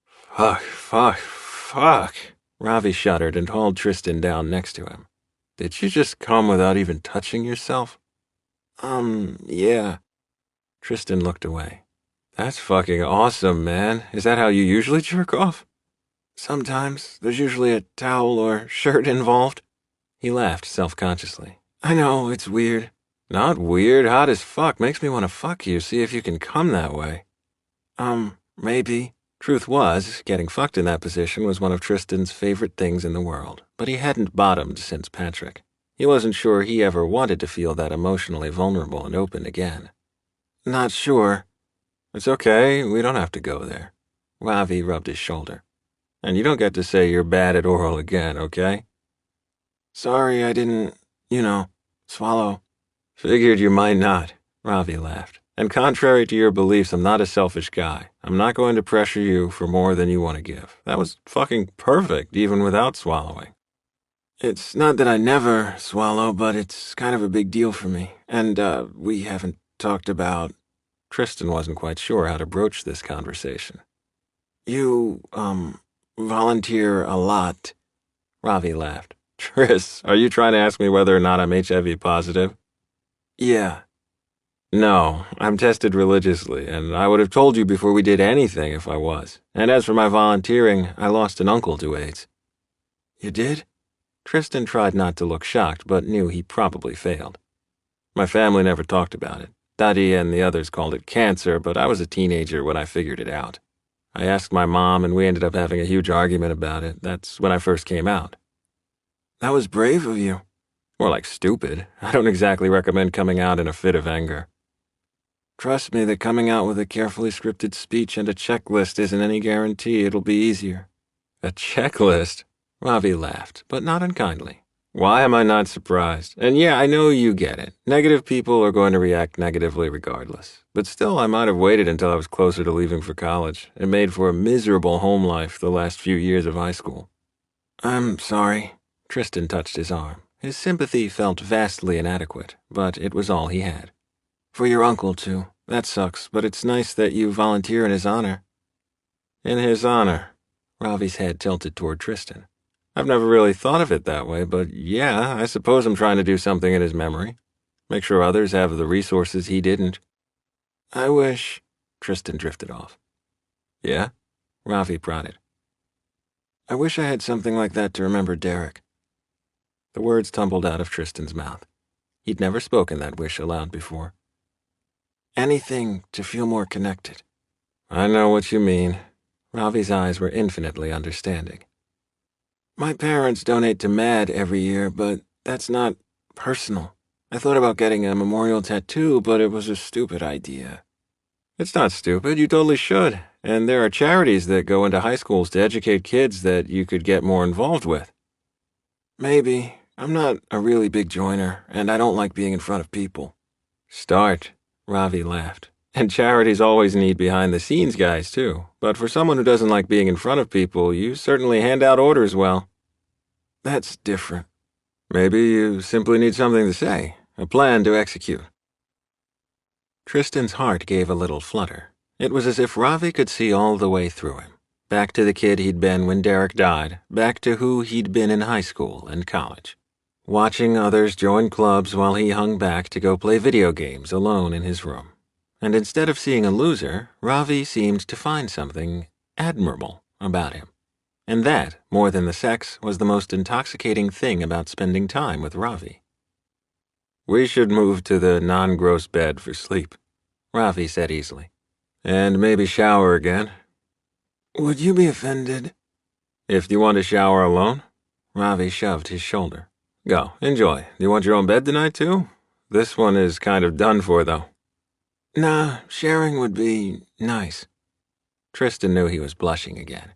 "Fuck, fuck, fuck." Ravi shuddered and hauled Tristan down next to him. Did you just come without even touching yourself? Yeah. Tristan looked away. That's fucking awesome, man. Is that how you usually jerk off? Sometimes. There's usually a towel or shirt involved. He laughed self-consciously. I know, it's weird. Not weird, hot as fuck. Makes me want to fuck you, see if you can come that way. Maybe. Truth was, getting fucked in that position was one of Tristan's favorite things in the world, but he hadn't bottomed since Patrick. He wasn't sure he ever wanted to feel that emotionally vulnerable and open again. Not sure. It's okay, we don't have to go there. Ravi rubbed his shoulder. And you don't get to say you're bad at oral again, okay? Sorry I didn't, swallow. Figured you might not, Ravi laughed. And contrary to your beliefs, I'm not a selfish guy. I'm not going to pressure you for more than you want to give. That was fucking perfect, even without swallowing. It's not that I never swallow, but it's kind of a big deal for me. And, we haven't talked about... Tristan wasn't quite sure how to broach this conversation. You, volunteer a lot. Ravi laughed. Tris, are you trying to ask me whether or not I'm HIV positive? Yeah. No, I'm tested religiously, and I would have told you before we did anything if I was. And as for my volunteering, I lost an uncle to AIDS. You did? Tristan tried not to look shocked, but knew he probably failed. My family never talked about it. Daddy and the others called it cancer, but I was a teenager when I figured it out. I asked my mom, and we ended up having a huge argument about it. That's when I first came out. That was brave of you. More like stupid. I don't exactly recommend coming out in a fit of anger. Trust me that coming out with a carefully scripted speech and a checklist isn't any guarantee it'll be easier. A checklist? Ravi laughed, but not unkindly. Why am I not surprised? And yeah, I know you get it. Negative people are going to react negatively regardless. But still, I might have waited until I was closer to leaving for college. It made for a miserable home life the last few years of high school. I'm sorry. Tristan touched his arm. His sympathy felt vastly inadequate, but it was all he had. For your uncle, too. That sucks, but it's nice that you volunteer in his honor. In his honor? Ravi's head tilted toward Tristan. I've never really thought of it that way, but yeah, I suppose I'm trying to do something in his memory. Make sure others have the resources he didn't. I wish... Tristan drifted off. Yeah? Ravi prodded. I wish I had something like that to remember Derek. The words tumbled out of Tristan's mouth. He'd never spoken that wish aloud before. Anything to feel more connected. I know what you mean. Ravi's eyes were infinitely understanding. My parents donate to MAD every year, but that's not personal. I thought about getting a memorial tattoo, but it was a stupid idea. It's not stupid, you totally should. And there are charities that go into high schools to educate kids that you could get more involved with. Maybe. I'm not a really big joiner, and I don't like being in front of people. Start. Ravi laughed. And charities always need behind-the-scenes guys, too. But for someone who doesn't like being in front of people, you certainly hand out orders well. That's different. Maybe you simply need something to say, a plan to execute. Tristan's heart gave a little flutter. It was as if Ravi could see all the way through him. Back to the kid he'd been when Derek died, back to who he'd been in high school and college. Watching others join clubs while he hung back to go play video games alone in his room. And instead of seeing a loser, Ravi seemed to find something admirable about him. And that, more than the sex, was the most intoxicating thing about spending time with Ravi. We should move to the non-gross bed for sleep, Ravi said easily. And maybe shower again. Would you be offended? If you want to shower alone? Ravi shoved his shoulder. Go, enjoy. Do you want your own bed tonight, too? This one is kind of done for, though. Nah, sharing would be nice. Tristan knew he was blushing again.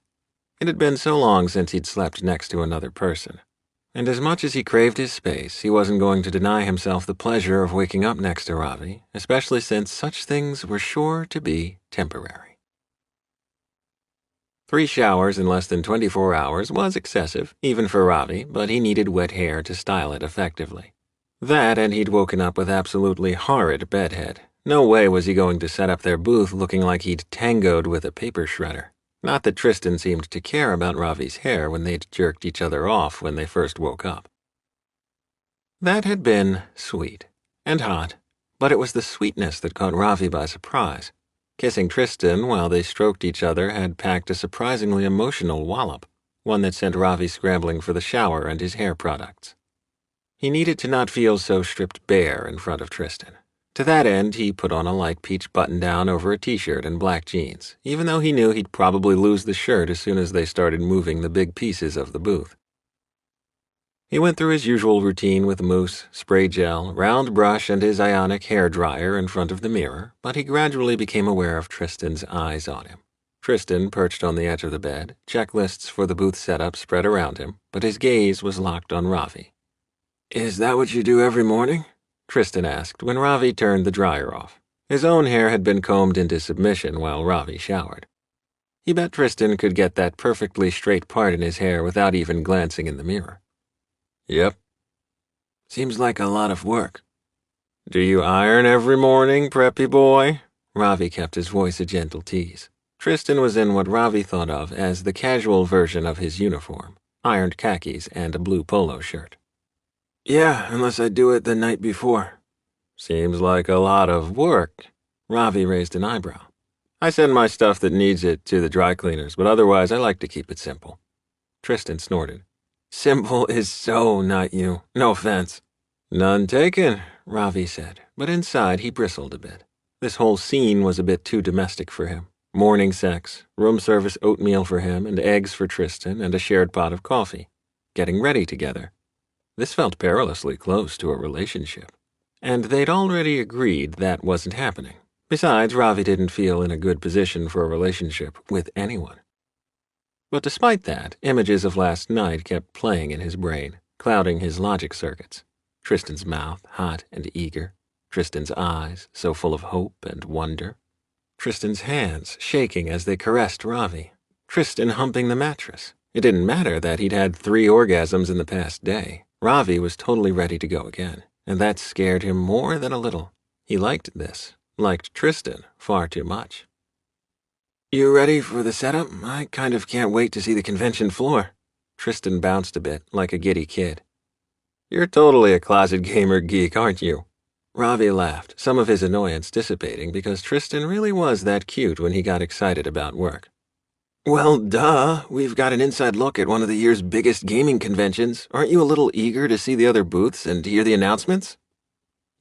It had been so long since he'd slept next to another person. And as much as he craved his space, he wasn't going to deny himself the pleasure of waking up next to Ravi, especially since such things were sure to be temporary. 3 showers in less than 24 hours was excessive, even for Ravi, but he needed wet hair to style it effectively. That, and he'd woken up with absolutely horrid bedhead. No way was he going to set up their booth looking like he'd tangoed with a paper shredder. Not that Tristan seemed to care about Ravi's hair when they'd jerked each other off when they first woke up. That had been sweet and hot, but it was the sweetness that caught Ravi by surprise. Kissing Tristan while they stroked each other had packed a surprisingly emotional wallop, one that sent Ravi scrambling for the shower and his hair products. He needed to not feel so stripped bare in front of Tristan. To that end, he put on a light peach button-down over a t-shirt and black jeans, even though he knew he'd probably lose the shirt as soon as they started moving the big pieces of the booth. He went through his usual routine with mousse, spray gel, round brush, and his ionic hair dryer in front of the mirror, but he gradually became aware of Tristan's eyes on him. Tristan perched on the edge of the bed, checklists for the booth setup spread around him, but his gaze was locked on Ravi. "Is that what you do every morning?" Tristan asked when Ravi turned the dryer off. His own hair had been combed into submission while Ravi showered. He bet Tristan could get that perfectly straight part in his hair without even glancing in the mirror. "Yep." "Seems like a lot of work." "Do you iron every morning, preppy boy?" Ravi kept his voice a gentle tease. Tristan was in what Ravi thought of as the casual version of his uniform, ironed khakis and a blue polo shirt. "Yeah, unless I do it the night before." "Seems like a lot of work." Ravi raised an eyebrow. "I send my stuff that needs it to the dry cleaners, but otherwise I like to keep it simple." Tristan snorted. "Simple is so not you. No offense." "None taken," Ravi said, but inside he bristled a bit. This whole scene was a bit too domestic for him. Morning sex, room service oatmeal for him, and eggs for Tristan, and a shared pot of coffee. Getting ready together. This felt perilously close to a relationship. And they'd already agreed that wasn't happening. Besides, Ravi didn't feel in a good position for a relationship with anyone. But despite that, images of last night kept playing in his brain, clouding his logic circuits. Tristan's mouth, hot and eager. Tristan's eyes, so full of hope and wonder. Tristan's hands shaking as they caressed Ravi. Tristan humping the mattress. It didn't matter that he'd had 3 orgasms in the past day. Ravi was totally ready to go again, and that scared him more than a little. He liked this, liked Tristan far too much. "You ready for the setup? I kind of can't wait to see the convention floor." Tristan bounced a bit, like a giddy kid. "You're totally a closet gamer geek, aren't you?" Ravi laughed, some of his annoyance dissipating because Tristan really was that cute when he got excited about work. "Well, duh. We've got an inside look at one of the year's biggest gaming conventions. Aren't you a little eager to see the other booths and hear the announcements?"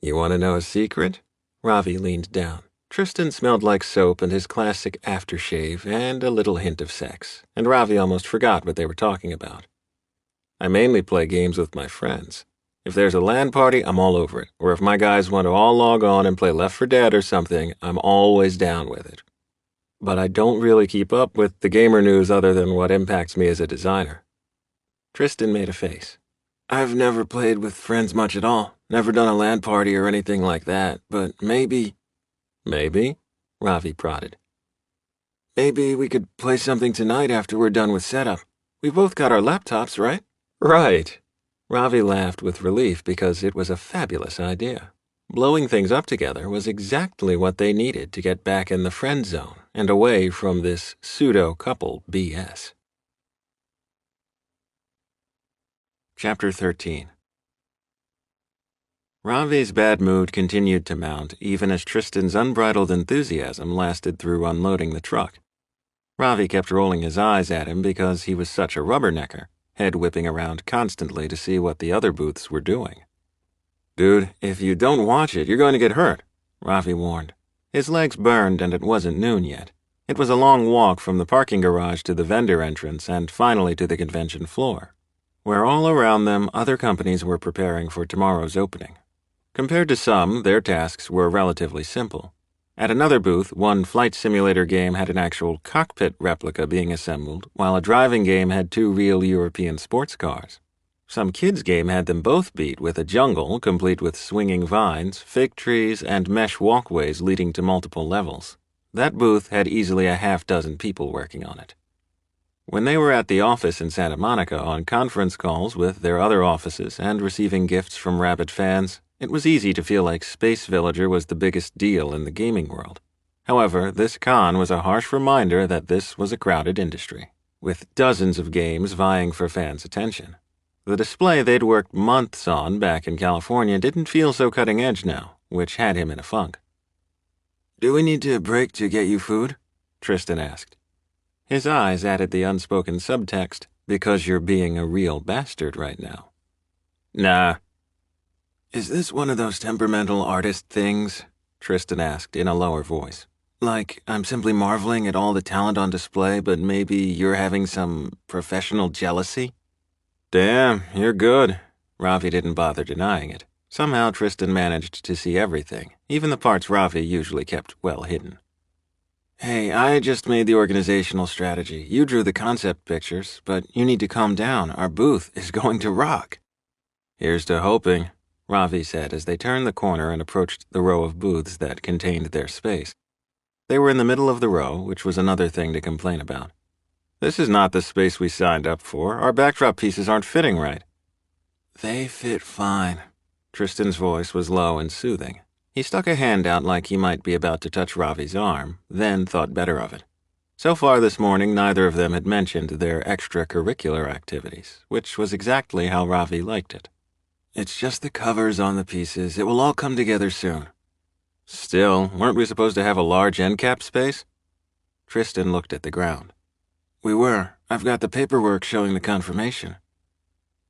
"You want to know a secret?" Ravi leaned down. Tristan smelled like soap and his classic aftershave and a little hint of sex, and Ravi almost forgot what they were talking about. "I mainly play games with my friends. If there's a LAN party, I'm all over it, or if my guys want to all log on and play Left 4 Dead or something, I'm always down with it. But I don't really keep up with the gamer news other than what impacts me as a designer." Tristan made a face. "I've never played with friends much at all. Never done a LAN party or anything like that, but maybe—" "Maybe?" Ravi prodded. "Maybe we could play something tonight after we're done with setup. We've both got our laptops, right?" "Right." Ravi laughed with relief because it was a fabulous idea. Blowing things up together was exactly what they needed to get back in the friend zone and away from this pseudo-couple BS. Chapter 13. Ravi's bad mood continued to mount even as Tristan's unbridled enthusiasm lasted through unloading the truck. Ravi kept rolling his eyes at him because he was such a rubbernecker, head whipping around constantly to see what the other booths were doing. "Dude, if you don't watch it, you're going to get hurt," Ravi warned. His legs burned and it wasn't noon yet. It was a long walk from the parking garage to the vendor entrance and finally to the convention floor, where all around them other companies were preparing for tomorrow's opening. Compared to some, their tasks were relatively simple. At another booth, one flight simulator game had an actual cockpit replica being assembled, while a driving game had 2 real European sports cars. Some kids' game had them both beat with a jungle complete with swinging vines, fig trees, and mesh walkways leading to multiple levels. That booth had easily a half-dozen people working on it. When they were at the office in Santa Monica on conference calls with their other offices and receiving gifts from rabid fans, it was easy to feel like Space Villager was the biggest deal in the gaming world. However, this con was a harsh reminder that this was a crowded industry, with dozens of games vying for fans' attention. The display they'd worked months on back in California didn't feel so cutting edge now, which had him in a funk. "Do we need to break to get you food?" Tristan asked. His eyes added the unspoken subtext, because you're being a real bastard right now. Nah. "Is this one of those temperamental artist things?" Tristan asked in a lower voice. "Like, I'm simply marveling at all the talent on display, but maybe you're having some professional jealousy?" Damn, you're good. Ravi didn't bother denying it. Somehow Tristan managed to see everything, even the parts Ravi usually kept well hidden. "Hey, I just made the organizational strategy. You drew the concept pictures, but you need to calm down. Our booth is going to rock." "Here's to hoping," Ravi said as they turned the corner and approached the row of booths that contained their space. They were in the middle of the row, which was another thing to complain about. "This is not the space we signed up for. Our backdrop pieces aren't fitting right." "They fit fine." Tristan's voice was low and soothing. He stuck a hand out like he might be about to touch Ravi's arm, then thought better of it. So far this morning, neither of them had mentioned their extracurricular activities, which was exactly how Ravi liked it. "It's just the covers on the pieces. It will all come together soon." "Still, weren't we supposed to have a large end cap space?" Tristan looked at the ground. "We were. I've got the paperwork showing the confirmation."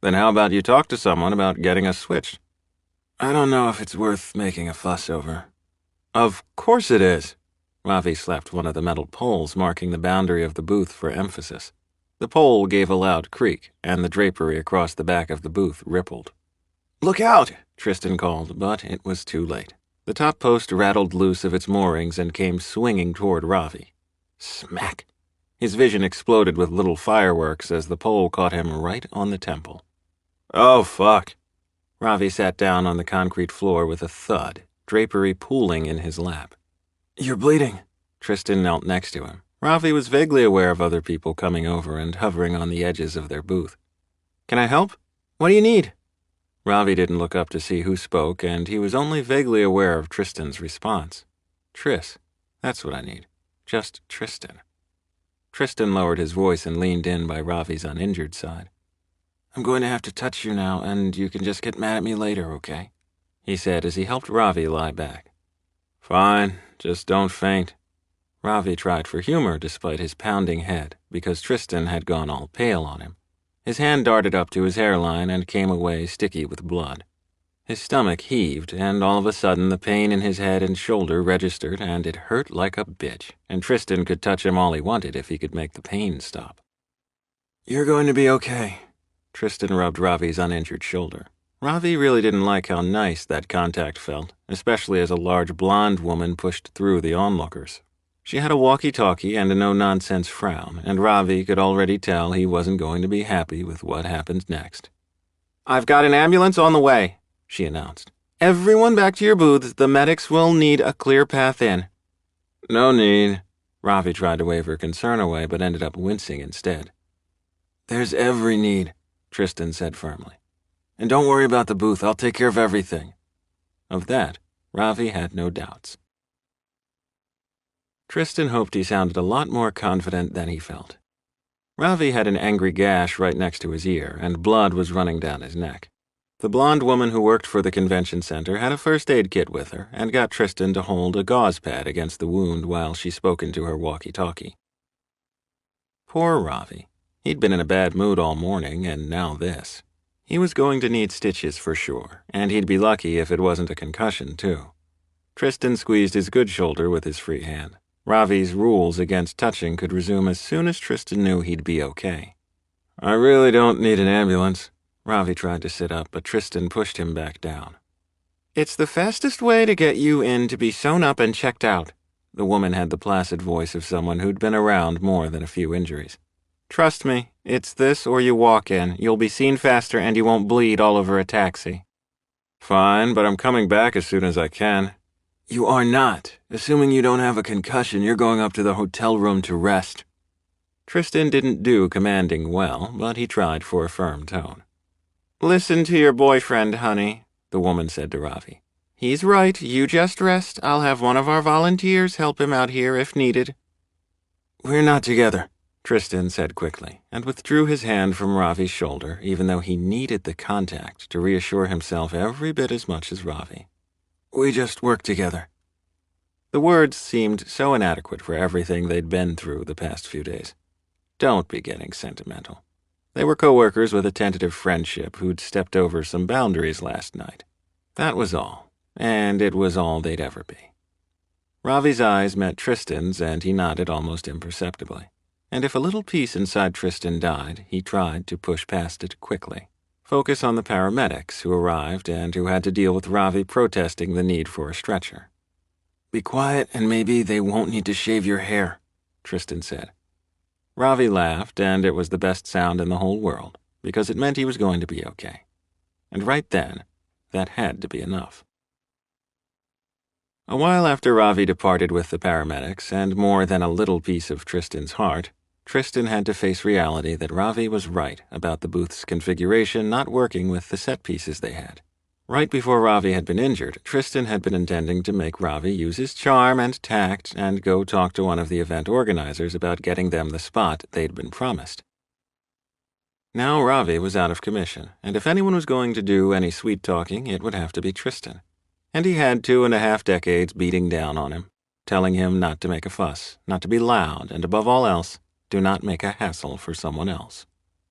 "Then how about you talk to someone about getting us switched?" "I don't know if it's worth making a fuss over." "Of course it is." Ravi slapped one of the metal poles marking the boundary of the booth for emphasis. The pole gave a loud creak, and the drapery across the back of the booth rippled. "Look out!" Tristan called, but it was too late. The top post rattled loose of its moorings and came swinging toward Ravi. Smack! His vision exploded with little fireworks as the pole caught him right on the temple. "Oh, fuck." Ravi sat down on the concrete floor with a thud, drapery pooling in his lap. "You're bleeding." Tristan knelt next to him. Ravi was vaguely aware of other people coming over and hovering on the edges of their booth. "Can I help? What do you need?" Ravi didn't look up to see who spoke, and he was only vaguely aware of Tristan's response. "Tris, that's what I need. Just Tristan." Tristan lowered his voice and leaned in by Ravi's uninjured side. "I'm going to have to touch you now, and you can just get mad at me later, okay?" he said as he helped Ravi lie back. "Fine, just don't faint." Ravi tried for humor despite his pounding head, because Tristan had gone all pale on him. His hand darted up to his hairline and came away sticky with blood. His stomach heaved, and all of a sudden the pain in his head and shoulder registered, and it hurt like a bitch, and Tristan could touch him all he wanted if he could make the pain stop. "You're going to be okay." Tristan rubbed Ravi's uninjured shoulder. Ravi really didn't like how nice that contact felt, especially as a large blonde woman pushed through the onlookers. She had a walkie-talkie and a no-nonsense frown, and Ravi could already tell he wasn't going to be happy with what happened next. "I've got an ambulance on the way," she announced. "Everyone back to your booths. The medics will need a clear path in." "No need." Ravi tried to wave her concern away, but ended up wincing instead. "There's every need," Tristan said firmly. "And don't worry about the booth. I'll take care of everything." Of that, Ravi had no doubts. Tristan hoped he sounded a lot more confident than he felt. Ravi had an angry gash right next to his ear, and blood was running down his neck. The blonde woman who worked for the convention center had a first aid kit with her and got Tristan to hold a gauze pad against the wound while she spoke into her walkie-talkie. Poor Ravi. He'd been in a bad mood all morning, and now this. He was going to need stitches for sure, and he'd be lucky if it wasn't a concussion, too. Tristan squeezed his good shoulder with his free hand. Ravi's rules against touching could resume as soon as Tristan knew he'd be okay. "I really don't need an ambulance." Ravi tried to sit up, but Tristan pushed him back down. "It's the fastest way to get you in to be sewn up and checked out." The woman had the placid voice of someone who'd been around more than a few injuries. "Trust me, it's this or you walk in. You'll be seen faster and you won't bleed all over a taxi." "Fine, but I'm coming back as soon as I can." "You are not. Assuming you don't have a concussion, you're going up to the hotel room to rest." Tristan didn't do commanding well, but he tried for a firm tone. "Listen to your boyfriend, honey," the woman said to Ravi. "He's right. You just rest. I'll have one of our volunteers help him out here if needed." "We're not together." Tristan said quickly, and withdrew his hand from Ravi's shoulder, even though he needed the contact to reassure himself every bit as much as Ravi. We just work together. The words seemed so inadequate for everything they'd been through the past few days. Don't be getting sentimental. They were co-workers with a tentative friendship who'd stepped over some boundaries last night. That was all, and it was all they'd ever be. Ravi's eyes met Tristan's, and he nodded almost imperceptibly. And if a little piece inside Tristan died, he tried to push past it quickly. Focus on the paramedics who arrived and who had to deal with Ravi protesting the need for a stretcher. Be quiet and maybe they won't need to shave your hair, Tristan said. Ravi laughed, and it was the best sound in the whole world, because it meant he was going to be okay. And right then, that had to be enough. A while after Ravi departed with the paramedics, and more than a little piece of Tristan's heart, Tristan had to face reality that Ravi was right about the booth's configuration not working with the set pieces they had. Right before Ravi had been injured, Tristan had been intending to make Ravi use his charm and tact and go talk to one of the event organizers about getting them the spot they'd been promised. Now Ravi was out of commission, and if anyone was going to do any sweet-talking, it would have to be Tristan. And he had 2.5 decades beating down on him, telling him not to make a fuss, not to be loud, and above all else, do not make a hassle for someone else.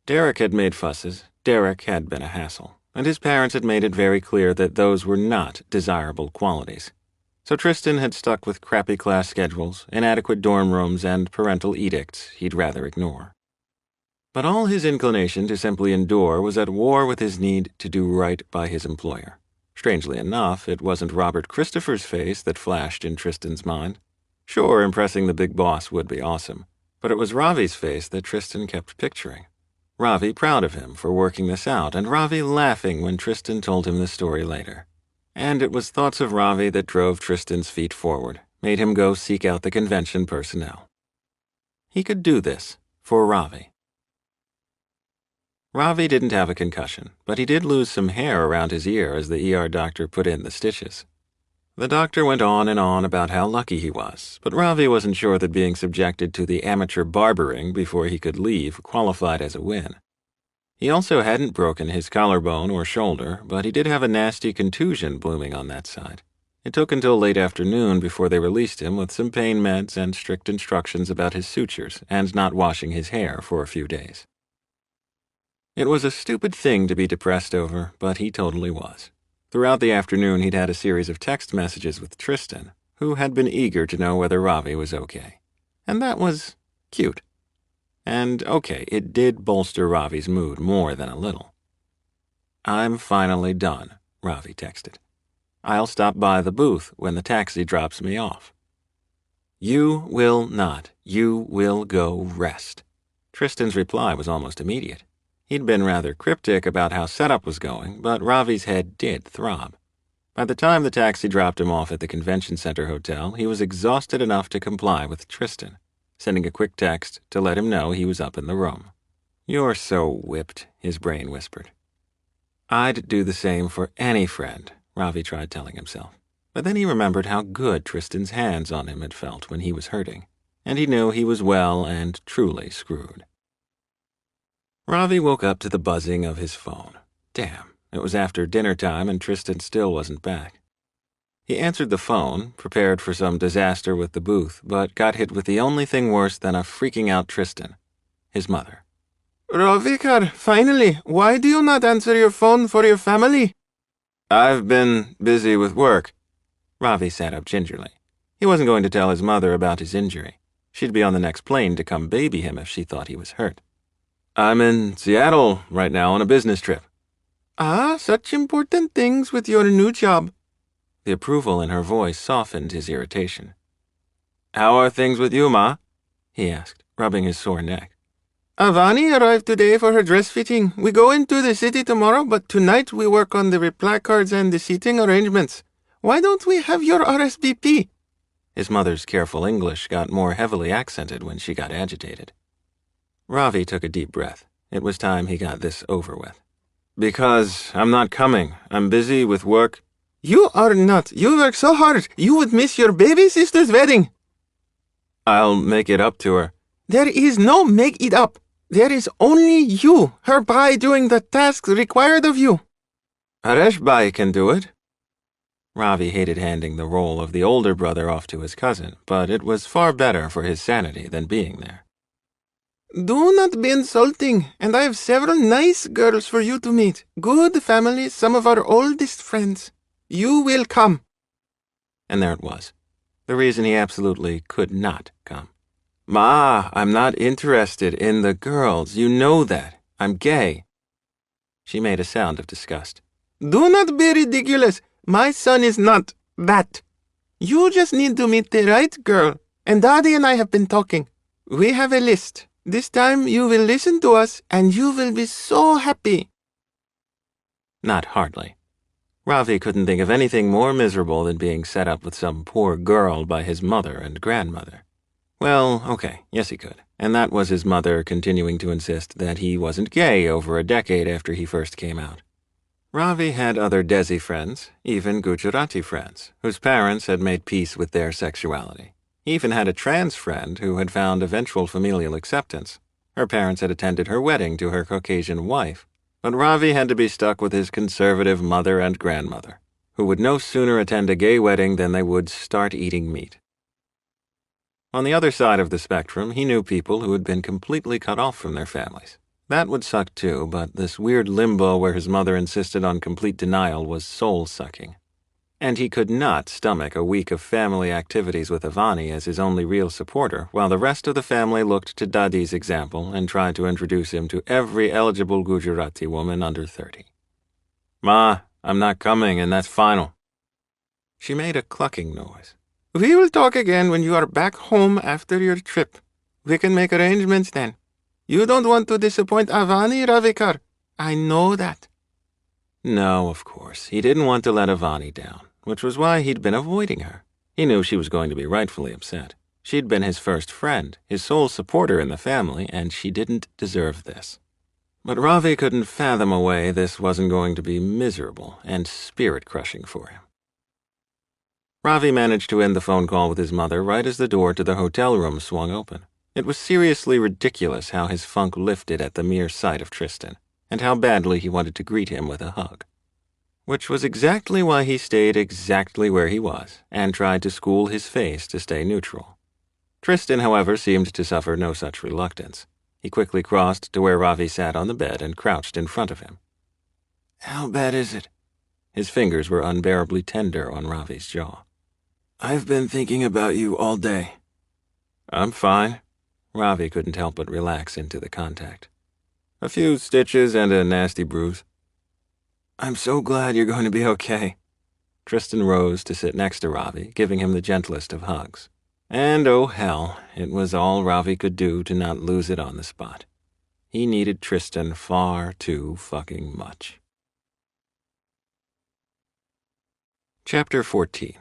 Derek had made fusses, Derek had been a hassle, and his parents had made it very clear that those were not desirable qualities. So Tristan had stuck with crappy class schedules, inadequate dorm rooms, and parental edicts he'd rather ignore. But all his inclination to simply endure was at war with his need to do right by his employer. Strangely enough, it wasn't Robert Christopher's face that flashed in Tristan's mind. Sure, impressing the big boss would be awesome, but it was Ravi's face that Tristan kept picturing. Ravi proud of him for working this out, and Ravi laughing when Tristan told him the story later. And it was thoughts of Ravi that drove Tristan's feet forward, made him go seek out the convention personnel. He could do this for Ravi. Ravi didn't have a concussion, but he did lose some hair around his ear as the ER doctor put in the stitches. The doctor went on and on about how lucky he was, but Ravi wasn't sure that being subjected to the amateur barbering before he could leave qualified as a win. He also hadn't broken his collarbone or shoulder, but he did have a nasty contusion blooming on that side. It took until late afternoon before they released him with some pain meds and strict instructions about his sutures and not washing his hair for a few days. It was a stupid thing to be depressed over, but he totally was. Throughout the afternoon, he'd had a series of text messages with Tristan, who had been eager to know whether Ravi was okay. And that was cute. And okay, it did bolster Ravi's mood more than a little. I'm finally done, Ravi texted. I'll stop by the booth when the taxi drops me off. You will not. You will go rest. Tristan's reply was almost immediate. He'd been rather cryptic about how setup was going, but Ravi's head did throb. By the time the taxi dropped him off at the convention center hotel, he was exhausted enough to comply with Tristan, sending a quick text to let him know he was up in the room. You're so whipped, his brain whispered. I'd do the same for any friend, Ravi tried telling himself. But then he remembered how good Tristan's hands on him had felt when he was hurting, and he knew he was well and truly screwed. Ravi woke up to the buzzing of his phone. Damn, it was after dinner time and Tristan still wasn't back. He answered the phone, prepared for some disaster with the booth, but got hit with the only thing worse than a freaking out Tristan, his mother. Ravikar, finally, why do you not answer your phone for your family? I've been busy with work. Ravi sat up gingerly. He wasn't going to tell his mother about his injury. She'd be on the next plane to come baby him if she thought he was hurt. I'm in Seattle right now on a business trip. Ah, such important things with your new job. The approval in her voice softened his irritation. How are things with you, Ma? He asked, rubbing his sore neck. Avani arrived today for her dress fitting. We go into the city tomorrow, but tonight we work on the placards and the seating arrangements. Why don't we have your RSVP? His mother's careful English got more heavily accented when she got agitated. Ravi took a deep breath. It was time he got this over with. Because I'm not coming. I'm busy with work. You are not. You work so hard. You would miss your baby sister's wedding. I'll make it up to her. There is no make it up. There is only you, hereby doing the tasks required of you. Areshbai can do it. Ravi hated handing the role of the older brother off to his cousin, but it was far better for his sanity than being there. Do not be insulting, and I have several nice girls for you to meet. Good families, some of our oldest friends. You will come. And there it was. The reason he absolutely could not come. Ma, I'm not interested in the girls. You know that. I'm gay. She made a sound of disgust. Do not be ridiculous. My son is not that. You just need to meet the right girl. And Daddy and I have been talking. We have a list. This time you will listen to us and you will be so happy. Not hardly. Ravi couldn't think of anything more miserable than being set up with some poor girl by his mother and grandmother. Well, okay, yes he could. And that was his mother continuing to insist that he wasn't gay over a decade after he first came out. Ravi had other Desi friends, even Gujarati friends, whose parents had made peace with their sexuality. He even had a trans friend who had found eventual familial acceptance. Her parents had attended her wedding to her Caucasian wife, but Ravi had to be stuck with his conservative mother and grandmother, who would no sooner attend a gay wedding than they would start eating meat. On the other side of the spectrum, he knew people who had been completely cut off from their families. That would suck too, but this weird limbo where his mother insisted on complete denial was soul-sucking. And he could not stomach a week of family activities with Avani as his only real supporter, while the rest of the family looked to Dadi's example and tried to introduce him to every eligible Gujarati woman under 30. Ma, I'm not coming, and that's final. She made a clucking noise. We will talk again when you are back home after your trip. We can make arrangements then. You don't want to disappoint Avani, Ravikar. I know that. No, of course. He didn't want to let Avani down, which was why he'd been avoiding her. He knew she was going to be rightfully upset. She'd been his first friend, his sole supporter in the family, and she didn't deserve this. But Ravi couldn't fathom a way this wasn't going to be miserable and spirit-crushing for him. Ravi managed to end the phone call with his mother right as the door to the hotel room swung open. It was seriously ridiculous how his funk lifted at the mere sight of Tristan, and how badly he wanted to greet him with a hug. Which was exactly why he stayed exactly where he was, and tried to school his face to stay neutral. Tristan, however, seemed to suffer no such reluctance. He quickly crossed to where Ravi sat on the bed and crouched in front of him. How bad is it? His fingers were unbearably tender on Ravi's jaw. I've been thinking about you all day. I'm fine. Ravi couldn't help but relax into the contact. A few stitches and a nasty bruise. I'm so glad you're going to be okay. Tristan rose to sit next to Ravi, giving him the gentlest of hugs. And oh hell, it was all Ravi could do to not lose it on the spot. He needed Tristan far too fucking much. Chapter 14.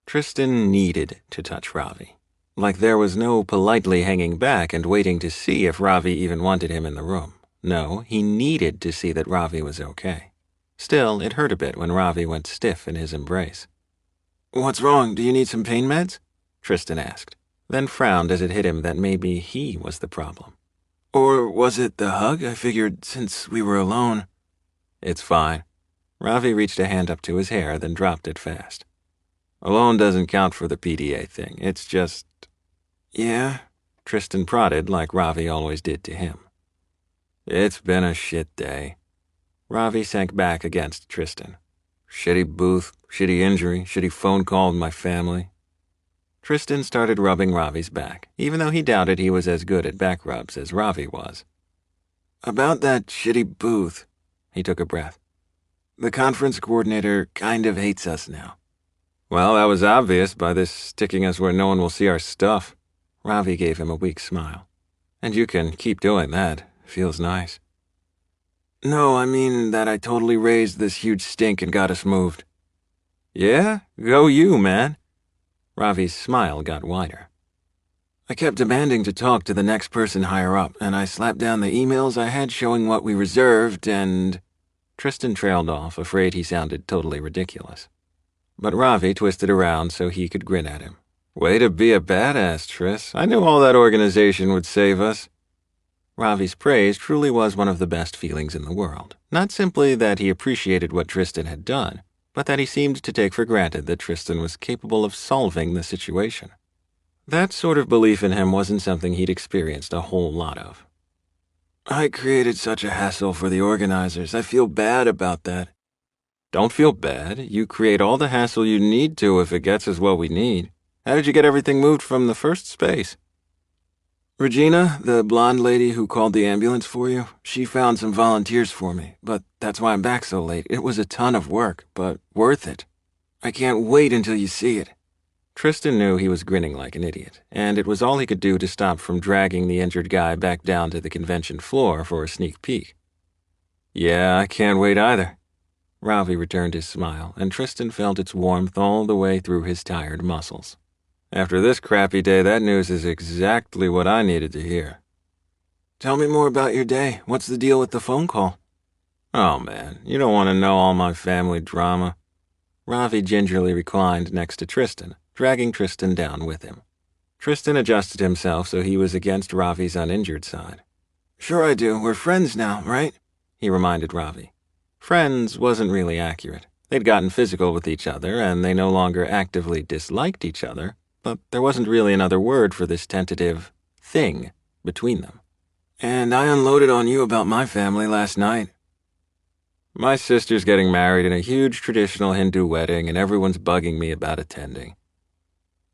Tristan needed to touch Ravi. Like there was no politely hanging back and waiting to see if Ravi even wanted him in the room. No, he needed to see that Ravi was okay. Still, it hurt a bit when Ravi went stiff in his embrace. What's wrong? Do you need some pain meds? Tristan asked, then frowned as it hit him that maybe he was the problem. Or was it the hug? I figured since we were alone. It's fine. Ravi reached a hand up to his hair, then dropped it fast. Alone doesn't count for the PDA thing. It's just... Yeah? Tristan prodded like Ravi always did to him. It's been a shit day. Ravi sank back against Tristan. Shitty booth, shitty injury, shitty phone call with my family. Tristan started rubbing Ravi's back, even though he doubted he was as good at back rubs as Ravi was. About that shitty booth, he took a breath. The conference coordinator kind of hates us now. Well, that was obvious by this sticking us where no one will see our stuff. Ravi gave him a weak smile. And you can keep doing that. Feels nice. No, I mean that I totally raised this huge stink and got us moved. Yeah? Go you, man. Ravi's smile got wider. I kept demanding to talk to the next person higher up, and I slapped down the emails I had showing what we reserved, and... Tristan trailed off, afraid he sounded totally ridiculous. But Ravi twisted around so he could grin at him. Way to be a badass, Triss. I knew all that organization would save us. Ravi's praise truly was one of the best feelings in the world. Not simply that he appreciated what Tristan had done, but that he seemed to take for granted that Tristan was capable of solving the situation. That sort of belief in him wasn't something he'd experienced a whole lot of. I created such a hassle for the organizers. I feel bad about that. Don't feel bad. You create all the hassle you need to if it gets us what we need. How did you get everything moved from the first space? Regina, the blonde lady who called the ambulance for you, she found some volunteers for me, but that's why I'm back so late. It was a ton of work, but worth it. I can't wait until you see it. Tristan knew he was grinning like an idiot, and it was all he could do to stop from dragging the injured guy back down to the convention floor for a sneak peek. Yeah, I can't wait either. Ravi returned his smile, and Tristan felt its warmth all the way through his tired muscles. After this crappy day, that news is exactly what I needed to hear. Tell me more about your day. What's the deal with the phone call? Oh man, you don't want to know all my family drama. Ravi gingerly reclined next to Tristan, dragging Tristan down with him. Tristan adjusted himself so he was against Ravi's uninjured side. Sure I do. We're friends now, right? He reminded Ravi. Friends wasn't really accurate. They'd gotten physical with each other, and they no longer actively disliked each other, but there wasn't really another word for this tentative thing between them. And I unloaded on you about my family last night. My sister's getting married in a huge traditional Hindu wedding, and everyone's bugging me about attending.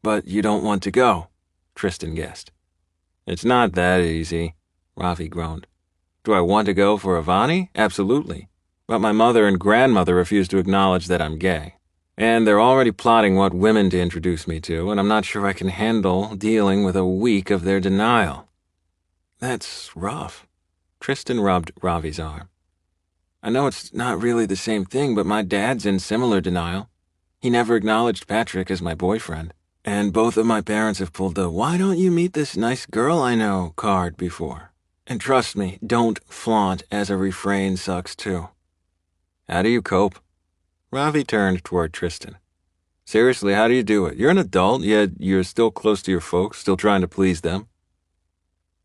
But you don't want to go, Tristan guessed. It's not that easy, Ravi groaned. Do I want to go for Avani? Absolutely. But my mother and grandmother refuse to acknowledge that I'm gay. And they're already plotting what women to introduce me to, and I'm not sure I can handle dealing with a week of their denial. That's rough. Tristan rubbed Ravi's arm. I know it's not really the same thing, but my dad's in similar denial. He never acknowledged Patrick as my boyfriend. And both of my parents have pulled the "why don't you meet this nice girl I know" card before. And trust me, "don't flaunt" as a refrain sucks too. How do you cope? Ravi turned toward Tristan. Seriously, how do you do it? You're an adult, yet you're still close to your folks, still trying to please them.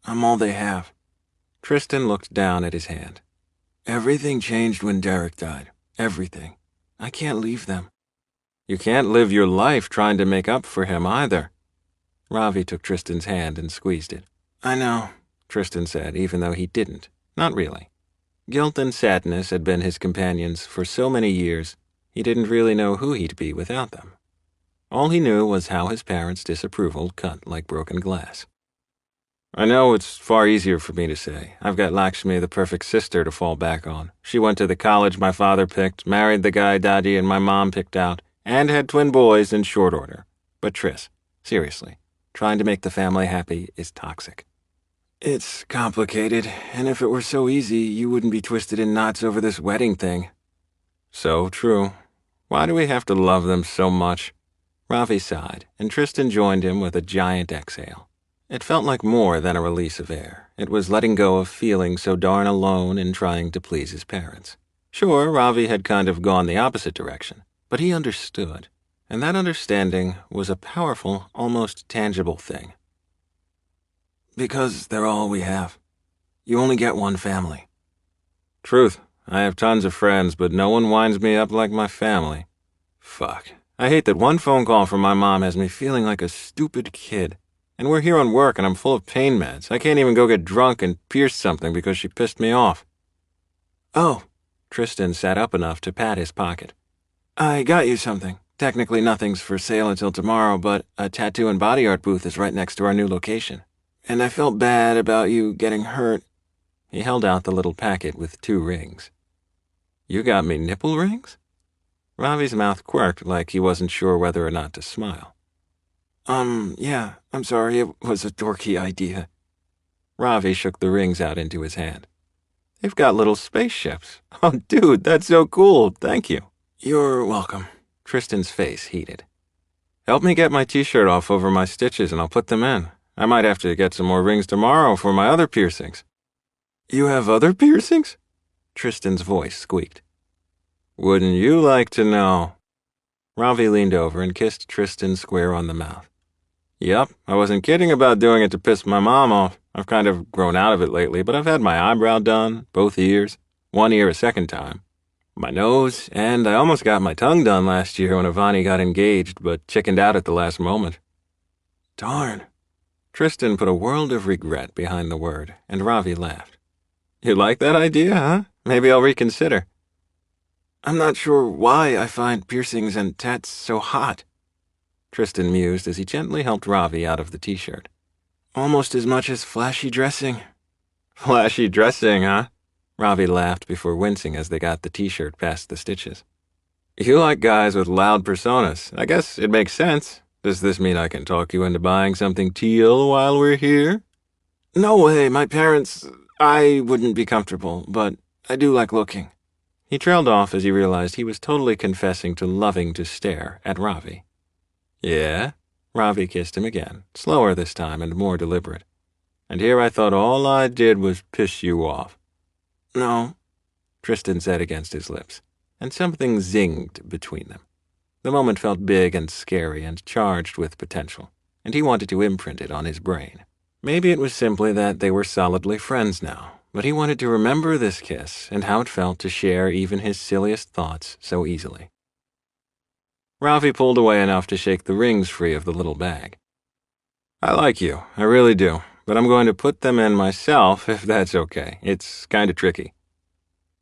I'm all they have. Tristan looked down at his hand. Everything changed when Derek died. Everything. I can't leave them. You can't live your life trying to make up for him either. Ravi took Tristan's hand and squeezed it. I know, Tristan said, even though he didn't. Not really. Guilt and sadness had been his companions for so many years, he didn't really know who he'd be without them. All he knew was how his parents' disapproval cut like broken glass. I know it's far easier for me to say. I've got Lakshmi, the perfect sister, to fall back on. She went to the college my father picked, married the guy Daddy and my mom picked out, and had twin boys in short order. But Triss, seriously, trying to make the family happy is toxic. It's complicated, and if it were so easy, you wouldn't be twisted in knots over this wedding thing. So true. Why do we have to love them so much? Ravi sighed, and Tristan joined him with a giant exhale. It felt like more than a release of air. It was letting go of feeling so darn alone in trying to please his parents. Sure, Ravi had kind of gone the opposite direction, but he understood, and that understanding was a powerful, almost tangible thing. Because they're all we have. You only get one family. Truth. I have tons of friends, but no one winds me up like my family. Fuck. I hate that one phone call from my mom has me feeling like a stupid kid. And we're here on work and I'm full of pain meds. I can't even go get drunk and pierce something because she pissed me off. Oh. Tristan sat up enough to pat his pocket. I got you something. Technically nothing's for sale until tomorrow, but a tattoo and body art booth is right next to our new location. And I felt bad about you getting hurt. He held out the little packet with 2 rings. You got me nipple rings? Ravi's mouth quirked like he wasn't sure whether or not to smile. Yeah, I'm sorry, it was a dorky idea. Ravi shook the rings out into his hand. They've got little spaceships. Oh, dude, that's so cool. Thank you. You're welcome. Tristan's face heated. Help me get my t-shirt off over my stitches and I'll put them in. I might have to get some more rings tomorrow for my other piercings. You have other piercings? Tristan's voice squeaked. Wouldn't you like to know? Ravi leaned over and kissed Tristan square on the mouth. Yup, I wasn't kidding about doing it to piss my mom off. I've kind of grown out of it lately, but I've had my eyebrow done, both ears, one ear a second time, my nose, and I almost got my tongue done last year when Ivani got engaged, but chickened out at the last moment. Darn. Tristan put a world of regret behind the word, and Ravi laughed. You like that idea, huh? Maybe I'll reconsider. I'm not sure why I find piercings and tats so hot, Tristan mused as he gently helped Ravi out of the t-shirt. Almost as much as flashy dressing. Flashy dressing, huh? Ravi laughed before wincing as they got the t-shirt past the stitches. You like guys with loud personas. I guess it makes sense. Does this mean I can talk you into buying something teal while we're here? No way, my parents... I wouldn't be comfortable, but I do like looking. He trailed off as he realized he was totally confessing to loving to stare at Ravi. Yeah? Ravi kissed him again, slower this time and more deliberate. And here I thought all I did was piss you off. No, Tristan said against his lips, and something zinged between them. The moment felt big and scary and charged with potential, and he wanted to imprint it on his brain. Maybe it was simply that they were solidly friends now, but he wanted to remember this kiss and how it felt to share even his silliest thoughts so easily. Ravi pulled away enough to shake the rings free of the little bag. I like you, I really do, but I'm going to put them in myself if that's okay. It's kind of tricky.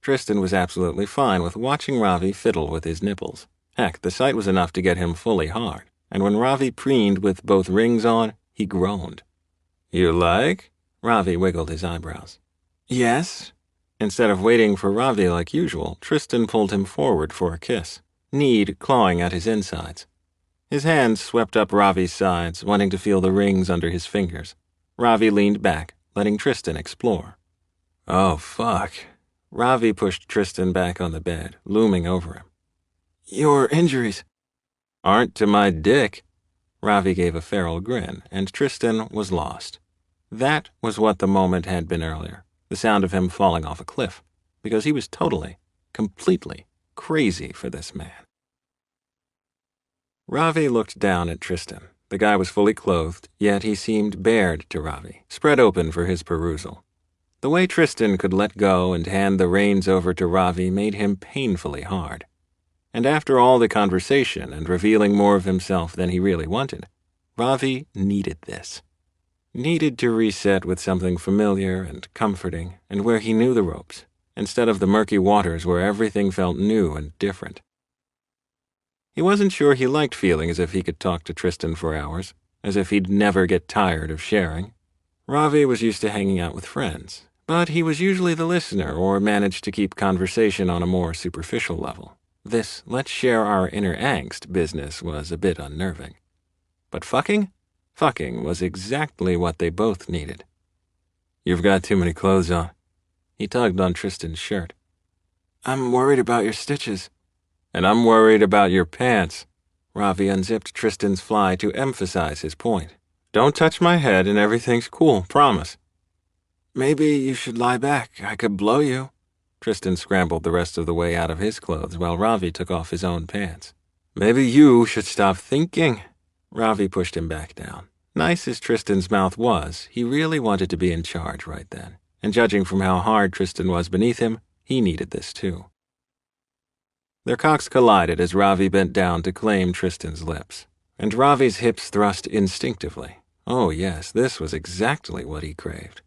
Tristan was absolutely fine with watching Ravi fiddle with his nipples. Heck, the sight was enough to get him fully hard, and when Ravi preened with both rings on, he groaned. You like? Ravi wiggled his eyebrows. Yes? Instead of waiting for Ravi like usual, Tristan pulled him forward for a kiss, need clawing at his insides. His hands swept up Ravi's sides, wanting to feel the rings under his fingers. Ravi leaned back, letting Tristan explore. Oh, fuck. Ravi pushed Tristan back on the bed, looming over him. Your injuries aren't to my dick. Ravi gave a feral grin, and Tristan was lost. That was what the moment had been earlier, the sound of him falling off a cliff, because he was totally, completely crazy for this man. Ravi looked down at Tristan. The guy was fully clothed, yet he seemed bared to Ravi, spread open for his perusal. The way Tristan could let go and hand the reins over to Ravi made him painfully hard. And after all the conversation and revealing more of himself than he really wanted, Ravi needed this. Needed to reset with something familiar and comforting and where he knew the ropes, instead of the murky waters where everything felt new and different. He wasn't sure he liked feeling as if he could talk to Tristan for hours, as if he'd never get tired of sharing. Ravi was used to hanging out with friends, but he was usually the listener or managed to keep conversation on a more superficial level. This let's share our inner angst business was a bit unnerving. But fucking? Fucking was exactly what they both needed. You've got too many clothes on. He tugged on Tristan's shirt. I'm worried about your stitches. And I'm worried about your pants. Ravi unzipped Tristan's fly to emphasize his point. Don't touch my head and everything's cool, promise. Maybe you should lie back. I could blow you. Tristan scrambled the rest of the way out of his clothes while Ravi took off his own pants. Maybe you should stop thinking. Ravi pushed him back down. Nice as Tristan's mouth was, he really wanted to be in charge right then. And judging from how hard Tristan was beneath him, he needed this too. Their cocks collided as Ravi bent down to claim Tristan's lips. And Ravi's hips thrust instinctively. Oh yes, this was exactly what he craved.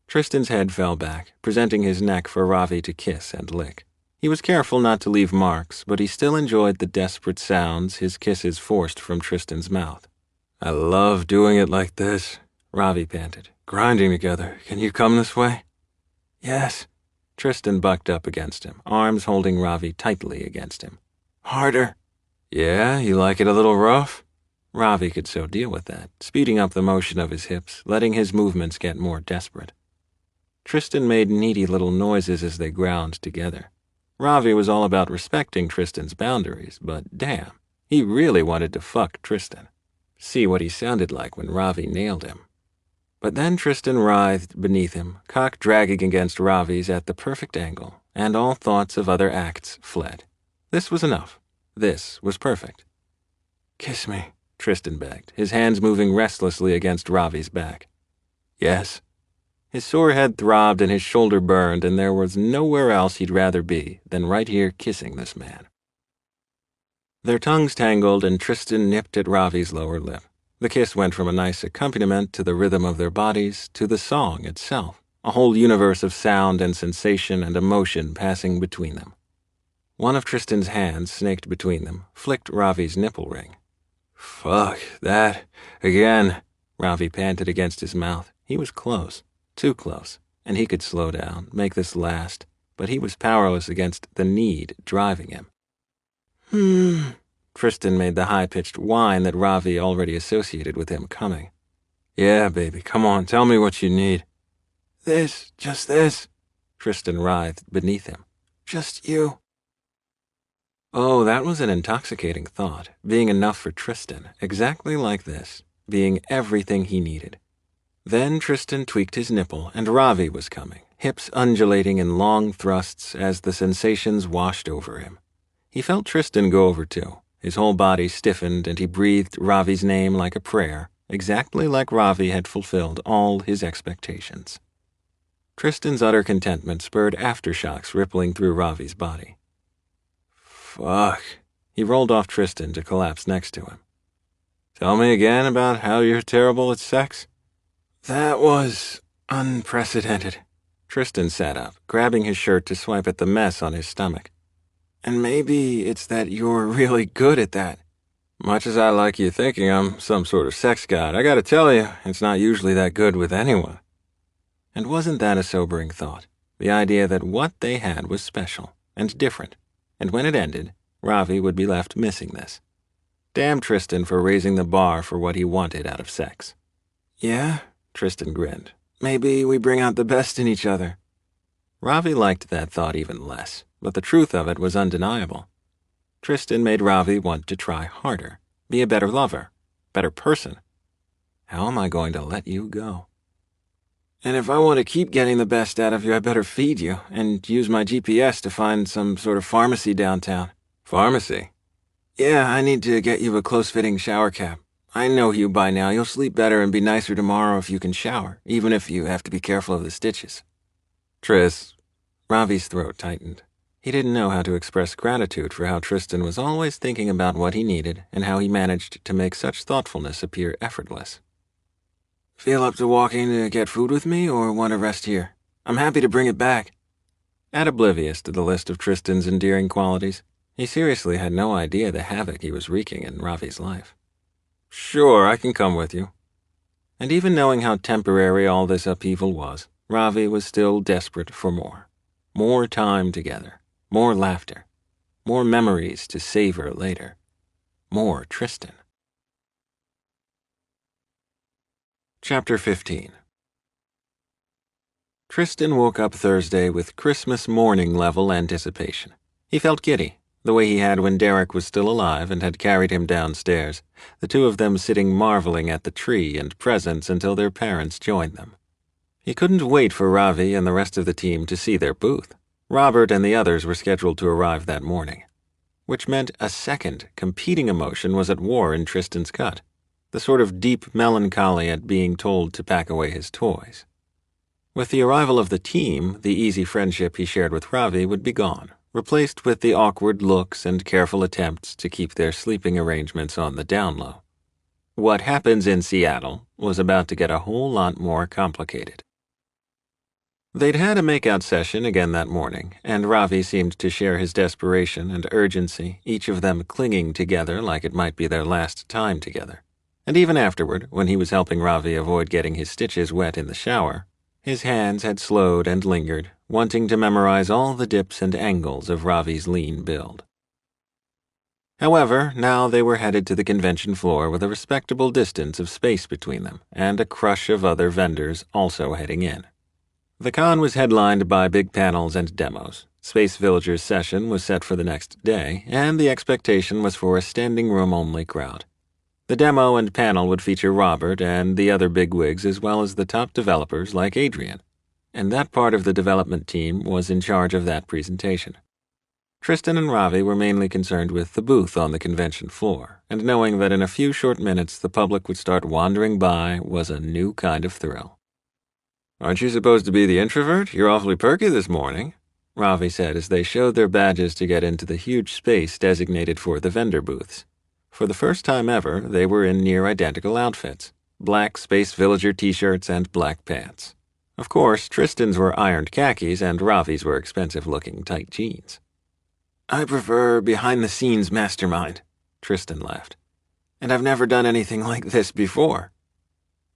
Tristan's head fell back, presenting his neck for Ravi to kiss and lick. He was careful not to leave marks, but he still enjoyed the desperate sounds his kisses forced from Tristan's mouth. I love doing it like this, Ravi panted. Grinding together. Can you come this way? Yes. Tristan bucked up against him, arms holding Ravi tightly against him. Harder. Yeah, you like it a little rough? Ravi could so deal with that, speeding up the motion of his hips, letting his movements get more desperate. Tristan made needy little noises as they ground together. Ravi was all about respecting Tristan's boundaries, but damn, he really wanted to fuck Tristan. See what he sounded like when Ravi nailed him. But then Tristan writhed beneath him, cock dragging against Ravi's at the perfect angle, and all thoughts of other acts fled. This was enough. This was perfect. Kiss me. Tristan begged, his hands moving restlessly against Ravi's back. Yes. His sore head throbbed and his shoulder burned, and there was nowhere else he'd rather be than right here kissing this man. Their tongues tangled, and Tristan nipped at Ravi's lower lip. The kiss went from a nice accompaniment to the rhythm of their bodies to the song itself, a whole universe of sound and sensation and emotion passing between them. One of Tristan's hands, snaked between them, flicked Ravi's nipple ring. Fuck, that again, Ravi panted against his mouth. He was close, too close, and he could slow down, make this last, but he was powerless against the need driving him. Tristan made the high-pitched whine that Ravi already associated with him coming. Yeah, baby, come on, tell me what you need. This, just this, Tristan writhed beneath him. Just you. Oh, that was an intoxicating thought, being enough for Tristan, exactly like this, being everything he needed. Then Tristan tweaked his nipple, and Ravi was coming, hips undulating in long thrusts as the sensations washed over him. He felt Tristan go over too. His whole body stiffened, and he breathed Ravi's name like a prayer, exactly like Ravi had fulfilled all his expectations. Tristan's utter contentment spurred aftershocks rippling through Ravi's body. Fuck. He rolled off Tristan to collapse next to him. Tell me again about how you're terrible at sex? That was unprecedented. Tristan sat up, grabbing his shirt to swipe at the mess on his stomach. And maybe it's that you're really good at that. Much as I like you thinking I'm some sort of sex god, I gotta tell you, it's not usually that good with anyone. And wasn't that a sobering thought? The idea that what they had was special and different, and when it ended, Ravi would be left missing this. Damn Tristan for raising the bar for what he wanted out of sex. Yeah, Tristan grinned. Maybe we bring out the best in each other. Ravi liked that thought even less, but the truth of it was undeniable. Tristan made Ravi want to try harder, be a better lover, better person. How am I going to let you go? And if I want to keep getting the best out of you, I better feed you and use my GPS to find some sort of pharmacy downtown. Pharmacy? Yeah, I need to get you a close-fitting shower cap. I know you by now. You'll sleep better and be nicer tomorrow if you can shower, even if you have to be careful of the stitches. Tris. Ravi's throat tightened. He didn't know how to express gratitude for how Tristan was always thinking about what he needed and how he managed to make such thoughtfulness appear effortless. Feel up to walking to get food with me or want to rest here? I'm happy to bring it back. At oblivious to the list of Tristan's endearing qualities, he seriously had no idea the havoc he was wreaking in Ravi's life. Sure, I can come with you. And even knowing how temporary all this upheaval was, Ravi was still desperate for more. More time together, more laughter, more memories to savor later, more Tristan. Chapter 15. Tristan woke up Thursday with Christmas morning-level anticipation. He felt giddy, the way he had when Derek was still alive and had carried him downstairs, the two of them sitting marveling at the tree and presents until their parents joined them. He couldn't wait for Ravi and the rest of the team to see their booth. Robert and the others were scheduled to arrive that morning, which meant a second, competing emotion was at war in Tristan's gut, the sort of deep melancholy at being told to pack away his toys. With the arrival of the team, the easy friendship he shared with Ravi would be gone, replaced with the awkward looks and careful attempts to keep their sleeping arrangements on the down low. What happens in Seattle was about to get a whole lot more complicated. They'd had a make-out session again that morning, and Ravi seemed to share his desperation and urgency, each of them clinging together like it might be their last time together. And even afterward, when he was helping Ravi avoid getting his stitches wet in the shower, his hands had slowed and lingered, wanting to memorize all the dips and angles of Ravi's lean build. However, now they were headed to the convention floor with a respectable distance of space between them, and a crush of other vendors also heading in. The con was headlined by big panels and demos. Space Villagers' session was set for the next day, and the expectation was for a standing-room-only crowd. The demo and panel would feature Robert and the other bigwigs as well as the top developers like Adrian, and that part of the development team was in charge of that presentation. Tristan and Ravi were mainly concerned with the booth on the convention floor, and knowing that in a few short minutes the public would start wandering by was a new kind of thrill. "Aren't you supposed to be the introvert? You're awfully perky this morning," Ravi said as they showed their badges to get into the huge space designated for the vendor booths. For the first time ever, they were in near-identical outfits: black Space Villager t-shirts and black pants. Of course, Tristan's were ironed khakis and Ravi's were expensive-looking tight jeans. "I prefer behind-the-scenes mastermind," Tristan laughed. "And I've never done anything like this before."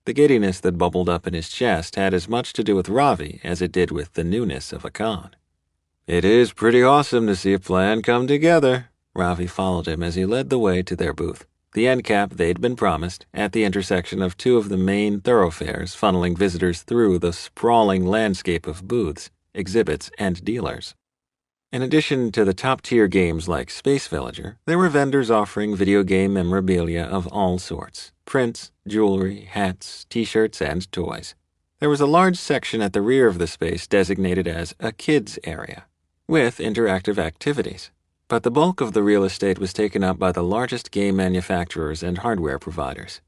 The giddiness that bubbled up in his chest had as much to do with Ravi as it did with the newness of a con. "It is pretty awesome to see a plan come together." Ravi followed him as he led the way to their booth, the end cap they'd been promised, at the intersection of two of the main thoroughfares funneling visitors through the sprawling landscape of booths, exhibits, and dealers. In addition to the top-tier games like Space Villager, there were vendors offering video game memorabilia of all sorts: prints, jewelry, hats, t-shirts, and toys. There was a large section at the rear of the space designated as a kids area, with interactive activities. But the bulk of the real estate was taken up by the largest game manufacturers and hardware providers.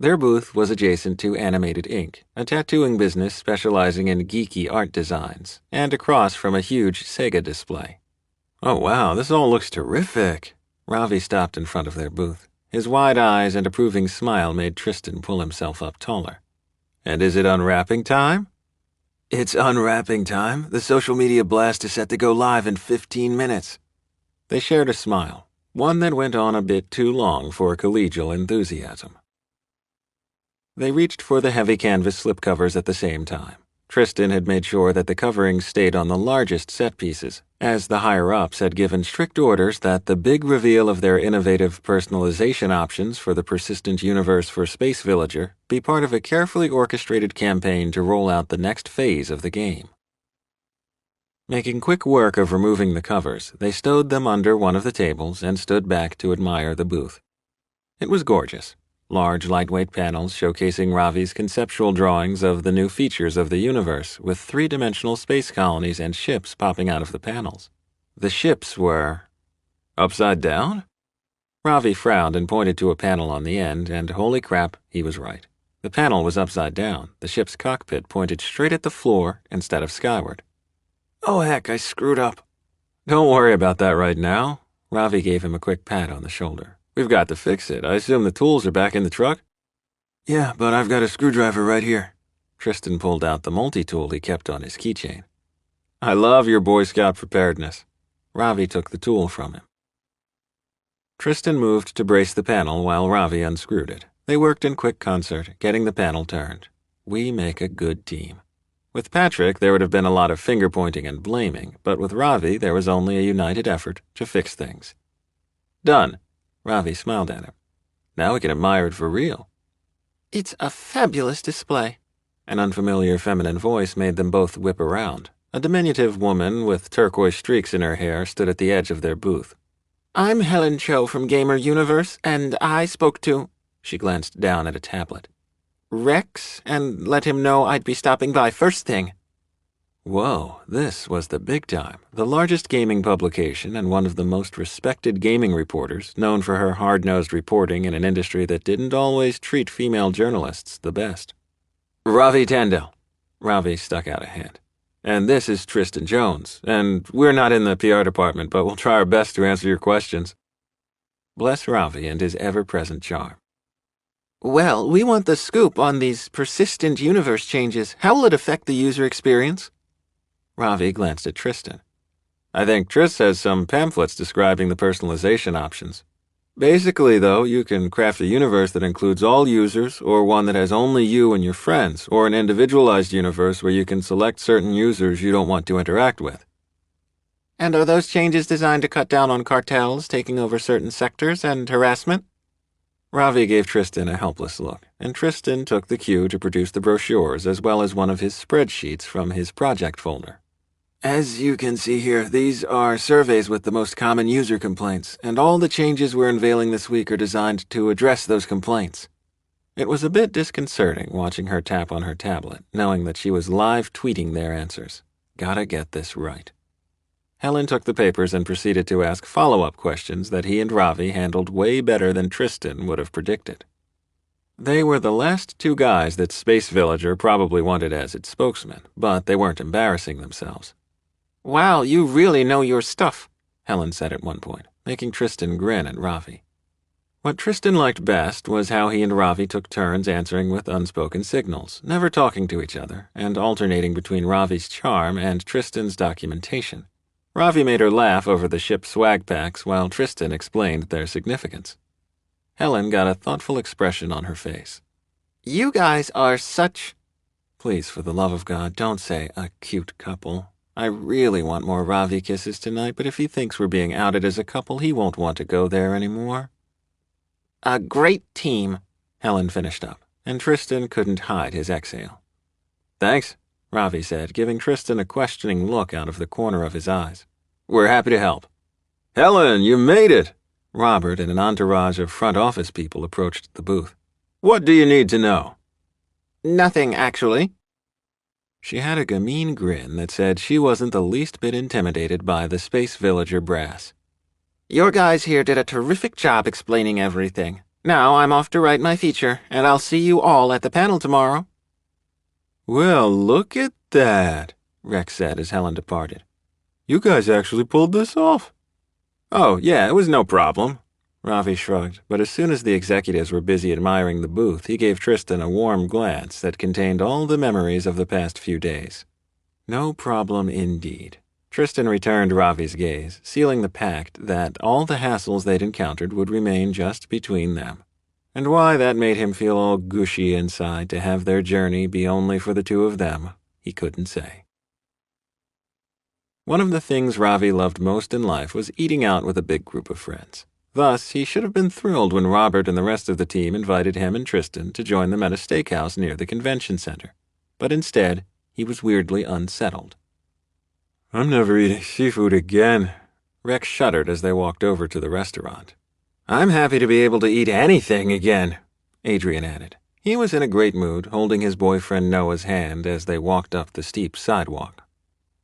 Their booth was adjacent to Animated Ink., a tattooing business specializing in geeky art designs, and across from a huge Sega display. "Oh wow, this all looks terrific." Ravi stopped in front of their booth. His wide eyes and approving smile made Tristan pull himself up taller. "And is it unwrapping time?" "It's unwrapping time. The social media blast is set to go live in 15 minutes. They shared a smile, one that went on a bit too long for collegial enthusiasm. They reached for the heavy canvas slipcovers at the same time. Tristan had made sure that the coverings stayed on the largest set pieces, as the higher-ups had given strict orders that the big reveal of their innovative personalization options for the persistent universe for Space Villager be part of a carefully orchestrated campaign to roll out the next phase of the game. Making quick work of removing the covers, they stowed them under one of the tables and stood back to admire the booth. It was gorgeous. Large, lightweight panels showcasing Ravi's conceptual drawings of the new features of the universe, with three-dimensional space colonies and ships popping out of the panels. The ships were upside down? Ravi frowned and pointed to a panel on the end, and holy crap, he was right. The panel was upside down. The ship's cockpit pointed straight at the floor instead of skyward. "Oh heck, I screwed up." "Don't worry about that right now." Ravi gave him a quick pat on the shoulder. "We've got to fix it. I assume the tools are back in the truck?" "Yeah, but I've got a screwdriver right here." Tristan pulled out the multi-tool he kept on his keychain. "I love your Boy Scout preparedness." Ravi took the tool from him. Tristan moved to brace the panel while Ravi unscrewed it. They worked in quick concert, getting the panel turned. We make a good team. With Patrick, there would have been a lot of finger-pointing and blaming, but with Ravi, there was only a united effort to fix things. "Done." Ravi smiled at him. "Now we can admire it for real." "It's a fabulous display." An unfamiliar feminine voice made them both whip around. A diminutive woman with turquoise streaks in her hair stood at the edge of their booth. "I'm Helen Cho from Gamer Universe, and I spoke to—" She glanced down at a tablet. "Rex, and let him know I'd be stopping by first thing." Whoa, this was the big time. The largest gaming publication and one of the most respected gaming reporters, known for her hard-nosed reporting in an industry that didn't always treat female journalists the best. "Ravi Tandell." Ravi stuck out a hand. "And this is Tristan Jones, and we're not in the PR department, but we'll try our best to answer your questions." Bless Ravi and his ever-present charm. "Well, we want the scoop on these persistent universe changes. How will it affect the user experience?" Ravi glanced at Tristan. "I think Tris has some pamphlets describing the personalization options. Basically, though, you can craft a universe that includes all users, or one that has only you and your friends, or an individualized universe where you can select certain users you don't want to interact with." "And are those changes designed to cut down on cartels taking over certain sectors and harassment?" Ravi gave Tristan a helpless look, and Tristan took the cue to produce the brochures as well as one of his spreadsheets from his project folder. "As you can see here, these are surveys with the most common user complaints, and all the changes we're unveiling this week are designed to address those complaints." It was a bit disconcerting watching her tap on her tablet, knowing that she was live tweeting their answers. Gotta get this right. Helen took the papers and proceeded to ask follow-up questions that he and Ravi handled way better than Tristan would have predicted. They were the last two guys that Space Villager probably wanted as its spokesman, but they weren't embarrassing themselves. "Wow, you really know your stuff," Helen said at one point, making Tristan grin at Ravi. What Tristan liked best was how he and Ravi took turns answering with unspoken signals, never talking to each other, and alternating between Ravi's charm and Tristan's documentation. Ravi made her laugh over the ship swag packs while Tristan explained their significance. Helen got a thoughtful expression on her face. "You guys are such—" "Please, for the love of God, don't say a cute couple. I really want more Ravi kisses tonight, but if he thinks we're being outed as a couple, he won't want to go there anymore." "A great team," Helen finished up, and Tristan couldn't hide his exhale. "Thanks," Ravi said, giving Tristan a questioning look out of the corner of his eyes. "We're happy to help." "Helen, you made it!" Robert and an entourage of front office people approached the booth. "What do you need to know?" Nothing, actually. She had a gamine grin that said she wasn't the least bit intimidated by the Space Villager brass. Your guys here did a terrific job explaining everything. Now I'm off to write my feature, and I'll see you all at the panel tomorrow. "Well, look at that," Rex said as Helen departed. "You guys actually pulled this off." "Oh, yeah, it was no problem." Ravi shrugged, but as soon as the executives were busy admiring the booth, he gave Tristan a warm glance that contained all the memories of the past few days. No problem indeed. Tristan returned Ravi's gaze, sealing the pact that all the hassles they'd encountered would remain just between them. And why that made him feel all gushy inside to have their journey be only for the two of them, he couldn't say. One of the things Ravi loved most in life was eating out with a big group of friends. Thus, he should have been thrilled when Robert and the rest of the team invited him and Tristan to join them at a steakhouse near the convention center. But instead, he was weirdly unsettled. "I'm never eating seafood again." Rex shuddered as they walked over to the restaurant. "I'm happy to be able to eat anything again," Adrian added. He was in a great mood, holding his boyfriend Noah's hand as they walked up the steep sidewalk.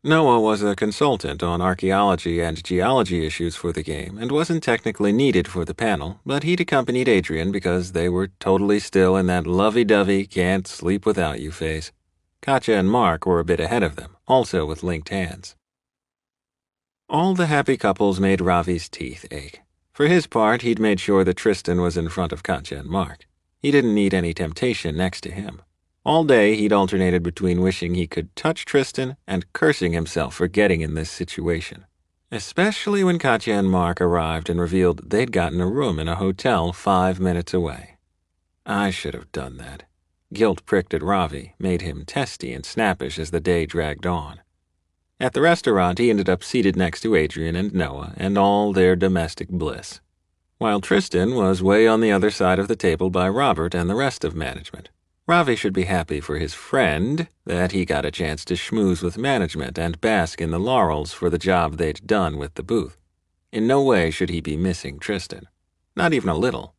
Noah was a consultant on archaeology and geology issues for the game and wasn't technically needed for the panel, but he'd accompanied Adrian because they were totally still in that lovey-dovey can't-sleep-without-you phase. Katja and Mark were a bit ahead of them, also with linked hands. All the happy couples made Ravi's teeth ache. For his part, he'd made sure that Tristan was in front of Katja and Mark. He didn't need any temptation next to him. All day, he'd alternated between wishing he could touch Tristan and cursing himself for getting in this situation. Especially when Katja and Mark arrived and revealed they'd gotten a room in a hotel 5 minutes away. I should have done that. Guilt pricked at Ravi, made him testy and snappish as the day dragged on. At the restaurant, he ended up seated next to Adrian and Noah and all their domestic bliss, while Tristan was way on the other side of the table by Robert and the rest of management. Ravi should be happy for his friend that he got a chance to schmooze with management and bask in the laurels for the job they'd done with the booth. In no way should he be missing Tristan. Not even a little.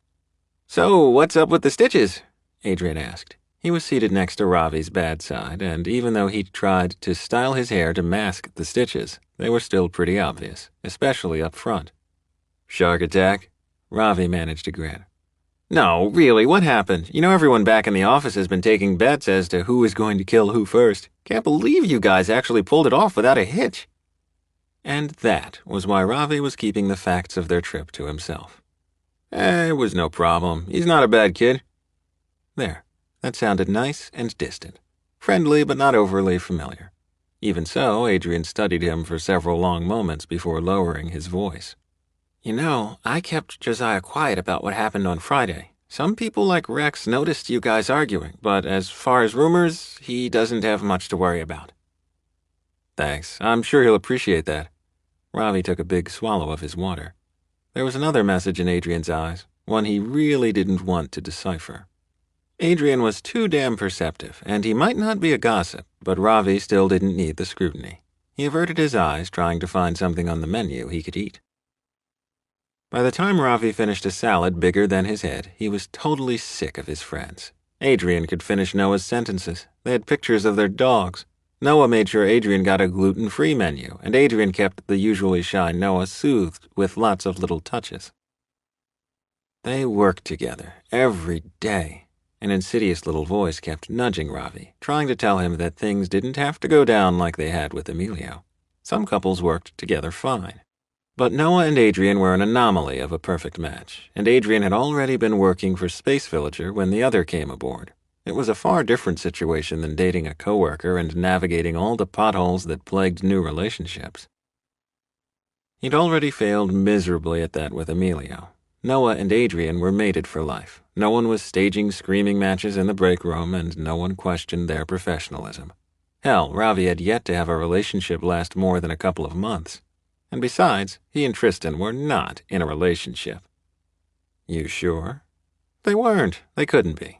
"So, what's up with the stitches?" Adrian asked. He was seated next to Ravi's bad side, and even though he'd tried to style his hair to mask the stitches, they were still pretty obvious, especially up front. "Shark attack?" Ravi managed to grin. "No, really, what happened? You know everyone back in the office has been taking bets as to who is going to kill who first. Can't believe you guys actually pulled it off without a hitch." And that was why Ravi was keeping the facts of their trip to himself. It was no problem. He's not a bad kid." There. That sounded nice and distant. Friendly but not overly familiar. Even so, Adrian studied him for several long moments before lowering his voice. "You know, I kept Josiah quiet about what happened on Friday. Some people like Rex noticed you guys arguing, but as far as rumors, he doesn't have much to worry about." "Thanks. I'm sure he'll appreciate that." Ravi took a big swallow of his water. There was another message in Adrian's eyes, one he really didn't want to decipher. Adrian was too damn perceptive, and he might not be a gossip, but Ravi still didn't need the scrutiny. He averted his eyes, trying to find something on the menu he could eat. By the time Ravi finished a salad bigger than his head, he was totally sick of his friends. Adrian could finish Noah's sentences. They had pictures of their dogs. Noah made sure Adrian got a gluten-free menu, and Adrian kept the usually shy Noah soothed with lots of little touches. They worked together every day. An insidious little voice kept nudging Ravi, trying to tell him that things didn't have to go down like they had with Emilio. Some couples worked together fine. But Noah and Adrian were an anomaly of a perfect match, and Adrian had already been working for Space Villager when the other came aboard. It was a far different situation than dating a coworker and navigating all the potholes that plagued new relationships. He'd already failed miserably at that with Emilio. Noah and Adrian were mated for life. No one was staging screaming matches in the break room, and no one questioned their professionalism. Hell, Ravi had yet to have a relationship last more than a couple of months. And besides, he and Tristan were not in a relationship. You sure? They weren't. They couldn't be.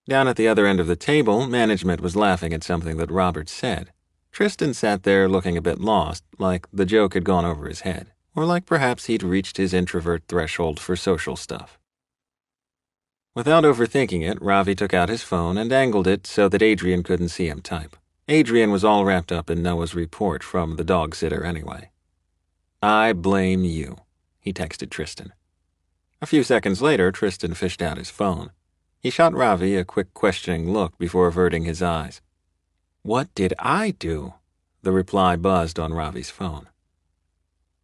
Down at the other end of the table, management was laughing at something that Robert said. Tristan sat there looking a bit lost, like the joke had gone over his head, or like perhaps he'd reached his introvert threshold for social stuff. Without overthinking it, Ravi took out his phone and angled it so that Adrian couldn't see him type. Adrian was all wrapped up in Noah's report from the dog sitter anyway. "I blame you," he texted Tristan. A few seconds later, Tristan fished out his phone. He shot Ravi a quick questioning look before averting his eyes. "What did I do?" The reply buzzed on Ravi's phone.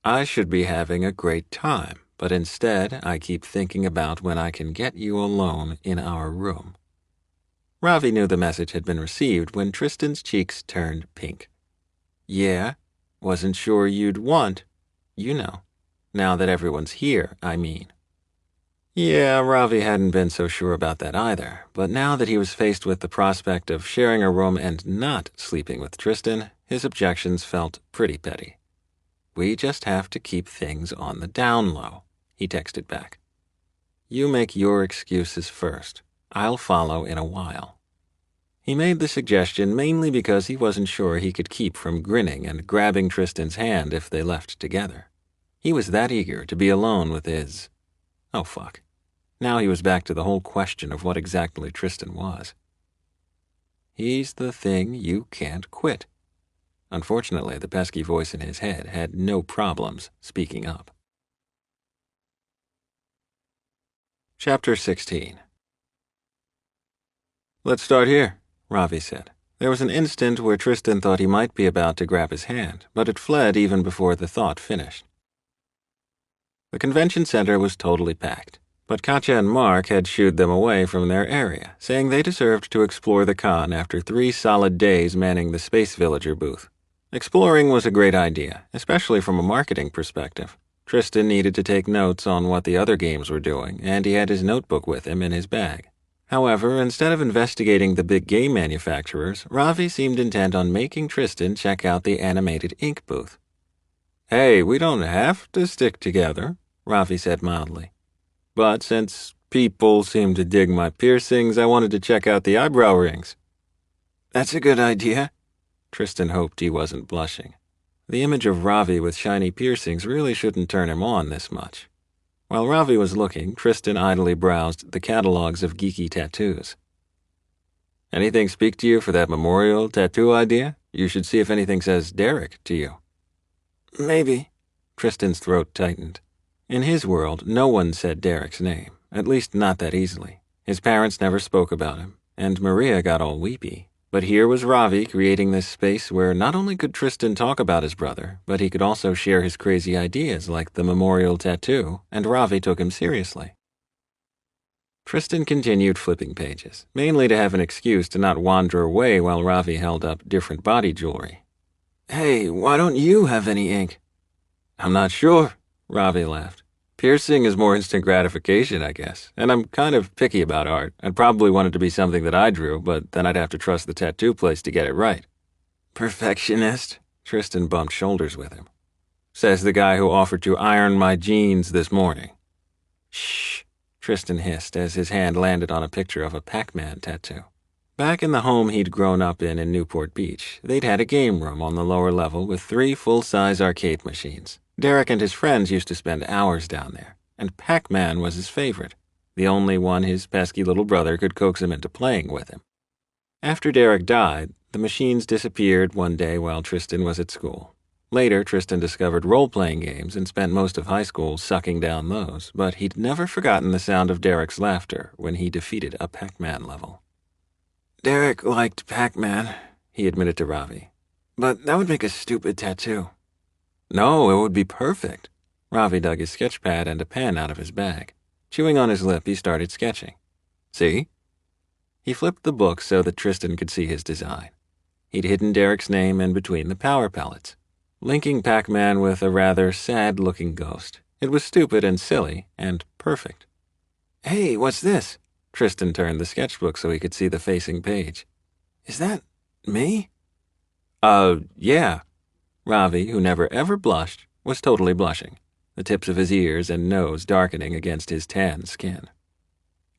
"I should be having a great time, but instead I keep thinking about when I can get you alone in our room." Ravi knew the message had been received when Tristan's cheeks turned pink. "Yeah, wasn't sure you'd want, you know, now that everyone's here, I mean." Yeah, Ravi hadn't been so sure about that either, but now that he was faced with the prospect of sharing a room and not sleeping with Tristan, his objections felt pretty petty. "We just have to keep things on the down low," he texted back. "You make your excuses first. I'll follow in a while." He made the suggestion mainly because he wasn't sure he could keep from grinning and grabbing Tristan's hand if they left together. He was that eager to be alone with his... Oh, fuck. Now he was back to the whole question of what exactly Tristan was. He's the thing you can't quit. Unfortunately, the pesky voice in his head had no problems speaking up. Chapter 16. "Let's start here," Ravi said. There was an instant where Tristan thought he might be about to grab his hand, but it fled even before the thought finished. The convention center was totally packed, but Katja and Mark had shooed them away from their area, saying they deserved to explore the con after 3 solid days manning the Space Villager booth. Exploring was a great idea, especially from a marketing perspective. Tristan needed to take notes on what the other games were doing, and he had his notebook with him in his bag. However, instead of investigating the big game manufacturers, Ravi seemed intent on making Tristan check out the animated ink booth. "Hey, we don't have to stick together," Ravi said mildly. "But since people seem to dig my piercings, I wanted to check out the eyebrow rings." "That's a good idea." Tristan hoped he wasn't blushing. The image of Ravi with shiny piercings really shouldn't turn him on this much. While Ravi was looking, Tristan idly browsed the catalogs of geeky tattoos. "Anything speak to you for that memorial tattoo idea? You should see if anything says Derek to you." "Maybe." Tristan's throat tightened. In his world, no one said Derek's name, at least not that easily. His parents never spoke about him, and Maria got all weepy. But here was Ravi creating this space where not only could Tristan talk about his brother, but he could also share his crazy ideas like the memorial tattoo, and Ravi took him seriously. Tristan continued flipping pages, mainly to have an excuse to not wander away while Ravi held up different body jewelry. "Hey, why don't you have any ink?" "I'm not sure," Ravi laughed. "Piercing is more instant gratification, I guess, and I'm kind of picky about art. I'd probably want it to be something that I drew, but then I'd have to trust the tattoo place to get it right." "Perfectionist," Tristan bumped shoulders with him. "Says the guy who offered to iron my jeans this morning." "Shh," Tristan hissed as his hand landed on a picture of a Pac-Man tattoo. Back in the home he'd grown up in Newport Beach, they'd had a game room on the lower level with 3 full-size arcade machines. Derek and his friends used to spend hours down there, and Pac-Man was his favorite, the only one his pesky little brother could coax him into playing with him. After Derek died, The machines disappeared one day while Tristan was at school. Later, Tristan discovered role-playing games and spent most of high school sucking down those, but he'd never forgotten the sound of Derek's laughter when he defeated a Pac-Man level. Derek liked Pac-Man, he admitted to Ravi. But that would make a stupid tattoo. No, it would be perfect. Ravi dug his sketch pad and a pen out of his bag. Chewing on his lip, he started sketching. See? He flipped the book so that Tristan could see his design. He'd hidden Derek's name in between the power pellets, linking Pac-Man with a rather sad-looking ghost. It was stupid and silly, and perfect. Hey, what's this? Tristan turned the sketchbook so he could see the facing page. Is that me? Yeah. Ravi, who never ever blushed, was totally blushing, the tips of his ears and nose darkening against his tan skin.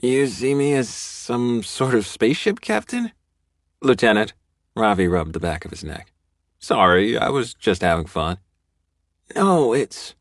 You see me as some sort of spaceship captain? Lieutenant. Ravi rubbed the back of his neck. Sorry, I was just having fun. No, it's...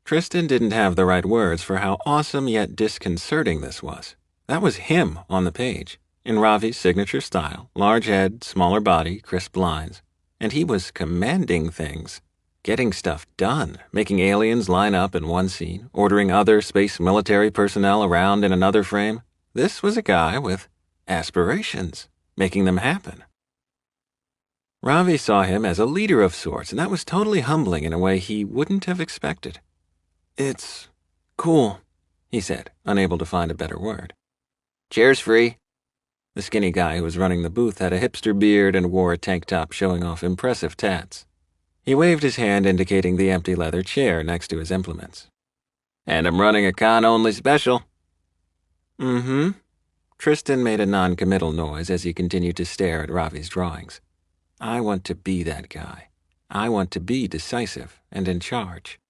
Tristan didn't have the right words for how awesome yet disconcerting this was. That was him on the page, in Ravi's signature style, large head, smaller body, crisp lines. And he was commanding things, getting stuff done, making aliens line up in one scene, ordering other space military personnel around in another frame. This was a guy with aspirations, making them happen. Ravi saw him as a leader of sorts, and that was totally humbling in a way he wouldn't have expected. It's cool, he said, unable to find a better word. Chair's free. The skinny guy who was running the booth had a hipster beard and wore a tank top showing off impressive tats. He waved his hand indicating the empty leather chair next to his implements. And I'm running a con-only special. Mm-hmm. Tristan made a non-committal noise as he continued to stare at Ravi's drawings. I want to be that guy. I want to be decisive and in charge.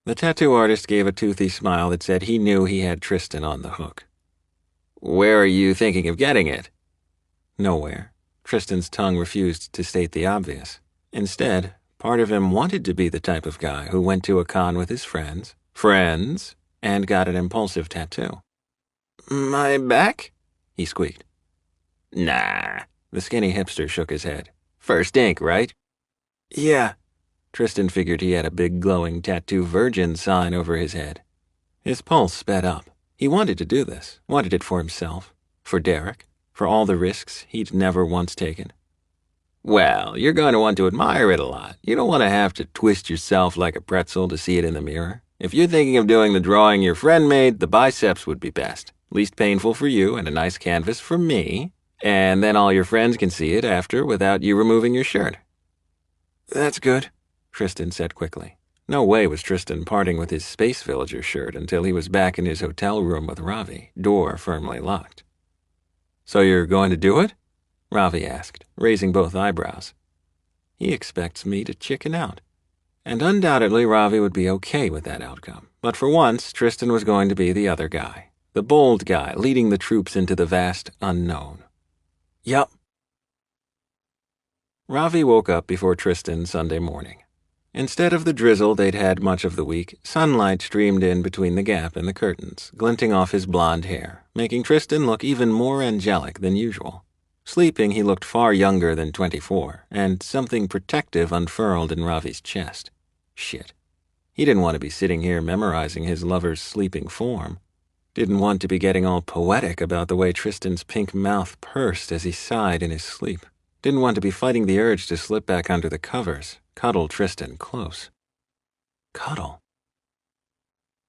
The tattoo artist gave a toothy smile that said he knew he had Tristan on the hook. Where are you thinking of getting it? Nowhere. Tristan's tongue refused to state the obvious. Instead, part of him wanted to be the type of guy who went to a con with his friends, and got an impulsive tattoo. My back? He squeaked. Nah. The skinny hipster shook his head. First ink, right? Yeah. Tristan figured he had a big glowing tattoo virgin sign over his head. His pulse sped up. He wanted to do this, wanted it for himself, for Derek, for all the risks he'd never once taken. Well, you're going to want to admire it a lot. You don't want to have to twist yourself like a pretzel to see it in the mirror. If you're thinking of doing the drawing your friend made, the biceps would be best. Least painful for you and a nice canvas for me. And then all your friends can see it after without you removing your shirt. That's good, Tristan said quickly. No way was Tristan parting with his Space Villager shirt until he was back in his hotel room with Ravi, door firmly locked. So you're going to do it? Ravi asked, raising both eyebrows. He expects me to chicken out. And undoubtedly Ravi would be okay with that outcome. But for once, Tristan was going to be the other guy, the bold guy leading the troops into the vast unknown. Yup. Ravi woke up before Tristan Sunday morning. Instead of the drizzle they'd had much of the week, sunlight streamed in between the gap and the curtains, glinting off his blonde hair, making Tristan look even more angelic than usual. Sleeping, he looked far younger than 24, and something protective unfurled in Ravi's chest. Shit. He didn't want to be sitting here memorizing his lover's sleeping form. Didn't want to be getting all poetic about the way Tristan's pink mouth pursed as he sighed in his sleep. Didn't want to be fighting the urge to slip back under the covers, cuddle Tristan close. Cuddle.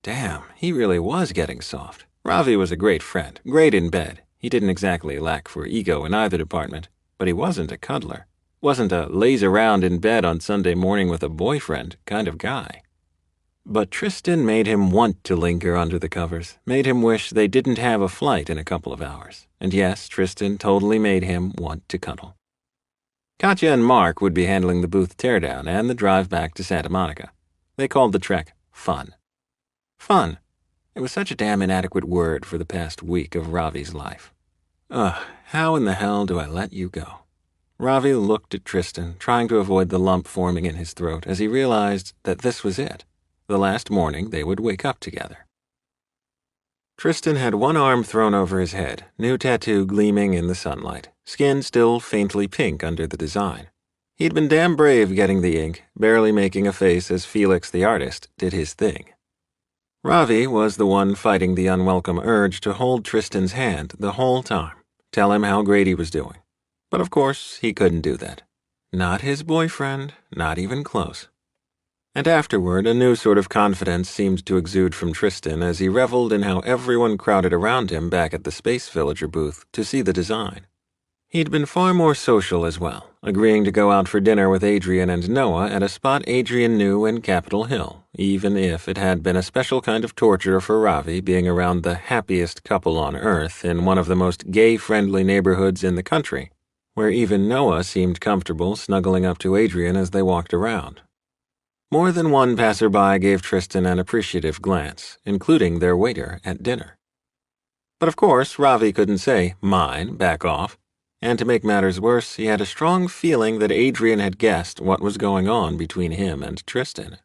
Damn, he really was getting soft. Ravi was a great friend, great in bed. He didn't exactly lack for ego in either department, but he wasn't a cuddler. Wasn't a laze around in bed on Sunday morning with a boyfriend kind of guy. But Tristan made him want to linger under the covers, made him wish they didn't have a flight in a couple of hours. And yes, Tristan totally made him want to cuddle. Katya and Mark would be handling the booth teardown and the drive back to Santa Monica. They called the trek fun. Fun. It was such a damn inadequate word for the past week of Ravi's life. Ugh, how in the hell do I let you go? Ravi looked at Tristan, trying to avoid the lump forming in his throat as he realized that this was it, the last morning they would wake up together. Tristan had one arm thrown over his head, new tattoo gleaming in the sunlight, skin still faintly pink under the design. He'd been damn brave getting the ink, barely making a face as Felix the artist did his thing. Ravi was the one fighting the unwelcome urge to hold Tristan's hand the whole time, tell him how great he was doing. But of course, he couldn't do that. Not his boyfriend, not even close. And afterward, a new sort of confidence seemed to exude from Tristan as he reveled in how everyone crowded around him back at the Space Villager booth to see the design. He'd been far more social as well, agreeing to go out for dinner with Adrian and Noah at a spot Adrian knew in Capitol Hill, even if it had been a special kind of torture for Ravi being around the happiest couple on Earth in one of the most gay-friendly neighborhoods in the country, where even Noah seemed comfortable snuggling up to Adrian as they walked around. More than one passerby gave Tristan an appreciative glance, including their waiter at dinner. But of course, Ravi couldn't say, "Mine, back off." And to make matters worse, he had a strong feeling that Adrian had guessed what was going on between him and Tristan.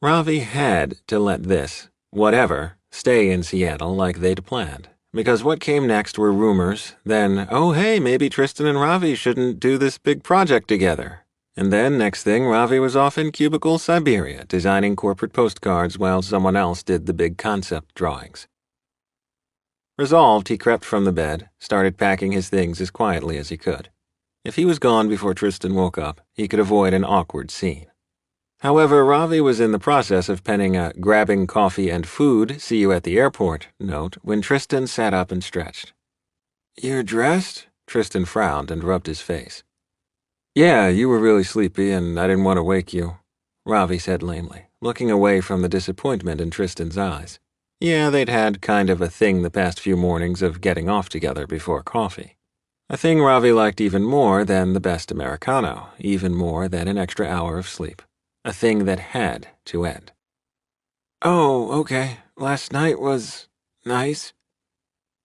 Ravi had to let this, whatever, stay in Seattle like they'd planned, because what came next were rumors, then, oh hey, maybe Tristan and Ravi shouldn't do this big project together. And then, next thing, Ravi was off in Cubicle, Siberia, designing corporate postcards while someone else did the big concept drawings. Resolved, he crept from the bed, started packing his things as quietly as he could. If he was gone before Tristan woke up, he could avoid an awkward scene. However, Ravi was in the process of penning a "grabbing coffee and food, see you at the airport" note when Tristan sat up and stretched. "You're dressed?" Tristan frowned and rubbed his face. "Yeah, you were really sleepy and I didn't want to wake you," Ravi said lamely, looking away from the disappointment in Tristan's eyes. Yeah, they'd had kind of a thing the past few mornings of getting off together before coffee. A thing Ravi liked even more than the best Americano, even more than an extra hour of sleep. A thing that had to end. "Oh, okay. Last night was nice."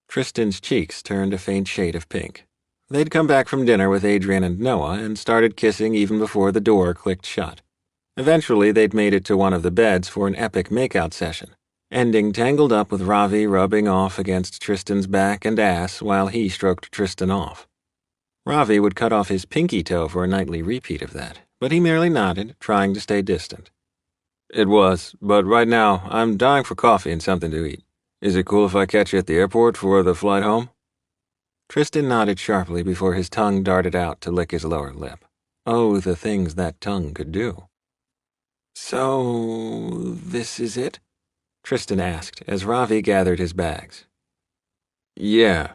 Tristan's cheeks turned a faint shade of pink. They'd come back from dinner with Adrian and Noah and started kissing even before the door clicked shut. Eventually, they'd made it to one of the beds for an epic makeout session, ending tangled up with Ravi rubbing off against Tristan's back and ass while he stroked Tristan off. Ravi would cut off his pinky toe for a nightly repeat of that, but he merely nodded, trying to stay distant. "It was, but right now I'm dying for coffee and something to eat. Is it cool if I catch you at the airport for the flight home?" Tristan nodded sharply before his tongue darted out to lick his lower lip. Oh, the things that tongue could do. "So, this is it?" Tristan asked as Ravi gathered his bags. "Yeah."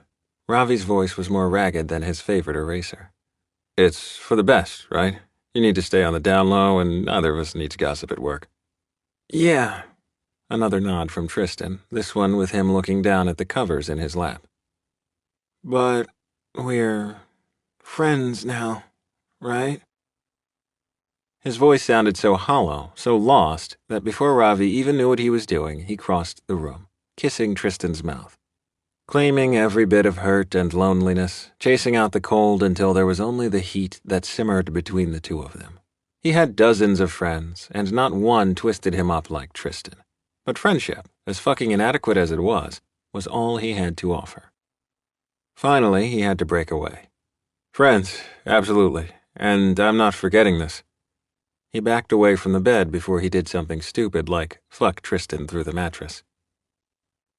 Ravi's voice was more ragged than his favorite eraser. "It's for the best, right? You need to stay on the down low and neither of us needs gossip at work." "Yeah." Another nod from Tristan, this one with him looking down at the covers in his lap. "But we're friends now, right?" His voice sounded so hollow, so lost, that before Ravi even knew what he was doing, he crossed the room, kissing Tristan's mouth, claiming every bit of hurt and loneliness, chasing out the cold until there was only the heat that simmered between the two of them. He had dozens of friends, and not one twisted him up like Tristan. But friendship, as fucking inadequate as it was all he had to offer. Finally, he had to break away. "Friends, absolutely, and I'm not forgetting this." He backed away from the bed before he did something stupid like fuck Tristan through the mattress.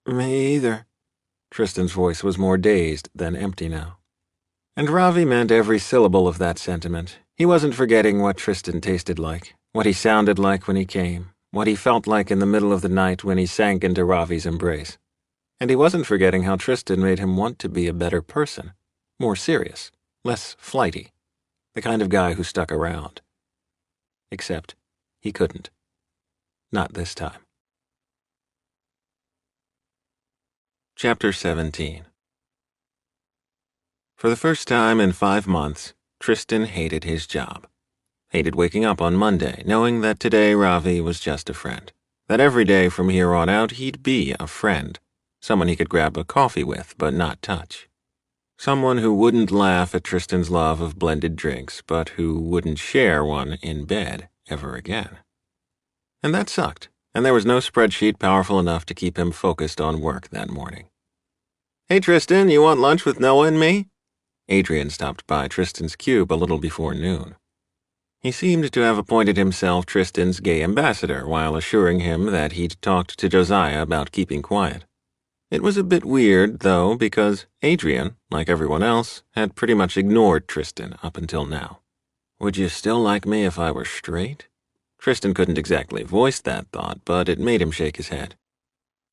"Me either." Tristan's voice was more dazed than empty now. And Ravi meant every syllable of that sentiment. He wasn't forgetting what Tristan tasted like, what he sounded like when he came, what he felt like in the middle of the night when he sank into Ravi's embrace. And he wasn't forgetting how Tristan made him want to be a better person, more serious, less flighty, the kind of guy who stuck around. Except he couldn't. Not this time. Chapter 17. For the first time in 5 months, Tristan hated his job. Hated waking up on Monday, knowing that today Ravi was just a friend. That every day from here on out he'd be a friend. Someone he could grab a coffee with, but not touch. Someone who wouldn't laugh at Tristan's love of blended drinks, but who wouldn't share one in bed ever again. And that sucked, and there was no spreadsheet powerful enough to keep him focused on work that morning. "Hey, Tristan, you want lunch with Noah and me?" Adrian stopped by Tristan's cube a little before noon. He seemed to have appointed himself Tristan's gay ambassador while assuring him that he'd talked to Josiah about keeping quiet. It was a bit weird, though, because Adrian, like everyone else, had pretty much ignored Tristan up until now. Would you still like me if I were straight? Tristan couldn't exactly voice that thought, but it made him shake his head.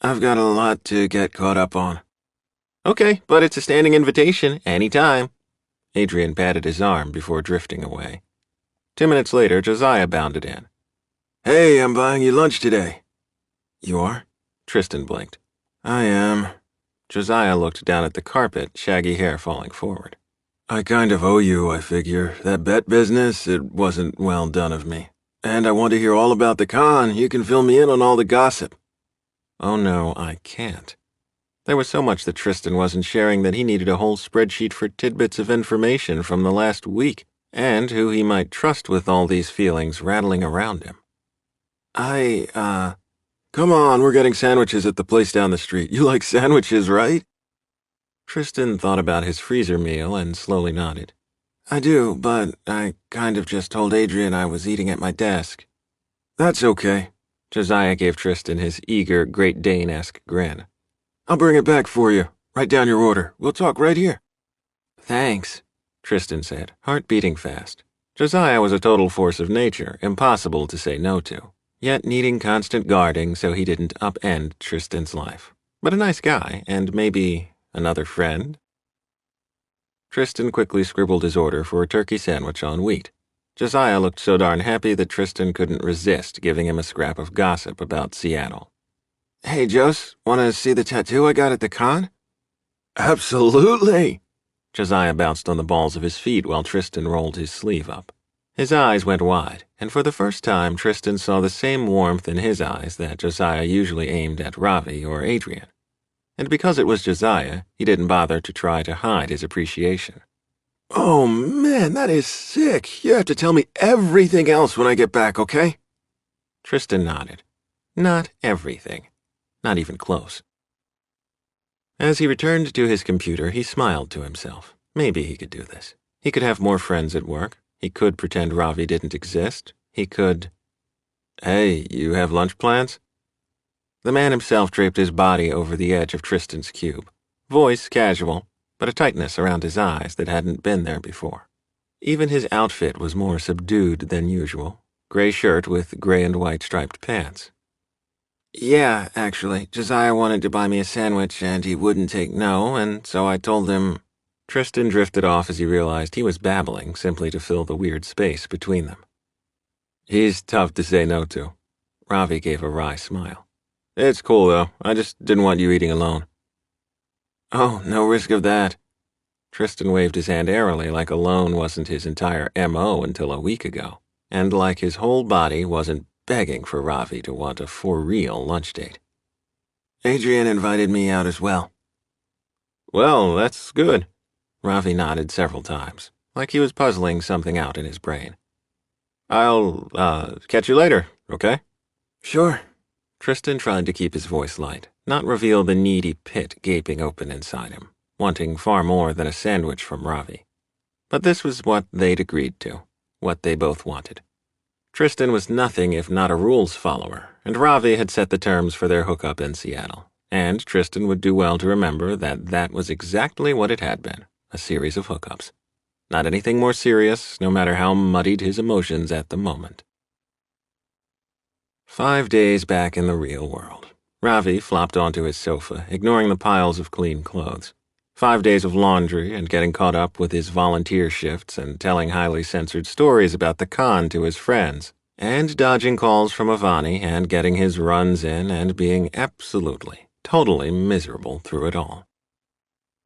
I've got a lot to get caught up on. Okay, but it's a standing invitation, any time. Adrian patted his arm before drifting away. 2 minutes later, Josiah bounded in. Hey, I'm buying you lunch today. You are? Tristan blinked. I am. Josiah looked down at the carpet, shaggy hair falling forward. I kind of owe you, I figure. That bet business, it wasn't well done of me. And I want to hear all about the con. You can fill me in on all the gossip. Oh no, I can't. There was so much that Tristan wasn't sharing that he needed a whole spreadsheet for tidbits of information from the last week, and who he might trust with all these feelings rattling around him. Come on, we're getting sandwiches at the place down the street. You like sandwiches, right? Tristan thought about his freezer meal and slowly nodded. I do, but I kind of just told Adrian I was eating at my desk. That's okay. Josiah gave Tristan his eager, Great Dane-esque grin. I'll bring it back for you. Write down your order. We'll talk right here. Thanks, Tristan said, heart beating fast. Josiah was a total force of nature, impossible to say no to, yet needing constant guarding so he didn't upend Tristan's life. But a nice guy, and maybe another friend? Tristan quickly scribbled his order for a turkey sandwich on wheat. Josiah looked so darn happy that Tristan couldn't resist giving him a scrap of gossip about Seattle. Hey, Jos, want to see the tattoo I got at the con? Absolutely! Josiah bounced on the balls of his feet while Tristan rolled his sleeve up. His eyes went wide, and for the first time Tristan saw the same warmth in his eyes that Josiah usually aimed at Ravi or Adrian. And because it was Josiah, he didn't bother to try to hide his appreciation. Oh, man, that is sick. You have to tell me everything else when I get back, okay? Tristan nodded. Not everything. Not even close. As he returned to his computer, he smiled to himself. Maybe he could do this. He could have more friends at work. He could pretend Ravi didn't exist. He could... Hey, you have lunch plans? The man himself draped his body over the edge of Tristan's cube. Voice casual, but a tightness around his eyes that hadn't been there before. Even his outfit was more subdued than usual. Gray shirt with gray and white striped pants. Yeah, actually, Josiah wanted to buy me a sandwich and he wouldn't take no, and so I told him... Tristan drifted off as he realized he was babbling simply to fill the weird space between them. He's tough to say no to. Ravi gave a wry smile. It's cool, though. I just didn't want you eating alone. Oh, no risk of that. Tristan waved his hand airily like alone wasn't his entire M.O. until a week ago, and like his whole body wasn't begging for Ravi to want a for-real lunch date. Adrian invited me out as well. Well, that's good. Ravi nodded several times, like he was puzzling something out in his brain. I'll, catch you later, okay? Sure. Tristan tried to keep his voice light, not reveal the needy pit gaping open inside him, wanting far more than a sandwich from Ravi. But this was what they'd agreed to, what they both wanted. Tristan was nothing if not a rules follower, and Ravi had set the terms for their hookup in Seattle, and Tristan would do well to remember that that was exactly what it had been, a series of hookups. Not anything more serious, no matter how muddied his emotions at the moment. 5 days back in the real world. Ravi flopped onto his sofa, ignoring the piles of clean clothes. 5 days of laundry and getting caught up with his volunteer shifts and telling highly censored stories about the con to his friends, and dodging calls from Avani and getting his runs in and being absolutely, totally miserable through it all.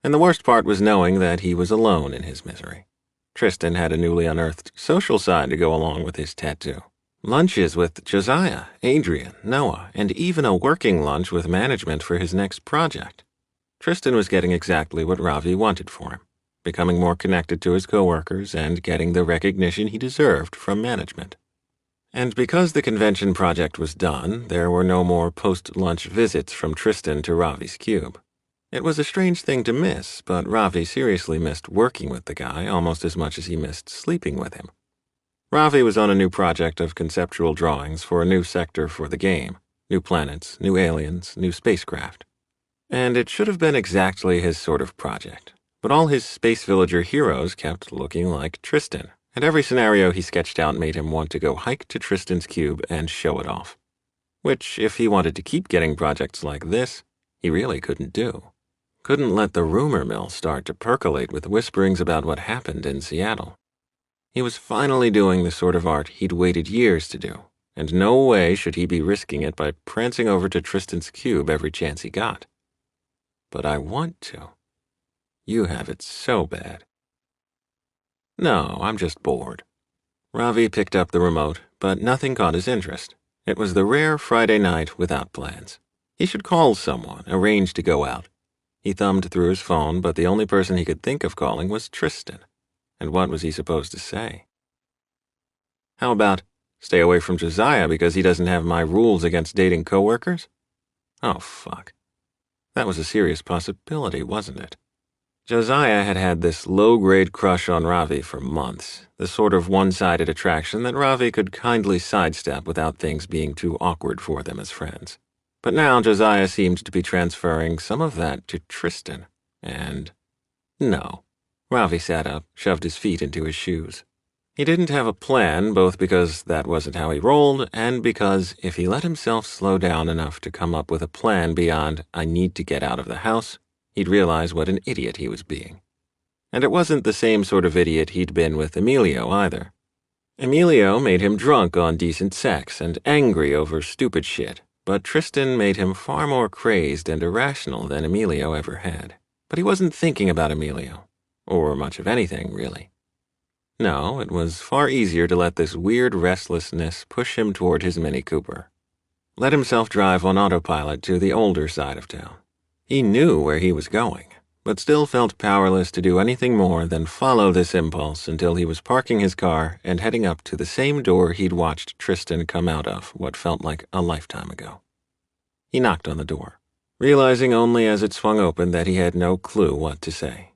And the worst part was knowing that he was alone in his misery. Tristan had a newly unearthed social side to go along with his tattoo. Lunches with Josiah, Adrian, Noah, and even a working lunch with management for his next project. Tristan was getting exactly what Ravi wanted for him, becoming more connected to his coworkers and getting the recognition he deserved from management. And because the convention project was done, there were no more post-lunch visits from Tristan to Ravi's cube. It was a strange thing to miss, but Ravi seriously missed working with the guy almost as much as he missed sleeping with him. Ravi was on a new project of conceptual drawings for a new sector for the game, new planets, new aliens, new spacecraft. And it should have been exactly his sort of project. But all his space villager heroes kept looking like Tristan, and every scenario he sketched out made him want to go hike to Tristan's cube and show it off. Which, if he wanted to keep getting projects like this, he really couldn't do. Couldn't let the rumor mill start to percolate with whisperings about what happened in Seattle. He was finally doing the sort of art he'd waited years to do, and no way should he be risking it by prancing over to Tristan's cube every chance he got. But I want to. You have it so bad. No, I'm just bored. Ravi picked up the remote, but nothing caught his interest. It was the rare Friday night without plans. He should call someone, arrange to go out. He thumbed through his phone, but the only person he could think of calling was Tristan. And what was he supposed to say? How about, stay away from Josiah because he doesn't have my rules against dating coworkers? Oh, fuck. That was a serious possibility, wasn't it? Josiah had had this low-grade crush on Ravi for months, the sort of one-sided attraction that Ravi could kindly sidestep without things being too awkward for them as friends. But now Josiah seemed to be transferring some of that to Tristan, and no. Ravi sat up, shoved his feet into his shoes. He didn't have a plan, both because that wasn't how he rolled, and because if he let himself slow down enough to come up with a plan beyond, I need to get out of the house, he'd realize what an idiot he was being. And it wasn't the same sort of idiot he'd been with Emilio either. Emilio made him drunk on decent sex and angry over stupid shit, but Tristan made him far more crazed and irrational than Emilio ever had. But he wasn't thinking about Emilio, or much of anything, really. No, it was far easier to let this weird restlessness push him toward his Mini Cooper. Let himself drive on autopilot to the older side of town. He knew where he was going, but still felt powerless to do anything more than follow this impulse until he was parking his car and heading up to the same door he'd watched Tristan come out of what felt like a lifetime ago. He knocked on the door, realizing only as it swung open that he had no clue what to say.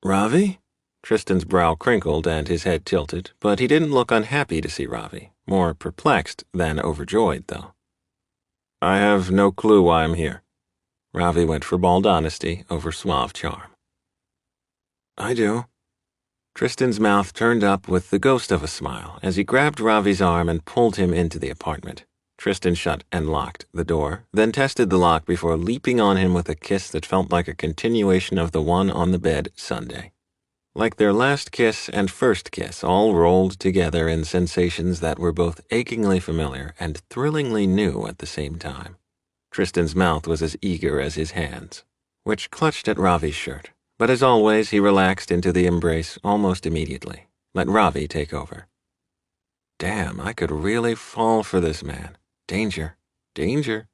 Ravi? Tristan's brow crinkled and his head tilted, but he didn't look unhappy to see Ravi, more perplexed than overjoyed, though. I have no clue why I'm here. Ravi went for bald honesty over suave charm. I do. Tristan's mouth turned up with the ghost of a smile as he grabbed Ravi's arm and pulled him into the apartment. Tristan shut and locked the door, then tested the lock before leaping on him with a kiss that felt like a continuation of the one on the bed Sunday. Like their last kiss and first kiss all rolled together in sensations that were both achingly familiar and thrillingly new at the same time. Tristan's mouth was as eager as his hands, which clutched at Ravi's shirt, but as always he relaxed into the embrace almost immediately. Let Ravi take over. Damn, I could really fall for this man. Danger, danger.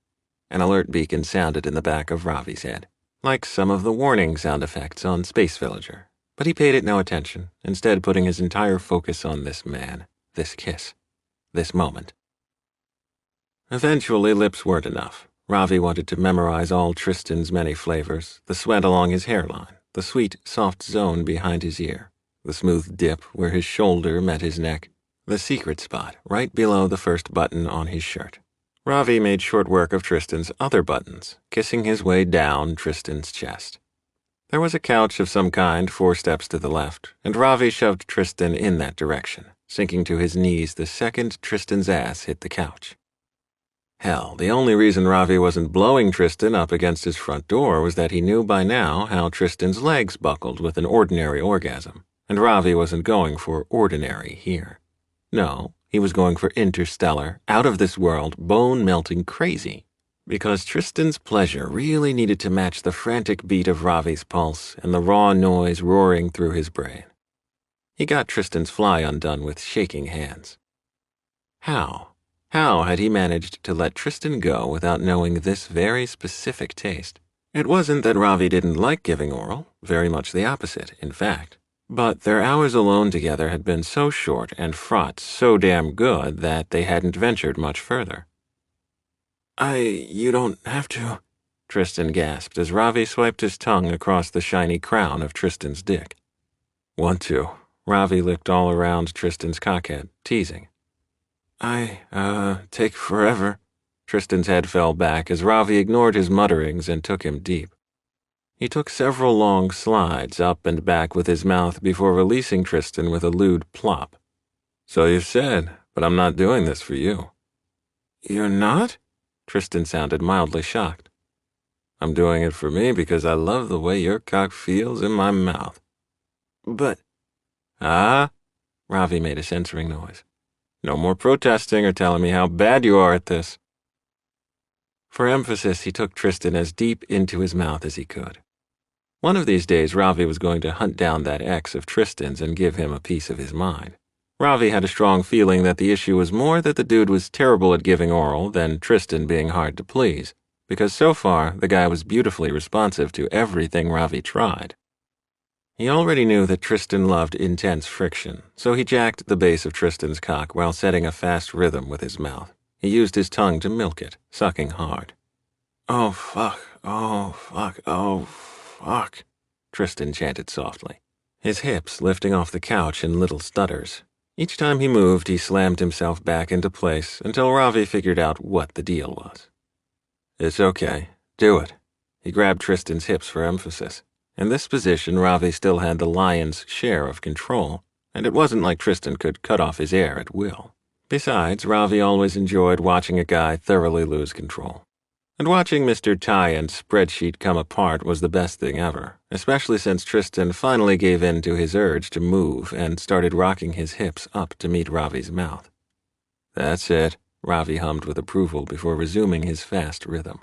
An alert beacon sounded in the back of Ravi's head, like some of the warning sound effects on Space Villager. But he paid it no attention, instead putting his entire focus on this man, this kiss, this moment. Eventually, lips weren't enough. Ravi wanted to memorize all Tristan's many flavors, the sweat along his hairline, the sweet, soft zone behind his ear, the smooth dip where his shoulder met his neck, the secret spot right below the first button on his shirt. Ravi made short work of Tristan's other buttons, kissing his way down Tristan's chest. There was a couch of some kind 4 steps to the left, and Ravi shoved Tristan in that direction, sinking to his knees the second Tristan's ass hit the couch. Hell, the only reason Ravi wasn't blowing Tristan up against his front door was that he knew by now how Tristan's legs buckled with an ordinary orgasm, and Ravi wasn't going for ordinary here. No, he was going for interstellar, out-of-this-world, bone-melting crazy. Because Tristan's pleasure really needed to match the frantic beat of Ravi's pulse and the raw noise roaring through his brain. He got Tristan's fly undone with shaking hands. How had he managed to let Tristan go without knowing this very specific taste? It wasn't that Ravi didn't like giving oral, very much the opposite, in fact. But their hours alone together had been so short and fraught so damn good that they hadn't ventured much further. You don't have to. Tristan gasped as Ravi swiped his tongue across the shiny crown of Tristan's dick. Want to. Ravi licked all around Tristan's cockhead, teasing. Take forever. Tristan's head fell back as Ravi ignored his mutterings and took him deep. He took several long slides up and back with his mouth before releasing Tristan with a lewd plop. So you said, but I'm not doing this for you. You're not? Tristan sounded mildly shocked. I'm doing it for me because I love the way your cock feels in my mouth. But... Ravi made a censoring noise. No more protesting or telling me how bad you are at this. For emphasis, he took Tristan as deep into his mouth as he could. One of these days, Ravi was going to hunt down that ex of Tristan's and give him a piece of his mind. Ravi had a strong feeling that the issue was more that the dude was terrible at giving oral than Tristan being hard to please, because so far, the guy was beautifully responsive to everything Ravi tried. He already knew that Tristan loved intense friction, so he jacked the base of Tristan's cock while setting a fast rhythm with his mouth. He used his tongue to milk it, sucking hard. Oh, fuck, oh, fuck, oh, fuck, Tristan chanted softly, his hips lifting off the couch in little stutters. Each time he moved, he slammed himself back into place until Ravi figured out what the deal was. It's okay. Do it. He grabbed Tristan's hips for emphasis. In this position, Ravi still had the lion's share of control, and it wasn't like Tristan could cut off his air at will. Besides, Ravi always enjoyed watching a guy thoroughly lose control. And watching Mr. Tyen's spreadsheet come apart was the best thing ever, especially since Tristan finally gave in to his urge to move and started rocking his hips up to meet Ravi's mouth. That's it, Ravi hummed with approval before resuming his fast rhythm.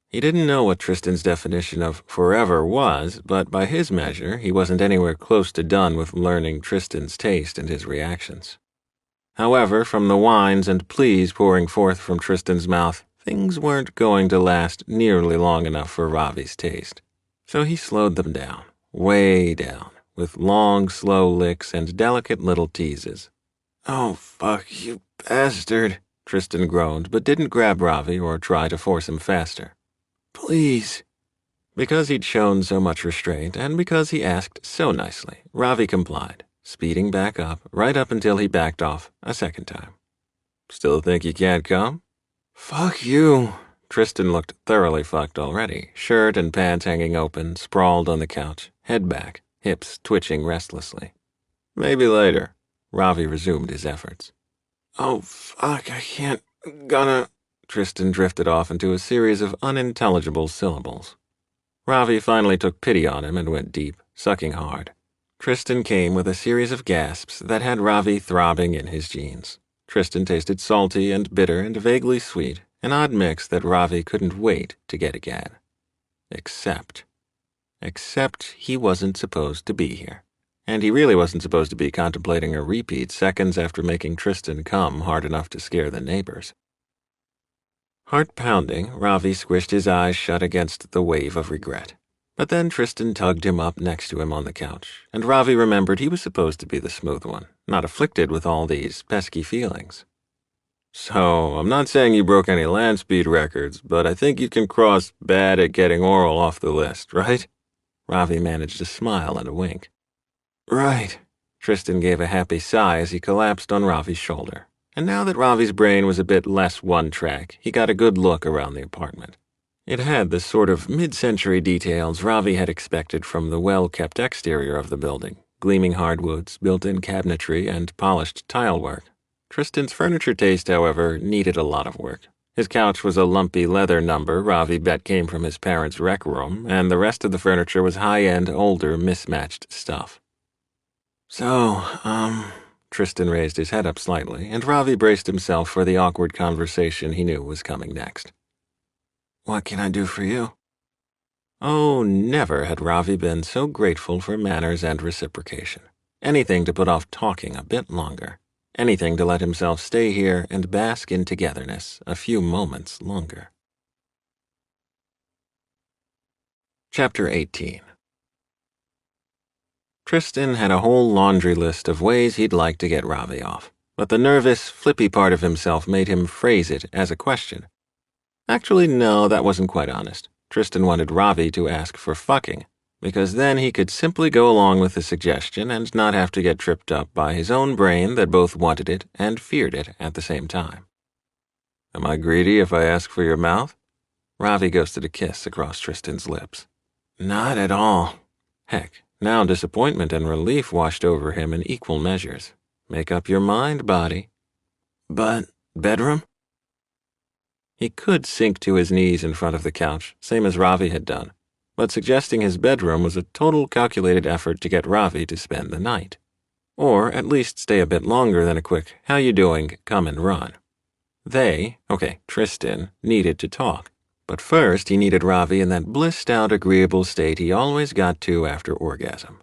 He didn't know what Tristan's definition of forever was, but by his measure, he wasn't anywhere close to done with learning Tristan's taste and his reactions. However, from the whines and pleas pouring forth from Tristan's mouth, things weren't going to last nearly long enough for Ravi's taste. So he slowed them down, way down, with long, slow licks and delicate little teases. Oh, fuck, you bastard, Tristan groaned, but didn't grab Ravi or try to force him faster. Please. Because he'd shown so much restraint, and because he asked so nicely, Ravi complied, speeding back up, right up until he backed off a second time. Still think you can't come? Fuck you. Tristan looked thoroughly fucked already, shirt and pants hanging open, sprawled on the couch, head back, hips twitching restlessly. Maybe later. Ravi resumed his efforts. Oh, fuck, I can't, gonna... Tristan drifted off into a series of unintelligible syllables. Ravi finally took pity on him and went deep, sucking hard. Tristan came with a series of gasps that had Ravi throbbing in his jeans. Tristan tasted salty and bitter and vaguely sweet, an odd mix that Ravi couldn't wait to get again. Except he wasn't supposed to be here. And he really wasn't supposed to be contemplating a repeat seconds after making Tristan come hard enough to scare the neighbors. Heart pounding, Ravi squished his eyes shut against the wave of regret. But then Tristan tugged him up next to him on the couch, and Ravi remembered he was supposed to be the smooth one, not afflicted with all these pesky feelings. So, I'm not saying you broke any land speed records, but I think you can cross bad at getting oral off the list, right? Ravi managed a smile and a wink. Right. Tristan gave a happy sigh as he collapsed on Ravi's shoulder. And now that Ravi's brain was a bit less one-track, he got a good look around the apartment. It had the sort of mid-century details Ravi had expected from the well-kept exterior of the building, gleaming hardwoods, built-in cabinetry, and polished tilework. Tristan's furniture taste, however, needed a lot of work. His couch was a lumpy leather number Ravi bet came from his parents' rec room, and the rest of the furniture was high-end, older, mismatched stuff. So, Tristan raised his head up slightly, and Ravi braced himself for the awkward conversation he knew was coming next. What can I do for you? Oh, never had Ravi been so grateful for manners and reciprocation. Anything to put off talking a bit longer. Anything to let himself stay here and bask in togetherness a few moments longer. Chapter 18. Tristan had a whole laundry list of ways he'd like to get Ravi off, but the nervous, flippy part of himself made him phrase it as a question. Actually, no, that wasn't quite honest. Tristan wanted Ravi to ask for fucking, because then he could simply go along with the suggestion and not have to get tripped up by his own brain that both wanted it and feared it at the same time. Am I greedy if I ask for your mouth? Ravi ghosted a kiss across Tristan's lips. Not at all. Heck, now disappointment and relief washed over him in equal measures. Make up your mind, body. But, bedroom? He could sink to his knees in front of the couch, same as Ravi had done, but suggesting his bedroom was a total calculated effort to get Ravi to spend the night. Or at least stay a bit longer than a quick, how you doing, come and run. Tristan, needed to talk. But first he needed Ravi in that blissed-out agreeable state he always got to after orgasm.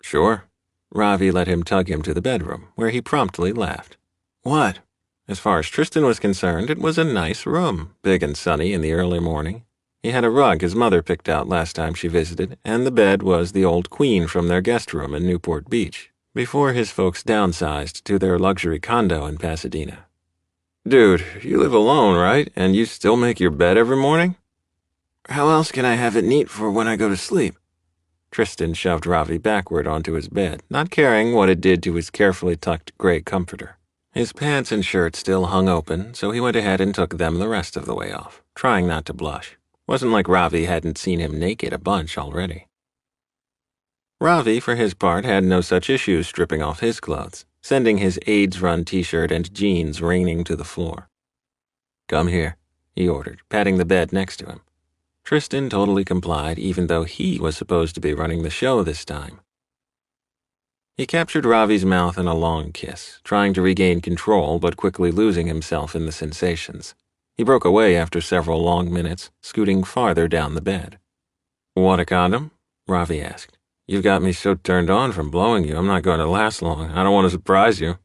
Sure. Ravi let him tug him to the bedroom, where he promptly laughed. What? As far as Tristan was concerned, it was a nice room, big and sunny in the early morning. He had a rug his mother picked out last time she visited, and the bed was the old queen from their guest room in Newport Beach, before his folks downsized to their luxury condo in Pasadena. Dude, you live alone, right? And you still make your bed every morning? How else can I have it neat for when I go to sleep? Tristan shoved Ravi backward onto his bed, not caring what it did to his carefully tucked gray comforter. His pants and shirt still hung open, so he went ahead and took them the rest of the way off, trying not to blush. Wasn't like Ravi hadn't seen him naked a bunch already. Ravi, for his part, had no such issues stripping off his clothes, sending his AIDS-run t-shirt and jeans raining to the floor. Come here, he ordered, patting the bed next to him. Tristan totally complied, even though he was supposed to be running the show this time. He captured Ravi's mouth in a long kiss, trying to regain control but quickly losing himself in the sensations. He broke away after several long minutes, scooting farther down the bed. Want a condom? Ravi asked. You've got me so turned on from blowing you, I'm not going to last long. I don't want to surprise you.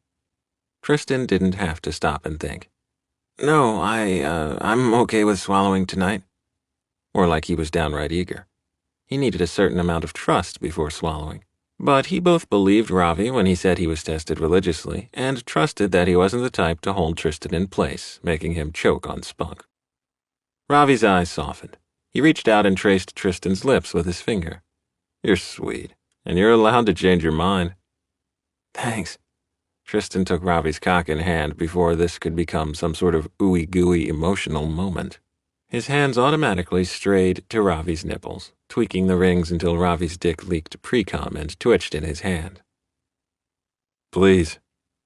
Tristan didn't have to stop and think. No, I'm okay with swallowing tonight. Or like he was downright eager. He needed a certain amount of trust before swallowing. But he both believed Ravi when he said he was tested religiously and trusted that he wasn't the type to hold Tristan in place, making him choke on spunk. Ravi's eyes softened. He reached out and traced Tristan's lips with his finger. You're sweet, and you're allowed to change your mind. Thanks. Tristan took Ravi's cock in hand before this could become some sort of ooey-gooey emotional moment. His hands automatically strayed to Ravi's nipples, tweaking the rings until Ravi's dick leaked pre-cum and twitched in his hand. Please.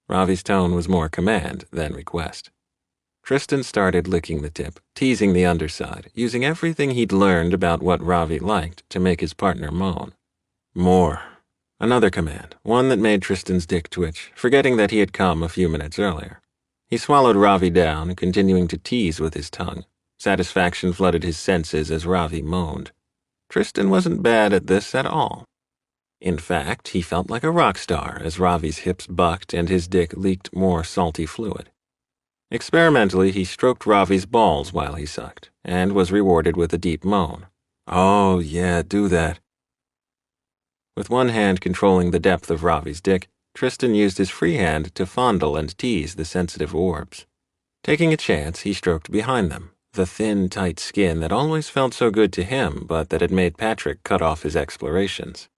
Ravi's tone was more command than request. Tristan started licking the tip, teasing the underside, using everything he'd learned about what Ravi liked to make his partner moan. More. Another command, one that made Tristan's dick twitch, forgetting that he had come a few minutes earlier. He swallowed Ravi down, continuing to tease with his tongue. Satisfaction flooded his senses as Ravi moaned. Tristan wasn't bad at this at all. In fact, he felt like a rock star as Ravi's hips bucked and his dick leaked more salty fluid. Experimentally, he stroked Ravi's balls while he sucked, and was rewarded with a deep moan. Oh, yeah, do that. With one hand controlling the depth of Ravi's dick, Tristan used his free hand to fondle and tease the sensitive orbs. Taking a chance, he stroked behind them, the thin, tight skin that always felt so good to him but that had made Patrick cut off his explorations.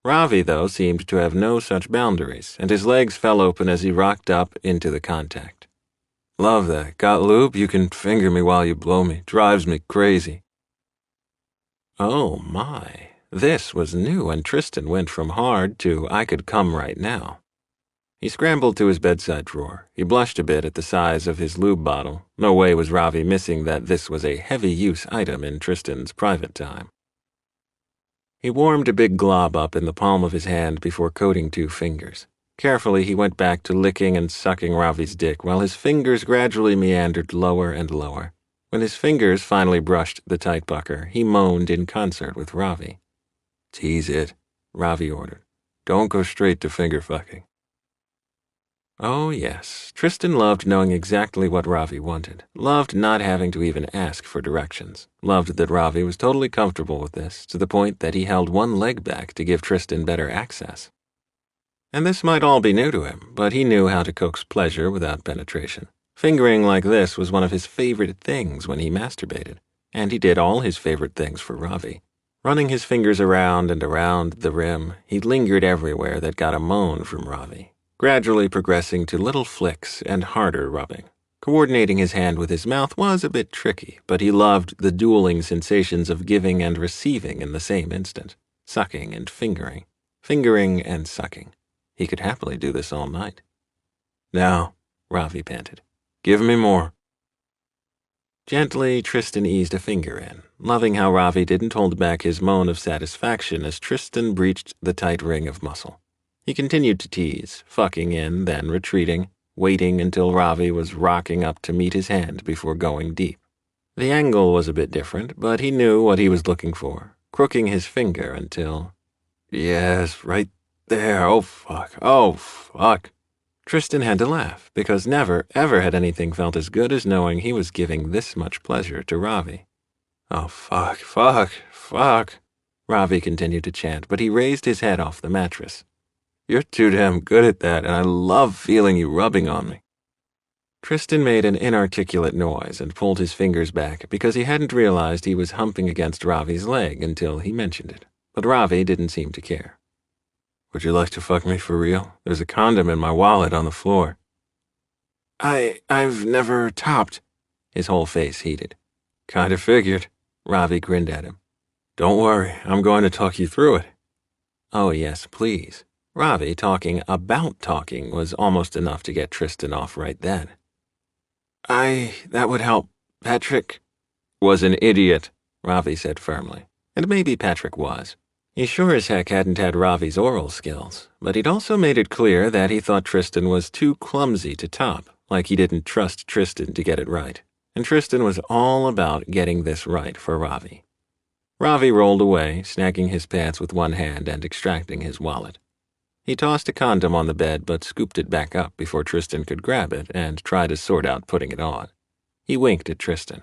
Ravi, though, seemed to have no such boundaries, and his legs fell open as he rocked up into the contact. Love that. Got lube? You can finger me while you blow me. Drives me crazy. Oh, my. This was new, and Tristan went from hard to I could come right now. He scrambled to his bedside drawer. He blushed a bit at the size of his lube bottle. No way was Ravi missing that this was a heavy-use item in Tristan's private time. He warmed a big glob up in the palm of his hand before coating 2 fingers. Carefully, he went back to licking and sucking Ravi's dick while his fingers gradually meandered lower and lower. When his fingers finally brushed the tight pucker, he moaned in concert with Ravi. Tease it, Ravi ordered. Don't go straight to finger fucking. Oh, yes. Tristan loved knowing exactly what Ravi wanted. Loved not having to even ask for directions. Loved that Ravi was totally comfortable with this, to the point that he held one leg back to give Tristan better access. And this might all be new to him, but he knew how to coax pleasure without penetration. Fingering like this was one of his favorite things when he masturbated. And he did all his favorite things for Ravi. Running his fingers around and around the rim, he lingered everywhere that got a moan from Ravi, gradually progressing to little flicks and harder rubbing. Coordinating his hand with his mouth was a bit tricky, but he loved the dueling sensations of giving and receiving in the same instant, sucking and fingering and sucking. He could happily do this all night. Now, Ravi panted, give me more. Gently, Tristan eased a finger in, loving how Ravi didn't hold back his moan of satisfaction as Tristan breached the tight ring of muscle. He continued to tease, fucking in, then retreating, waiting until Ravi was rocking up to meet his hand before going deep. The angle was a bit different, but he knew what he was looking for, crooking his finger until... Yes, right there. Oh, fuck. Oh, fuck. Tristan had to laugh, because never, ever had anything felt as good as knowing he was giving this much pleasure to Ravi. Oh, fuck, fuck, fuck. Ravi continued to chant, but he raised his head off the mattress. You're too damn good at that, and I love feeling you rubbing on me. Tristan made an inarticulate noise and pulled his fingers back because he hadn't realized he was humping against Ravi's leg until he mentioned it, but Ravi didn't seem to care. Would you like to fuck me for real? There's a condom in my wallet on the floor. I've never topped. His whole face heated. Kinda figured. Ravi grinned at him. Don't worry, I'm going to talk you through it. Oh, yes, please. Ravi talking about talking was almost enough to get Tristan off right then. That would help. Patrick was an idiot, Ravi said firmly. And maybe Patrick was. He sure as heck hadn't had Ravi's oral skills, but he'd also made it clear that he thought Tristan was too clumsy to top, like he didn't trust Tristan to get it right. And Tristan was all about getting this right for Ravi. Ravi rolled away, snagging his pants with one hand and extracting his wallet. He tossed a condom on the bed but scooped it back up before Tristan could grab it and try to sort out putting it on. He winked at Tristan.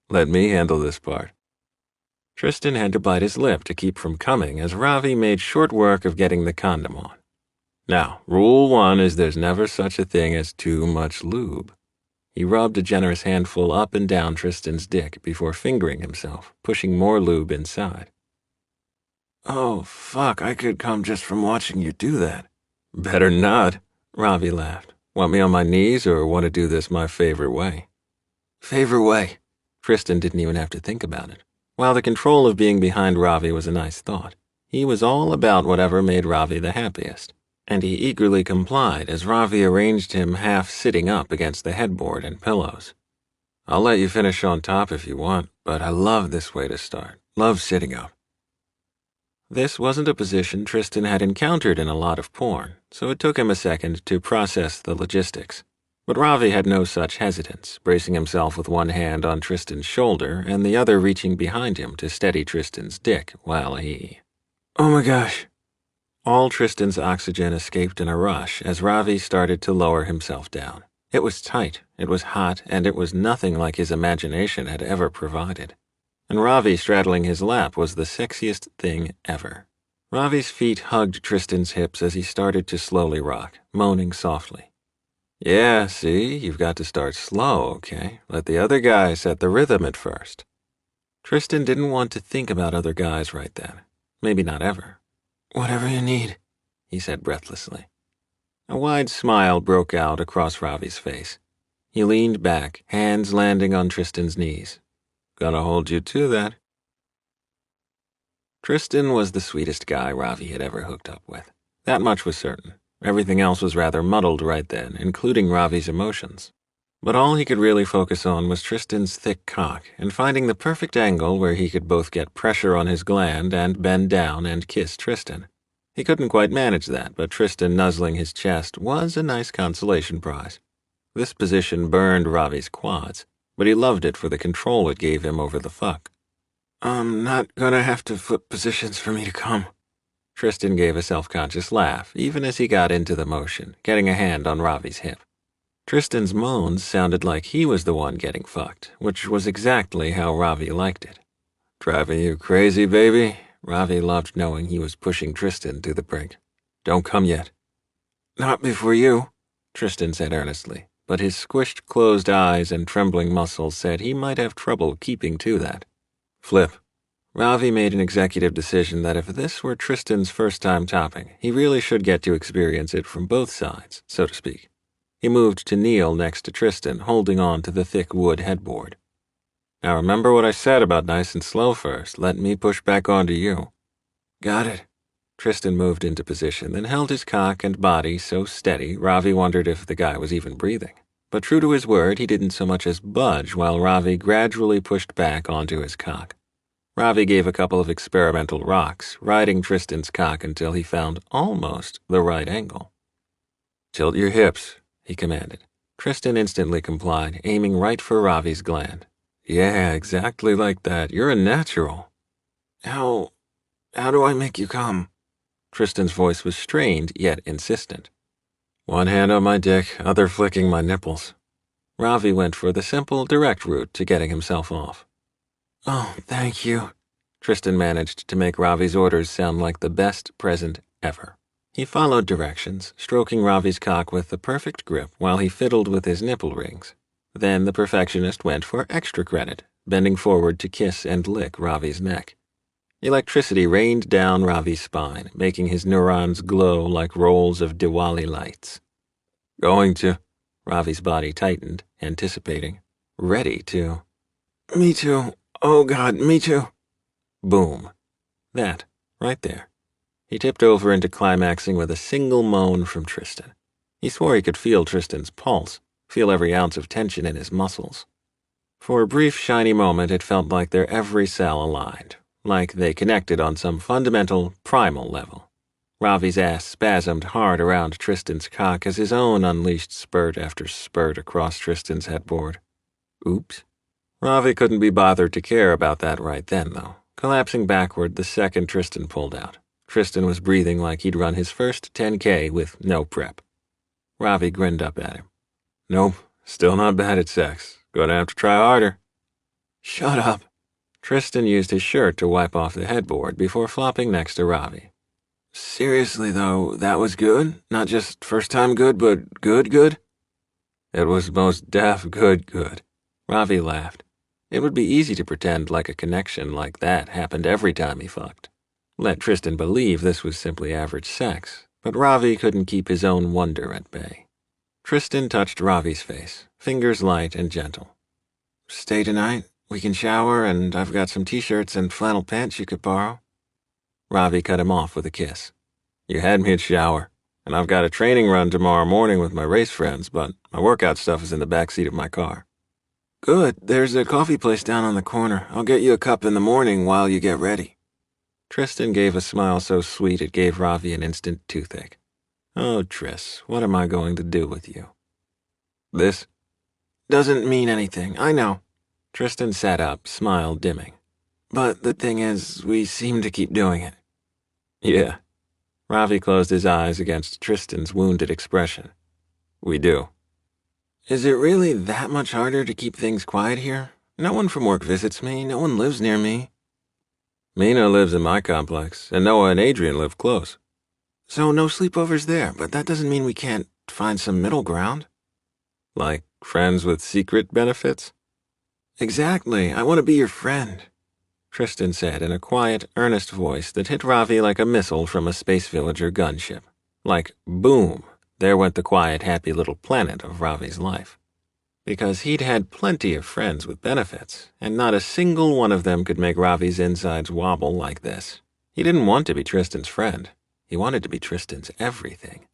Let me handle this part. Tristan had to bite his lip to keep from coming as Ravi made short work of getting the condom on. Now, rule 1 is there's never such a thing as too much lube. He rubbed a generous handful up and down Tristan's dick before fingering himself, pushing more lube inside. Oh, fuck, I could come just from watching you do that. Better not, Ravi laughed. Want me on my knees or want to do this my favorite way? Favorite way. Tristan didn't even have to think about it. While the control of being behind Ravi was a nice thought, he was all about whatever made Ravi the happiest, and he eagerly complied as Ravi arranged him half sitting up against the headboard and pillows. I'll let you finish on top if you want, but I love this way to start. Love sitting up. This wasn't a position Tristan had encountered in a lot of porn, so it took him a second to process the logistics. But Ravi had no such hesitance, bracing himself with one hand on Tristan's shoulder and the other reaching behind him to steady Tristan's dick while he... Oh my gosh. All Tristan's oxygen escaped in a rush as Ravi started to lower himself down. It was tight, it was hot, and it was nothing like his imagination had ever provided. And Ravi straddling his lap was the sexiest thing ever. Ravi's feet hugged Tristan's hips as he started to slowly rock, moaning softly. Yeah, see, you've got to start slow, okay? Let the other guy set the rhythm at first. Tristan didn't want to think about other guys right then. Maybe not ever. Whatever you need, he said breathlessly. A wide smile broke out across Ravi's face. He leaned back, hands landing on Tristan's knees. Gonna hold you to that. Tristan was the sweetest guy Ravi had ever hooked up with. That much was certain. Everything else was rather muddled right then, including Ravi's emotions. But all he could really focus on was Tristan's thick cock and finding the perfect angle where he could both get pressure on his gland and bend down and kiss Tristan. He couldn't quite manage that, but Tristan nuzzling his chest was a nice consolation prize. This position burned Ravi's quads, but he loved it for the control it gave him over the fuck. I'm not gonna have to flip positions for me to come. Tristan gave a self-conscious laugh, even as he got into the motion, getting a hand on Ravi's hip. Tristan's moans sounded like he was the one getting fucked, which was exactly how Ravi liked it. Driving you crazy, baby? Ravi loved knowing he was pushing Tristan to the brink. Don't come yet. Not before you, Tristan said earnestly, but his squished closed eyes and trembling muscles said he might have trouble keeping to that. Flip. Ravi made an executive decision that if this were Tristan's first time topping, he really should get to experience it from both sides, so to speak. He moved to kneel next to Tristan, holding on to the thick wood headboard. Now remember what I said about nice and slow first. Let me push back onto you. Got it. Tristan moved into position, then held his cock and body so steady Ravi wondered if the guy was even breathing. But true to his word, he didn't so much as budge while Ravi gradually pushed back onto his cock. Ravi gave a couple of experimental rocks, riding Tristan's cock until he found almost the right angle. Tilt your hips, he commanded. Tristan instantly complied, aiming right for Ravi's gland. Yeah, exactly like that. You're a natural. How do I make you come? Tristan's voice was strained yet insistent. One hand on my dick, other flicking my nipples. Ravi went for the simple, direct route to getting himself off. Oh, thank you. Tristan managed to make Ravi's orders sound like the best present ever. He followed directions, stroking Ravi's cock with the perfect grip while he fiddled with his nipple rings. Then the perfectionist went for extra credit, bending forward to kiss and lick Ravi's neck. Electricity rained down Ravi's spine, making his neurons glow like rolls of Diwali lights. Going to... Ravi's body tightened, anticipating. Ready to... Me too. Oh God, me too. Boom. That, right there. He tipped over into climaxing with a single moan from Tristan. He swore he could feel Tristan's pulse, feel every ounce of tension in his muscles. For a brief, shiny moment, it felt like their every cell aligned, like they connected on some fundamental, primal level. Ravi's ass spasmed hard around Tristan's cock as his own unleashed spurt after spurt across Tristan's headboard. Oops. Ravi couldn't be bothered to care about that right then, though, collapsing backward the second Tristan pulled out. Tristan was breathing like he'd run his first 10K with no prep. Ravi grinned up at him. Nope, still not bad at sex. Gonna have to try harder. Shut up. Tristan used his shirt to wipe off the headboard before flopping next to Ravi. Seriously, though, that was good? Not just first time good, but good? It was most deaf good. Ravi laughed. It would be easy to pretend like a connection like that happened every time he fucked. Let Tristan believe this was simply average sex, but Ravi couldn't keep his own wonder at bay. Tristan touched Ravi's face, fingers light and gentle. Stay tonight? We can shower, and I've got some t-shirts and flannel pants you could borrow. Ravi cut him off with a kiss. You had me at shower, and I've got a training run tomorrow morning with my race friends, but my workout stuff is in the back seat of my car. Good. There's a coffee place down on the corner. I'll get you a cup in the morning while you get ready. Tristan gave a smile so sweet it gave Ravi an instant toothache. Oh, Tris, what am I going to do with you? This doesn't mean anything, I know. Tristan sat up, smile dimming. But the thing is, we seem to keep doing it. Yeah. Ravi closed his eyes against Tristan's wounded expression. We do. Is it really that much harder to keep things quiet here? No one from work visits me, no one lives near me. Mina lives in my complex, and Noah and Adrian live close. So no sleepovers there, but that doesn't mean we can't find some middle ground. Like friends with secret benefits? Exactly, I want to be your friend, Tristan said in a quiet, earnest voice that hit Ravi like a missile from a space villager gunship. Like, boom, there went the quiet, happy little planet of Ravi's life. Because he'd had plenty of friends with benefits, and not a single one of them could make Ravi's insides wobble like this. He didn't want to be Tristan's friend. He wanted to be Tristan's everything.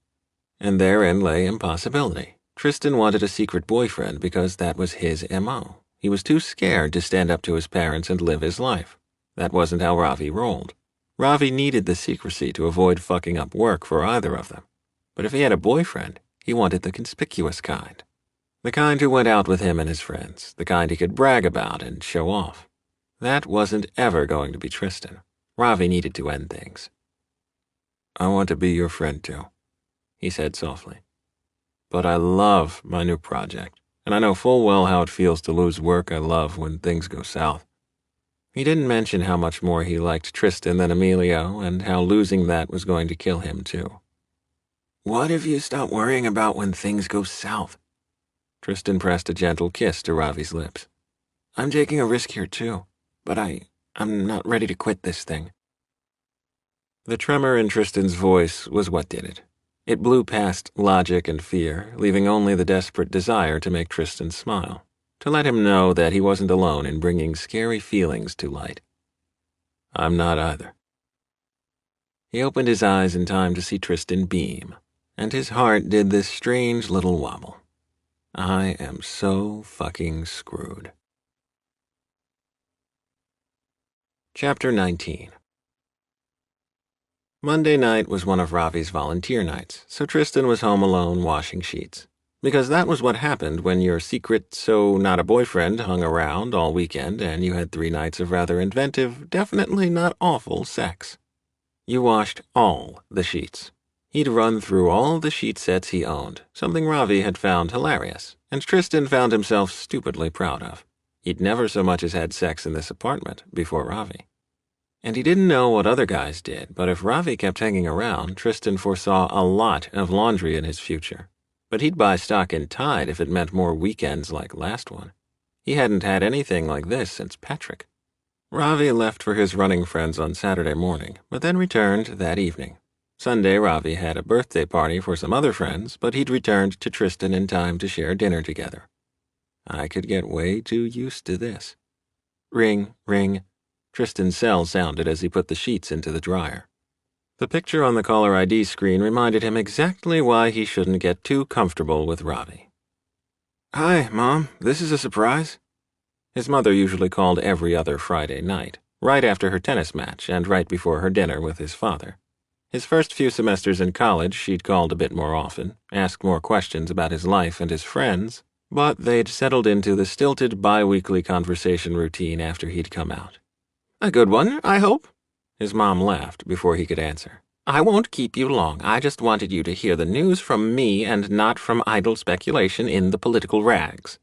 And therein lay impossibility. Tristan wanted a secret boyfriend because that was his M.O. He was too scared to stand up to his parents and live his life. That wasn't how Ravi rolled. Ravi needed the secrecy to avoid fucking up work for either of them. But if he had a boyfriend, he wanted the conspicuous kind. The kind who went out with him and his friends, the kind he could brag about and show off. That wasn't ever going to be Tristan. Ravi needed to end things. I want to be your friend too, he said softly. But I love my new project, and I know full well how it feels to lose work I love when things go south. He didn't mention how much more he liked Tristan than Emilio, and how losing that was going to kill him too. What if you stop worrying about when things go south? Tristan pressed a gentle kiss to Ravi's lips. I'm taking a risk here too, but I'm not ready to quit this thing. The tremor in Tristan's voice was what did it. It blew past logic and fear, leaving only the desperate desire to make Tristan smile, to let him know that he wasn't alone in bringing scary feelings to light. I'm not either. He opened his eyes in time to see Tristan beam, and his heart did this strange little wobble. I am so fucking screwed. Chapter 19. Monday night was one of Ravi's volunteer nights, so Tristan was home alone washing sheets. Because that was what happened when your secret so-not-a-boyfriend hung around all weekend and you had 3 nights of rather inventive, definitely not awful sex. You washed all the sheets. He'd run through all the sheet sets he owned, something Ravi had found hilarious, and Tristan found himself stupidly proud of. He'd never so much as had sex in this apartment before Ravi. And he didn't know what other guys did, but if Ravi kept hanging around, Tristan foresaw a lot of laundry in his future. But he'd buy stock in Tide if it meant more weekends like last one. He hadn't had anything like this since Patrick. Ravi left for his running friends on Saturday morning, but then returned that evening. Sunday, Ravi had a birthday party for some other friends, but he'd returned to Tristan in time to share dinner together. I could get way too used to this. Ring, ring. Tristan's cell sounded as he put the sheets into the dryer. The picture on the caller ID screen reminded him exactly why he shouldn't get too comfortable with Ravi. Hi, Mom. This is a surprise. His mother usually called every other Friday night, right after her tennis match and right before her dinner with his father. His first few semesters in college, she'd called a bit more often, asked more questions about his life and his friends, but they'd settled into the stilted bi-weekly conversation routine after he'd come out. A good one, I hope? His mom laughed before he could answer. I won't keep you long. I just wanted you to hear the news from me and not from idle speculation in the political rags.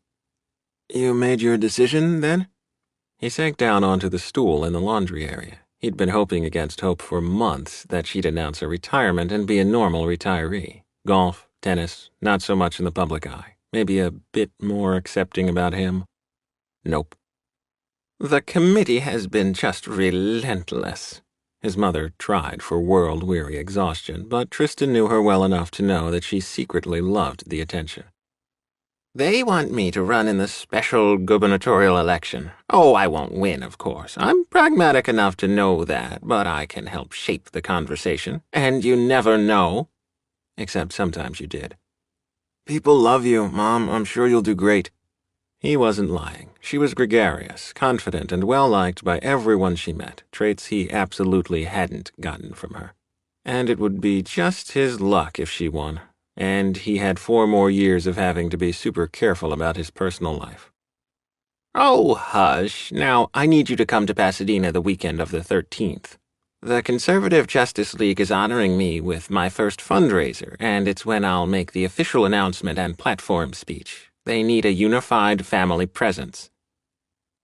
You made your decision, then? He sank down onto the stool in the laundry area. He'd been hoping against hope for months that she'd announce her retirement and be a normal retiree. Golf, tennis, not so much in the public eye. Maybe a bit more accepting about him. Nope. The committee has been just relentless. His mother tried for world-weary exhaustion, but Tristan knew her well enough to know that she secretly loved the attention. They want me to run in the special gubernatorial election. Oh, I won't win, of course. I'm pragmatic enough to know that, but I can help shape the conversation. And you never know. Except sometimes you did. People love you, Mom. I'm sure you'll do great. He wasn't lying. She was gregarious, confident, and well-liked by everyone she met, traits he absolutely hadn't gotten from her. And it would be just his luck if she won. And he had 4 more years of having to be super careful about his personal life. Oh, hush. Now, I need you to come to Pasadena the weekend of the 13th. The Conservative Justice League is honoring me with my first fundraiser, and it's when I'll make the official announcement and platform speech. They need a unified family presence.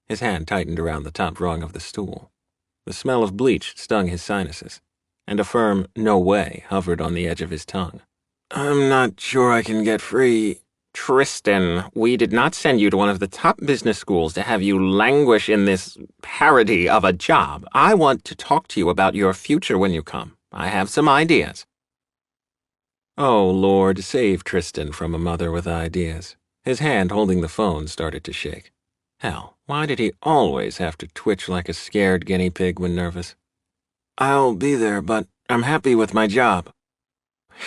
His hand tightened around the top rung of the stool. The smell of bleach stung his sinuses, and a firm "no way" hovered on the edge of his tongue. I'm not sure I can get free. Tristan, we did not send you to one of the top business schools to have you languish in this parody of a job. I want to talk to you about your future when you come. I have some ideas. Oh, Lord, save Tristan from a mother with ideas. His hand holding the phone started to shake. Hell, why did he always have to twitch like a scared guinea pig when nervous? I'll be there, but I'm happy with my job.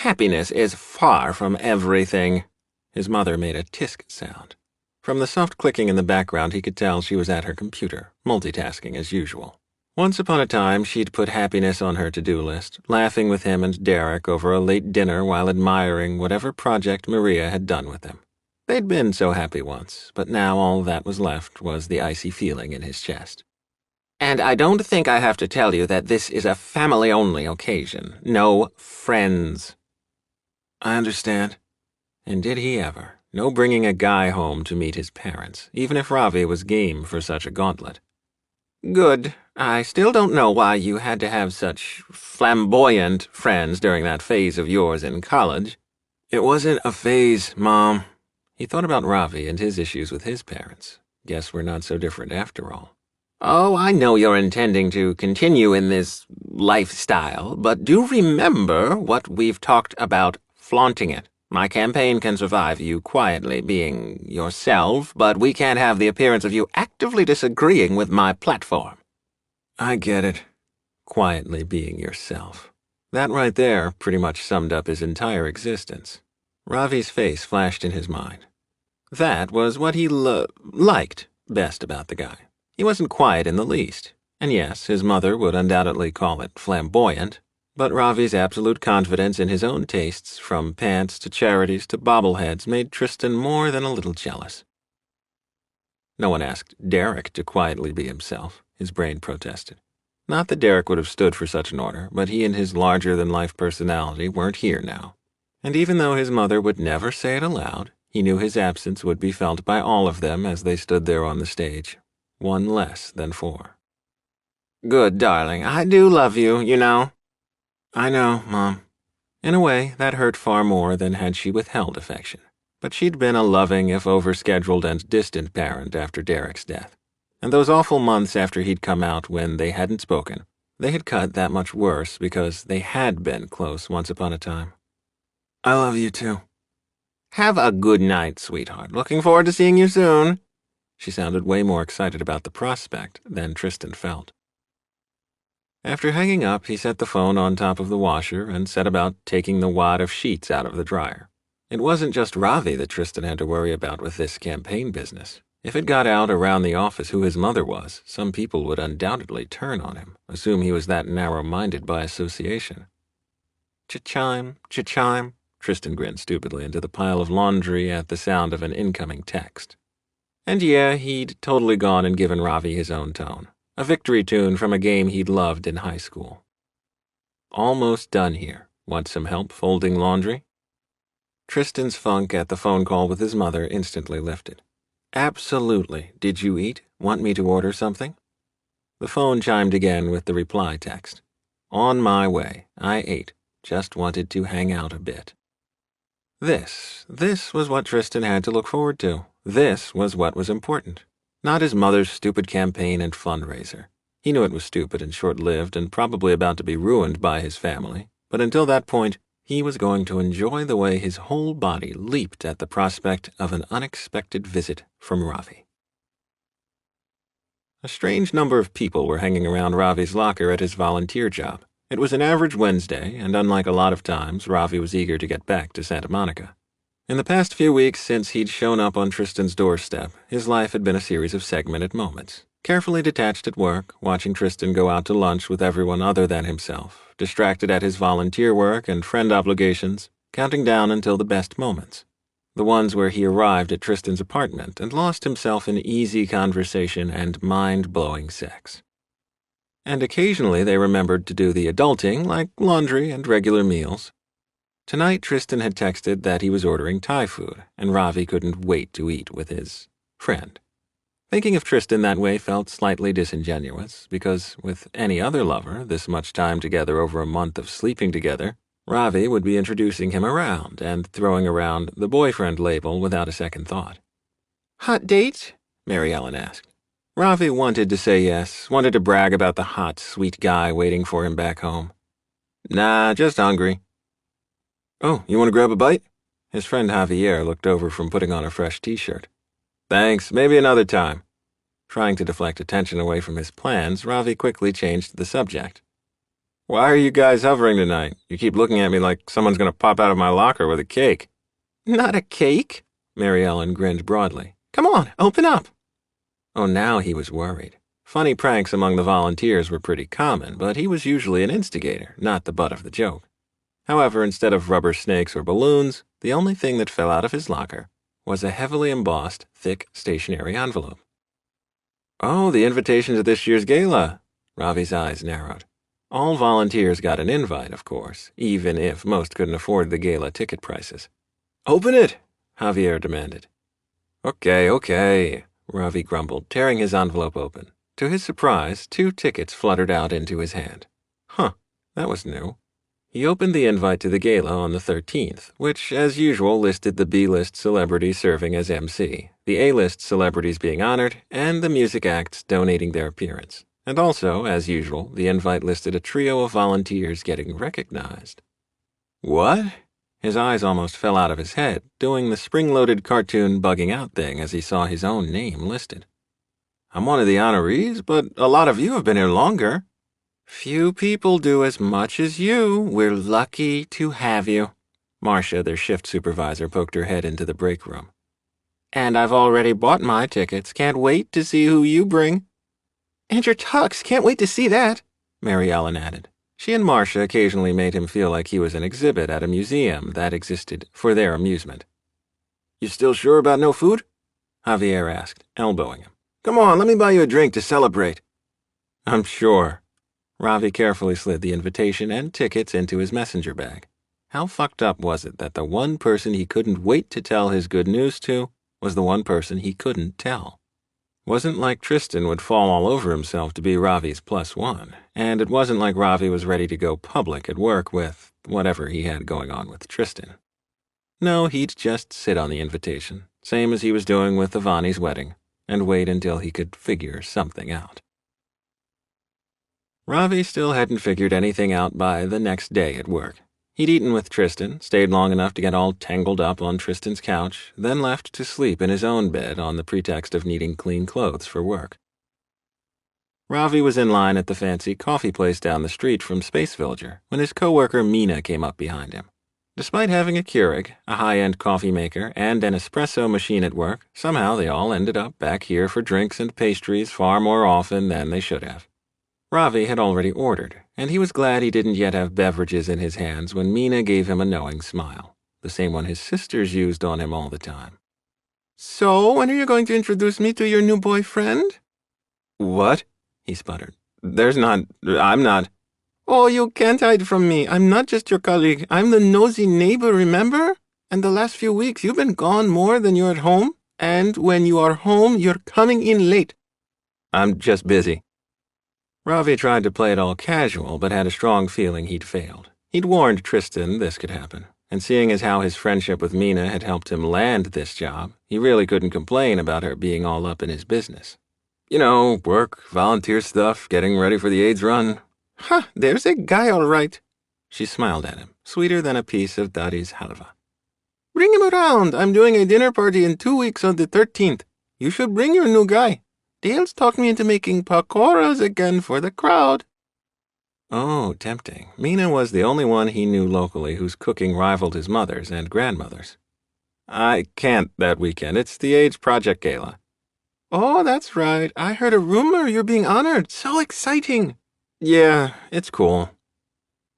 Happiness is far from everything. His mother made a tisk sound. From the soft clicking in the background, he could tell she was at her computer, multitasking as usual. Once upon a time, she'd put happiness on her to-do list, laughing with him and Derek over a late dinner while admiring whatever project Maria had done with them. They'd been so happy once, but now all that was left was the icy feeling in his chest. And I don't think I have to tell you that this is a family-only occasion. No friends. I understand. And did he ever? No bringing a guy home to meet his parents, even if Ravi was game for such a gauntlet. Good. I still don't know why you had to have such flamboyant friends during that phase of yours in college. It wasn't a phase, Mom. He thought about Ravi and his issues with his parents. Guess we're not so different after all. Oh, I know you're intending to continue in this lifestyle, but do remember what we've talked about flaunting it. My campaign can survive you quietly being yourself, but we can't have the appearance of you actively disagreeing with my platform. I get it. Quietly being yourself. That right there pretty much summed up his entire existence. Ravi's face flashed in his mind. That was what he liked best about the guy. He wasn't quiet in the least, and yes, his mother would undoubtedly call it flamboyant, but Ravi's absolute confidence in his own tastes, from pants to charities to bobbleheads, made Tristan more than a little jealous. No one asked Derek to quietly be himself, his brain protested. Not that Derek would have stood for such an order, but he and his larger-than-life personality weren't here now. And even though his mother would never say it aloud, he knew his absence would be felt by all of them as they stood there on the stage. One less than 4. Good, darling. I do love you, you know. I know, Mom. In a way, that hurt far more than had she withheld affection. But she'd been a loving, if overscheduled and distant parent after Derek's death. And those awful months after he'd come out when they hadn't spoken, they had cut that much worse because they had been close once upon a time. I love you too. Have a good night, sweetheart. Looking forward to seeing you soon. She sounded way more excited about the prospect than Tristan felt. After hanging up, he set the phone on top of the washer and set about taking the wad of sheets out of the dryer. It wasn't just Ravi that Tristan had to worry about with this campaign business. If it got out around the office who his mother was, some people would undoubtedly turn on him, assume he was that narrow-minded by association. Cha-chime, cha-chime, Tristan grinned stupidly into the pile of laundry at the sound of an incoming text. And yeah, he'd totally gone and given Ravi his own tone, a victory tune from a game he'd loved in high school. Almost done here. Want some help folding laundry? Tristan's funk at the phone call with his mother instantly lifted. Absolutely. Did you eat? Want me to order something? The phone chimed again with the reply text. On my way. I ate. Just wanted to hang out a bit. This was what Tristan had to look forward to. This was what was important. Not his mother's stupid campaign and fundraiser. He knew it was stupid and short-lived and probably about to be ruined by his family, but until that point, he was going to enjoy the way his whole body leaped at the prospect of an unexpected visit from Ravi. A strange number of people were hanging around Ravi's locker at his volunteer job. It was an average Wednesday, and unlike a lot of times, Ravi was eager to get back to Santa Monica. In the past few weeks since he'd shown up on Tristan's doorstep, his life had been a series of segmented moments. Carefully detached at work, watching Tristan go out to lunch with everyone other than himself, distracted at his volunteer work and friend obligations, counting down until the best moments. The ones where he arrived at Tristan's apartment and lost himself in easy conversation and mind-blowing sex. And occasionally they remembered to do the adulting, like laundry and regular meals. Tonight Tristan had texted that he was ordering Thai food, and Ravi couldn't wait to eat with his friend. Thinking of Tristan that way felt slightly disingenuous, because with any other lover, this much time together over a month of sleeping together, Ravi would be introducing him around and throwing around the boyfriend label without a second thought. Hot date? Mary Ellen asked. Ravi wanted to say yes, wanted to brag about the hot, sweet guy waiting for him back home. Nah, just hungry. Oh, you want to grab a bite? His friend Javier looked over from putting on a fresh t-shirt. Thanks, maybe another time. Trying to deflect attention away from his plans, Ravi quickly changed the subject. Why are you guys hovering tonight? You keep looking at me like someone's going to pop out of my locker with a cake. Not a cake, Mary Ellen grinned broadly. Come on, open up. Oh, now he was worried. Funny pranks among the volunteers were pretty common, but he was usually an instigator, not the butt of the joke. However, instead of rubber snakes or balloons, the only thing that fell out of his locker was a heavily embossed, thick stationery envelope. Oh, the invitation to this year's gala. Ravi's eyes narrowed. All volunteers got an invite, of course, even if most couldn't afford the gala ticket prices. Open it, Javier demanded. Okay, Ravi grumbled, tearing his envelope open. To his surprise, 2 tickets fluttered out into his hand. Huh, that was new. He opened the invite to the gala on the 13th, which, as usual, listed the B-list celebrities serving as MC, the A-list celebrities being honored, and the music acts donating their appearance. And also, as usual, the invite listed a trio of volunteers getting recognized. What? His eyes almost fell out of his head, doing the spring-loaded cartoon bugging out thing as he saw his own name listed. I'm one of the honorees, but a lot of you have been here longer. Few people do as much as you. We're lucky to have you. Marcia, their shift supervisor, poked her head into the break room. And I've already bought my tickets. Can't wait to see who you bring. And your tux. Can't wait to see that, Mary Ellen added. She and Marcia occasionally made him feel like he was an exhibit at a museum that existed for their amusement. You still sure about no food? Javier asked, elbowing him. Come on, let me buy you a drink to celebrate. I'm sure. Ravi carefully slid the invitation and tickets into his messenger bag. How fucked up was it that the one person he couldn't wait to tell his good news to was the one person he couldn't tell? Wasn't like Tristan would fall all over himself to be Ravi's +1, and it wasn't like Ravi was ready to go public at work with whatever he had going on with Tristan. No, he'd just sit on the invitation, same as he was doing with Ivani's wedding, and wait until he could figure something out. Ravi still hadn't figured anything out by the next day at work. He'd eaten with Tristan, stayed long enough to get all tangled up on Tristan's couch, then left to sleep in his own bed on the pretext of needing clean clothes for work. Ravi was in line at the fancy coffee place down the street from Space Villager when his coworker Mina came up behind him. Despite having a Keurig, a high-end coffee maker, and an espresso machine at work, somehow they all ended up back here for drinks and pastries far more often than they should have. Ravi had already ordered, and he was glad he didn't yet have beverages in his hands when Mina gave him a knowing smile, the same one his sisters used on him all the time. So, when are you going to introduce me to your new boyfriend? What? He sputtered. I'm not. Oh, you can't hide from me. I'm not just your colleague. I'm the nosy neighbor, remember? And the last few weeks, you've been gone more than you're at home. And when you are home, you're coming in late. I'm just busy. Ravi tried to play it all casual, but had a strong feeling he'd failed. He'd warned Tristan this could happen, and seeing as how his friendship with Mina had helped him land this job, he really couldn't complain about her being all up in his business. You know, work, volunteer stuff, getting ready for the AIDS run. Ha, there's a guy all right. She smiled at him, sweeter than a piece of Dadi's halva. Bring him around. I'm doing a dinner party in 2 weeks on the 13th. You should bring your new guy. Dale's talked me into making pakoras again for the crowd. Oh, tempting. Mina was the only one he knew locally whose cooking rivaled his mother's and grandmother's. I can't that weekend. It's the AIDS Project Gala. Oh, that's right. I heard a rumor you're being honored. So exciting. Yeah, it's cool.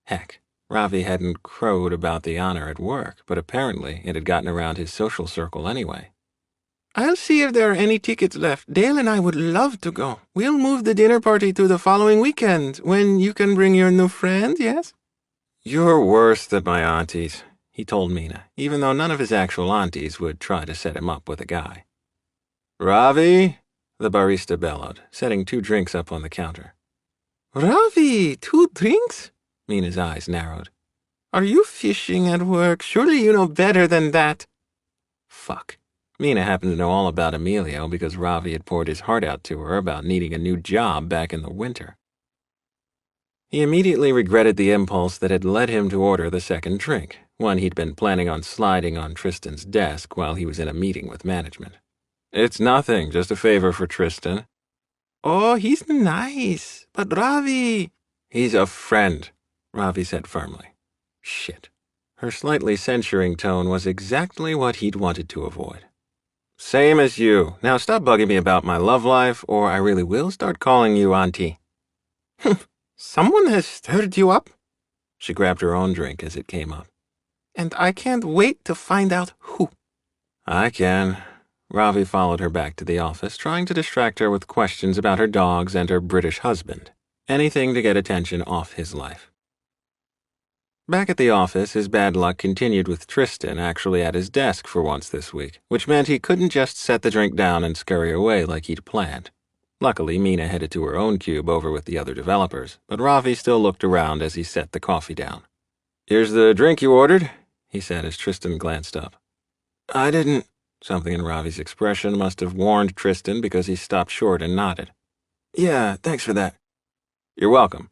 Heck, Ravi hadn't crowed about the honor at work, but apparently it had gotten around his social circle anyway. I'll see if there are any tickets left. Dale and I would love to go. We'll move the dinner party to the following weekend, when you can bring your new friend, yes? You're worse than my aunties, he told Mina, even though none of his actual aunties would try to set him up with a guy. Ravi, the barista bellowed, setting 2 drinks up on the counter. Ravi, 2 drinks? Mina's eyes narrowed. Are you fishing at work? Surely you know better than that. Fuck. Mina happened to know all about Emilio because Ravi had poured his heart out to her about needing a new job back in the winter. He immediately regretted the impulse that had led him to order the second drink, one he'd been planning on sliding on Tristan's desk while he was in a meeting with management. It's nothing, just a favor for Tristan. Oh, he's nice, but Ravi... He's a friend, Ravi said firmly. Shit. Her slightly censuring tone was exactly what he'd wanted to avoid. Same as you. Now stop bugging me about my love life, or I really will start calling you Auntie. Someone has stirred you up? She grabbed her own drink as it came up. And I can't wait to find out who. I can. Ravi followed her back to the office, trying to distract her with questions about her dogs and her British husband. Anything to get attention off his life. Back at the office, his bad luck continued with Tristan actually at his desk for once this week, which meant he couldn't just set the drink down and scurry away like he'd planned. Luckily, Mina headed to her own cube over with the other developers, but Ravi still looked around as he set the coffee down. "Here's the drink you ordered," he said as Tristan glanced up. I didn't. Something in Ravi's expression must have warned Tristan because he stopped short and nodded. Yeah, thanks for that. "You're welcome."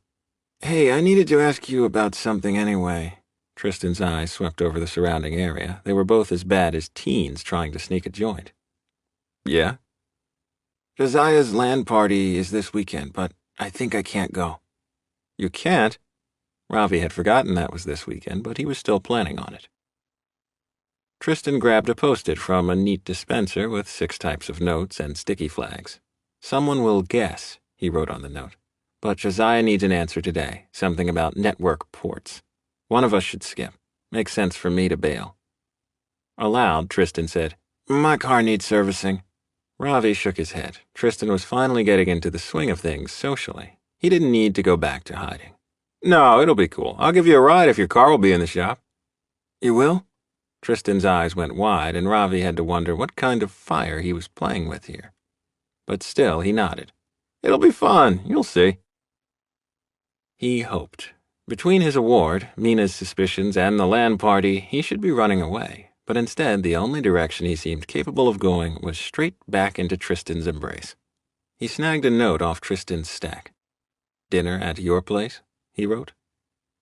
Hey, I needed to ask you about something anyway. Tristan's eyes swept over the surrounding area. They were both as bad as teens trying to sneak a joint. "Yeah?" Josiah's LAN party is this weekend, but I think I can't go. "You can't?" Ravi had forgotten that was this weekend, but he was still planning on it. Tristan grabbed a Post-it from a neat dispenser with 6 types of notes and sticky flags. "Someone will guess," he wrote on the note. "But Josiah needs an answer today, something about network ports. One of us should skip. Makes sense for me to bail." Aloud, Tristan said, My car needs servicing. Ravi shook his head. Tristan was finally getting into the swing of things socially. He didn't need to go back to hiding. "No, it'll be cool. I'll give you a ride if your car will be in the shop." You will? Tristan's eyes went wide, and Ravi had to wonder what kind of fire he was playing with here. But still, he nodded. "It'll be fun. You'll see." He hoped. Between his award, Mina's suspicions, and the LAN party, he should be running away. But instead, the only direction he seemed capable of going was straight back into Tristan's embrace. He snagged a note off Tristan's stack. "Dinner at your place?" he wrote.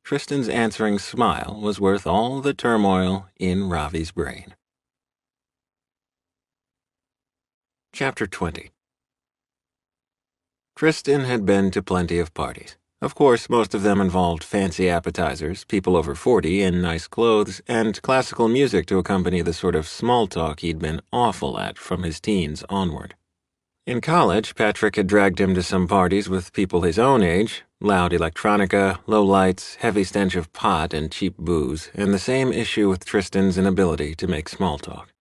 Tristan's answering smile was worth all the turmoil in Ravi's brain. Chapter 20. Tristan had been to plenty of parties. Of course, most of them involved fancy appetizers, people over 40 in nice clothes, and classical music to accompany the sort of small talk he'd been awful at from his teens onward. In college, Patrick had dragged him to some parties with people his own age, loud electronica, low lights, heavy stench of pot and cheap booze, and the same issue with Tristan's inability to make small talk.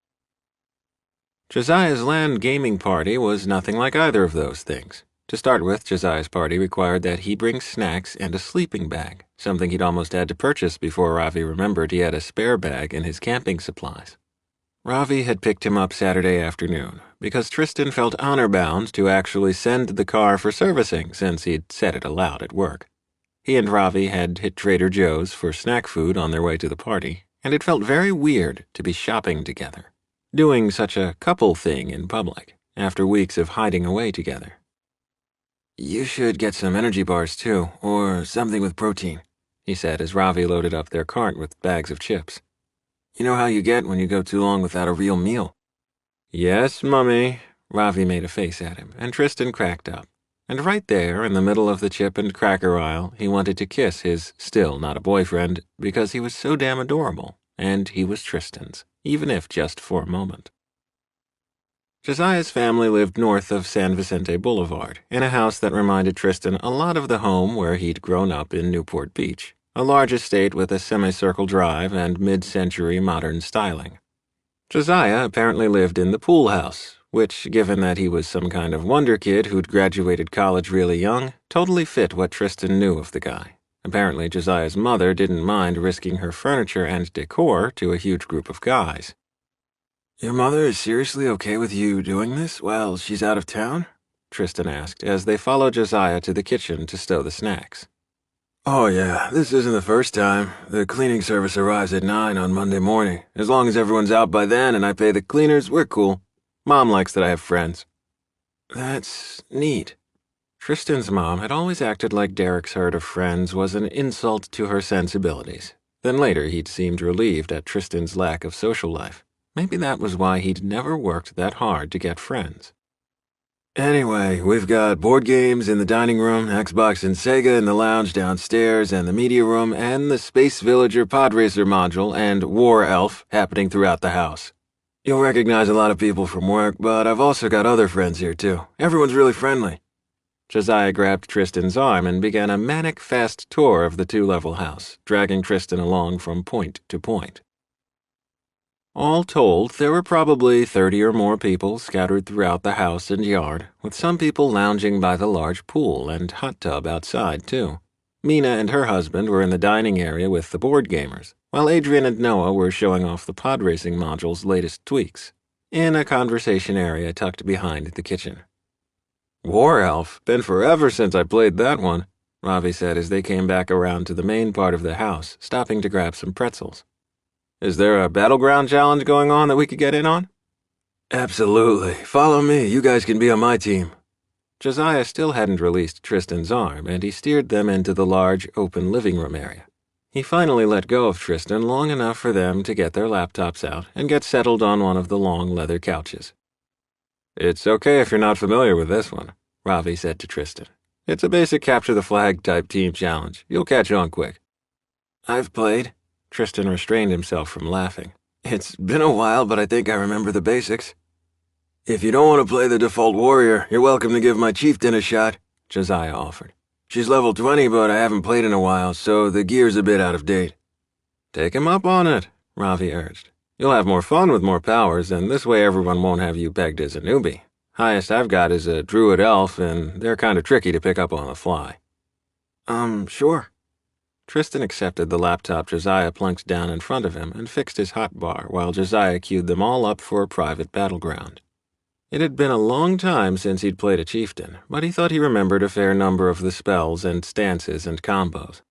Josiah's LAN gaming party was nothing like either of those things. To start with, Josiah's party required that he bring snacks and a sleeping bag, something he'd almost had to purchase before Ravi remembered he had a spare bag in his camping supplies. Ravi had picked him up Saturday afternoon, because Tristan felt honor-bound to actually send the car for servicing since he'd said it aloud at work. He and Ravi had hit Trader Joe's for snack food on their way to the party, and it felt very weird to be shopping together, doing such a couple thing in public, after weeks of hiding away together. You should get some energy bars too, or something with protein, he said as Ravi loaded up their cart with bags of chips. You know how you get when you go too long without a real meal. "Yes, Mummy." Ravi made a face at him, and Tristan cracked up. And right there, in the middle of the chip and cracker aisle, he wanted to kiss his still-not-a-boyfriend because he was so damn adorable, and he was Tristan's, even if just for a moment. Josiah's family lived north of San Vicente Boulevard, in a house that reminded Tristan a lot of the home where he'd grown up in Newport Beach, a large estate with a semicircle drive and mid-century modern styling. Josiah apparently lived in the pool house, which, given that he was some kind of wonder kid who'd graduated college really young, totally fit what Tristan knew of the guy. Apparently, Josiah's mother didn't mind risking her furniture and decor to a huge group of guys. Your mother is seriously okay with you doing this while she's out of town? Tristan asked as they followed Josiah to the kitchen to stow the snacks. Oh yeah, this isn't the first time. The cleaning service arrives at 9 on Monday morning. As long as everyone's out by then and I pay the cleaners, we're cool. Mom likes that I have friends. That's neat. Tristan's mom had always acted like Derek's herd of friends was an insult to her sensibilities. Then later he'd seemed relieved at Tristan's lack of social life. Maybe that was why he'd never worked that hard to get friends. Anyway, we've got board games in the dining room, Xbox and Sega in the lounge downstairs and the media room, and the Space Villager Pod Racer module and War Elf happening throughout the house. You'll recognize a lot of people from work, but I've also got other friends here too. Everyone's really friendly. Josiah grabbed Tristan's arm and began a manic fast tour of the 2-level house, dragging Tristan along from point to point. All told, there were probably 30 or more people scattered throughout the house and yard, with some people lounging by the large pool and hot tub outside, too. Mina and her husband were in the dining area with the board gamers, while Adrian and Noah were showing off the pod racing module's latest tweaks, in a conversation area tucked behind the kitchen. War Elf? Been forever since I played that one. Ravi said as they came back around to the main part of the house, stopping to grab some pretzels. Is there a battleground challenge going on that we could get in on? Absolutely. Follow me. You guys can be on my team. Josiah still hadn't released Tristan's arm, and he steered them into the large, open living room area. He finally let go of Tristan long enough for them to get their laptops out and get settled on one of the long leather couches. It's okay if you're not familiar with this one, Ravi said to Tristan. It's a basic capture-the-flag type team challenge. You'll catch on quick. I've played. Tristan restrained himself from laughing. It's been a while, but I think I remember the basics. If you don't want to play the default warrior, you're welcome to give my chieftain a shot, Josiah offered. She's level 20, but I haven't played in a while, so the gear's a bit out of date. Take him up on it, Ravi urged. You'll have more fun with more powers, and this way everyone won't have you pegged as a newbie. Highest I've got is a druid elf, and they're kind of tricky to pick up on the fly. Sure. Tristan accepted the laptop Josiah plunked down in front of him and fixed his hotbar while Josiah queued them all up for a private battleground. It had been a long time since he'd played a chieftain, but he thought he remembered a fair number of the spells and stances and combos.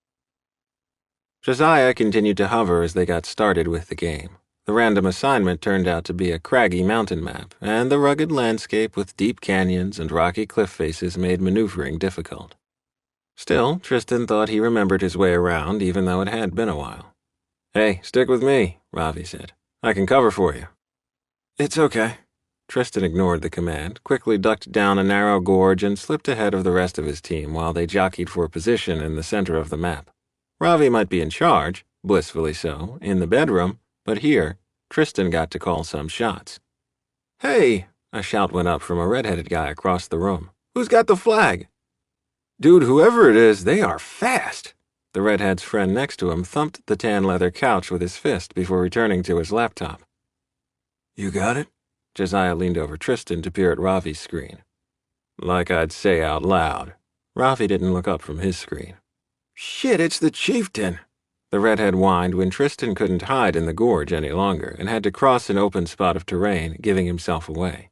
Josiah continued to hover as they got started with the game. The random assignment turned out to be a craggy mountain map, and the rugged landscape with deep canyons and rocky cliff faces made maneuvering difficult. Still, Tristan thought he remembered his way around, even though it had been a while. Hey, stick with me, Ravi said. I can cover for you. It's okay. Tristan ignored the command, quickly ducked down a narrow gorge and slipped ahead of the rest of his team while they jockeyed for position in the center of the map. Ravi might be in charge, blissfully so, in the bedroom, but here, Tristan got to call some shots. Hey! A shout went up from a red-headed guy across the room. Who's got the flag? Dude, whoever it is, they are fast! The redhead's friend next to him thumped the tan leather couch with his fist before returning to his laptop. You got it? Josiah leaned over Tristan to peer at Ravi's screen. Like I'd say out loud. Ravi didn't look up from his screen. Shit, it's the chieftain! The redhead whined when Tristan couldn't hide in the gorge any longer and had to cross an open spot of terrain, giving himself away.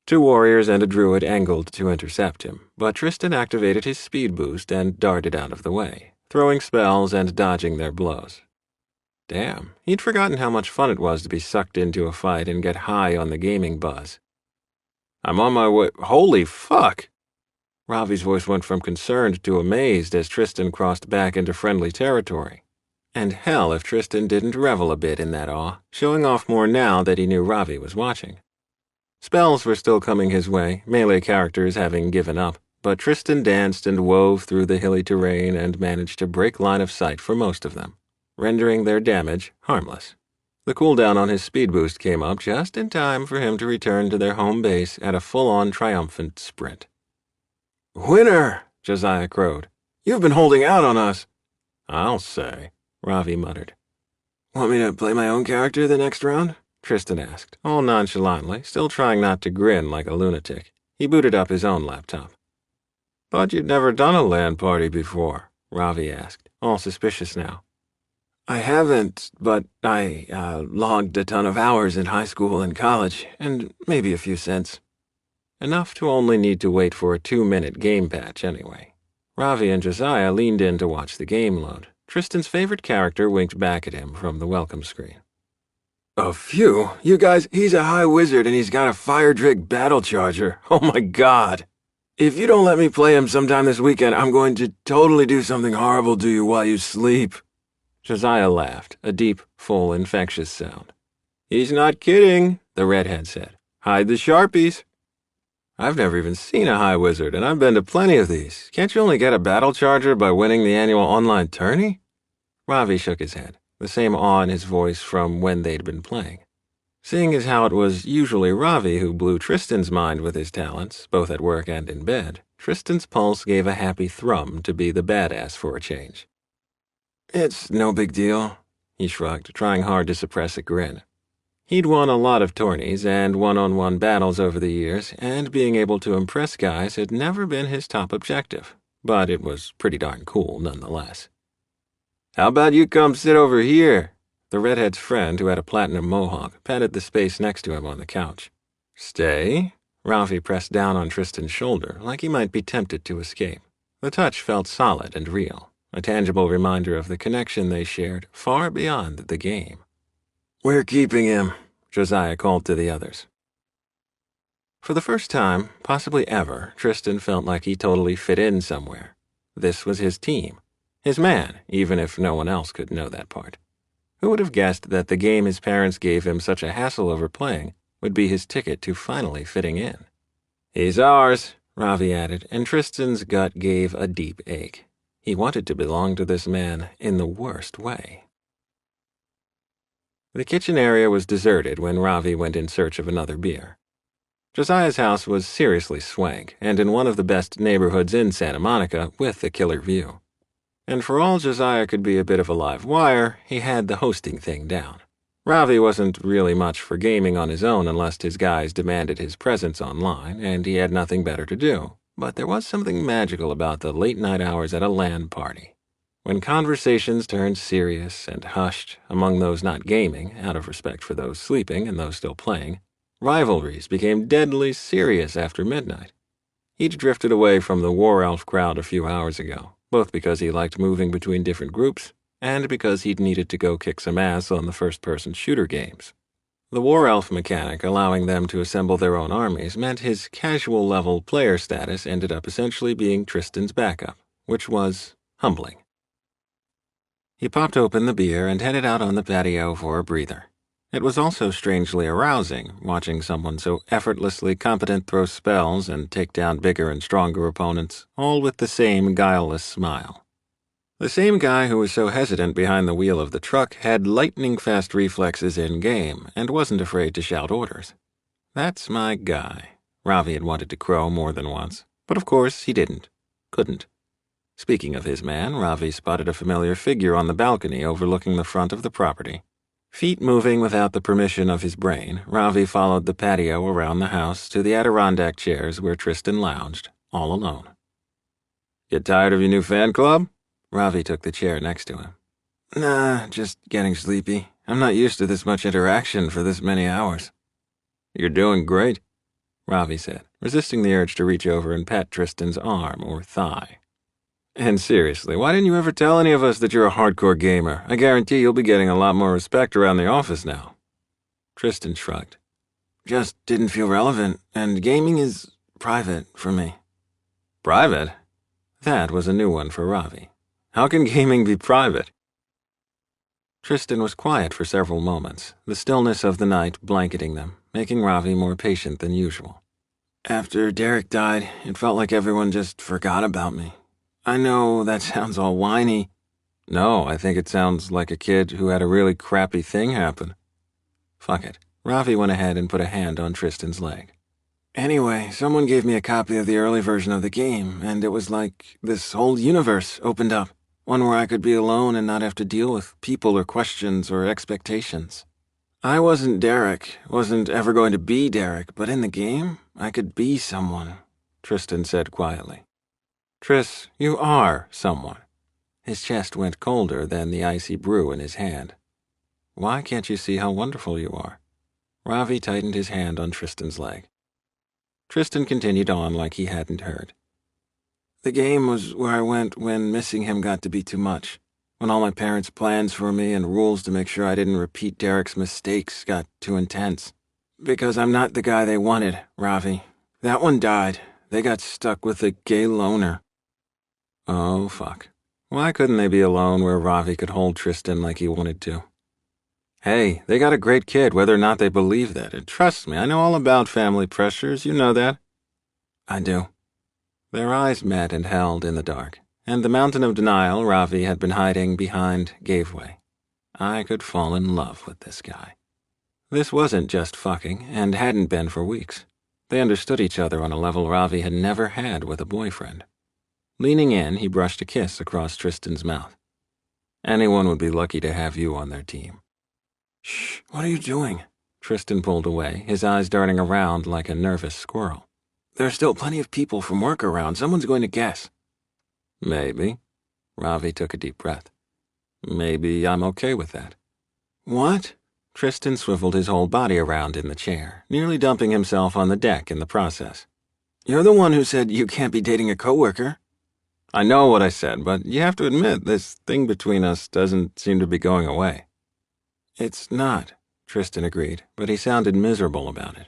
2 warriors and a druid angled to intercept him, but Tristan activated his speed boost and darted out of the way, throwing spells and dodging their blows. Damn, he'd forgotten how much fun it was to be sucked into a fight and get high on the gaming buzz. I'm on my way. Holy fuck! Ravi's voice went from concerned to amazed as Tristan crossed back into friendly territory. And hell if Tristan didn't revel a bit in that awe, showing off more now that he knew Ravi was watching. Spells were still coming his way, melee characters having given up, but Tristan danced and wove through the hilly terrain and managed to break line of sight for most of them, rendering their damage harmless. The cooldown on his speed boost came up just in time for him to return to their home base at a full-on triumphant sprint. Winner! Josiah crowed. You've been holding out on us. I'll say, Ravi muttered. Want me to play my own character the next round? Tristan asked, all nonchalantly, still trying not to grin like a lunatic. He booted up his own laptop. Thought you'd never done a LAN party before, Ravi asked, all suspicious now. I haven't, but I logged a ton of hours in high school and college, and maybe a few cents. Enough to only need to wait for a 2-minute game patch anyway. Ravi and Josiah leaned in to watch the game load. Tristan's favorite character winked back at him from the welcome screen. A few? You guys, he's a high wizard and he's got a fire drake battle charger. Oh my god. If you don't let me play him sometime this weekend, I'm going to totally do something horrible to you while you sleep. Josiah laughed, a deep, full, infectious sound. He's not kidding, the redhead said. Hide the Sharpies. I've never even seen a high wizard, and I've been to plenty of these. Can't you only get a battle charger by winning the annual online tourney? Ravi shook his head, the same awe in his voice from when they'd been playing. Seeing as how it was usually Ravi who blew Tristan's mind with his talents, both at work and in bed, Tristan's pulse gave a happy thrum to be the badass for a change. It's no big deal, he shrugged, trying hard to suppress a grin. He'd won a lot of tourneys and one-on-one battles over the years, and being able to impress guys had never been his top objective, but it was pretty darn cool nonetheless. How about you come sit over here? The redhead's friend, who had a platinum mohawk, patted the space next to him on the couch. Stay? Ralphie pressed down on Tristan's shoulder, like he might be tempted to escape. The touch felt solid and real, a tangible reminder of the connection they shared far beyond the game. "We're keeping him," Josiah called to the others. For the first time, possibly ever, Tristan felt like he totally fit in somewhere. This was his team, his man, even if no one else could know that part. Who would have guessed that the game his parents gave him such a hassle over playing would be his ticket to finally fitting in? "He's ours," Ravi added, and Tristan's gut gave a deep ache. He wanted to belong to this man in the worst way. The kitchen area was deserted when Ravi went in search of another beer. Josiah's house was seriously swank, and in one of the best neighborhoods in Santa Monica with a killer view. And for all Josiah could be a bit of a live wire, he had the hosting thing down. Ravi wasn't really much for gaming on his own unless his guys demanded his presence online, and he had nothing better to do. But there was something magical about the late-night hours at a LAN party, when conversations turned serious and hushed among those not gaming, out of respect for those sleeping and those still playing. Rivalries became deadly serious after midnight. He'd drifted away from the War Elf crowd a few hours ago, both because he liked moving between different groups and because he'd needed to go kick some ass on the first-person shooter games. The War Elf mechanic allowing them to assemble their own armies meant his casual-level player status ended up essentially being Tristan's backup, which was humbling. He popped open the beer and headed out on the patio for a breather. It was also strangely arousing, watching someone so effortlessly competent throw spells and take down bigger and stronger opponents, all with the same guileless smile. The same guy who was so hesitant behind the wheel of the truck had lightning-fast reflexes in-game and wasn't afraid to shout orders. "That's my guy," Ravi had wanted to crow more than once, but of course he didn't. Couldn't. Speaking of his man, Ravi spotted a familiar figure on the balcony overlooking the front of the property. Feet moving without the permission of his brain, Ravi followed the patio around the house to the Adirondack chairs where Tristan lounged, all alone. "Get tired of your new fan club?" Ravi took the chair next to him. "Nah, just getting sleepy. I'm not used to this much interaction for this many hours." "You're doing great," Ravi said, resisting the urge to reach over and pat Tristan's arm or thigh. "And seriously, why didn't you ever tell any of us that you're a hardcore gamer? I guarantee you'll be getting a lot more respect around the office now." Tristan shrugged. "Just didn't feel relevant, and gaming is private for me." "Private?" That was a new one for Ravi. "How can gaming be private?" Tristan was quiet for several moments, the stillness of the night blanketing them, making Ravi more patient than usual. "After Derek died, it felt like everyone just forgot about me. I know that sounds all whiny." "No, I think it sounds like a kid who had a really crappy thing happen." Fuck it. Ravi went ahead and put a hand on Tristan's leg. "Anyway, someone gave me a copy of the early version of the game, and it was like this whole universe opened up. One where I could be alone and not have to deal with people or questions or expectations. I wasn't Derek, wasn't ever going to be Derek, but in the game, I could be someone," Tristan said quietly. "Tris, you are someone." His chest went colder than the icy brew in his hand. "Why can't you see how wonderful you are?" Ravi tightened his hand on Tristan's leg. Tristan continued on like he hadn't heard. "The game was where I went when missing him got to be too much. When all my parents' plans for me and rules to make sure I didn't repeat Derek's mistakes got too intense. Because I'm not the guy they wanted, Ravi. That one died. They got stuck with a gay loner." Oh, fuck. Why couldn't they be alone where Ravi could hold Tristan like he wanted to? Hey, they got a great kid whether or not they believe that, and trust me, I know all about family pressures, you know that. I do. Their eyes met and held in the dark, and the mountain of denial Ravi had been hiding behind gave way. I could fall in love with this guy. This wasn't just fucking, and hadn't been for weeks. They understood each other on a level Ravi had never had with a boyfriend. Leaning in, he brushed a kiss across Tristan's mouth. Anyone would be lucky to have you on their team. Shh, what are you doing? Tristan pulled away, his eyes darting around like a nervous squirrel. There are still plenty of people from work around. Someone's going to guess. Maybe. Ravi took a deep breath. Maybe I'm okay with that. What? Tristan swiveled his whole body around in the chair, nearly dumping himself on the deck in the process. You're the one who said you can't be dating a coworker. I know what I said, but you have to admit this thing between us doesn't seem to be going away. It's not, Tristan agreed, but he sounded miserable about it.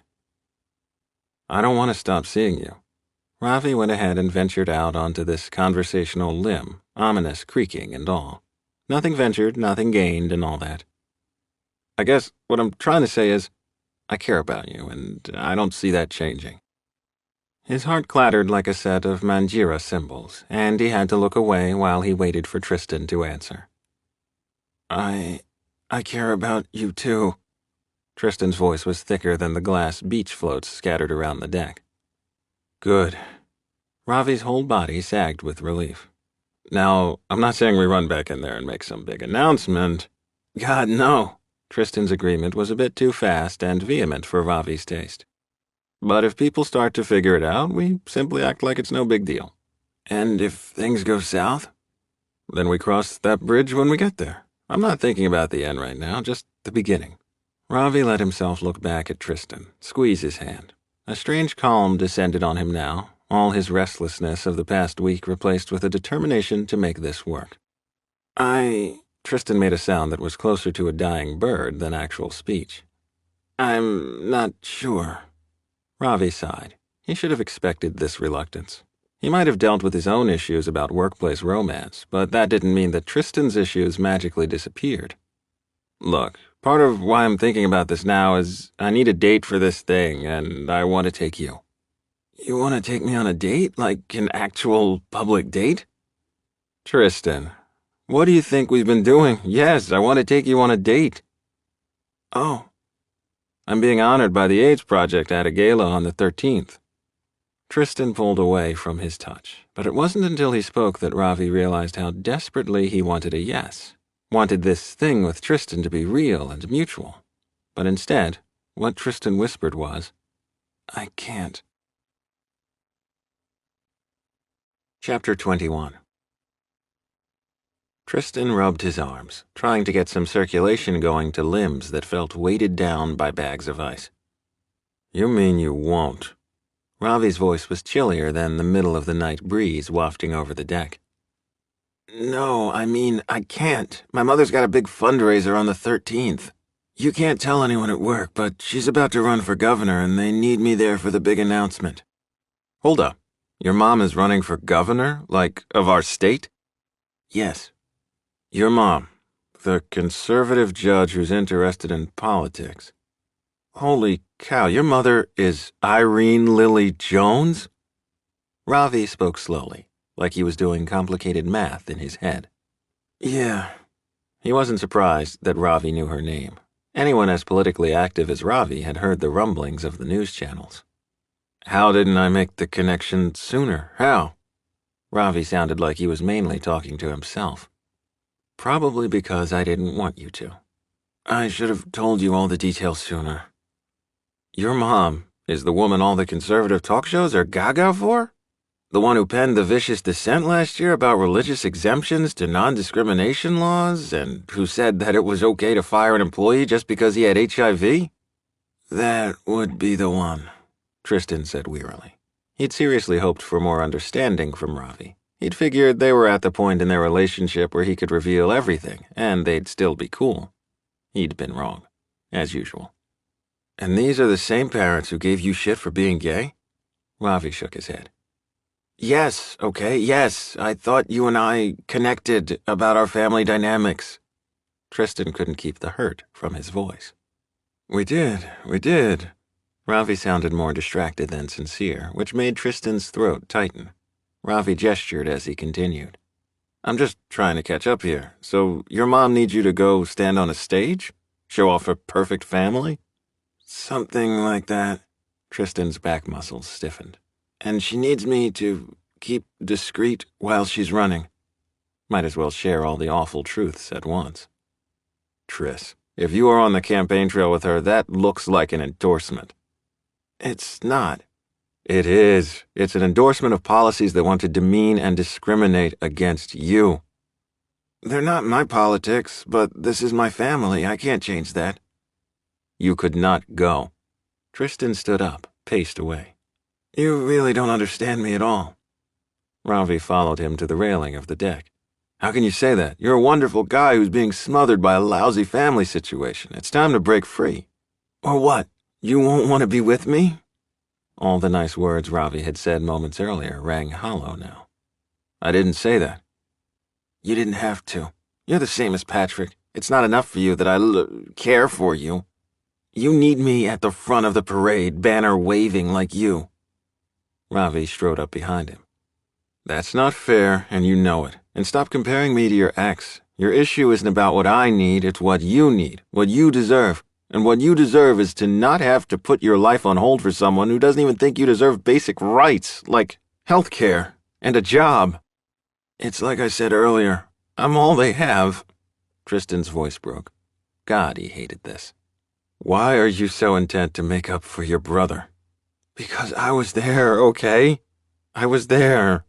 I don't want to stop seeing you. Ravi went ahead and ventured out onto this conversational limb, ominous creaking and all. Nothing ventured, nothing gained, and all that. I guess what I'm trying to say is, I care about you, and I don't see that changing. His heart clattered like a set of Manjira cymbals, and he had to look away while he waited for Tristan to answer. I care about you too. Tristan's voice was thicker than the glass beach floats scattered around the deck. Good. Ravi's whole body sagged with relief. Now, I'm not saying we run back in there and make some big announcement. God, no. Tristan's agreement was a bit too fast and vehement for Ravi's taste. But if people start to figure it out, we simply act like it's no big deal. And if things go south? Then we cross that bridge when we get there. I'm not thinking about the end right now, just the beginning. Ravi let himself look back at Tristan, squeeze his hand. A strange calm descended on him now, all his restlessness of the past week replaced with a determination to make this work. Tristan made a sound that was closer to a dying bird than actual speech. I'm not sure. Ravi sighed. He should have expected this reluctance. He might have dealt with his own issues about workplace romance, but that didn't mean that Tristan's issues magically disappeared. Look, part of why I'm thinking about this now is I need a date for this thing, and I want to take you. You want to take me on a date? Like an actual public date? Tristan, what do you think we've been doing? Yes, I want to take you on a date. Oh. I'm being honored by the AIDS Project at a gala on the 13th. Tristan pulled away from his touch, but it wasn't until he spoke that Ravi realized how desperately he wanted a yes, wanted this thing with Tristan to be real and mutual. But instead, what Tristan whispered was, I can't. Chapter 21. Tristan rubbed his arms, trying to get some circulation going to limbs that felt weighted down by bags of ice. You mean you won't? Ravi's voice was chillier than the middle-of-the-night breeze wafting over the deck. No, I mean, I can't. My mother's got a big fundraiser on the 13th. You can't tell anyone at work, but she's about to run for governor, and they need me there for the big announcement. Hold up. Your mom is running for governor, like, of our state? Yes. Your mom, the conservative judge who's interested in politics. Holy cow, your mother is Irene Lily Jones? Ravi spoke slowly, like he was doing complicated math in his head. Yeah. He wasn't surprised that Ravi knew her name. Anyone as politically active as Ravi had heard the rumblings of the news channels. How didn't I make the connection sooner? How? Ravi sounded like he was mainly talking to himself. Probably because I didn't want you to. I should have told you all the details sooner. Your mom is the woman all the conservative talk shows are gaga for? The one who penned the vicious dissent last year about religious exemptions to non-discrimination laws, and who said that it was okay to fire an employee just because he had HIV? That would be the one, Tristan said wearily. He'd seriously hoped for more understanding from Ravi. He'd figured they were at the point in their relationship where he could reveal everything, and they'd still be cool. He'd been wrong, as usual. And these are the same parents who gave you shit for being gay? Ravi shook his head. Yes, okay, yes. I thought you and I connected about our family dynamics. Tristan couldn't keep the hurt from his voice. We did. Ravi sounded more distracted than sincere, which made Tristan's throat tighten. Ravi gestured as he continued. I'm just trying to catch up here. So your mom needs you to go stand on a stage? Show off her perfect family? Something like that. Tristan's back muscles stiffened. And she needs me to keep discreet while she's running. Might as well share all the awful truths at once. Tris, if you are on the campaign trail with her, that looks like an endorsement. It's not. It is. It's an endorsement of policies that want to demean and discriminate against you. They're not my politics, but this is my family. I can't change that. You could not go. Tristan stood up, paced away. You really don't understand me at all. Ravi followed him to the railing of the deck. How can you say that? You're a wonderful guy who's being smothered by a lousy family situation. It's time to break free. Or what? You won't want to be with me? All the nice words Ravi had said moments earlier rang hollow now. I didn't say that. You didn't have to. You're the same as Patrick. It's not enough for you that I care for you. You need me at the front of the parade, banner waving like you. Ravi strode up behind him. That's not fair, and you know it. And stop comparing me to your ex. Your issue isn't about what I need, it's what you need, what you deserve. And what you deserve is to not have to put your life on hold for someone who doesn't even think you deserve basic rights, like health care and a job. It's like I said earlier, I'm all they have. Tristan's voice broke. God, he hated this. Why are you so intent to make up for your brother? Because I was there, okay? I was there.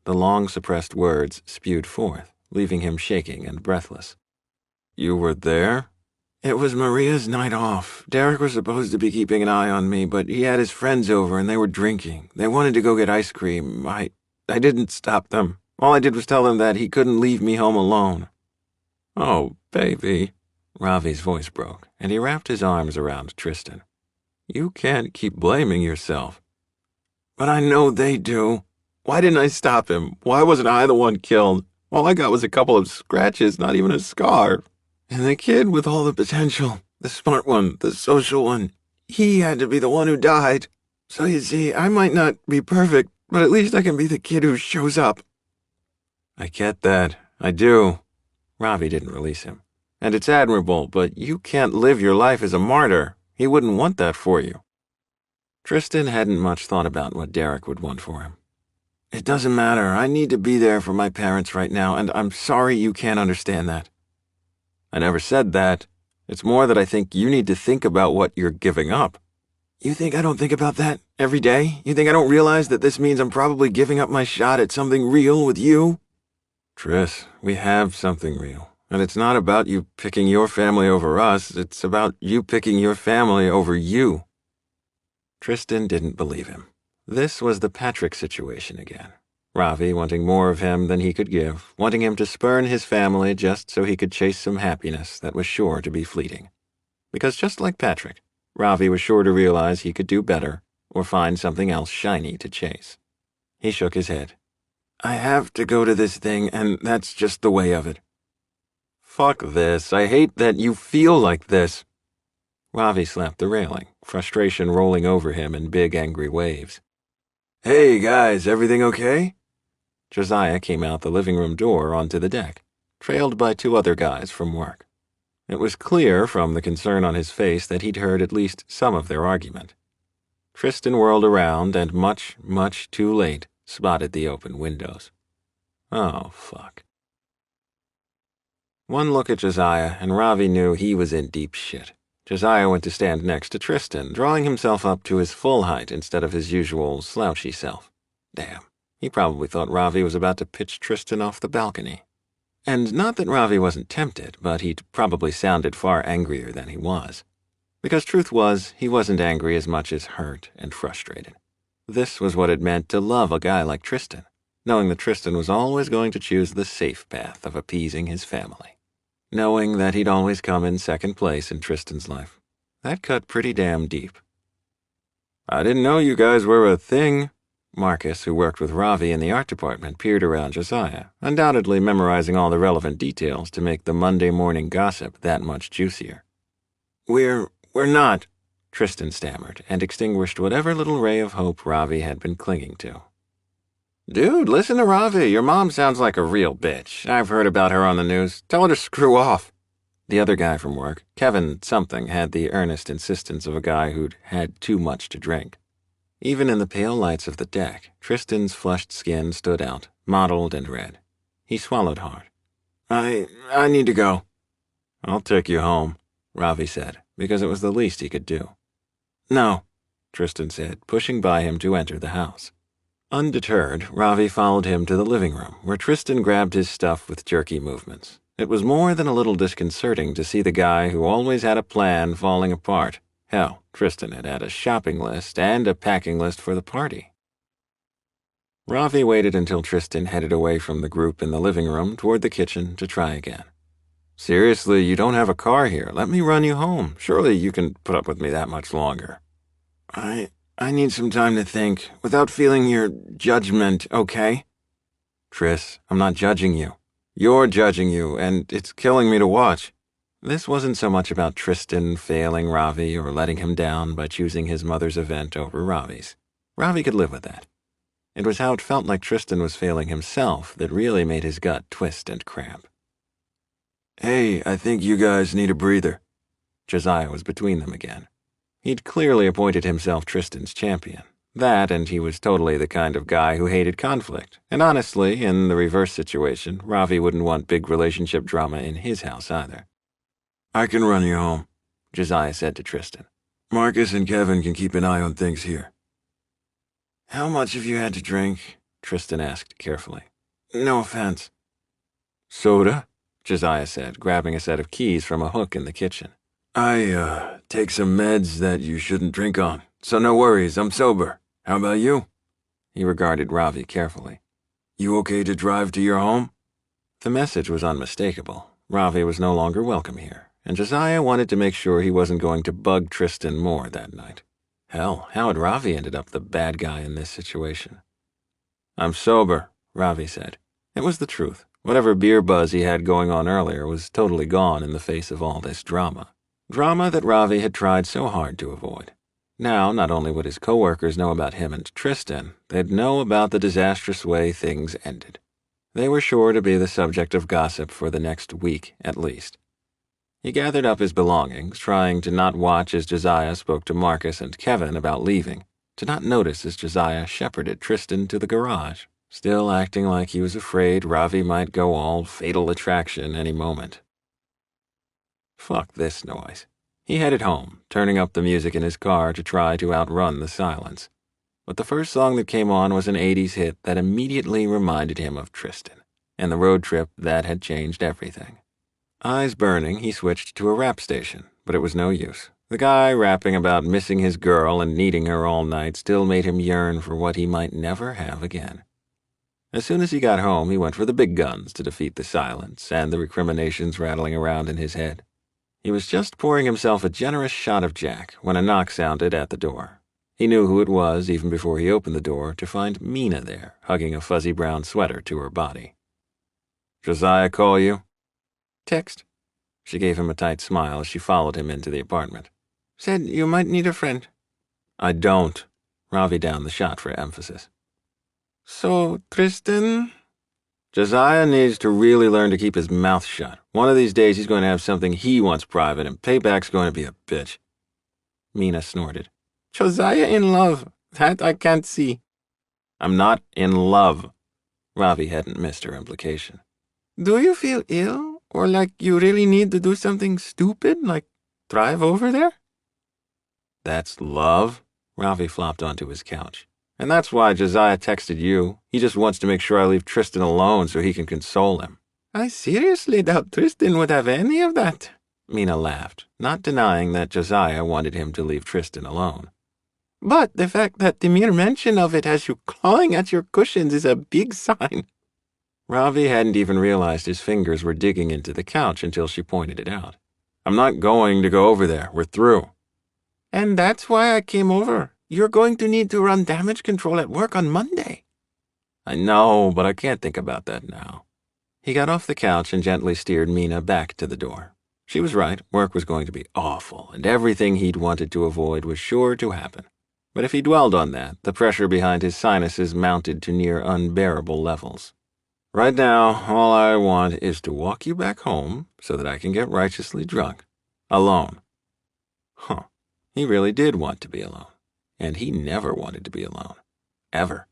The long suppressed words spewed forth, leaving him shaking and breathless. You were there? It was Maria's night off. Derek was supposed to be keeping an eye on me, but he had his friends over and they were drinking. They wanted to go get ice cream. I didn't stop them. All I did was tell them that he couldn't leave me home alone. Oh, baby. Ravi's voice broke, and he wrapped his arms around Tristan. You can't keep blaming yourself. But I know they do. Why didn't I stop him? Why wasn't I the one killed? All I got was a couple of scratches, not even a scar. And the kid with all the potential, the smart one, the social one, he had to be the one who died. So you see, I might not be perfect, but at least I can be the kid who shows up. I get that. I do. Ravi didn't release him. And it's admirable, but you can't live your life as a martyr. He wouldn't want that for you. Tristan hadn't much thought about what Derek would want for him. It doesn't matter. I need to be there for my parents right now, and I'm sorry you can't understand that. I never said that. It's more that I think you need to think about what you're giving up. You think I don't think about that every day? You think I don't realize that this means I'm probably giving up my shot at something real with you? Tris, we have something real. And it's not about you picking your family over us. It's about you picking your family over you. Tristan didn't believe him. This was the Patrick situation again. Ravi wanting more of him than he could give, wanting him to spurn his family just so he could chase some happiness that was sure to be fleeting. Because just like Patrick, Ravi was sure to realize he could do better or find something else shiny to chase. He shook his head. I have to go to this thing, and that's just the way of it. Fuck this. I hate that you feel like this. Ravi slapped the railing, frustration rolling over him in big angry waves. Hey, guys, everything okay? Josiah came out the living room door onto the deck, trailed by two other guys from work. It was clear from the concern on his face that he'd heard at least some of their argument. Tristan whirled around and much, much too late spotted the open windows. Oh, fuck. One look at Josiah and Ravi knew he was in deep shit. Josiah went to stand next to Tristan, drawing himself up to his full height instead of his usual slouchy self. Damn, he probably thought Ravi was about to pitch Tristan off the balcony. And not that Ravi wasn't tempted, but he'd probably sounded far angrier than he was. Because truth was, he wasn't angry as much as hurt and frustrated. This was what it meant to love a guy like Tristan, knowing that Tristan was always going to choose the safe path of appeasing his family. Knowing that he'd always come in second place in Tristan's life. That cut pretty damn deep. I didn't know you guys were a thing. Marcus, who worked with Ravi in the art department, peered around Josiah, undoubtedly memorizing all the relevant details to make the Monday morning gossip that much juicier. We're not, Tristan stammered, and extinguished whatever little ray of hope Ravi had been clinging to. Dude, listen to Ravi. Your mom sounds like a real bitch. I've heard about her on the news. Tell her to screw off. The other guy from work, Kevin something, had the earnest insistence of a guy who'd had too much to drink. Even in the pale lights of the deck, Tristan's flushed skin stood out, mottled and red. He swallowed hard. I need to go. I'll take you home, Ravi said, because it was the least he could do. No, Tristan said, pushing by him to enter the house. Undeterred, Ravi followed him to the living room, where Tristan grabbed his stuff with jerky movements. It was more than a little disconcerting to see the guy who always had a plan falling apart. Hell, Tristan had a shopping list and a packing list for the party. Ravi waited until Tristan headed away from the group in the living room toward the kitchen to try again. Seriously, you don't have a car here. Let me run you home. Surely you can put up with me that much longer. I need some time to think, without feeling your judgment, okay? Tris, I'm not judging you. You're judging you, and it's killing me to watch. This wasn't so much about Tristan failing Ravi or letting him down by choosing his mother's event over Ravi's. Ravi could live with that. It was how it felt like Tristan was failing himself that really made his gut twist and cramp. Hey, I think you guys need a breather. Josiah was between them again. He'd clearly appointed himself Tristan's champion. That, and he was totally the kind of guy who hated conflict. And honestly, in the reverse situation, Ravi wouldn't want big relationship drama in his house either. I can run you home, Josiah said to Tristan. Marcus and Kevin can keep an eye on things here. How much have you had to drink? Tristan asked carefully. No offense. Soda? Josiah said, grabbing a set of keys from a hook in the kitchen. I, take some meds that you shouldn't drink on, so no worries, I'm sober. How about you? He regarded Ravi carefully. You okay to drive to your home? The message was unmistakable. Ravi was no longer welcome here, and Josiah wanted to make sure he wasn't going to bug Tristan more that night. Hell, how had Ravi ended up the bad guy in this situation? I'm sober, Ravi said. It was the truth. Whatever beer buzz he had going on earlier was totally gone in the face of all this drama. Drama that Ravi had tried so hard to avoid. Now, not only would his coworkers know about him and Tristan, they'd know about the disastrous way things ended. They were sure to be the subject of gossip for the next week, at least. He gathered up his belongings, trying to not watch as Josiah spoke to Marcus and Kevin about leaving, to not notice as Josiah shepherded Tristan to the garage, still acting like he was afraid Ravi might go all fatal attraction any moment. Fuck this noise. He headed home, turning up the music in his car to try to outrun the silence. But the first song that came on was an 80s hit that immediately reminded him of Tristan, and the road trip that had changed everything. Eyes burning, he switched to a rap station, but it was no use. The guy rapping about missing his girl and needing her all night still made him yearn for what he might never have again. As soon as he got home, he went for the big guns to defeat the silence and the recriminations rattling around in his head. He was just pouring himself a generous shot of Jack when a knock sounded at the door. He knew who it was even before he opened the door to find Mina there, hugging a fuzzy brown sweater to her body. Josiah call you? Text. She gave him a tight smile as she followed him into the apartment. Said you might need a friend. I don't. Ravi downed the shot for emphasis. So, Tristan? Josiah needs to really learn to keep his mouth shut. One of these days he's going to have something he wants private, and payback's going to be a bitch. Mina snorted. Josiah in love. That I can't see. I'm not in love. Ravi hadn't missed her implication. Do you feel ill? Or like you really need to do something stupid, like drive over there? That's love? Ravi flopped onto his couch. And that's why Josiah texted you. He just wants to make sure I leave Tristan alone so he can console him. I seriously doubt Tristan would have any of that. Mina laughed, not denying that Josiah wanted him to leave Tristan alone. But the fact that the mere mention of it has you clawing at your cushions is a big sign. Ravi hadn't even realized his fingers were digging into the couch until she pointed it out. I'm not going to go over there. We're through. And that's why I came over. You're going to need to run damage control at work on Monday. I know, but I can't think about that now. He got off the couch and gently steered Mina back to the door. She was right. Work was going to be awful, and everything he'd wanted to avoid was sure to happen. But if he dwelled on that, the pressure behind his sinuses mounted to near unbearable levels. Right now, all I want is to walk you back home so that I can get righteously drunk. Alone. Huh. He really did want to be alone. And he never wanted to be alone. Ever.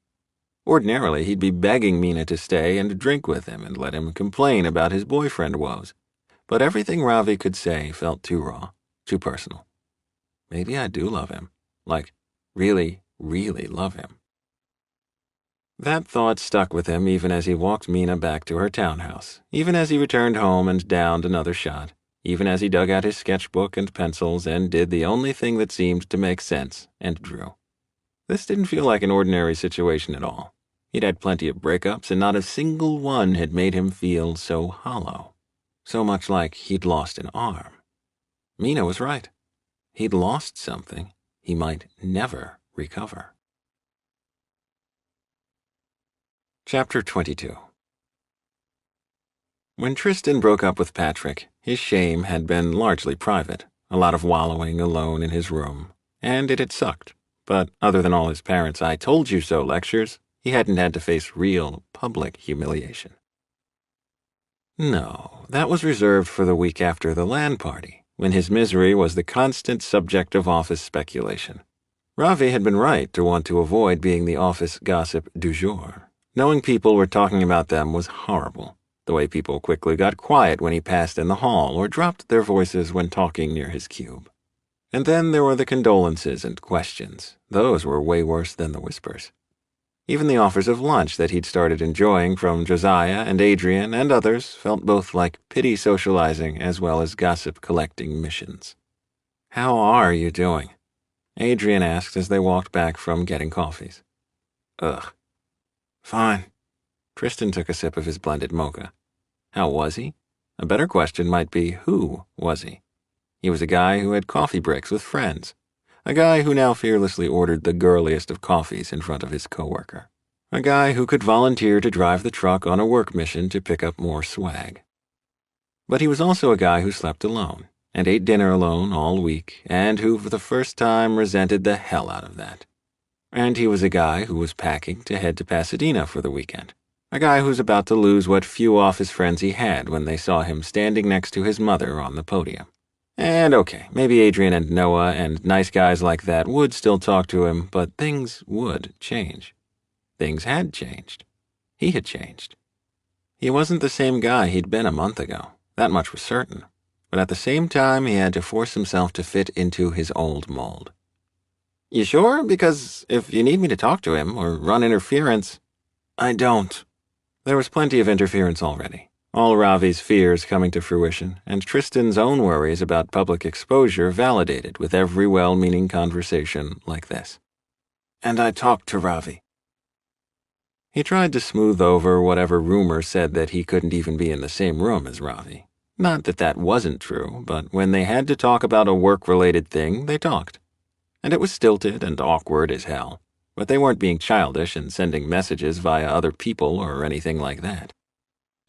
Ordinarily, he'd be begging Mina to stay and drink with him and let him complain about his boyfriend woes. But everything Ravi could say felt too raw, too personal. Maybe I do love him. Like, really, really love him. That thought stuck with him even as he walked Mina back to her townhouse, even as he returned home and downed another shot, even as he dug out his sketchbook and pencils and did the only thing that seemed to make sense and drew. This didn't feel like an ordinary situation at all. He'd had plenty of breakups, and not a single one had made him feel so hollow, so much like he'd lost an arm. Mina was right. He'd lost something he might never recover. Chapter 22. When Tristan broke up with Patrick, his shame had been largely private, a lot of wallowing alone in his room, and it had sucked. But other than all his parents' "I told you so" lectures, he hadn't had to face real, public humiliation. No, that was reserved for the week after the LAN party, when his misery was the constant subject of office speculation. Ravi had been right to want to avoid being the office gossip du jour. Knowing people were talking about them was horrible. The way people quickly got quiet when he passed in the hall or dropped their voices when talking near his cube. And then there were the condolences and questions. Those were way worse than the whispers. Even the offers of lunch that he'd started enjoying from Josiah and Adrian and others felt both like pity socializing as well as gossip collecting missions. "How are you doing?" Adrian asked as they walked back from getting coffees. "Ugh." "Fine." Tristan took a sip of his blended mocha. How was he? A better question might be, who was he? He was a guy who had coffee breaks with friends. A guy who now fearlessly ordered the girliest of coffees in front of his coworker. A guy who could volunteer to drive the truck on a work mission to pick up more swag. But he was also a guy who slept alone, and ate dinner alone all week, and who for the first time resented the hell out of that. And he was a guy who was packing to head to Pasadena for the weekend. A guy who's about to lose what few office friends he had when they saw him standing next to his mother on the podium. And okay, maybe Adrian and Noah and nice guys like that would still talk to him, but things would change. Things had changed. He had changed. He wasn't the same guy he'd been a month ago. That much was certain. But at the same time, he had to force himself to fit into his old mold. "You sure? Because if you need me to talk to him or run interference..." "I don't." There was plenty of interference already. All Ravi's fears coming to fruition, and Tristan's own worries about public exposure validated with every well-meaning conversation like this. "And I talked to Ravi." He tried to smooth over whatever rumor said that he couldn't even be in the same room as Ravi. Not that that wasn't true, but when they had to talk about a work-related thing, they talked. And it was stilted and awkward as hell. But they weren't being childish and sending messages via other people or anything like that.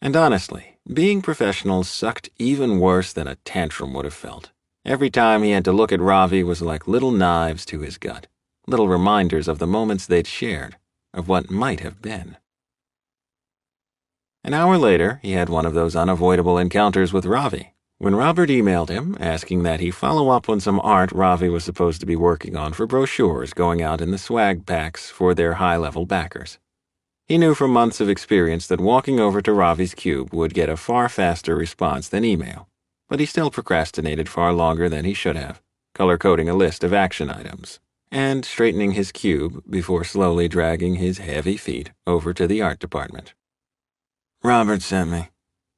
And honestly, being professional sucked even worse than a tantrum would have felt. Every time he had to look at Ravi was like little knives to his gut, little reminders of the moments they'd shared, of what might have been. An hour later, he had one of those unavoidable encounters with Ravi, when Robert emailed him asking that he follow up on some art Ravi was supposed to be working on for brochures going out in the swag packs for their high-level backers. He knew from months of experience that walking over to Ravi's cube would get a far faster response than email, but he still procrastinated far longer than he should have, color-coding a list of action items, and straightening his cube before slowly dragging his heavy feet over to the art department. "Robert sent me,"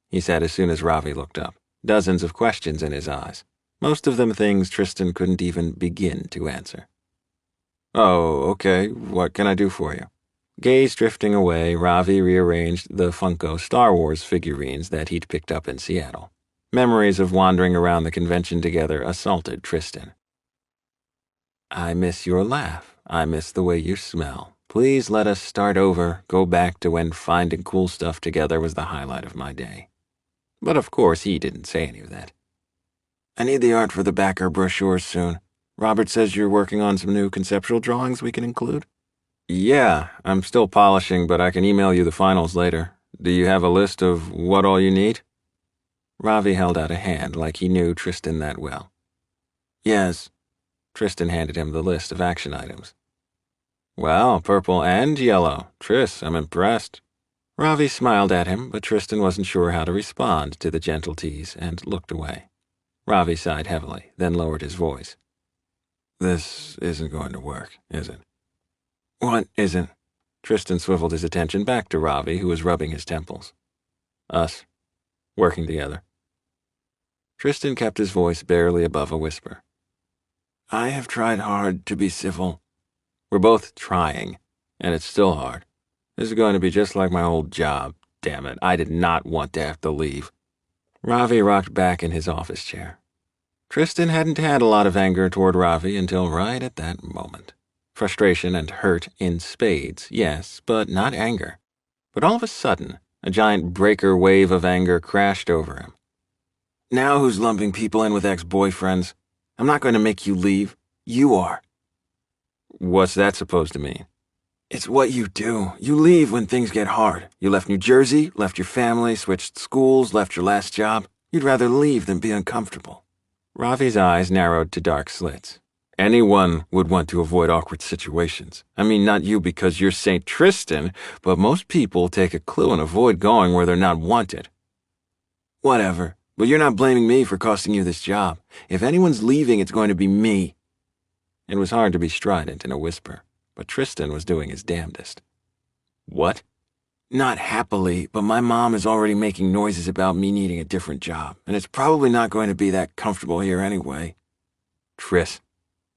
he said as soon as Ravi looked up, dozens of questions in his eyes, most of them things Tristan couldn't even begin to answer. "Oh, okay, what can I do for you?" Gaze drifting away, Ravi rearranged the Funko Star Wars figurines that he'd picked up in Seattle. Memories of wandering around the convention together assaulted Tristan. "I miss your laugh. I miss the way you smell. Please let us start over, go back to when finding cool stuff together was the highlight of my day." But of course he didn't say any of that. "I need the art for the backer brochures soon. Robert says you're working on some new conceptual drawings we can include?" "Yeah, I'm still polishing, but I can email you the finals later. Do you have a list of what all you need?" Ravi held out a hand like he knew Tristan that well. "Yes." Tristan handed him the list of action items. "Wow, purple and yellow. Tris, I'm impressed." Ravi smiled at him, but Tristan wasn't sure how to respond to the gentle tease and looked away. Ravi sighed heavily, then lowered his voice. "This isn't going to work, is it?" "What isn't?" Tristan swiveled his attention back to Ravi, who was rubbing his temples. "Us. Working together." Tristan kept his voice barely above a whisper. "I have tried hard to be civil." "We're both trying, and it's still hard. This is going to be just like my old job. Damn it, I did not want to have to leave. Ravi rocked back in his office chair. Tristan hadn't had a lot of anger toward Ravi until right at that moment. Frustration and hurt in spades, yes, but not anger. But all of a sudden, a giant breaker wave of anger crashed over him. Now who's lumping people in with ex-boyfriends? I'm not going to make you leave. You are. What's that supposed to mean? It's what you do. You leave when things get hard. You left New Jersey, left your family, switched schools, left your last job. You'd rather leave than be uncomfortable. Ravi's eyes narrowed to dark slits. Anyone would want to avoid awkward situations. I mean, not you because you're St. Tristan, but most people take a clue and avoid going where they're not wanted. Whatever, but you're not blaming me for costing you this job. If anyone's leaving, it's going to be me. It was hard to be strident in a whisper, but Tristan was doing his damnedest. What? Not happily, but my mom is already making noises about me needing a different job, and it's probably not going to be that comfortable here anyway. Tris,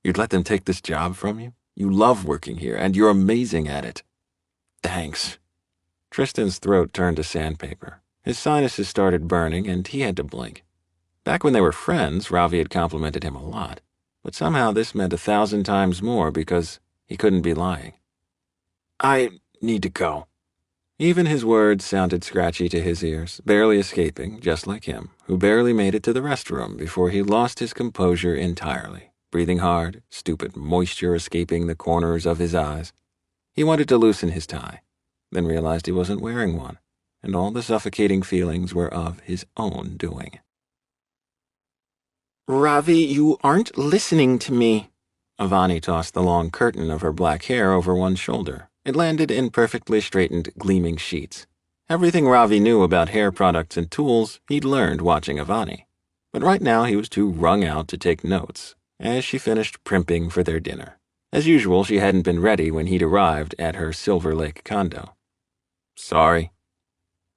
you'd let them take this job from you? You love working here, and you're amazing at it. Thanks. Tristan's throat turned to sandpaper. His sinuses started burning, and he had to blink. Back when they were friends, Ravi had complimented him a lot, but somehow this meant 1,000 times more because he couldn't be lying. I need to go. Even his words sounded scratchy to his ears, barely escaping, just like him, who barely made it to the restroom before he lost his composure entirely, breathing hard, stupid moisture escaping the corners of his eyes. He wanted to loosen his tie, then realized he wasn't wearing one, and all the suffocating feelings were of his own doing. Ravi, you aren't listening to me. Avani tossed the long curtain of her black hair over one shoulder. It landed in perfectly straightened, gleaming sheets. Everything Ravi knew about hair products and tools he'd learned watching Avani. But right now he was too wrung out to take notes, as she finished primping for their dinner. As usual, she hadn't been ready when he'd arrived at her Silver Lake condo. Sorry.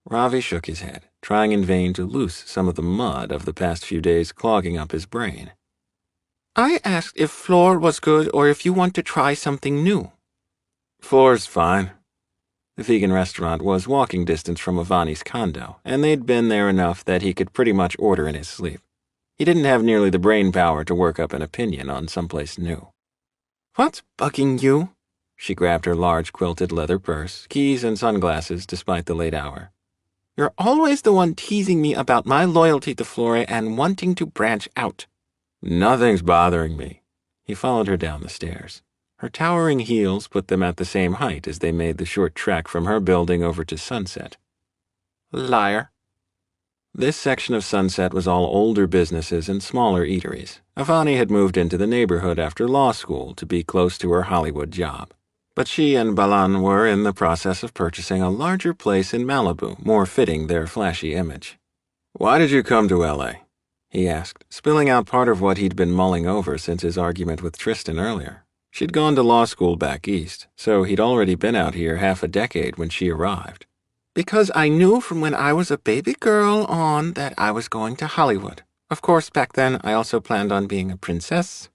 Ravi shook his head, trying in vain to loose some of the mud of the past few days clogging up his brain. I asked if floor was good or if you want to try something new. Floor's fine. The vegan restaurant was walking distance from Avani's condo, and they'd been there enough that he could pretty much order in his sleep. He didn't have nearly the brain power to work up an opinion on someplace new. What's bugging you? She grabbed her large quilted leather purse, keys, and sunglasses despite the late hour. You're always the one teasing me about my loyalty to Flora and wanting to branch out. Nothing's bothering me. He followed her down the stairs. Her towering heels put them at the same height as they made the short trek from her building over to Sunset. Liar. This section of Sunset was all older businesses and smaller eateries. Avani had moved into the neighborhood after law school to be close to her Hollywood job. But she and Balan were in the process of purchasing a larger place in Malibu, more fitting their flashy image. Why did you come to L.A.? He asked, spilling out part of what he'd been mulling over since his argument with Tristan earlier. She'd gone to law school back east, so he'd already been out here half a decade when she arrived. Because I knew from when I was a baby girl on that I was going to Hollywood. Of course, back then I also planned on being a princess.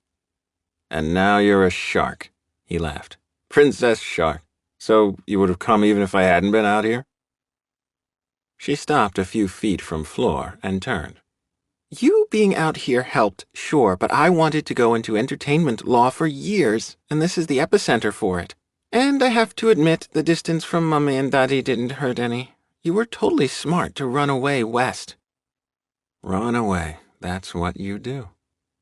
And now you're a shark, he laughed. Princess Shark. So you would have come even if I hadn't been out here? She stopped a few feet from Floor and turned. You being out here helped, sure, but I wanted to go into entertainment law for years, and this is the epicenter for it. And I have to admit, the distance from Mummy and Daddy didn't hurt any. You were totally smart to run away west. Run away, that's what you do.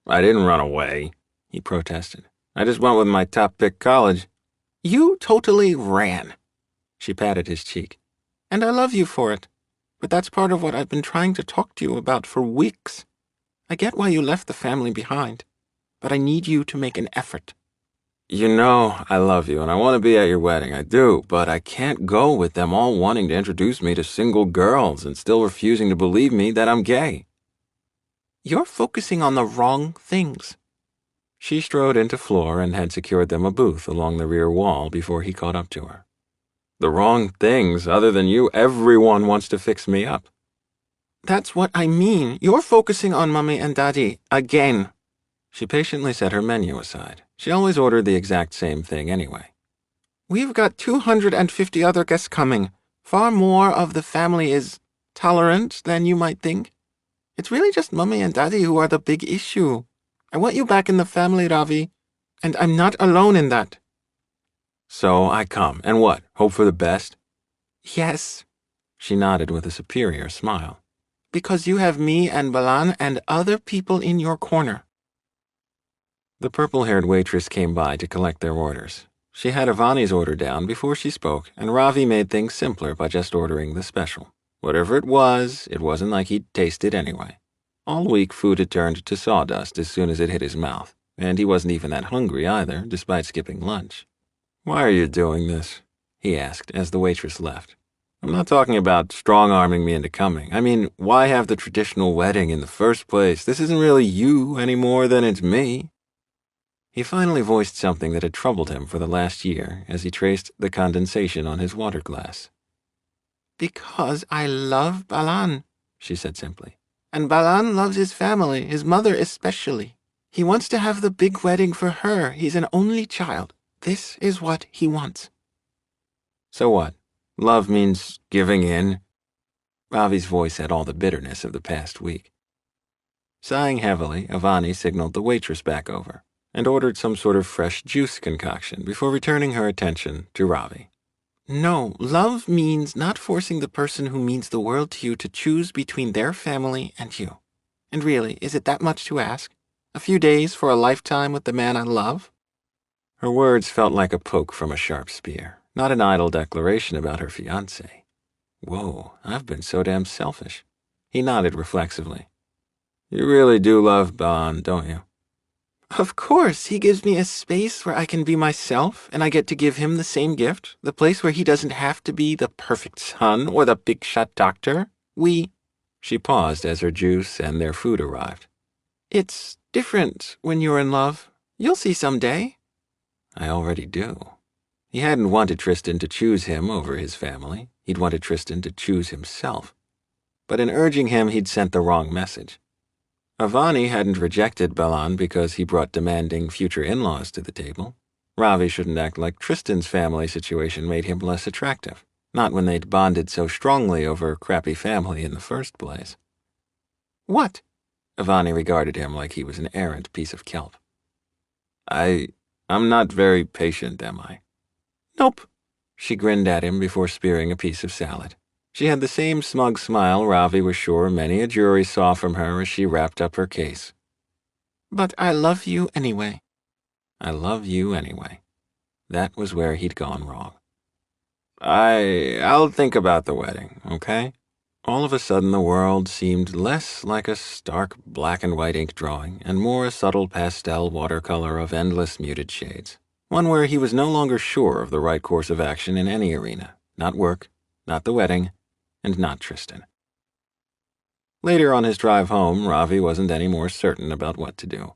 I didn't run away, he protested. I just went with my top-pick college. You totally ran. She patted his cheek. And I love you for it. But that's part of what I've been trying to talk to you about for weeks. I get why you left the family behind, but I need you to make an effort. You know I love you and I want to be at your wedding, I do, but I can't go with them all wanting to introduce me to single girls and still refusing to believe me that I'm gay. You're focusing on the wrong things. She strode into Floor and had secured them a booth along the rear wall before he caught up to her. The wrong things, other than you, everyone wants to fix me up. That's what I mean. You're focusing on Mummy and Daddy again. She patiently set her menu aside. She always ordered the exact same thing anyway. We've got 250 other guests coming. Far more of the family is tolerant than you might think. It's really just Mummy and Daddy who are the big issue. I want you back in the family, Ravi, and I'm not alone in that. So I come, and what? Hope for the best? Yes, She nodded with a superior smile. because you have me and Balan and other people in your corner. The purple-haired waitress came by to collect their orders. She had Ivani's order down before she spoke, and Ravi made things simpler by just ordering the special. Whatever it wasn't like he'd taste it anyway. All week, food had turned to sawdust as soon as it hit his mouth, and he wasn't even that hungry either, despite skipping lunch. "Why are you doing this?" he asked as the waitress left. "I'm not talking about strong-arming me into coming. I mean, why have the traditional wedding in the first place? This isn't really you any more than it's me." He finally voiced something that had troubled him for the last year as he traced the condensation on his water glass. Because I love Balan, She said simply. and Balan loves his family, his mother especially. He wants to have the big wedding for her. He's an only child. This is what he wants. So what? Love means giving in? Ravi's voice had all the bitterness of the past week. Sighing heavily, Ivani signaled the waitress back over and ordered some sort of fresh juice concoction before returning her attention to Ravi. No, love means not forcing the person who means the world to you to choose between their family and you. And really, is it that much to ask? A few days for a lifetime with the man I love? Her words felt like a poke from a sharp spear, not an idle declaration about her fiancé. Whoa, I've been so damn selfish. He nodded reflexively. You really do love Balan, don't you? Of course, he gives me a space where I can be myself, and I get to give him the same gift, the place where he doesn't have to be the perfect son or the big-shot doctor. She paused as her juice and their food arrived. It's different when you're in love. You'll see someday. I already do. He hadn't wanted Tristan to choose him over his family. He'd wanted Tristan to choose himself. But in urging him, he'd sent the wrong message. Ivani hadn't rejected Balan because he brought demanding future in-laws to the table. Ravi shouldn't act like Tristan's family situation made him less attractive, not when they'd bonded so strongly over crappy family in the first place. What? Ivani regarded him like he was an errant piece of kelp. I'm not very patient, am I? Nope. She grinned at him before spearing a piece of salad. She had the same smug smile Ravi was sure many a jury saw from her as she wrapped up her case. But I love you anyway. I love you anyway. That was where he'd gone wrong. I'll think about the wedding, okay? All of a sudden the world seemed less like a stark black and white ink drawing and more a subtle pastel watercolor of endless muted shades. One where he was no longer sure of the right course of action in any arena. Not work, not the wedding, and not Tristan. Later on his drive home, Ravi wasn't any more certain about what to do.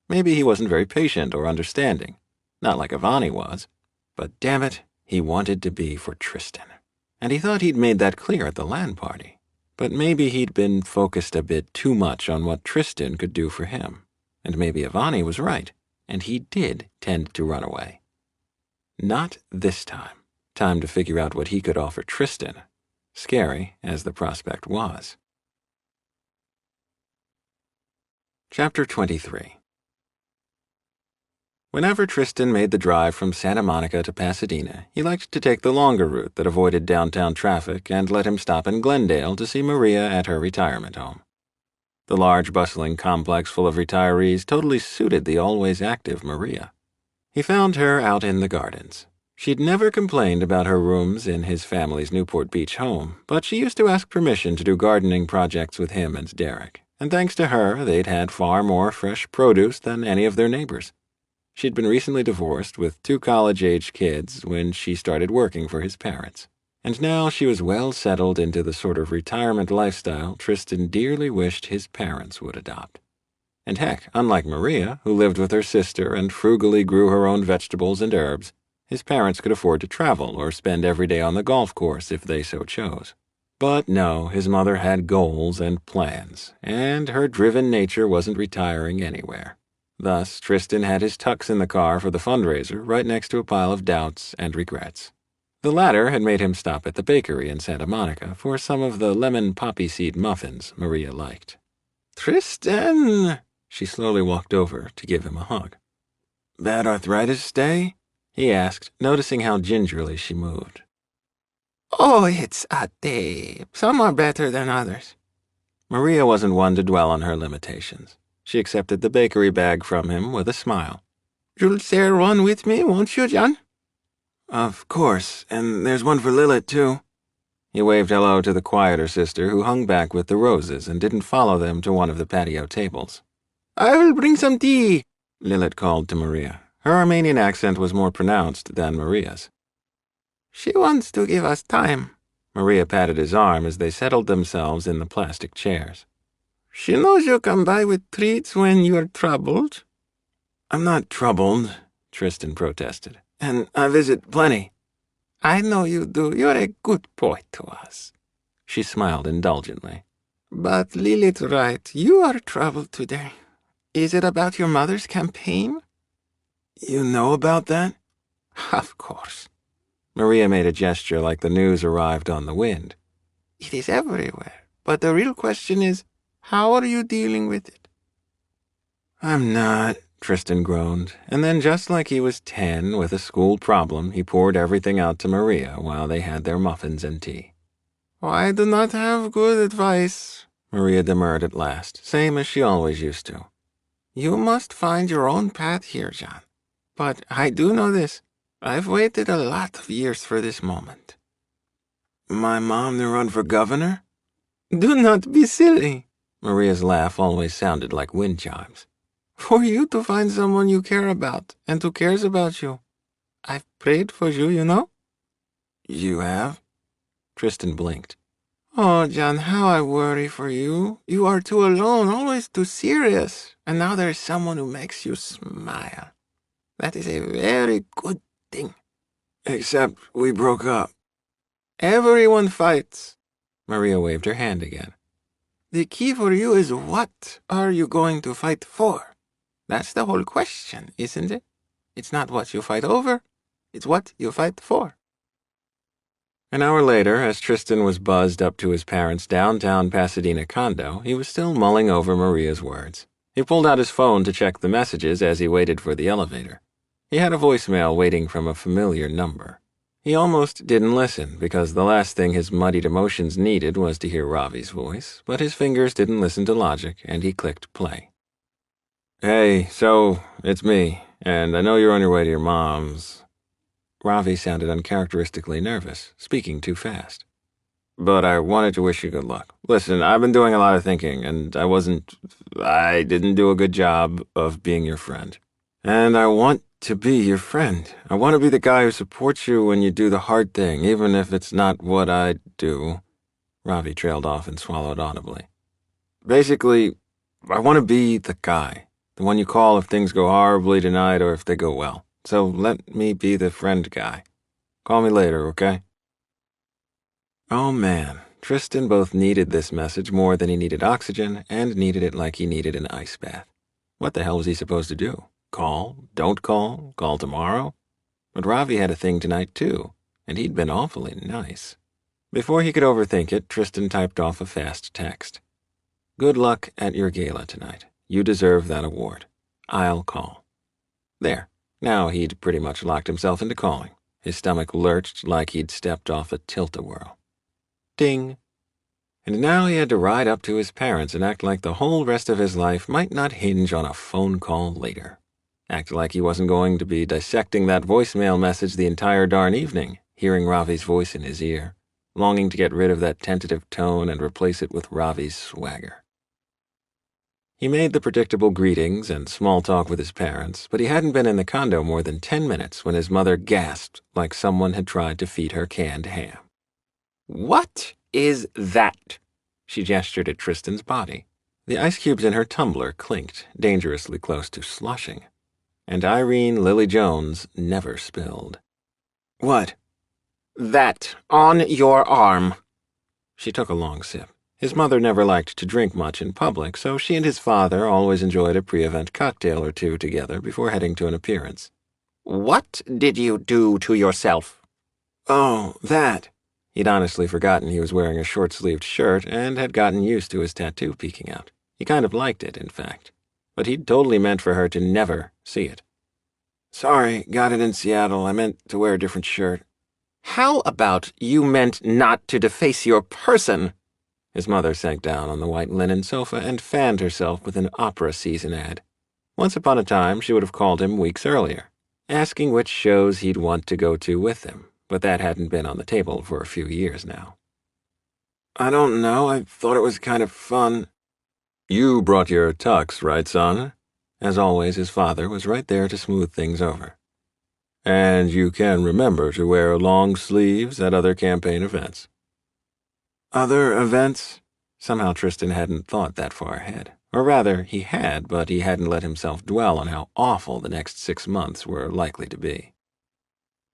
Maybe he wasn't very patient or understanding, not like Ivani was, but damn it, he wanted to be for Tristan. And he thought he'd made that clear at the LAN party. But maybe he'd been focused a bit too much on what Tristan could do for him. And maybe Ivani was right, and he did tend to run away. Not this time. Time to figure out what he could offer Tristan, scary as the prospect was. Chapter 23. Whenever Tristan made the drive from Santa Monica to Pasadena, he liked to take the longer route that avoided downtown traffic and let him stop in Glendale to see Maria at her retirement home. The large, bustling complex full of retirees totally suited the always active Maria. He found her out in the gardens. She'd never complained about her rooms in his family's Newport Beach home, but she used to ask permission to do gardening projects with him and Derek, and thanks to her, they'd had far more fresh produce than any of their neighbors. She'd been recently divorced with 2 college-age kids when she started working for his parents, and now she was well settled into the sort of retirement lifestyle Tristan dearly wished his parents would adopt. And heck, unlike Maria, who lived with her sister and frugally grew her own vegetables and herbs, his parents could afford to travel or spend every day on the golf course if they so chose. But no, his mother had goals and plans, and her driven nature wasn't retiring anywhere. Thus, Tristan had his tux in the car for the fundraiser right next to a pile of doubts and regrets. The latter had made him stop at the bakery in Santa Monica for some of the lemon poppy seed muffins Maria liked. Tristan! She slowly walked over to give him a hug. Bad arthritis day? He asked, noticing how gingerly she moved. Oh, it's a day. Some are better than others. Maria wasn't one to dwell on her limitations. She accepted the bakery bag from him with a smile. You'll share one with me, won't you, John? Of course, and there's one for Lilith, too. He waved hello to the quieter sister who hung back with the roses and didn't follow them to one of the patio tables. I will bring some tea, Lilith called to Maria. Her Armenian accent was more pronounced than Maria's. She wants to give us time. Maria patted his arm as they settled themselves in the plastic chairs. She knows you come by with treats when you're troubled. I'm not troubled, Tristan protested. And I visit plenty. I know you do. You're a good boy to us. She smiled indulgently. But Lilith's right. You are troubled today. Is it about your mother's campaign? You know about that? Of course. Maria made a gesture like the news arrived on the wind. It is everywhere. But the real question is, how are you dealing with it? I'm not, Tristan groaned, and then just like he was 10 with a school problem, he poured everything out to Maria while they had their muffins and tea. I do not have good advice, Maria demurred at last, same as she always used to. You must find your own path here, John. But I do know this. I've waited a lot of years for this moment. My mom to run for governor? Do not be silly. Maria's laugh always sounded like wind chimes. For you to find someone you care about and who cares about you. I've prayed for you, you know? You have? Tristan blinked. Oh, John, how I worry for you. You are too alone, always too serious. And now there is someone who makes you smile. That is a very good thing. Except we broke up. Everyone fights. Maria waved her hand again. The key for you is what are you going to fight for? That's the whole question, isn't it? It's not what you fight over, it's what you fight for. An hour later, as Tristan was buzzed up to his parents' downtown Pasadena condo, he was still mulling over Maria's words. He pulled out his phone to check the messages as he waited for the elevator. He had a voicemail waiting from a familiar number. He almost didn't listen because the last thing his muddied emotions needed was to hear Ravi's voice, but his fingers didn't listen to logic and he clicked play. Hey, so, it's me, and I know you're on your way to your mom's. Ravi sounded uncharacteristically nervous, speaking too fast. But I wanted to wish you good luck. Listen, I've been doing a lot of thinking, and I didn't do a good job of being your friend. And I want to be your friend. I want to be the guy who supports you when you do the hard thing, even if it's not what I do. Ravi trailed off and swallowed audibly. Basically, I want to be the guy, the one you call if things go horribly tonight or if they go well. So let me be the friend guy. Call me later, okay? Oh man, Tristan both needed this message more than he needed oxygen and needed it like he needed an ice bath. What the hell was he supposed to do? Call? Don't call? Call tomorrow? But Ravi had a thing tonight too, and he'd been awfully nice. Before he could overthink it, Tristan typed off a fast text. Good luck at your gala tonight. You deserve that award. I'll call. There. Now he'd pretty much locked himself into calling. His stomach lurched like he'd stepped off a tilt-a-whirl. Ding. And now he had to ride up to his parents and act like the whole rest of his life might not hinge on a phone call later. Act like he wasn't going to be dissecting that voicemail message the entire darn evening, hearing Ravi's voice in his ear, longing to get rid of that tentative tone and replace it with Ravi's swagger. He made the predictable greetings and small talk with his parents, but he hadn't been in the condo more than 10 minutes when his mother gasped like someone had tried to feed her canned ham. What is that? She gestured at Tristan's body. The ice cubes in her tumbler clinked, dangerously close to sloshing. And Irene Lily Jones never spilled. What? That on your arm. She took a long sip. His mother never liked to drink much in public, so she and his father always enjoyed a pre-event cocktail or two together before heading to an appearance. What did you do to yourself? Oh, that. He'd honestly forgotten he was wearing a short-sleeved shirt and had gotten used to his tattoo peeking out. He kind of liked it, in fact. But he'd totally meant for her to never see it. Sorry, got it in Seattle. I meant to wear a different shirt. How about you meant not to deface your person? His mother sank down on the white linen sofa and fanned herself with an opera season ad. Once upon a time, she would have called him weeks earlier, asking which shows he'd want to go to with him, but that hadn't been on the table for a few years now. I don't know. I thought it was kind of fun. You brought your tux, right, son? As always, his father was right there to smooth things over. And you can remember to wear long sleeves at other campaign events. Other events? Somehow Tristan hadn't thought that far ahead. Or rather, he had, but he hadn't let himself dwell on how awful the next 6 months were likely to be.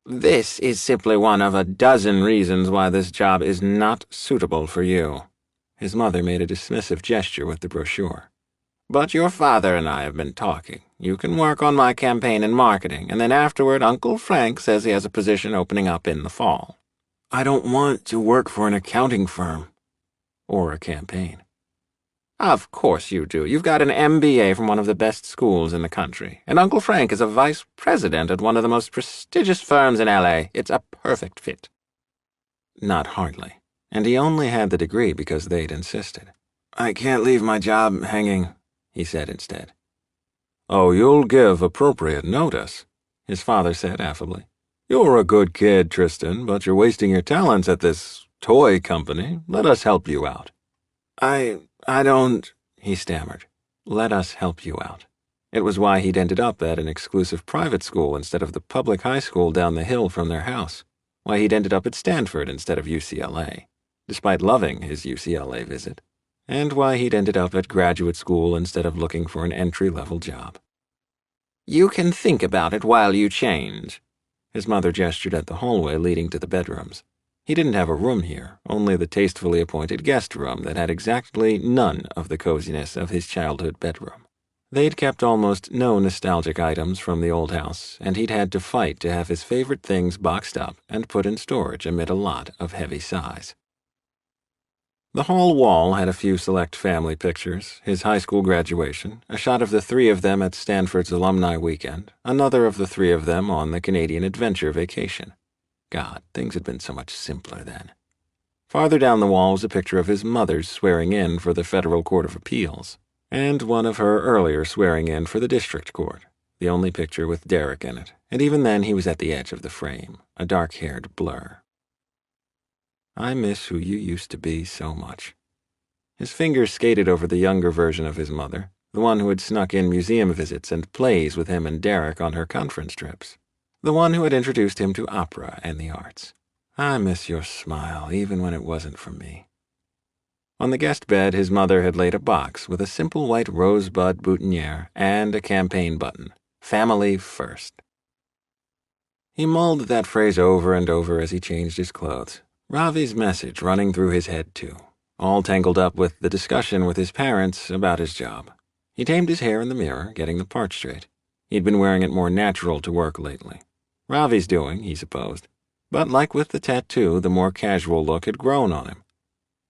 This is simply one of a dozen reasons why this job is not suitable for you. His mother made a dismissive gesture with the brochure. But your father and I have been talking. You can work on my campaign and marketing, and then afterward Uncle Frank says he has a position opening up in the fall. I don't want to work for an accounting firm. Or a campaign. Of course you do. You've got an MBA from one of the best schools in the country, and Uncle Frank is a vice president at one of the most prestigious firms in L.A. It's a perfect fit. Not hardly. And he only had the degree because they'd insisted. I can't leave my job hanging, he said instead. Oh, you'll give appropriate notice, his father said affably. You're a good kid, Tristan, but you're wasting your talents at this toy company. Let us help you out. I don't, he stammered. Let us help you out. It was why he'd ended up at an exclusive private school instead of the public high school down the hill from their house. Why he'd ended up at Stanford instead of UCLA, despite loving his UCLA visit. And why he'd ended up at graduate school instead of looking for an entry-level job. You can think about it while you change. His mother gestured at the hallway leading to the bedrooms. He didn't have a room here, only the tastefully appointed guest room that had exactly none of the coziness of his childhood bedroom. They'd kept almost no nostalgic items from the old house, and he'd had to fight to have his favorite things boxed up and put in storage amid a lot of heavy sighs. The hall wall had a few select family pictures, his high school graduation, a shot of the three of them at Stanford's alumni weekend, another of the three of them on the Canadian adventure vacation. God, things had been so much simpler then. Farther down the wall was a picture of his mother's swearing in for the Federal Court of Appeals, and one of her earlier swearing in for the District Court, the only picture with Derek in it, and even then he was at the edge of the frame, a dark-haired blur. I miss who you used to be so much. His fingers skated over the younger version of his mother, the one who had snuck in museum visits and plays with him and Derek on her conference trips, the one who had introduced him to opera and the arts. I miss your smile, even when it wasn't from me. On the guest bed, his mother had laid a box with a simple white rosebud boutonniere and a campaign button, Family First. He mulled that phrase over and over as he changed his clothes. Ravi's message running through his head, too, all tangled up with the discussion with his parents about his job. He tamed his hair in the mirror, getting the part straight. He'd been wearing it more natural to work lately. Ravi's doing, he supposed. But like with the tattoo, the more casual look had grown on him.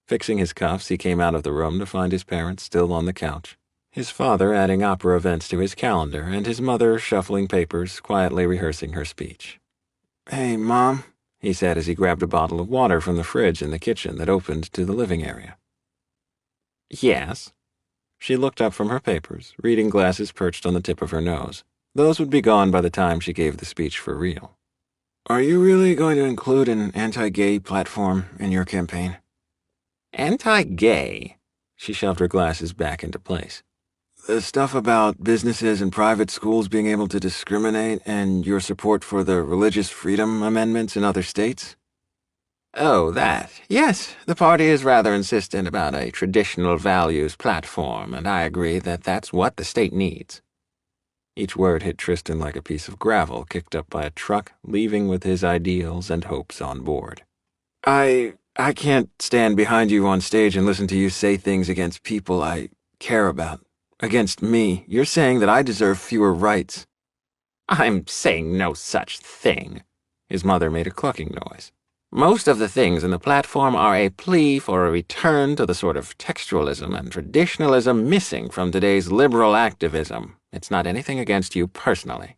Fixing his cuffs, he came out of the room to find his parents still on the couch, his father adding opera events to his calendar, and his mother shuffling papers, quietly rehearsing her speech. Hey, Mom, he said as he grabbed a bottle of water from the fridge in the kitchen that opened to the living area. Yes? She looked up from her papers, reading glasses perched on the tip of her nose. Those would be gone by the time she gave the speech for real. Are you really going to include an anti-gay platform in your campaign? Anti-gay? She shoved her glasses back into place. The stuff about businesses and private schools being able to discriminate and your support for the religious freedom amendments in other states? Oh, that. Yes, the party is rather insistent about a traditional values platform, and I agree that that's what the state needs. Each word hit Tristan like a piece of gravel kicked up by a truck, leaving with his ideals and hopes on board. I I can't stand behind you on stage and listen to you say things against people I care about. Against me. You're saying that I deserve fewer rights. I'm saying no such thing. His mother made a clucking noise. Most of the things in the platform are a plea for a return to the sort of textualism and traditionalism missing from today's liberal activism. It's not anything against you personally.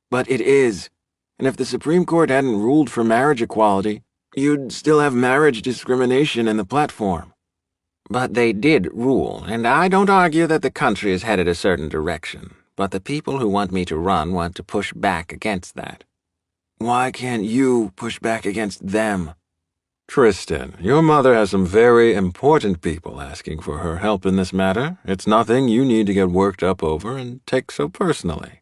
But it is. And if the Supreme Court hadn't ruled for marriage equality, you'd still have marriage discrimination in the platform. But they did rule, and I don't argue that the country is headed a certain direction. But the people who want me to run want to push back against that. Why can't you push back against them? Tristan, your mother has some very important people asking for her help in this matter. It's nothing you need to get worked up over and take so personally.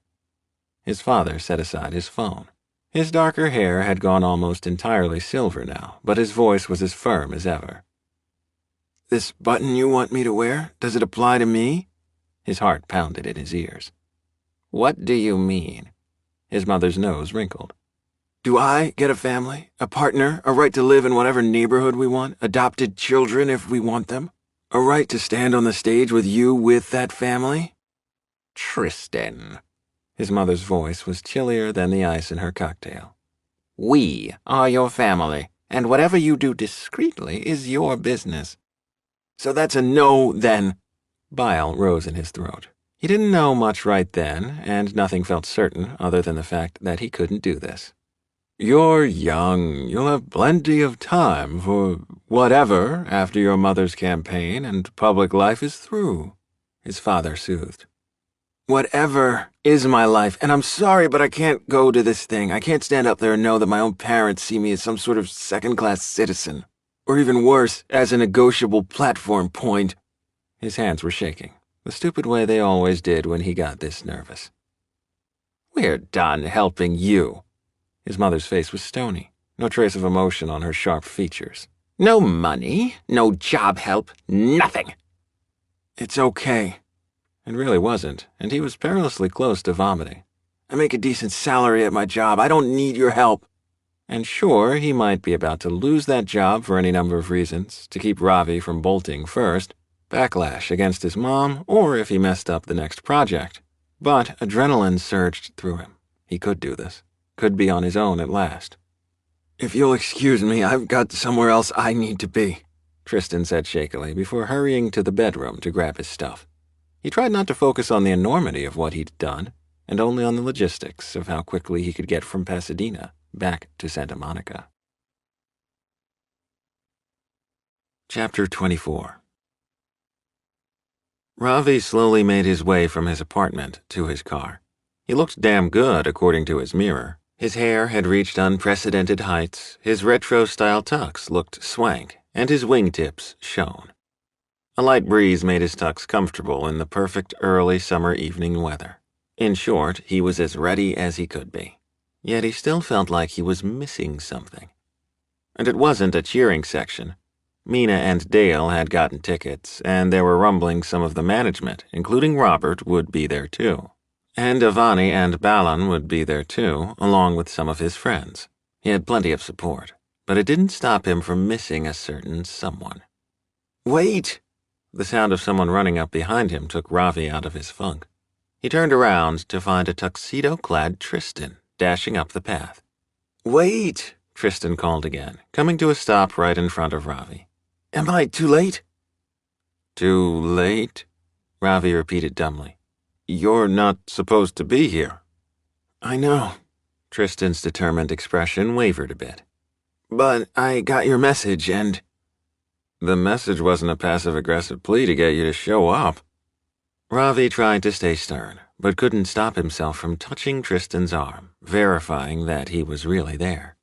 His father set aside his phone. His darker hair had gone almost entirely silver now, but his voice was as firm as ever. This button you want me to wear, does it apply to me? His heart pounded in his ears. What do you mean? His mother's nose wrinkled. Do I get a family, a partner, a right to live in whatever neighborhood we want, adopted children if we want them? A right to stand on the stage with you with that family? Tristan. His mother's voice was chillier than the ice in her cocktail. We are your family, and whatever you do discreetly is your business. So that's a no, then. Bile rose in his throat. He didn't know much right then, and nothing felt certain other than the fact that he couldn't do this. You're young. You'll have plenty of time for whatever after your mother's campaign and public life is through, his father soothed. Whatever is my life, and I'm sorry, but I can't go to this thing. I can't stand up there and know that my own parents see me as some sort of second-class citizen. Or even worse, as a negotiable platform point. His hands were shaking, the stupid way they always did when he got this nervous. We're done helping you. His mother's face was stony, no trace of emotion on her sharp features. No money, no job help, nothing. It's okay. It really wasn't, and he was perilously close to vomiting. I make a decent salary at my job. I don't need your help. And sure, he might be about to lose that job for any number of reasons, to keep Ravi from bolting first, backlash against his mom, or if he messed up the next project. But adrenaline surged through him. He could do this. Could be on his own at last. If you'll excuse me, I've got somewhere else I need to be, Tristan said shakily before hurrying to the bedroom to grab his stuff. He tried not to focus on the enormity of what he'd done, and only on the logistics of how quickly he could get from Pasadena back to Santa Monica. Chapter 24. Ravi slowly made his way from his apartment to his car. He looked damn good according to his mirror. His hair had reached unprecedented heights, his retro-style tux looked swank, and his wingtips shone. A light breeze made his tux comfortable in the perfect early summer evening weather. In short, he was as ready as he could be. Yet he still felt like he was missing something. And it wasn't a cheering section. Mina and Dale had gotten tickets, and there were rumblings some of the management, including Robert, would be there too. And Avani and Balan would be there too, along with some of his friends. He had plenty of support, but it didn't stop him from missing a certain someone. Wait! The sound of someone running up behind him took Ravi out of his funk. He turned around to find a tuxedo-clad Tristan dashing up the path. Wait! Tristan called again, coming to a stop right in front of Ravi. Am I too late? Too late? Ravi repeated dumbly. You're not supposed to be here. I know. Tristan's determined expression wavered a bit. But I got your message and... The message wasn't a passive-aggressive plea to get you to show up. Ravi tried to stay stern, but couldn't stop himself from touching Tristan's arm, verifying that he was really there.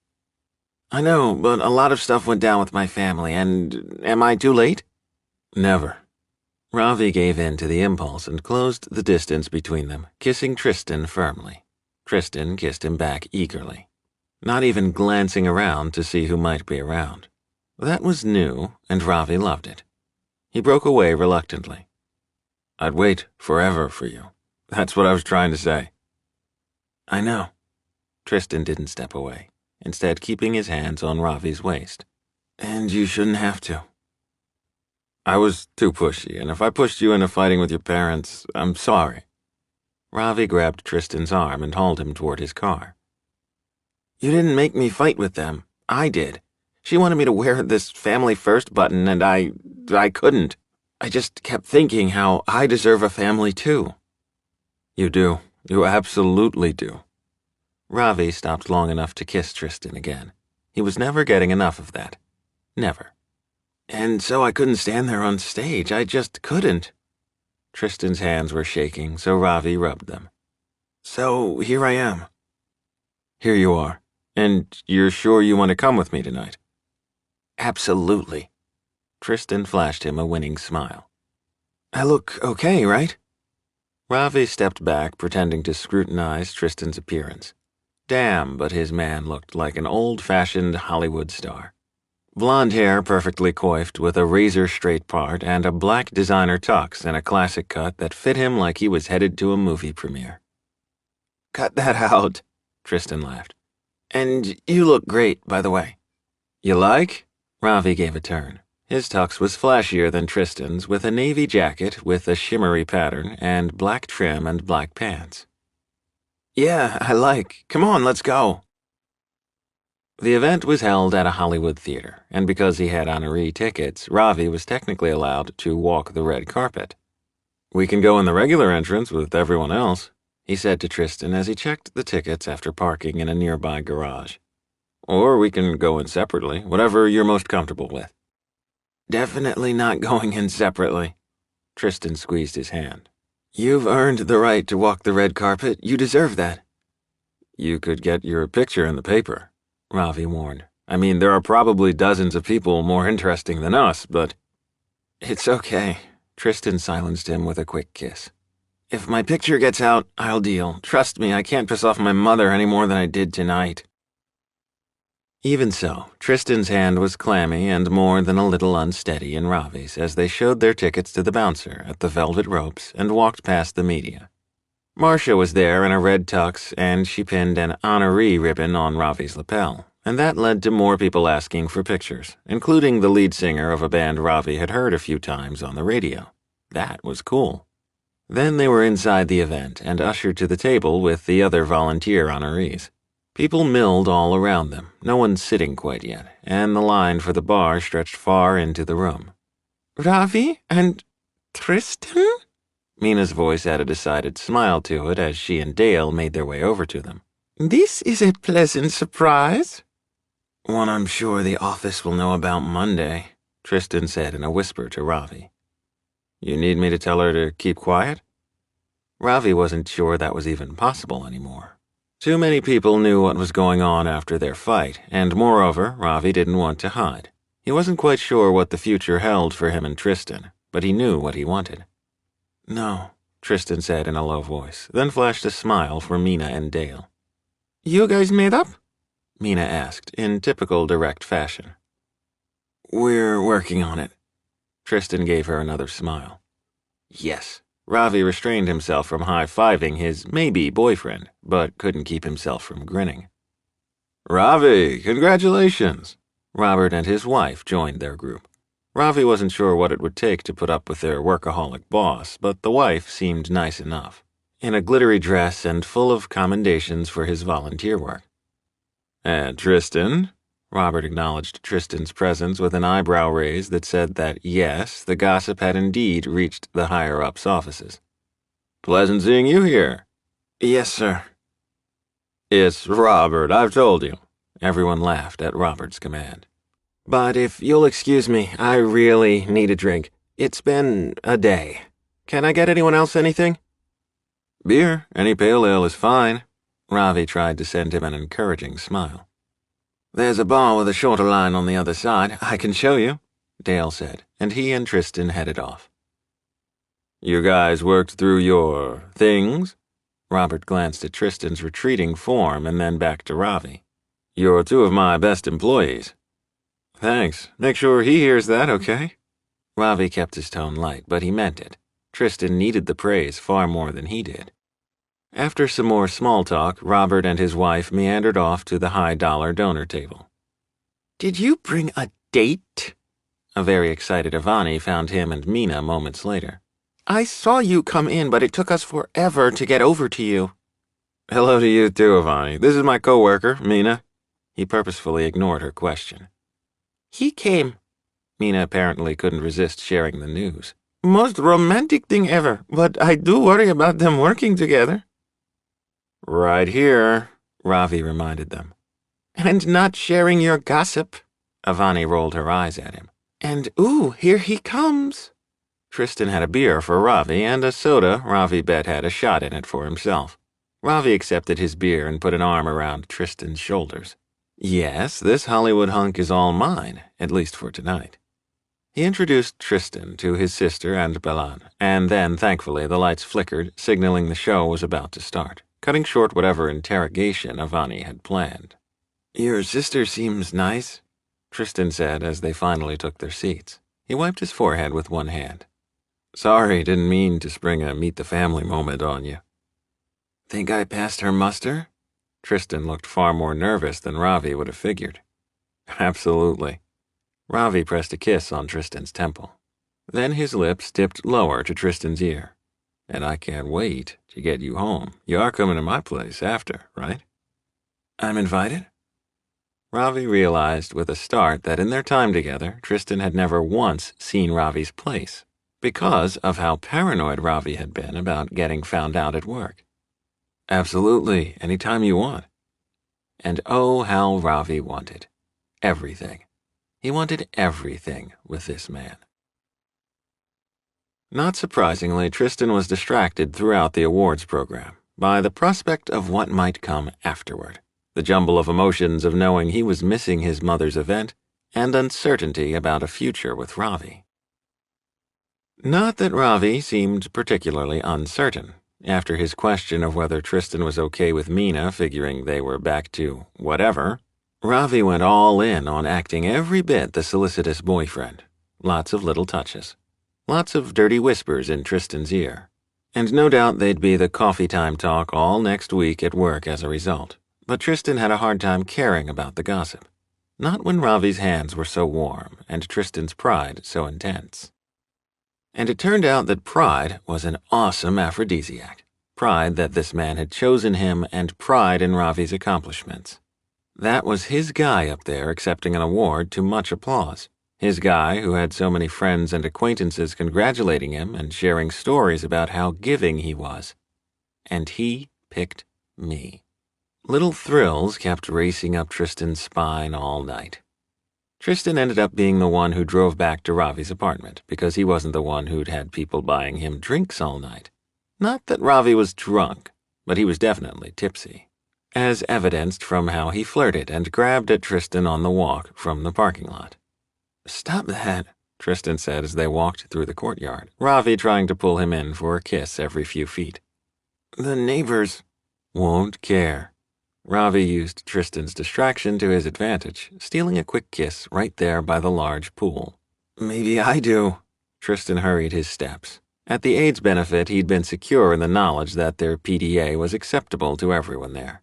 I know, but a lot of stuff went down with my family, and am I too late? Never. Ravi gave in to the impulse and closed the distance between them, kissing Tristan firmly. Tristan kissed him back eagerly, not even glancing around to see who might be around. That was new, and Ravi loved it. He broke away reluctantly. I'd wait forever for you. That's what I was trying to say. I know. Tristan didn't step away, instead keeping his hands on Ravi's waist. And you shouldn't have to. I was too pushy, and if I pushed you into fighting with your parents, I'm sorry. Ravi grabbed Tristan's arm and hauled him toward his car. You didn't make me fight with them. I did. She wanted me to wear this family first button, and I couldn't. I just kept thinking how I deserve a family too. You do. You absolutely do. Ravi stopped long enough to kiss Tristan again. He was never getting enough of that. Never. And so I couldn't stand there on stage. I just couldn't. Tristan's hands were shaking, so Ravi rubbed them. So here I am. Here you are. And you're sure you want to come with me tonight? Absolutely. Tristan flashed him a winning smile. I look okay, right? Ravi stepped back, pretending to scrutinize Tristan's appearance. Damn, but his man looked like an old-fashioned Hollywood star. Blonde hair perfectly coiffed with a razor-straight part and a black designer tux in a classic cut that fit him like he was headed to a movie premiere. Cut that out, Tristan laughed. And you look great, by the way. You like? Ravi gave a turn. His tux was flashier than Tristan's, with a navy jacket with a shimmery pattern and black trim and black pants. Yeah, I like. Come on, let's go. The event was held at a Hollywood theater, and because he had honoree tickets, Ravi was technically allowed to walk the red carpet. We can go in the regular entrance with everyone else, he said to Tristan as he checked the tickets after parking in a nearby garage. Or we can go in separately, whatever you're most comfortable with. Definitely not going in separately. Tristan squeezed his hand. You've earned the right to walk the red carpet. You deserve that. You could get your picture in the paper, Ravi warned. I mean, there are probably dozens of people more interesting than us, but... It's okay. Tristan silenced him with a quick kiss. If my picture gets out, I'll deal. Trust me, I can't piss off my mother any more than I did tonight. Even so, Tristan's hand was clammy and more than a little unsteady in Ravi's as they showed their tickets to the bouncer at the velvet ropes and walked past the media. Marcia was there in a red tux, and she pinned an honoree ribbon on Ravi's lapel, and that led to more people asking for pictures, including the lead singer of a band Ravi had heard a few times on the radio. That was cool. Then they were inside the event and ushered to the table with the other volunteer honorees. People milled all around them, no one sitting quite yet, and the line for the bar stretched far into the room. Ravi and Tristan? Mina's voice added a decided smile to it as she and Dale made their way over to them. This is a pleasant surprise. One I'm sure the office will know about Monday, Tristan said in a whisper to Ravi. You need me to tell her to keep quiet? Ravi wasn't sure that was even possible anymore. Too many people knew what was going on after their fight, and moreover, Ravi didn't want to hide. He wasn't quite sure what the future held for him and Tristan, but he knew what he wanted. No, Tristan said in a low voice, then flashed a smile for Mina and Dale. You guys made up? Mina asked, in typical direct fashion. We're working on it. Tristan gave her another smile. Yes. Ravi restrained himself from high-fiving his maybe boyfriend, but couldn't keep himself from grinning. Ravi, congratulations! Robert and his wife joined their group. Ravi wasn't sure what it would take to put up with their workaholic boss, but the wife seemed nice enough, in a glittery dress and full of commendations for his volunteer work. And Tristan? Robert acknowledged Tristan's presence with an eyebrow raise that said that, yes, the gossip had indeed reached the higher-ups' offices. Pleasant seeing you here. Yes, sir. It's Robert, I've told you. Everyone laughed at Robert's command. But if you'll excuse me, I really need a drink. It's been a day. Can I get anyone else anything? Beer, any pale ale is fine. Ravi tried to send him an encouraging smile. There's a bar with a shorter line on the other side. I can show you, Dale said, and he and Tristan headed off. You guys worked through your things? Robert glanced at Tristan's retreating form and then back to Ravi. You're two of my best employees. Thanks. Make sure he hears that, okay? Ravi kept his tone light, but he meant it. Tristan needed the praise far more than he did. After some more small talk, Robert and his wife meandered off to the high-dollar donor table. Did you bring a date? A very excited Avani found him and Mina moments later. I saw you come in, but it took us forever to get over to you. Hello to you too, Avani. This is my coworker, Mina. He purposefully ignored her question. He came. Mina apparently couldn't resist sharing the news. Most romantic thing ever, but I do worry about them working together. Right here, Ravi reminded them. And not sharing your gossip. Avani rolled her eyes at him. And ooh, here he comes. Tristan had a beer for Ravi, and a soda Ravi bet had a shot in it for himself. Ravi accepted his beer and put an arm around Tristan's shoulders. Yes, this Hollywood hunk is all mine, at least for tonight. He introduced Tristan to his sister and Belan, and then, thankfully, the lights flickered, signaling the show was about to start, cutting short whatever interrogation Avani had planned. Your sister seems nice, Tristan said as they finally took their seats. He wiped his forehead with one hand. Sorry, didn't mean to spring a meet-the-family moment on you. Think I passed her muster? Tristan looked far more nervous than Ravi would have figured. Absolutely. Ravi pressed a kiss on Tristan's temple. Then his lips dipped lower to Tristan's ear. And I can't wait to get you home. You are coming to my place after, right? I'm invited? Ravi realized with a start that in their time together, Tristan had never once seen Ravi's place, because of how paranoid Ravi had been about getting found out at work. Absolutely, anytime you want. And oh, how Ravi wanted. Everything. He wanted everything with this man. Not surprisingly, Tristan was distracted throughout the awards program by the prospect of what might come afterward, the jumble of emotions of knowing he was missing his mother's event and uncertainty about a future with Ravi. Not that Ravi seemed particularly uncertain. After his question of whether Tristan was okay with Mina, figuring they were back to whatever, Ravi went all in on acting every bit the solicitous boyfriend. Lots of little touches. Lots of dirty whispers in Tristan's ear. And no doubt they'd be the coffee time talk all next week at work as a result. But Tristan had a hard time caring about the gossip. Not when Ravi's hands were so warm and Tristan's pride so intense. And it turned out that pride was an awesome aphrodisiac. Pride that this man had chosen him and pride in Ravi's accomplishments. That was his guy up there accepting an award to much applause. His guy who had so many friends and acquaintances congratulating him and sharing stories about how giving he was. And he picked me. Little thrills kept racing up Tristan's spine all night. Tristan ended up being the one who drove back to Ravi's apartment because he wasn't the one who'd had people buying him drinks all night. Not that Ravi was drunk, but he was definitely tipsy, as evidenced from how he flirted and grabbed at Tristan on the walk from the parking lot. Stop that, Tristan said as they walked through the courtyard, Ravi trying to pull him in for a kiss every few feet. The neighbors won't care. Ravi used Tristan's distraction to his advantage, stealing a quick kiss right there by the large pool. Maybe I do. Tristan hurried his steps. At the AIDS benefit, he'd been secure in the knowledge that their PDA was acceptable to everyone there.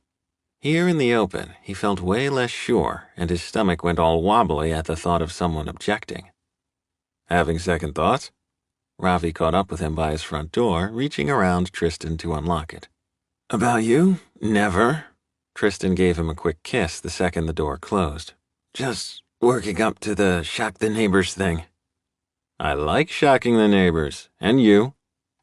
Here in the open, he felt way less sure, and his stomach went all wobbly at the thought of someone objecting. Having second thoughts? Ravi caught up with him by his front door, reaching around Tristan to unlock it. About you? Never. Tristan gave him a quick kiss the second the door closed. Just working up to the shock the neighbors thing. I like shocking the neighbors. And you?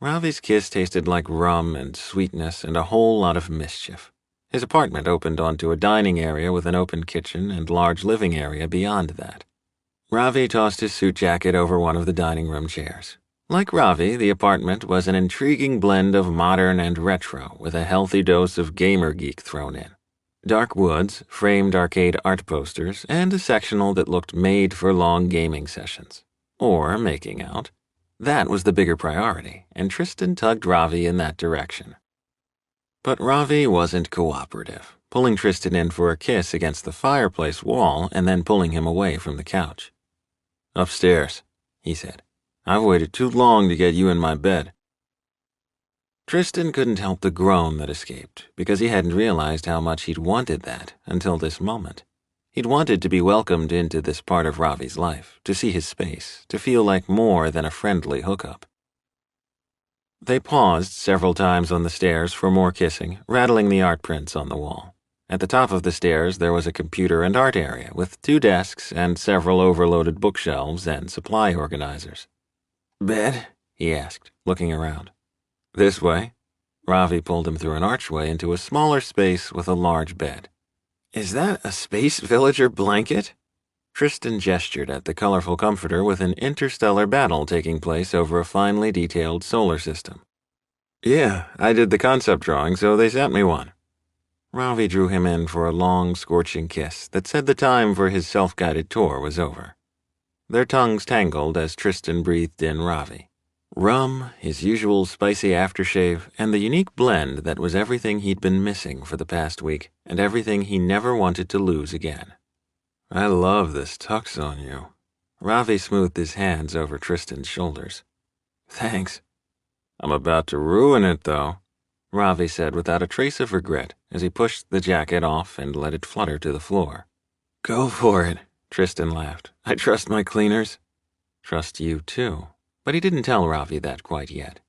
Ravi's kiss tasted like rum and sweetness and a whole lot of mischief. His apartment opened onto a dining area with an open kitchen and large living area beyond that. Ravi tossed his suit jacket over one of the dining room chairs. Like Ravi, the apartment was an intriguing blend of modern and retro with a healthy dose of gamer geek thrown in. Dark woods, framed arcade art posters, and a sectional that looked made for long gaming sessions. Or making out. That was the bigger priority, and Tristan tugged Ravi in that direction. But Ravi wasn't cooperative, pulling Tristan in for a kiss against the fireplace wall and then pulling him away from the couch. Upstairs, he said. I've waited too long to get you in my bed. Tristan couldn't help the groan that escaped, because he hadn't realized how much he'd wanted that until this moment. He'd wanted to be welcomed into this part of Ravi's life, to see his space, to feel like more than a friendly hookup. They paused several times on the stairs for more kissing, rattling the art prints on the wall. At the top of the stairs there was a computer and art area with 2 desks and several overloaded bookshelves and supply organizers. Bed? He asked, looking around. This way. Ravi pulled him through an archway into a smaller space with a large bed. Is that a space villager blanket? Tristan gestured at the colorful comforter with an interstellar battle taking place over a finely detailed solar system. Yeah, I did the concept drawing, so they sent me one. Ravi drew him in for a long, scorching kiss that said the time for his self-guided tour was over. Their tongues tangled as Tristan breathed in Ravi. Rum, his usual spicy aftershave, and the unique blend that was everything he'd been missing for the past week and everything he never wanted to lose again. I love this tux on you. Ravi smoothed his hands over Tristan's shoulders. Thanks. I'm about to ruin it, though, Ravi said without a trace of regret as he pushed the jacket off and let it flutter to the floor. Go for it, Tristan laughed. I trust my cleaners. Trust you, too. But he didn't tell Ravi that quite yet.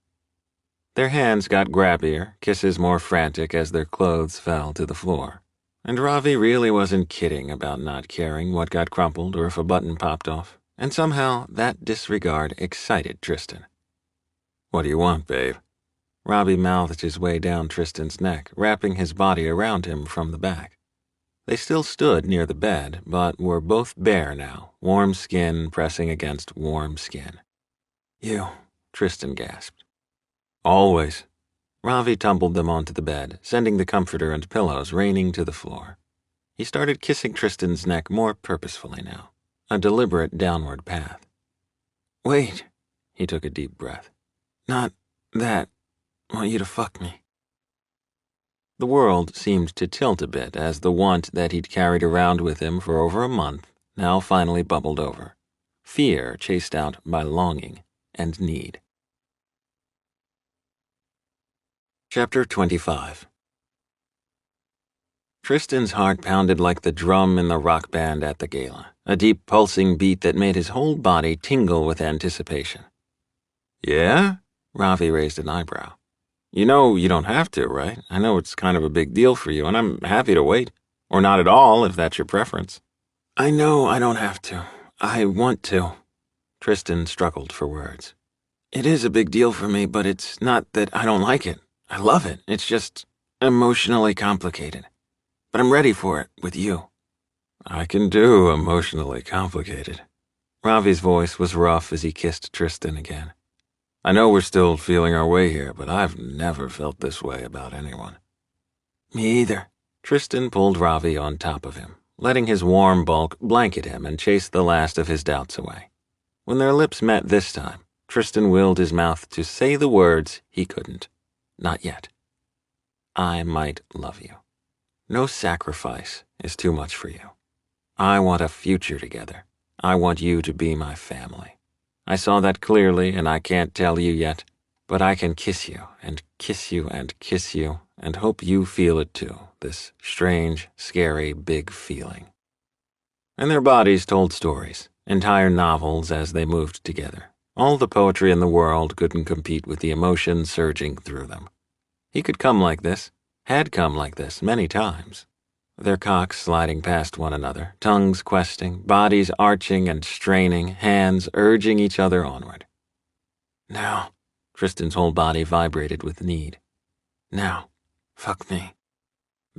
Their hands got grabbier, kisses more frantic as their clothes fell to the floor. And Ravi really wasn't kidding about not caring what got crumpled or if a button popped off, and somehow that disregard excited Tristan. What do you want, babe? Ravi mouthed his way down Tristan's neck, wrapping his body around him from the back. They still stood near the bed, but were both bare now, warm skin pressing against warm skin. You, Tristan gasped. Always. Ravi tumbled them onto the bed, sending the comforter and pillows raining to the floor. He started kissing Tristan's neck more purposefully now, a deliberate downward path. Wait, he took a deep breath. Not that. I want you to fuck me. The world seemed to tilt a bit as the want that he'd carried around with him for over a month now finally bubbled over. Fear chased out by longing and need. Chapter 25. Tristan's heart pounded like the drum in the rock band at the gala, a deep pulsing beat that made his whole body tingle with anticipation. Yeah? Ravi raised an eyebrow. You know you don't have to, right? I know it's kind of a big deal for you, and I'm happy to wait. Or not at all, if that's your preference. I know I don't have to. I want to. Tristan struggled for words. It is a big deal for me, but it's not that I don't like it. I love it. It's just emotionally complicated. But I'm ready for it with you. I can do emotionally complicated. Ravi's voice was rough as he kissed Tristan again. I know we're still feeling our way here, but I've never felt this way about anyone. Me either. Tristan pulled Ravi on top of him, letting his warm bulk blanket him and chase the last of his doubts away. When their lips met this time, Tristan willed his mouth to say the words he couldn't. Not yet. I might love you. No sacrifice is too much for you. I want a future together. I want you to be my family. I saw that clearly, and I can't tell you yet, but I can kiss you and kiss you and kiss you and hope you feel it too, this strange, scary, big feeling. And their bodies told stories, entire novels as they moved together. All the poetry in the world couldn't compete with the emotion surging through them. He could come like this, had come like this many times. Their cocks sliding past one another, tongues questing, bodies arching and straining, hands urging each other onward. Now, Tristan's whole body vibrated with need. Now, fuck me.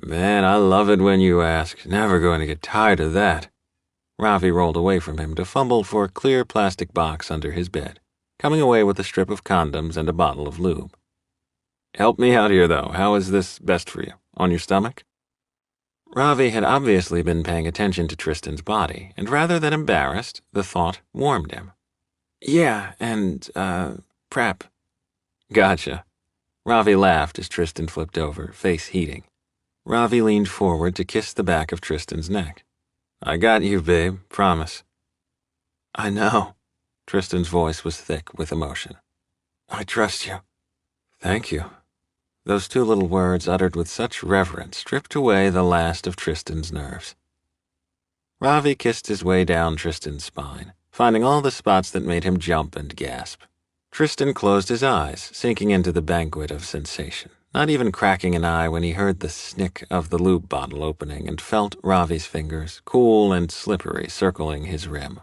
Man, I love it when you ask. Never going to get tired of that. Ravi rolled away from him to fumble for a clear plastic box under his bed, coming away with a strip of condoms and a bottle of lube. Help me out here, though. How is this best for you? On your stomach? Ravi had obviously been paying attention to Tristan's body, and rather than embarrassed, the thought warmed him. Yeah, and, prep. Gotcha. Ravi laughed as Tristan flipped over, face heating. Ravi leaned forward to kiss the back of Tristan's neck. I got you, babe, promise. I know. Tristan's voice was thick with emotion. I trust you. Thank you. Those 2 little words uttered with such reverence stripped away the last of Tristan's nerves. Ravi kissed his way down Tristan's spine, finding all the spots that made him jump and gasp. Tristan closed his eyes, sinking into the banquet of sensation, not even cracking an eye when he heard the snick of the lube bottle opening and felt Ravi's fingers, cool and slippery, circling his rim.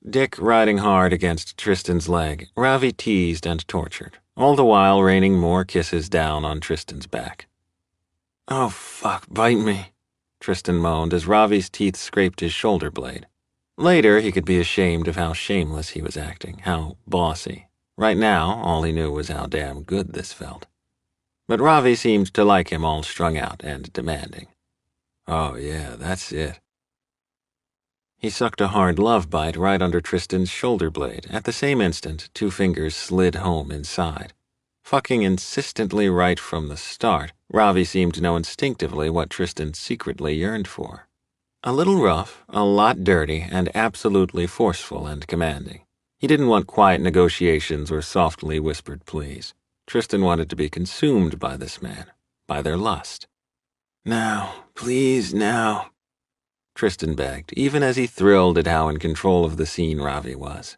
Dick riding hard against Tristan's leg, Ravi teased and tortured, all the while raining more kisses down on Tristan's back. "Oh, fuck, bite me," Tristan moaned as Ravi's teeth scraped his shoulder blade. Later, he could be ashamed of how shameless he was acting, how bossy. Right now, all he knew was how damn good this felt. But Ravi seemed to like him all strung out and demanding. "Oh yeah, that's it." He sucked a hard love bite right under Tristan's shoulder blade. At the same instant, 2 fingers slid home inside. Fucking insistently right from the start, Ravi seemed to know instinctively what Tristan secretly yearned for. A little rough, a lot dirty, and absolutely forceful and commanding. He didn't want quiet negotiations or softly whispered pleas. Tristan wanted to be consumed by this man, by their lust. "Now, please, now," Tristan begged, even as he thrilled at how in control of the scene Ravi was.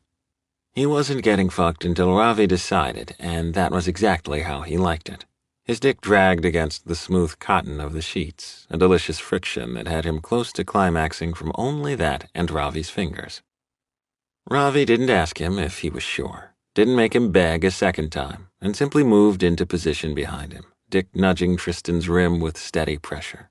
He wasn't getting fucked until Ravi decided, and that was exactly how he liked it. His dick dragged against the smooth cotton of the sheets, a delicious friction that had him close to climaxing from only that and Ravi's fingers. Ravi didn't ask him if he was sure, didn't make him beg a second time, and simply moved into position behind him, Dick nudging Tristan's rim with steady pressure.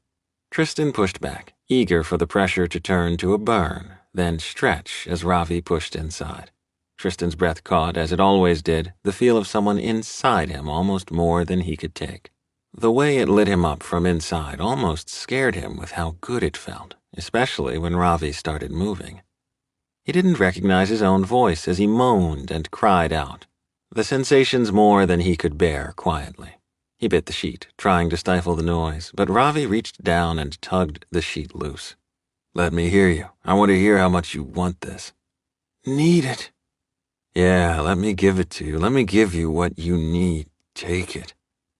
Tristan pushed back, eager for the pressure to turn to a burn, then stretch as Ravi pushed inside. Tristan's breath caught, as it always did, the feel of someone inside him almost more than he could take. The way it lit him up from inside almost scared him with how good it felt, especially when Ravi started moving. He didn't recognize his own voice as he moaned and cried out, the sensations more than he could bear quietly. He bit the sheet, trying to stifle the noise, but Ravi reached down and tugged the sheet loose. "Let me hear you. I want to hear how much you want this." "Need it." "Yeah, let me give it to you. Let me give you what you need. Take it."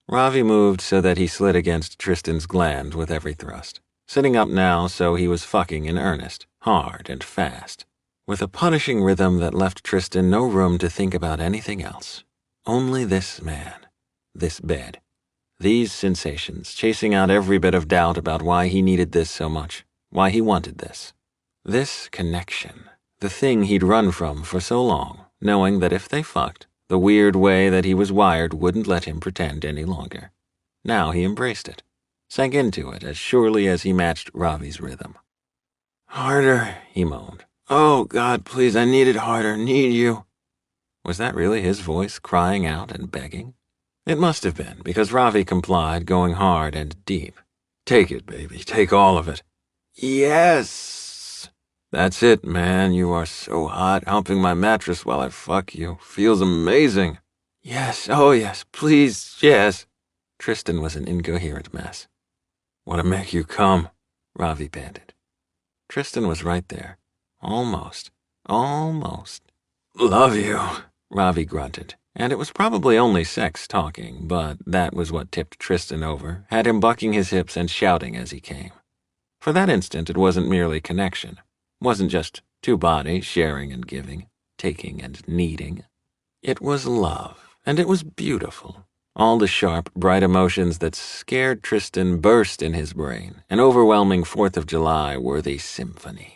Ravi moved so that he slid against Tristan's gland with every thrust, sitting up now so he was fucking in earnest, hard and fast, with a punishing rhythm that left Tristan no room to think about anything else. Only this man, this bed, these sensations, chasing out every bit of doubt about why he needed this so much, why he wanted this. This connection, the thing he'd run from for so long, knowing that if they fucked, the weird way that he was wired wouldn't let him pretend any longer. Now he embraced it, sank into it as surely as he matched Ravi's rhythm. "Harder," he moaned. "Oh, God, please, I need it harder, need you." Was that really his voice crying out and begging? It must have been, because Ravi complied, going hard and deep. "Take it, baby, take all of it." "Yes." "That's it, man, you are so hot, humping my mattress while I fuck you. Feels amazing." "Yes, oh yes, please, yes." Tristan was an incoherent mess. "Want to make you come," Ravi panted. Tristan was right there. Almost. "Love you," Ravi grunted, and it was probably only sex talking, but that was what tipped Tristan over, had him bucking his hips and shouting as he came. For that instant, it wasn't merely connection. Wasn't just 2 bodies sharing and giving, taking and needing. It was love, and it was beautiful. All the sharp, bright emotions that scared Tristan burst in his brain, an overwhelming 4th of July-worthy symphony.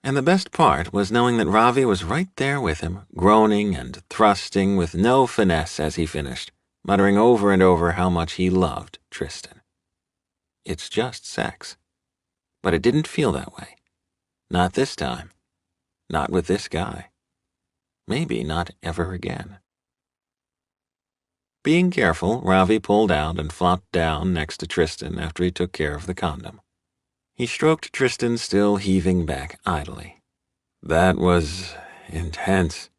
And the best part was knowing that Ravi was right there with him, groaning and thrusting with no finesse as he finished, muttering over and over how much he loved Tristan. It's just sex. But it didn't feel that way. Not this time. Not with this guy. Maybe not ever again. Being careful, Ravi pulled out and flopped down next to Tristan after he took care of the condom. He stroked Tristan, still heaving back idly. "That was intense."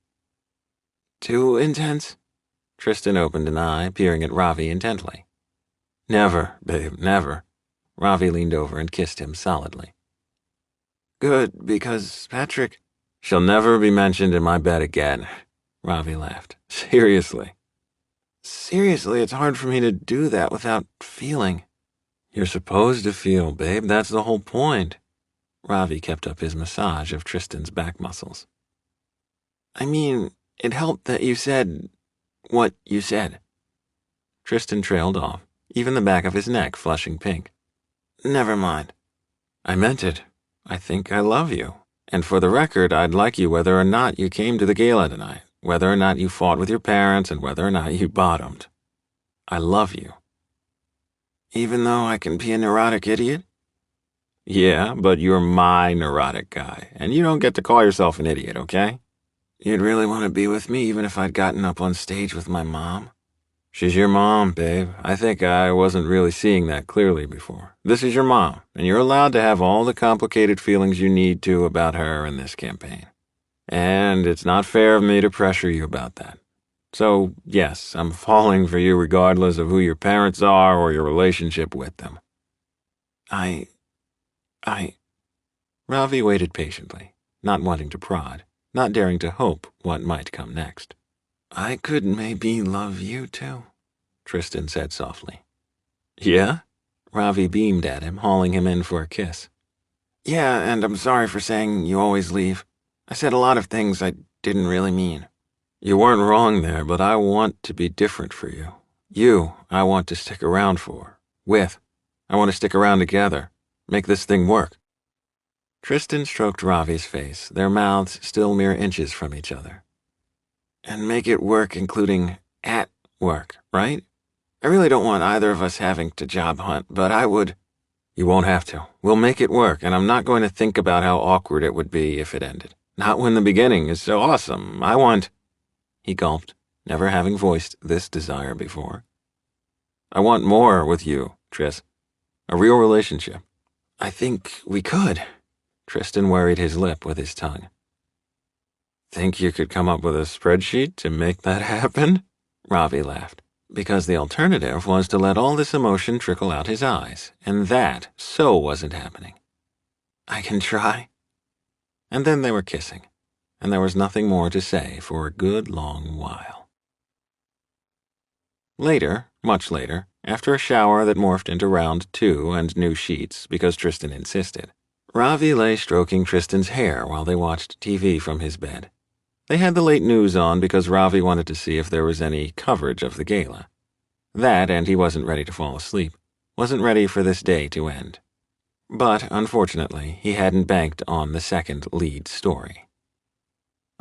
"Too intense?" Tristan opened an eye, peering at Ravi intently. "Never, babe, never." Ravi leaned over and kissed him solidly. "Good, because Patrick—" "She'll never be mentioned in my bed again," Ravi laughed. "Seriously." "Seriously, it's hard for me to do that without feeling." "You're supposed to feel, babe. That's the whole point." Ravi kept up his massage of Tristan's back muscles. I mean, it helped that you said what you said. Tristan trailed off, even the back of his neck flushing pink. Never mind. I meant it. I think I love you. And for the record, I'd like you whether or not you came to the gala tonight, whether or not you fought with your parents, and whether or not you bottomed. I love you. Even though I can be a neurotic idiot? Yeah, but you're my neurotic guy, and you don't get to call yourself an idiot, okay? You'd really want to be with me even if I'd gotten up on stage with my mom? She's your mom, babe. I think I wasn't really seeing that clearly before. This is your mom, and you're allowed to have all the complicated feelings you need to about her in this campaign. And it's not fair of me to pressure you about that. So, yes, I'm falling for you regardless of who your parents are or your relationship with them. Ravi waited patiently, not wanting to prod, not daring to hope what might come next. I could maybe love you too, Tristan said softly. Yeah? Ravi beamed at him, hauling him in for a kiss. Yeah, and I'm sorry for saying you always leave. I said a lot of things I didn't really mean. You weren't wrong there, but I want to be different for you. You, I want to stick around for. With. I want to stick around together. Make this thing work. Tristan stroked Ravi's face, their mouths still mere inches from each other. And make it work, including at work, right? I really don't want either of us having to job hunt, but I would. You won't have to. We'll make it work, and I'm not going to think about how awkward it would be if it ended. Not when the beginning is so awesome. I want. He gulped, never having voiced this desire before. I want more with you, Tris. A real relationship. I think we could. Tristan worried his lip with his tongue. Think you could come up with a spreadsheet to make that happen? Ravi laughed, because the alternative was to let all this emotion trickle out his eyes, and that so wasn't happening. I can try. And then they were kissing, and there was nothing more to say for a good long while. Later, much later, after a shower that morphed into round 2 and new sheets because Tristan insisted, Ravi lay stroking Tristan's hair while they watched TV from his bed. They had the late news on because Ravi wanted to see if there was any coverage of the gala. That, and he wasn't ready to fall asleep, wasn't ready for this day to end. But, unfortunately, he hadn't banked on the second lead story.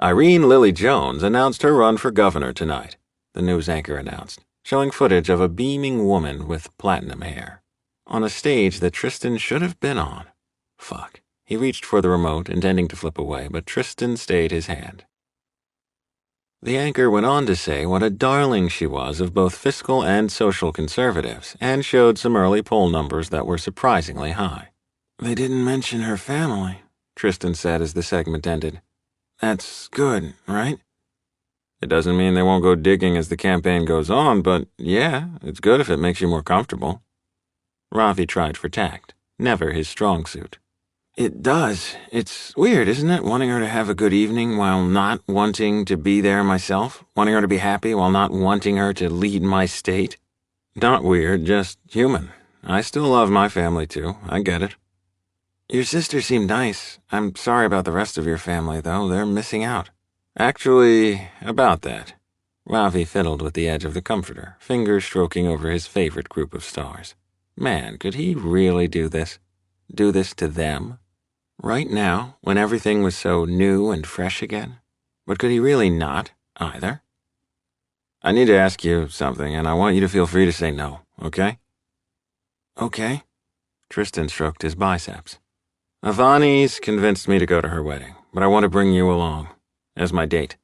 Irene Lily Jones announced her run for governor tonight, the news anchor announced, showing footage of a beaming woman with platinum hair, on a stage that Tristan should have been on. Fuck. He reached for the remote, intending to flip away, but Tristan stayed his hand. The anchor went on to say what a darling she was of both fiscal and social conservatives, and showed some early poll numbers that were surprisingly high. They didn't mention her family, Tristan said as the segment ended. That's good, right? It doesn't mean they won't go digging as the campaign goes on, but yeah, it's good if it makes you more comfortable. Ravi tried for tact, never his strong suit. It does. It's weird, isn't it, wanting her to have a good evening while not wanting to be there myself, wanting her to be happy while not wanting her to lead my state? Not weird, just human. I still love my family, too. I get it. Your sister seemed nice. I'm sorry about the rest of your family, though. They're missing out. Actually, about that. Ravi fiddled with the edge of the comforter, fingers stroking over his favorite group of stars. Man, could he really do this? Do this to them? Right now, when everything was so new and fresh again? But could he really not, either? I need to ask you something, and I want you to feel free to say no, okay? Okay. Tristan stroked his biceps. Avani's convinced me to go to her wedding, but I want to bring you along, as my date.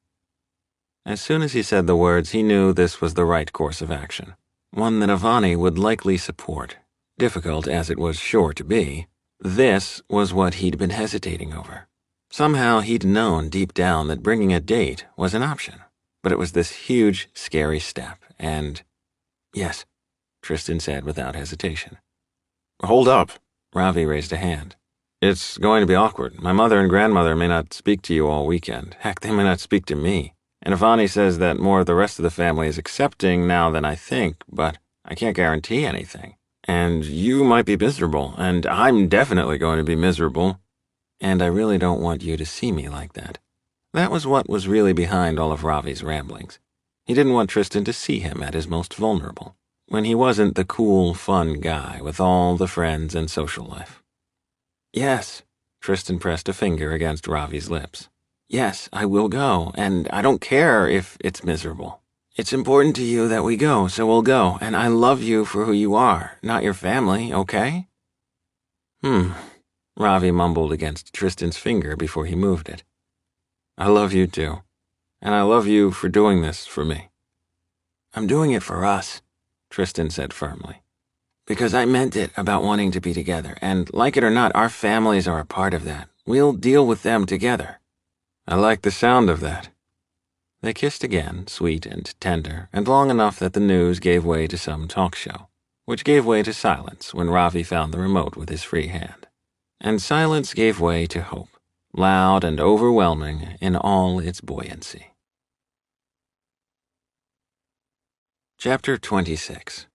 As soon as he said the words, he knew this was the right course of action, one that Avani would likely support, difficult as it was sure to be. This was what he'd been hesitating over. Somehow he'd known deep down that bringing a date was an option, but it was this huge, scary step, and... Yes, Tristan said without hesitation. Hold up, Ravi raised a hand. It's going to be awkward. My mother and grandmother may not speak to you all weekend. Heck, they may not speak to me. And Avani says that more of the rest of the family is accepting now than I think, but I can't guarantee anything. And you might be miserable, and I'm definitely going to be miserable. And I really don't want you to see me like that. That was what was really behind all of Ravi's ramblings. He didn't want Tristan to see him at his most vulnerable, when he wasn't the cool, fun guy with all the friends and social life. Yes, Tristan pressed a finger against Ravi's lips. Yes, I will go, and I don't care if it's miserable. It's important to you that we go, so we'll go, and I love you for who you are, not your family, okay? Ravi mumbled against Tristan's finger before he moved it. I love you too, and I love you for doing this for me. I'm doing it for us, Tristan said firmly. Because I meant it about wanting to be together, and like it or not, our families are a part of that. We'll deal with them together. I like the sound of that. They kissed again, sweet and tender, and long enough that the news gave way to some talk show, which gave way to silence when Ravi found the remote with his free hand. And silence gave way to hope, loud and overwhelming in all its buoyancy. Chapter 26.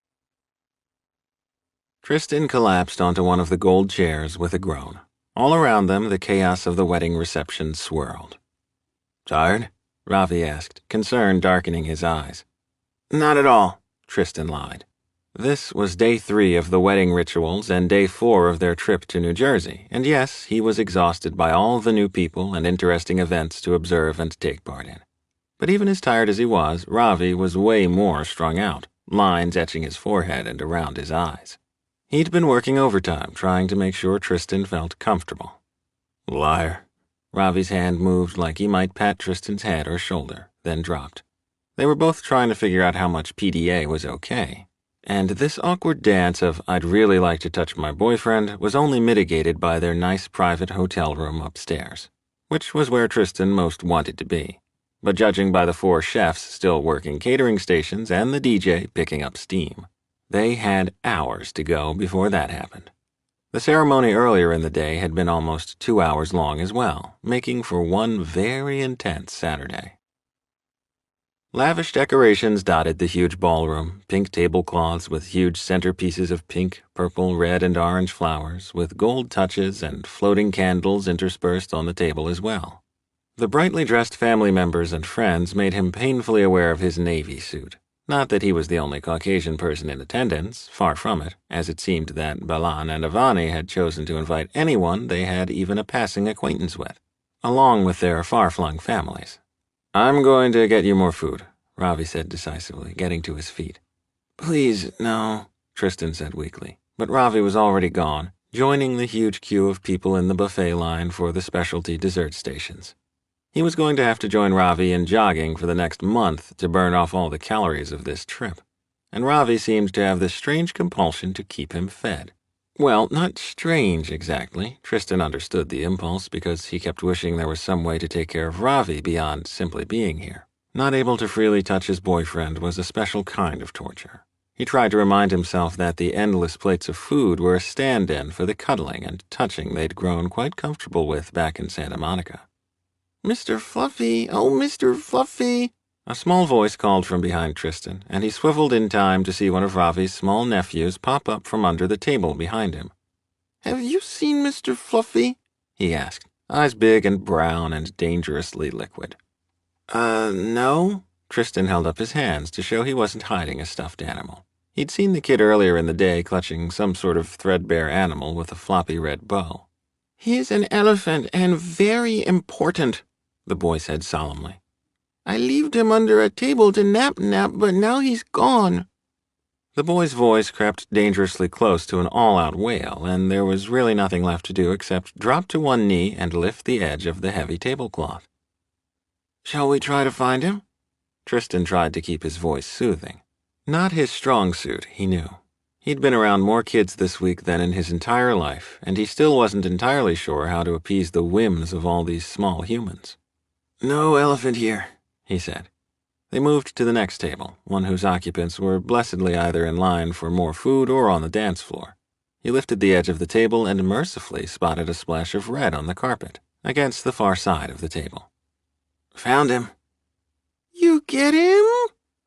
Tristan collapsed onto one of the gold chairs with a groan. All around them, the chaos of the wedding reception swirled. Tired? Ravi asked, concern darkening his eyes. Not at all, Tristan lied. This was day 3 of the wedding rituals and day 4 of their trip to New Jersey, and yes, he was exhausted by all the new people and interesting events to observe and take part in. But even as tired as he was, Ravi was way more strung out, lines etching his forehead and around his eyes. He'd been working overtime trying to make sure Tristan felt comfortable. Liar. Ravi's hand moved like he might pat Tristan's head or shoulder, then dropped. They were both trying to figure out how much PDA was okay. And this awkward dance of I'd really like to touch my boyfriend was only mitigated by their nice private hotel room upstairs, which was where Tristan most wanted to be. But judging by the 4 chefs still working catering stations and the DJ picking up steam, they had hours to go before that happened. The ceremony earlier in the day had been almost 2 hours long as well, making for one very intense Saturday. Lavish decorations dotted the huge ballroom, pink tablecloths with huge centerpieces of pink, purple, red, and orange flowers, with gold touches and floating candles interspersed on the table as well. The brightly dressed family members and friends made him painfully aware of his navy suit. Not that he was the only Caucasian person in attendance, far from it, as it seemed that Balan and Avani had chosen to invite anyone they had even a passing acquaintance with, along with their far-flung families. I'm going to get you more food, Ravi said decisively, getting to his feet. Please, no, Tristan said weakly, but Ravi was already gone, joining the huge queue of people in the buffet line for the specialty dessert stations. He was going to have to join Ravi in jogging for the next month to burn off all the calories of this trip, and Ravi seemed to have this strange compulsion to keep him fed. Well, not strange exactly. Tristan understood the impulse because he kept wishing there was some way to take care of Ravi beyond simply being here. Not able to freely touch his boyfriend was a special kind of torture. He tried to remind himself that the endless plates of food were a stand-in for the cuddling and touching they'd grown quite comfortable with back in Santa Monica. Mr. Fluffy, oh, Mr. Fluffy, a small voice called from behind Tristan, and he swiveled in time to see one of Ravi's small nephews pop up from under the table behind him. Have you seen Mr. Fluffy? He asked, eyes big and brown and dangerously liquid. No. Tristan held up his hands to show he wasn't hiding a stuffed animal. He'd seen the kid earlier in the day clutching some sort of threadbare animal with a floppy red bow. He's an elephant and very important, the boy said solemnly. I left him under a table to nap, but now he's gone. The boy's voice crept dangerously close to an all-out wail, and there was really nothing left to do except drop to one knee and lift the edge of the heavy tablecloth. Shall we try to find him? Tristan tried to keep his voice soothing. Not his strong suit, he knew. He'd been around more kids this week than in his entire life, and he still wasn't entirely sure how to appease the whims of all these small humans. No elephant here, he said. They moved to the next table, one whose occupants were blessedly either in line for more food or on the dance floor. He lifted the edge of the table and mercifully spotted a splash of red on the carpet, against the far side of the table. Found him. You get him?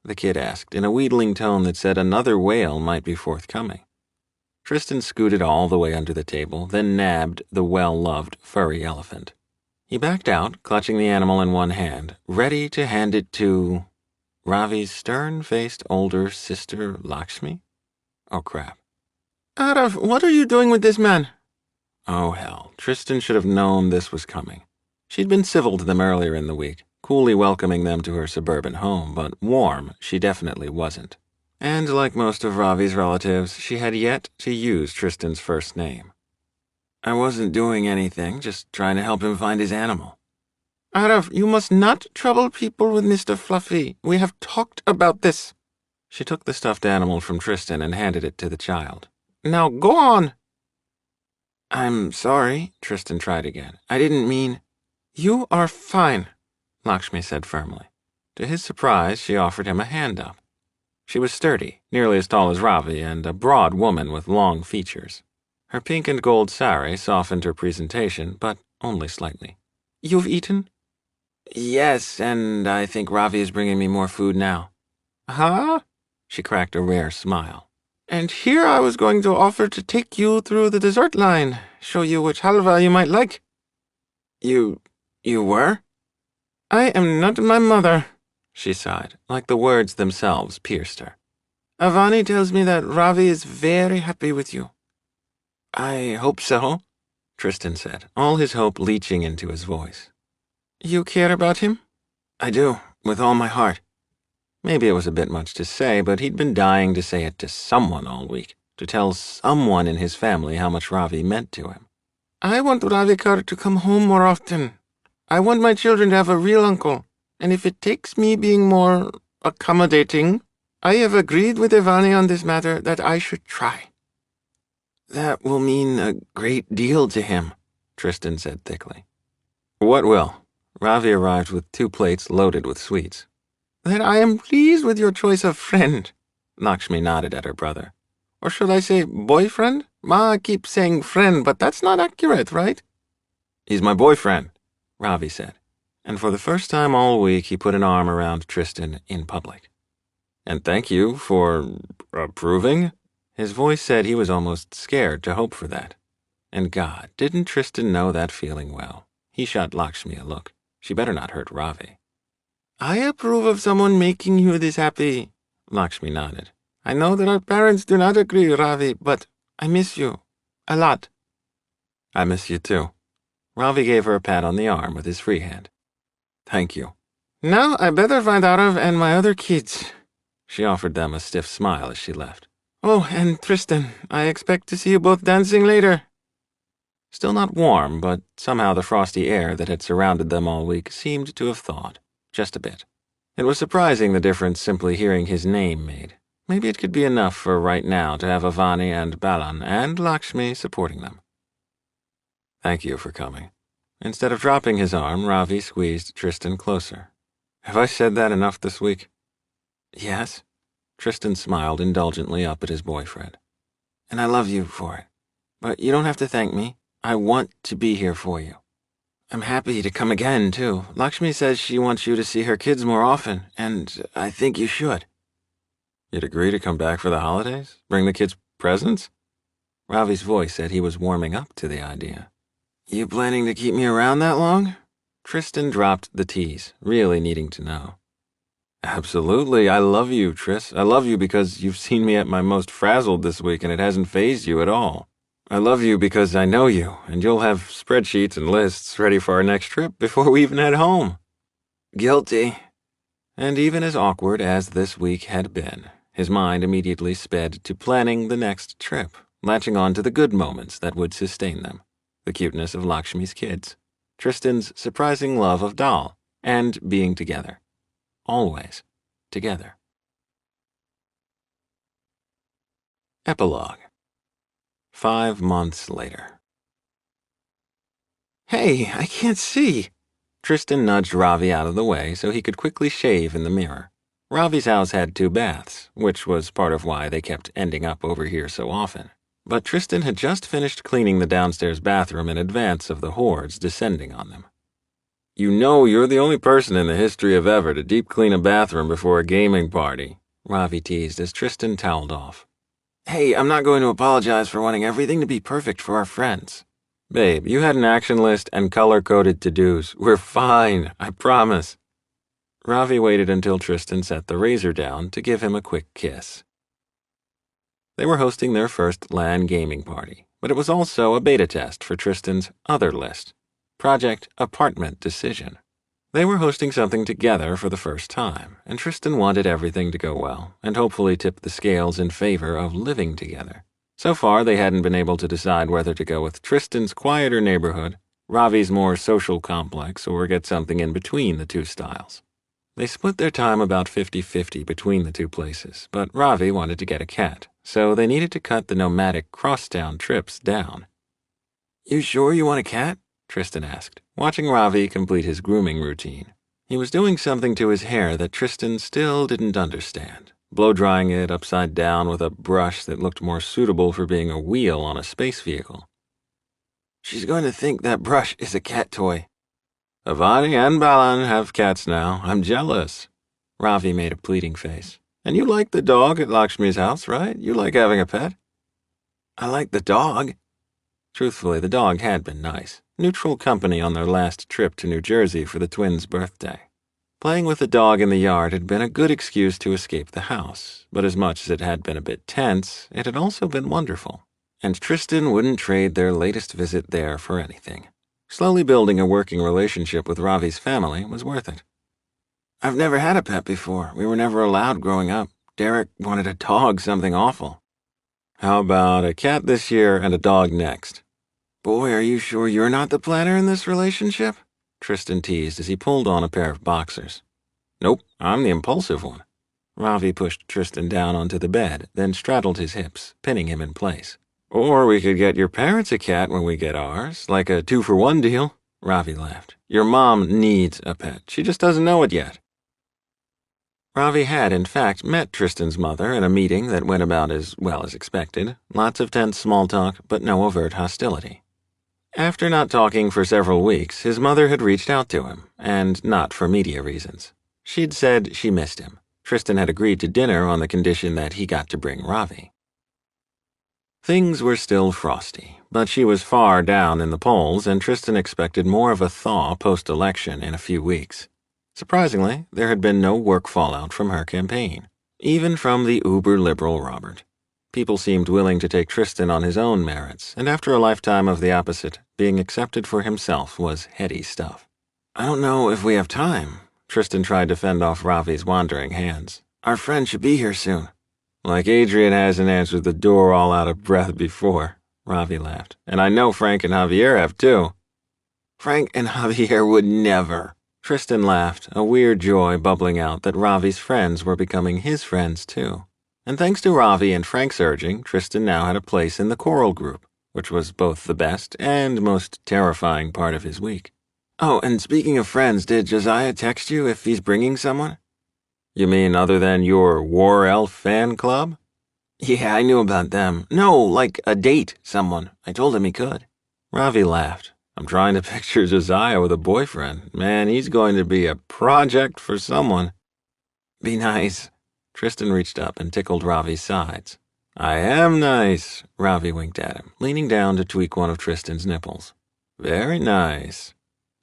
The kid asked in a wheedling tone that said another wail might be forthcoming. Tristan scooted all the way under the table, then nabbed the well-loved furry elephant. He backed out, clutching the animal in one hand, ready to hand it to Ravi's stern-faced older sister, Lakshmi? Oh, crap. Arav, what are you doing with this man? Oh, hell. Tristan should have known this was coming. She'd been civil to them earlier in the week, coolly welcoming them to her suburban home, but warm she definitely wasn't. And like most of Ravi's relatives, she had yet to use Tristan's first name. I wasn't doing anything, just trying to help him find his animal. Arav, you must not trouble people with Mr. Fluffy. We have talked about this. She took the stuffed animal from Tristan and handed it to the child. Now go on. I'm sorry, Tristan tried again. I didn't mean... You are fine, Lakshmi said firmly. To his surprise, she offered him a hand up. She was sturdy, nearly as tall as Ravi, and a broad woman with long features. Her pink and gold sari softened her presentation, but only slightly. You've eaten? Yes, and I think Ravi is bringing me more food now. Huh? She cracked a rare smile. And here I was going to offer to take you through the dessert line, show you which halva you might like. You were? I am not my mother, she sighed, like the words themselves pierced her. Avani tells me that Ravi is very happy with you. I hope so, Tristan said, all his hope leaching into his voice. You care about him? I do, with all my heart. Maybe it was a bit much to say, but he'd been dying to say it to someone all week, to tell someone in his family how much Ravi meant to him. I want Ravikar to come home more often. I want my children to have a real uncle, and if it takes me being more accommodating, I have agreed with Ivani on this matter that I should try. That will mean a great deal to him, Tristan said thickly. What will? Ravi arrived with 2 plates loaded with sweets. That I am pleased with your choice of friend, Lakshmi nodded at her brother. Or should I say boyfriend? Ma keeps saying friend, but that's not accurate, right? He's my boyfriend, Ravi said, and for the first time all week he put an arm around Tristan in public. And thank you for approving? His voice said he was almost scared to hope for that. And God, didn't Tristan know that feeling well? He shot Lakshmi a look. She better not hurt Ravi. I approve of someone making you this happy, Lakshmi nodded. I know that our parents do not agree, Ravi, but I miss you. A lot. I miss you too. Ravi gave her a pat on the arm with his free hand. Thank you. Now I better find Arav and my other kids. She offered them a stiff smile as she left. Oh, and Tristan, I expect to see you both dancing later. Still not warm, but somehow the frosty air that had surrounded them all week seemed to have thawed, just a bit. It was surprising the difference simply hearing his name made. Maybe it could be enough for right now to have Avani and Balan and Lakshmi supporting them. Thank you for coming. Instead of dropping his arm, Ravi squeezed Tristan closer. Have I said that enough this week? Yes. Tristan smiled indulgently up at his boyfriend. And I love you for it. But you don't have to thank me. I want to be here for you. I'm happy to come again, too. Lakshmi says she wants you to see her kids more often, and I think you should. You'd agree to come back for the holidays? Bring the kids presents? Ravi's voice said he was warming up to the idea. You planning to keep me around that long? Tristan dropped the tease, really needing to know. Absolutely. I love you, Tris. I love you because you've seen me at my most frazzled this week and it hasn't fazed you at all. I love you because I know you, and you'll have spreadsheets and lists ready for our next trip before we even head home. Guilty. And even as awkward as this week had been, his mind immediately sped to planning the next trip, latching on to the good moments that would sustain them. The cuteness of Lakshmi's kids, Tristan's surprising love of Dal, and being together. Always together. Epilogue. 5 months later. Hey, I can't see. Tristan nudged Ravi out of the way so he could quickly shave in the mirror. Ravi's house had 2 baths, which was part of why they kept ending up over here so often. But Tristan had just finished cleaning the downstairs bathroom in advance of the hordes descending on them. You know you're the only person in the history of ever to deep clean a bathroom before a gaming party, Ravi teased as Tristan toweled off. Hey, I'm not going to apologize for wanting everything to be perfect for our friends. Babe, you had an action list and color-coded to-dos. We're fine, I promise. Ravi waited until Tristan set the razor down to give him a quick kiss. They were hosting their first LAN gaming party, but it was also a beta test for Tristan's other list, Project Apartment Decision. They were hosting something together for the first time, and Tristan wanted everything to go well and hopefully tip the scales in favor of living together. So far, they hadn't been able to decide whether to go with Tristan's quieter neighborhood, Ravi's more social complex, or get something in between the two styles. They split their time about 50-50 between the two places, but Ravi wanted to get a cat, so they needed to cut the nomadic crosstown trips down. You sure you want a cat? Tristan asked, watching Ravi complete his grooming routine. He was doing something to his hair that Tristan still didn't understand, blow-drying it upside down with a brush that looked more suitable for being a wheel on a space vehicle. She's going to think that brush is a cat toy. Avani and Balan have cats now. I'm jealous. Ravi made a pleading face. And you like the dog at Lakshmi's house, right? You like having a pet? I like the dog. Truthfully, the dog had been nice. Neutral company on their last trip to New Jersey for the twins' birthday. Playing with the dog in the yard had been a good excuse to escape the house, but as much as it had been a bit tense, it had also been wonderful. And Tristan wouldn't trade their latest visit there for anything. Slowly building a working relationship with Ravi's family was worth it. I've never had a pet before. We were never allowed growing up. Derek wanted a dog, something awful. How about a cat this year and a dog next? Boy, are you sure you're not the planner in this relationship? Tristan teased as he pulled on a pair of boxers. Nope, I'm the impulsive one. Ravi pushed Tristan down onto the bed, then straddled his hips, pinning him in place. Or we could get your parents a cat when we get ours, like a 2-for-1 deal. Ravi laughed. Your mom needs a pet. She just doesn't know it yet. Ravi had, in fact, met Tristan's mother in a meeting that went about as well as expected. Lots of tense small talk, but no overt hostility. After not talking for several weeks, his mother had reached out to him, and not for media reasons. She'd said she missed him. Tristan had agreed to dinner on the condition that he got to bring Ravi. Things were still frosty, but she was far down in the polls, and Tristan expected more of a thaw post-election in a few weeks. Surprisingly, there had been no work fallout from her campaign, even from the uber-liberal Robert. People seemed willing to take Tristan on his own merits, and after a lifetime of the opposite, being accepted for himself was heady stuff. I don't know if we have time. Tristan tried to fend off Ravi's wandering hands. Our friend should be here soon. Like Adrian hasn't answered the door all out of breath before, Ravi laughed. And I know Frank and Javier have too. Frank and Javier would never. Tristan laughed, a weird joy bubbling out that Ravi's friends were becoming his friends too. And thanks to Ravi and Frank's urging, Tristan now had a place in the choral group, which was both the best and most terrifying part of his week. Oh, and speaking of friends, did Josiah text you if he's bringing someone? You mean other than your War Elf fan club? Yeah, I knew about them. No, like a date, someone. I told him he could. Ravi laughed. I'm trying to picture Josiah with a boyfriend. Man, he's going to be a project for someone. Be nice. Tristan reached up and tickled Ravi's sides. I am nice, Ravi winked at him, leaning down to tweak one of Tristan's nipples. Very nice.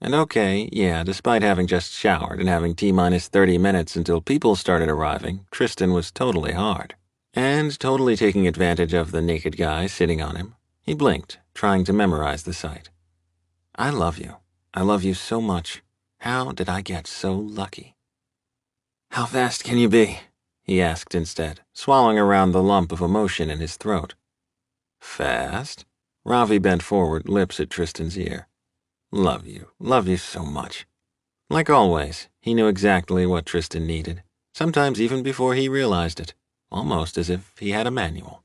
And okay, yeah, despite having just showered and having T-minus 30 minutes until people started arriving, Tristan was totally hard. And totally taking advantage of the naked guy sitting on him, he blinked, trying to memorize the sight. I love you. I love you so much. How did I get so lucky? How fast can you be? He asked instead, swallowing around the lump of emotion in his throat. Fast? Ravi bent forward, lips at Tristan's ear. Love you so much. Like always, he knew exactly what Tristan needed, sometimes even before he realized it, almost as if he had a manual.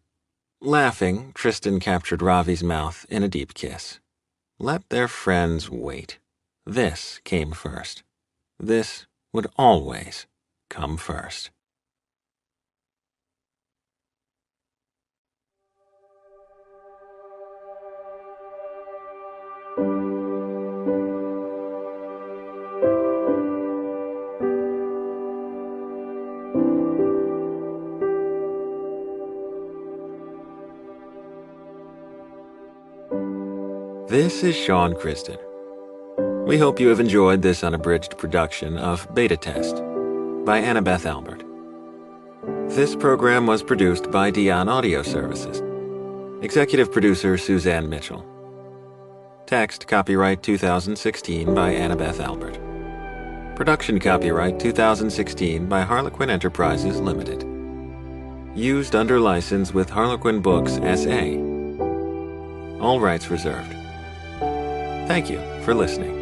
Laughing, Tristan captured Ravi's mouth in a deep kiss. Let their friends wait. This came first. This would always come first. This is Sean Kristen. We hope you have enjoyed this unabridged production of Beta Test by Annabeth Albert. This program was produced by Dion Audio Services. Executive producer Suzanne Mitchell. Text copyright 2016 by Annabeth Albert. Production copyright 2016 by Harlequin Enterprises Limited. Used under license with Harlequin Books S.A. All rights reserved. Thank you for listening.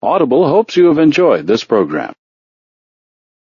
Audible hopes you have enjoyed this program.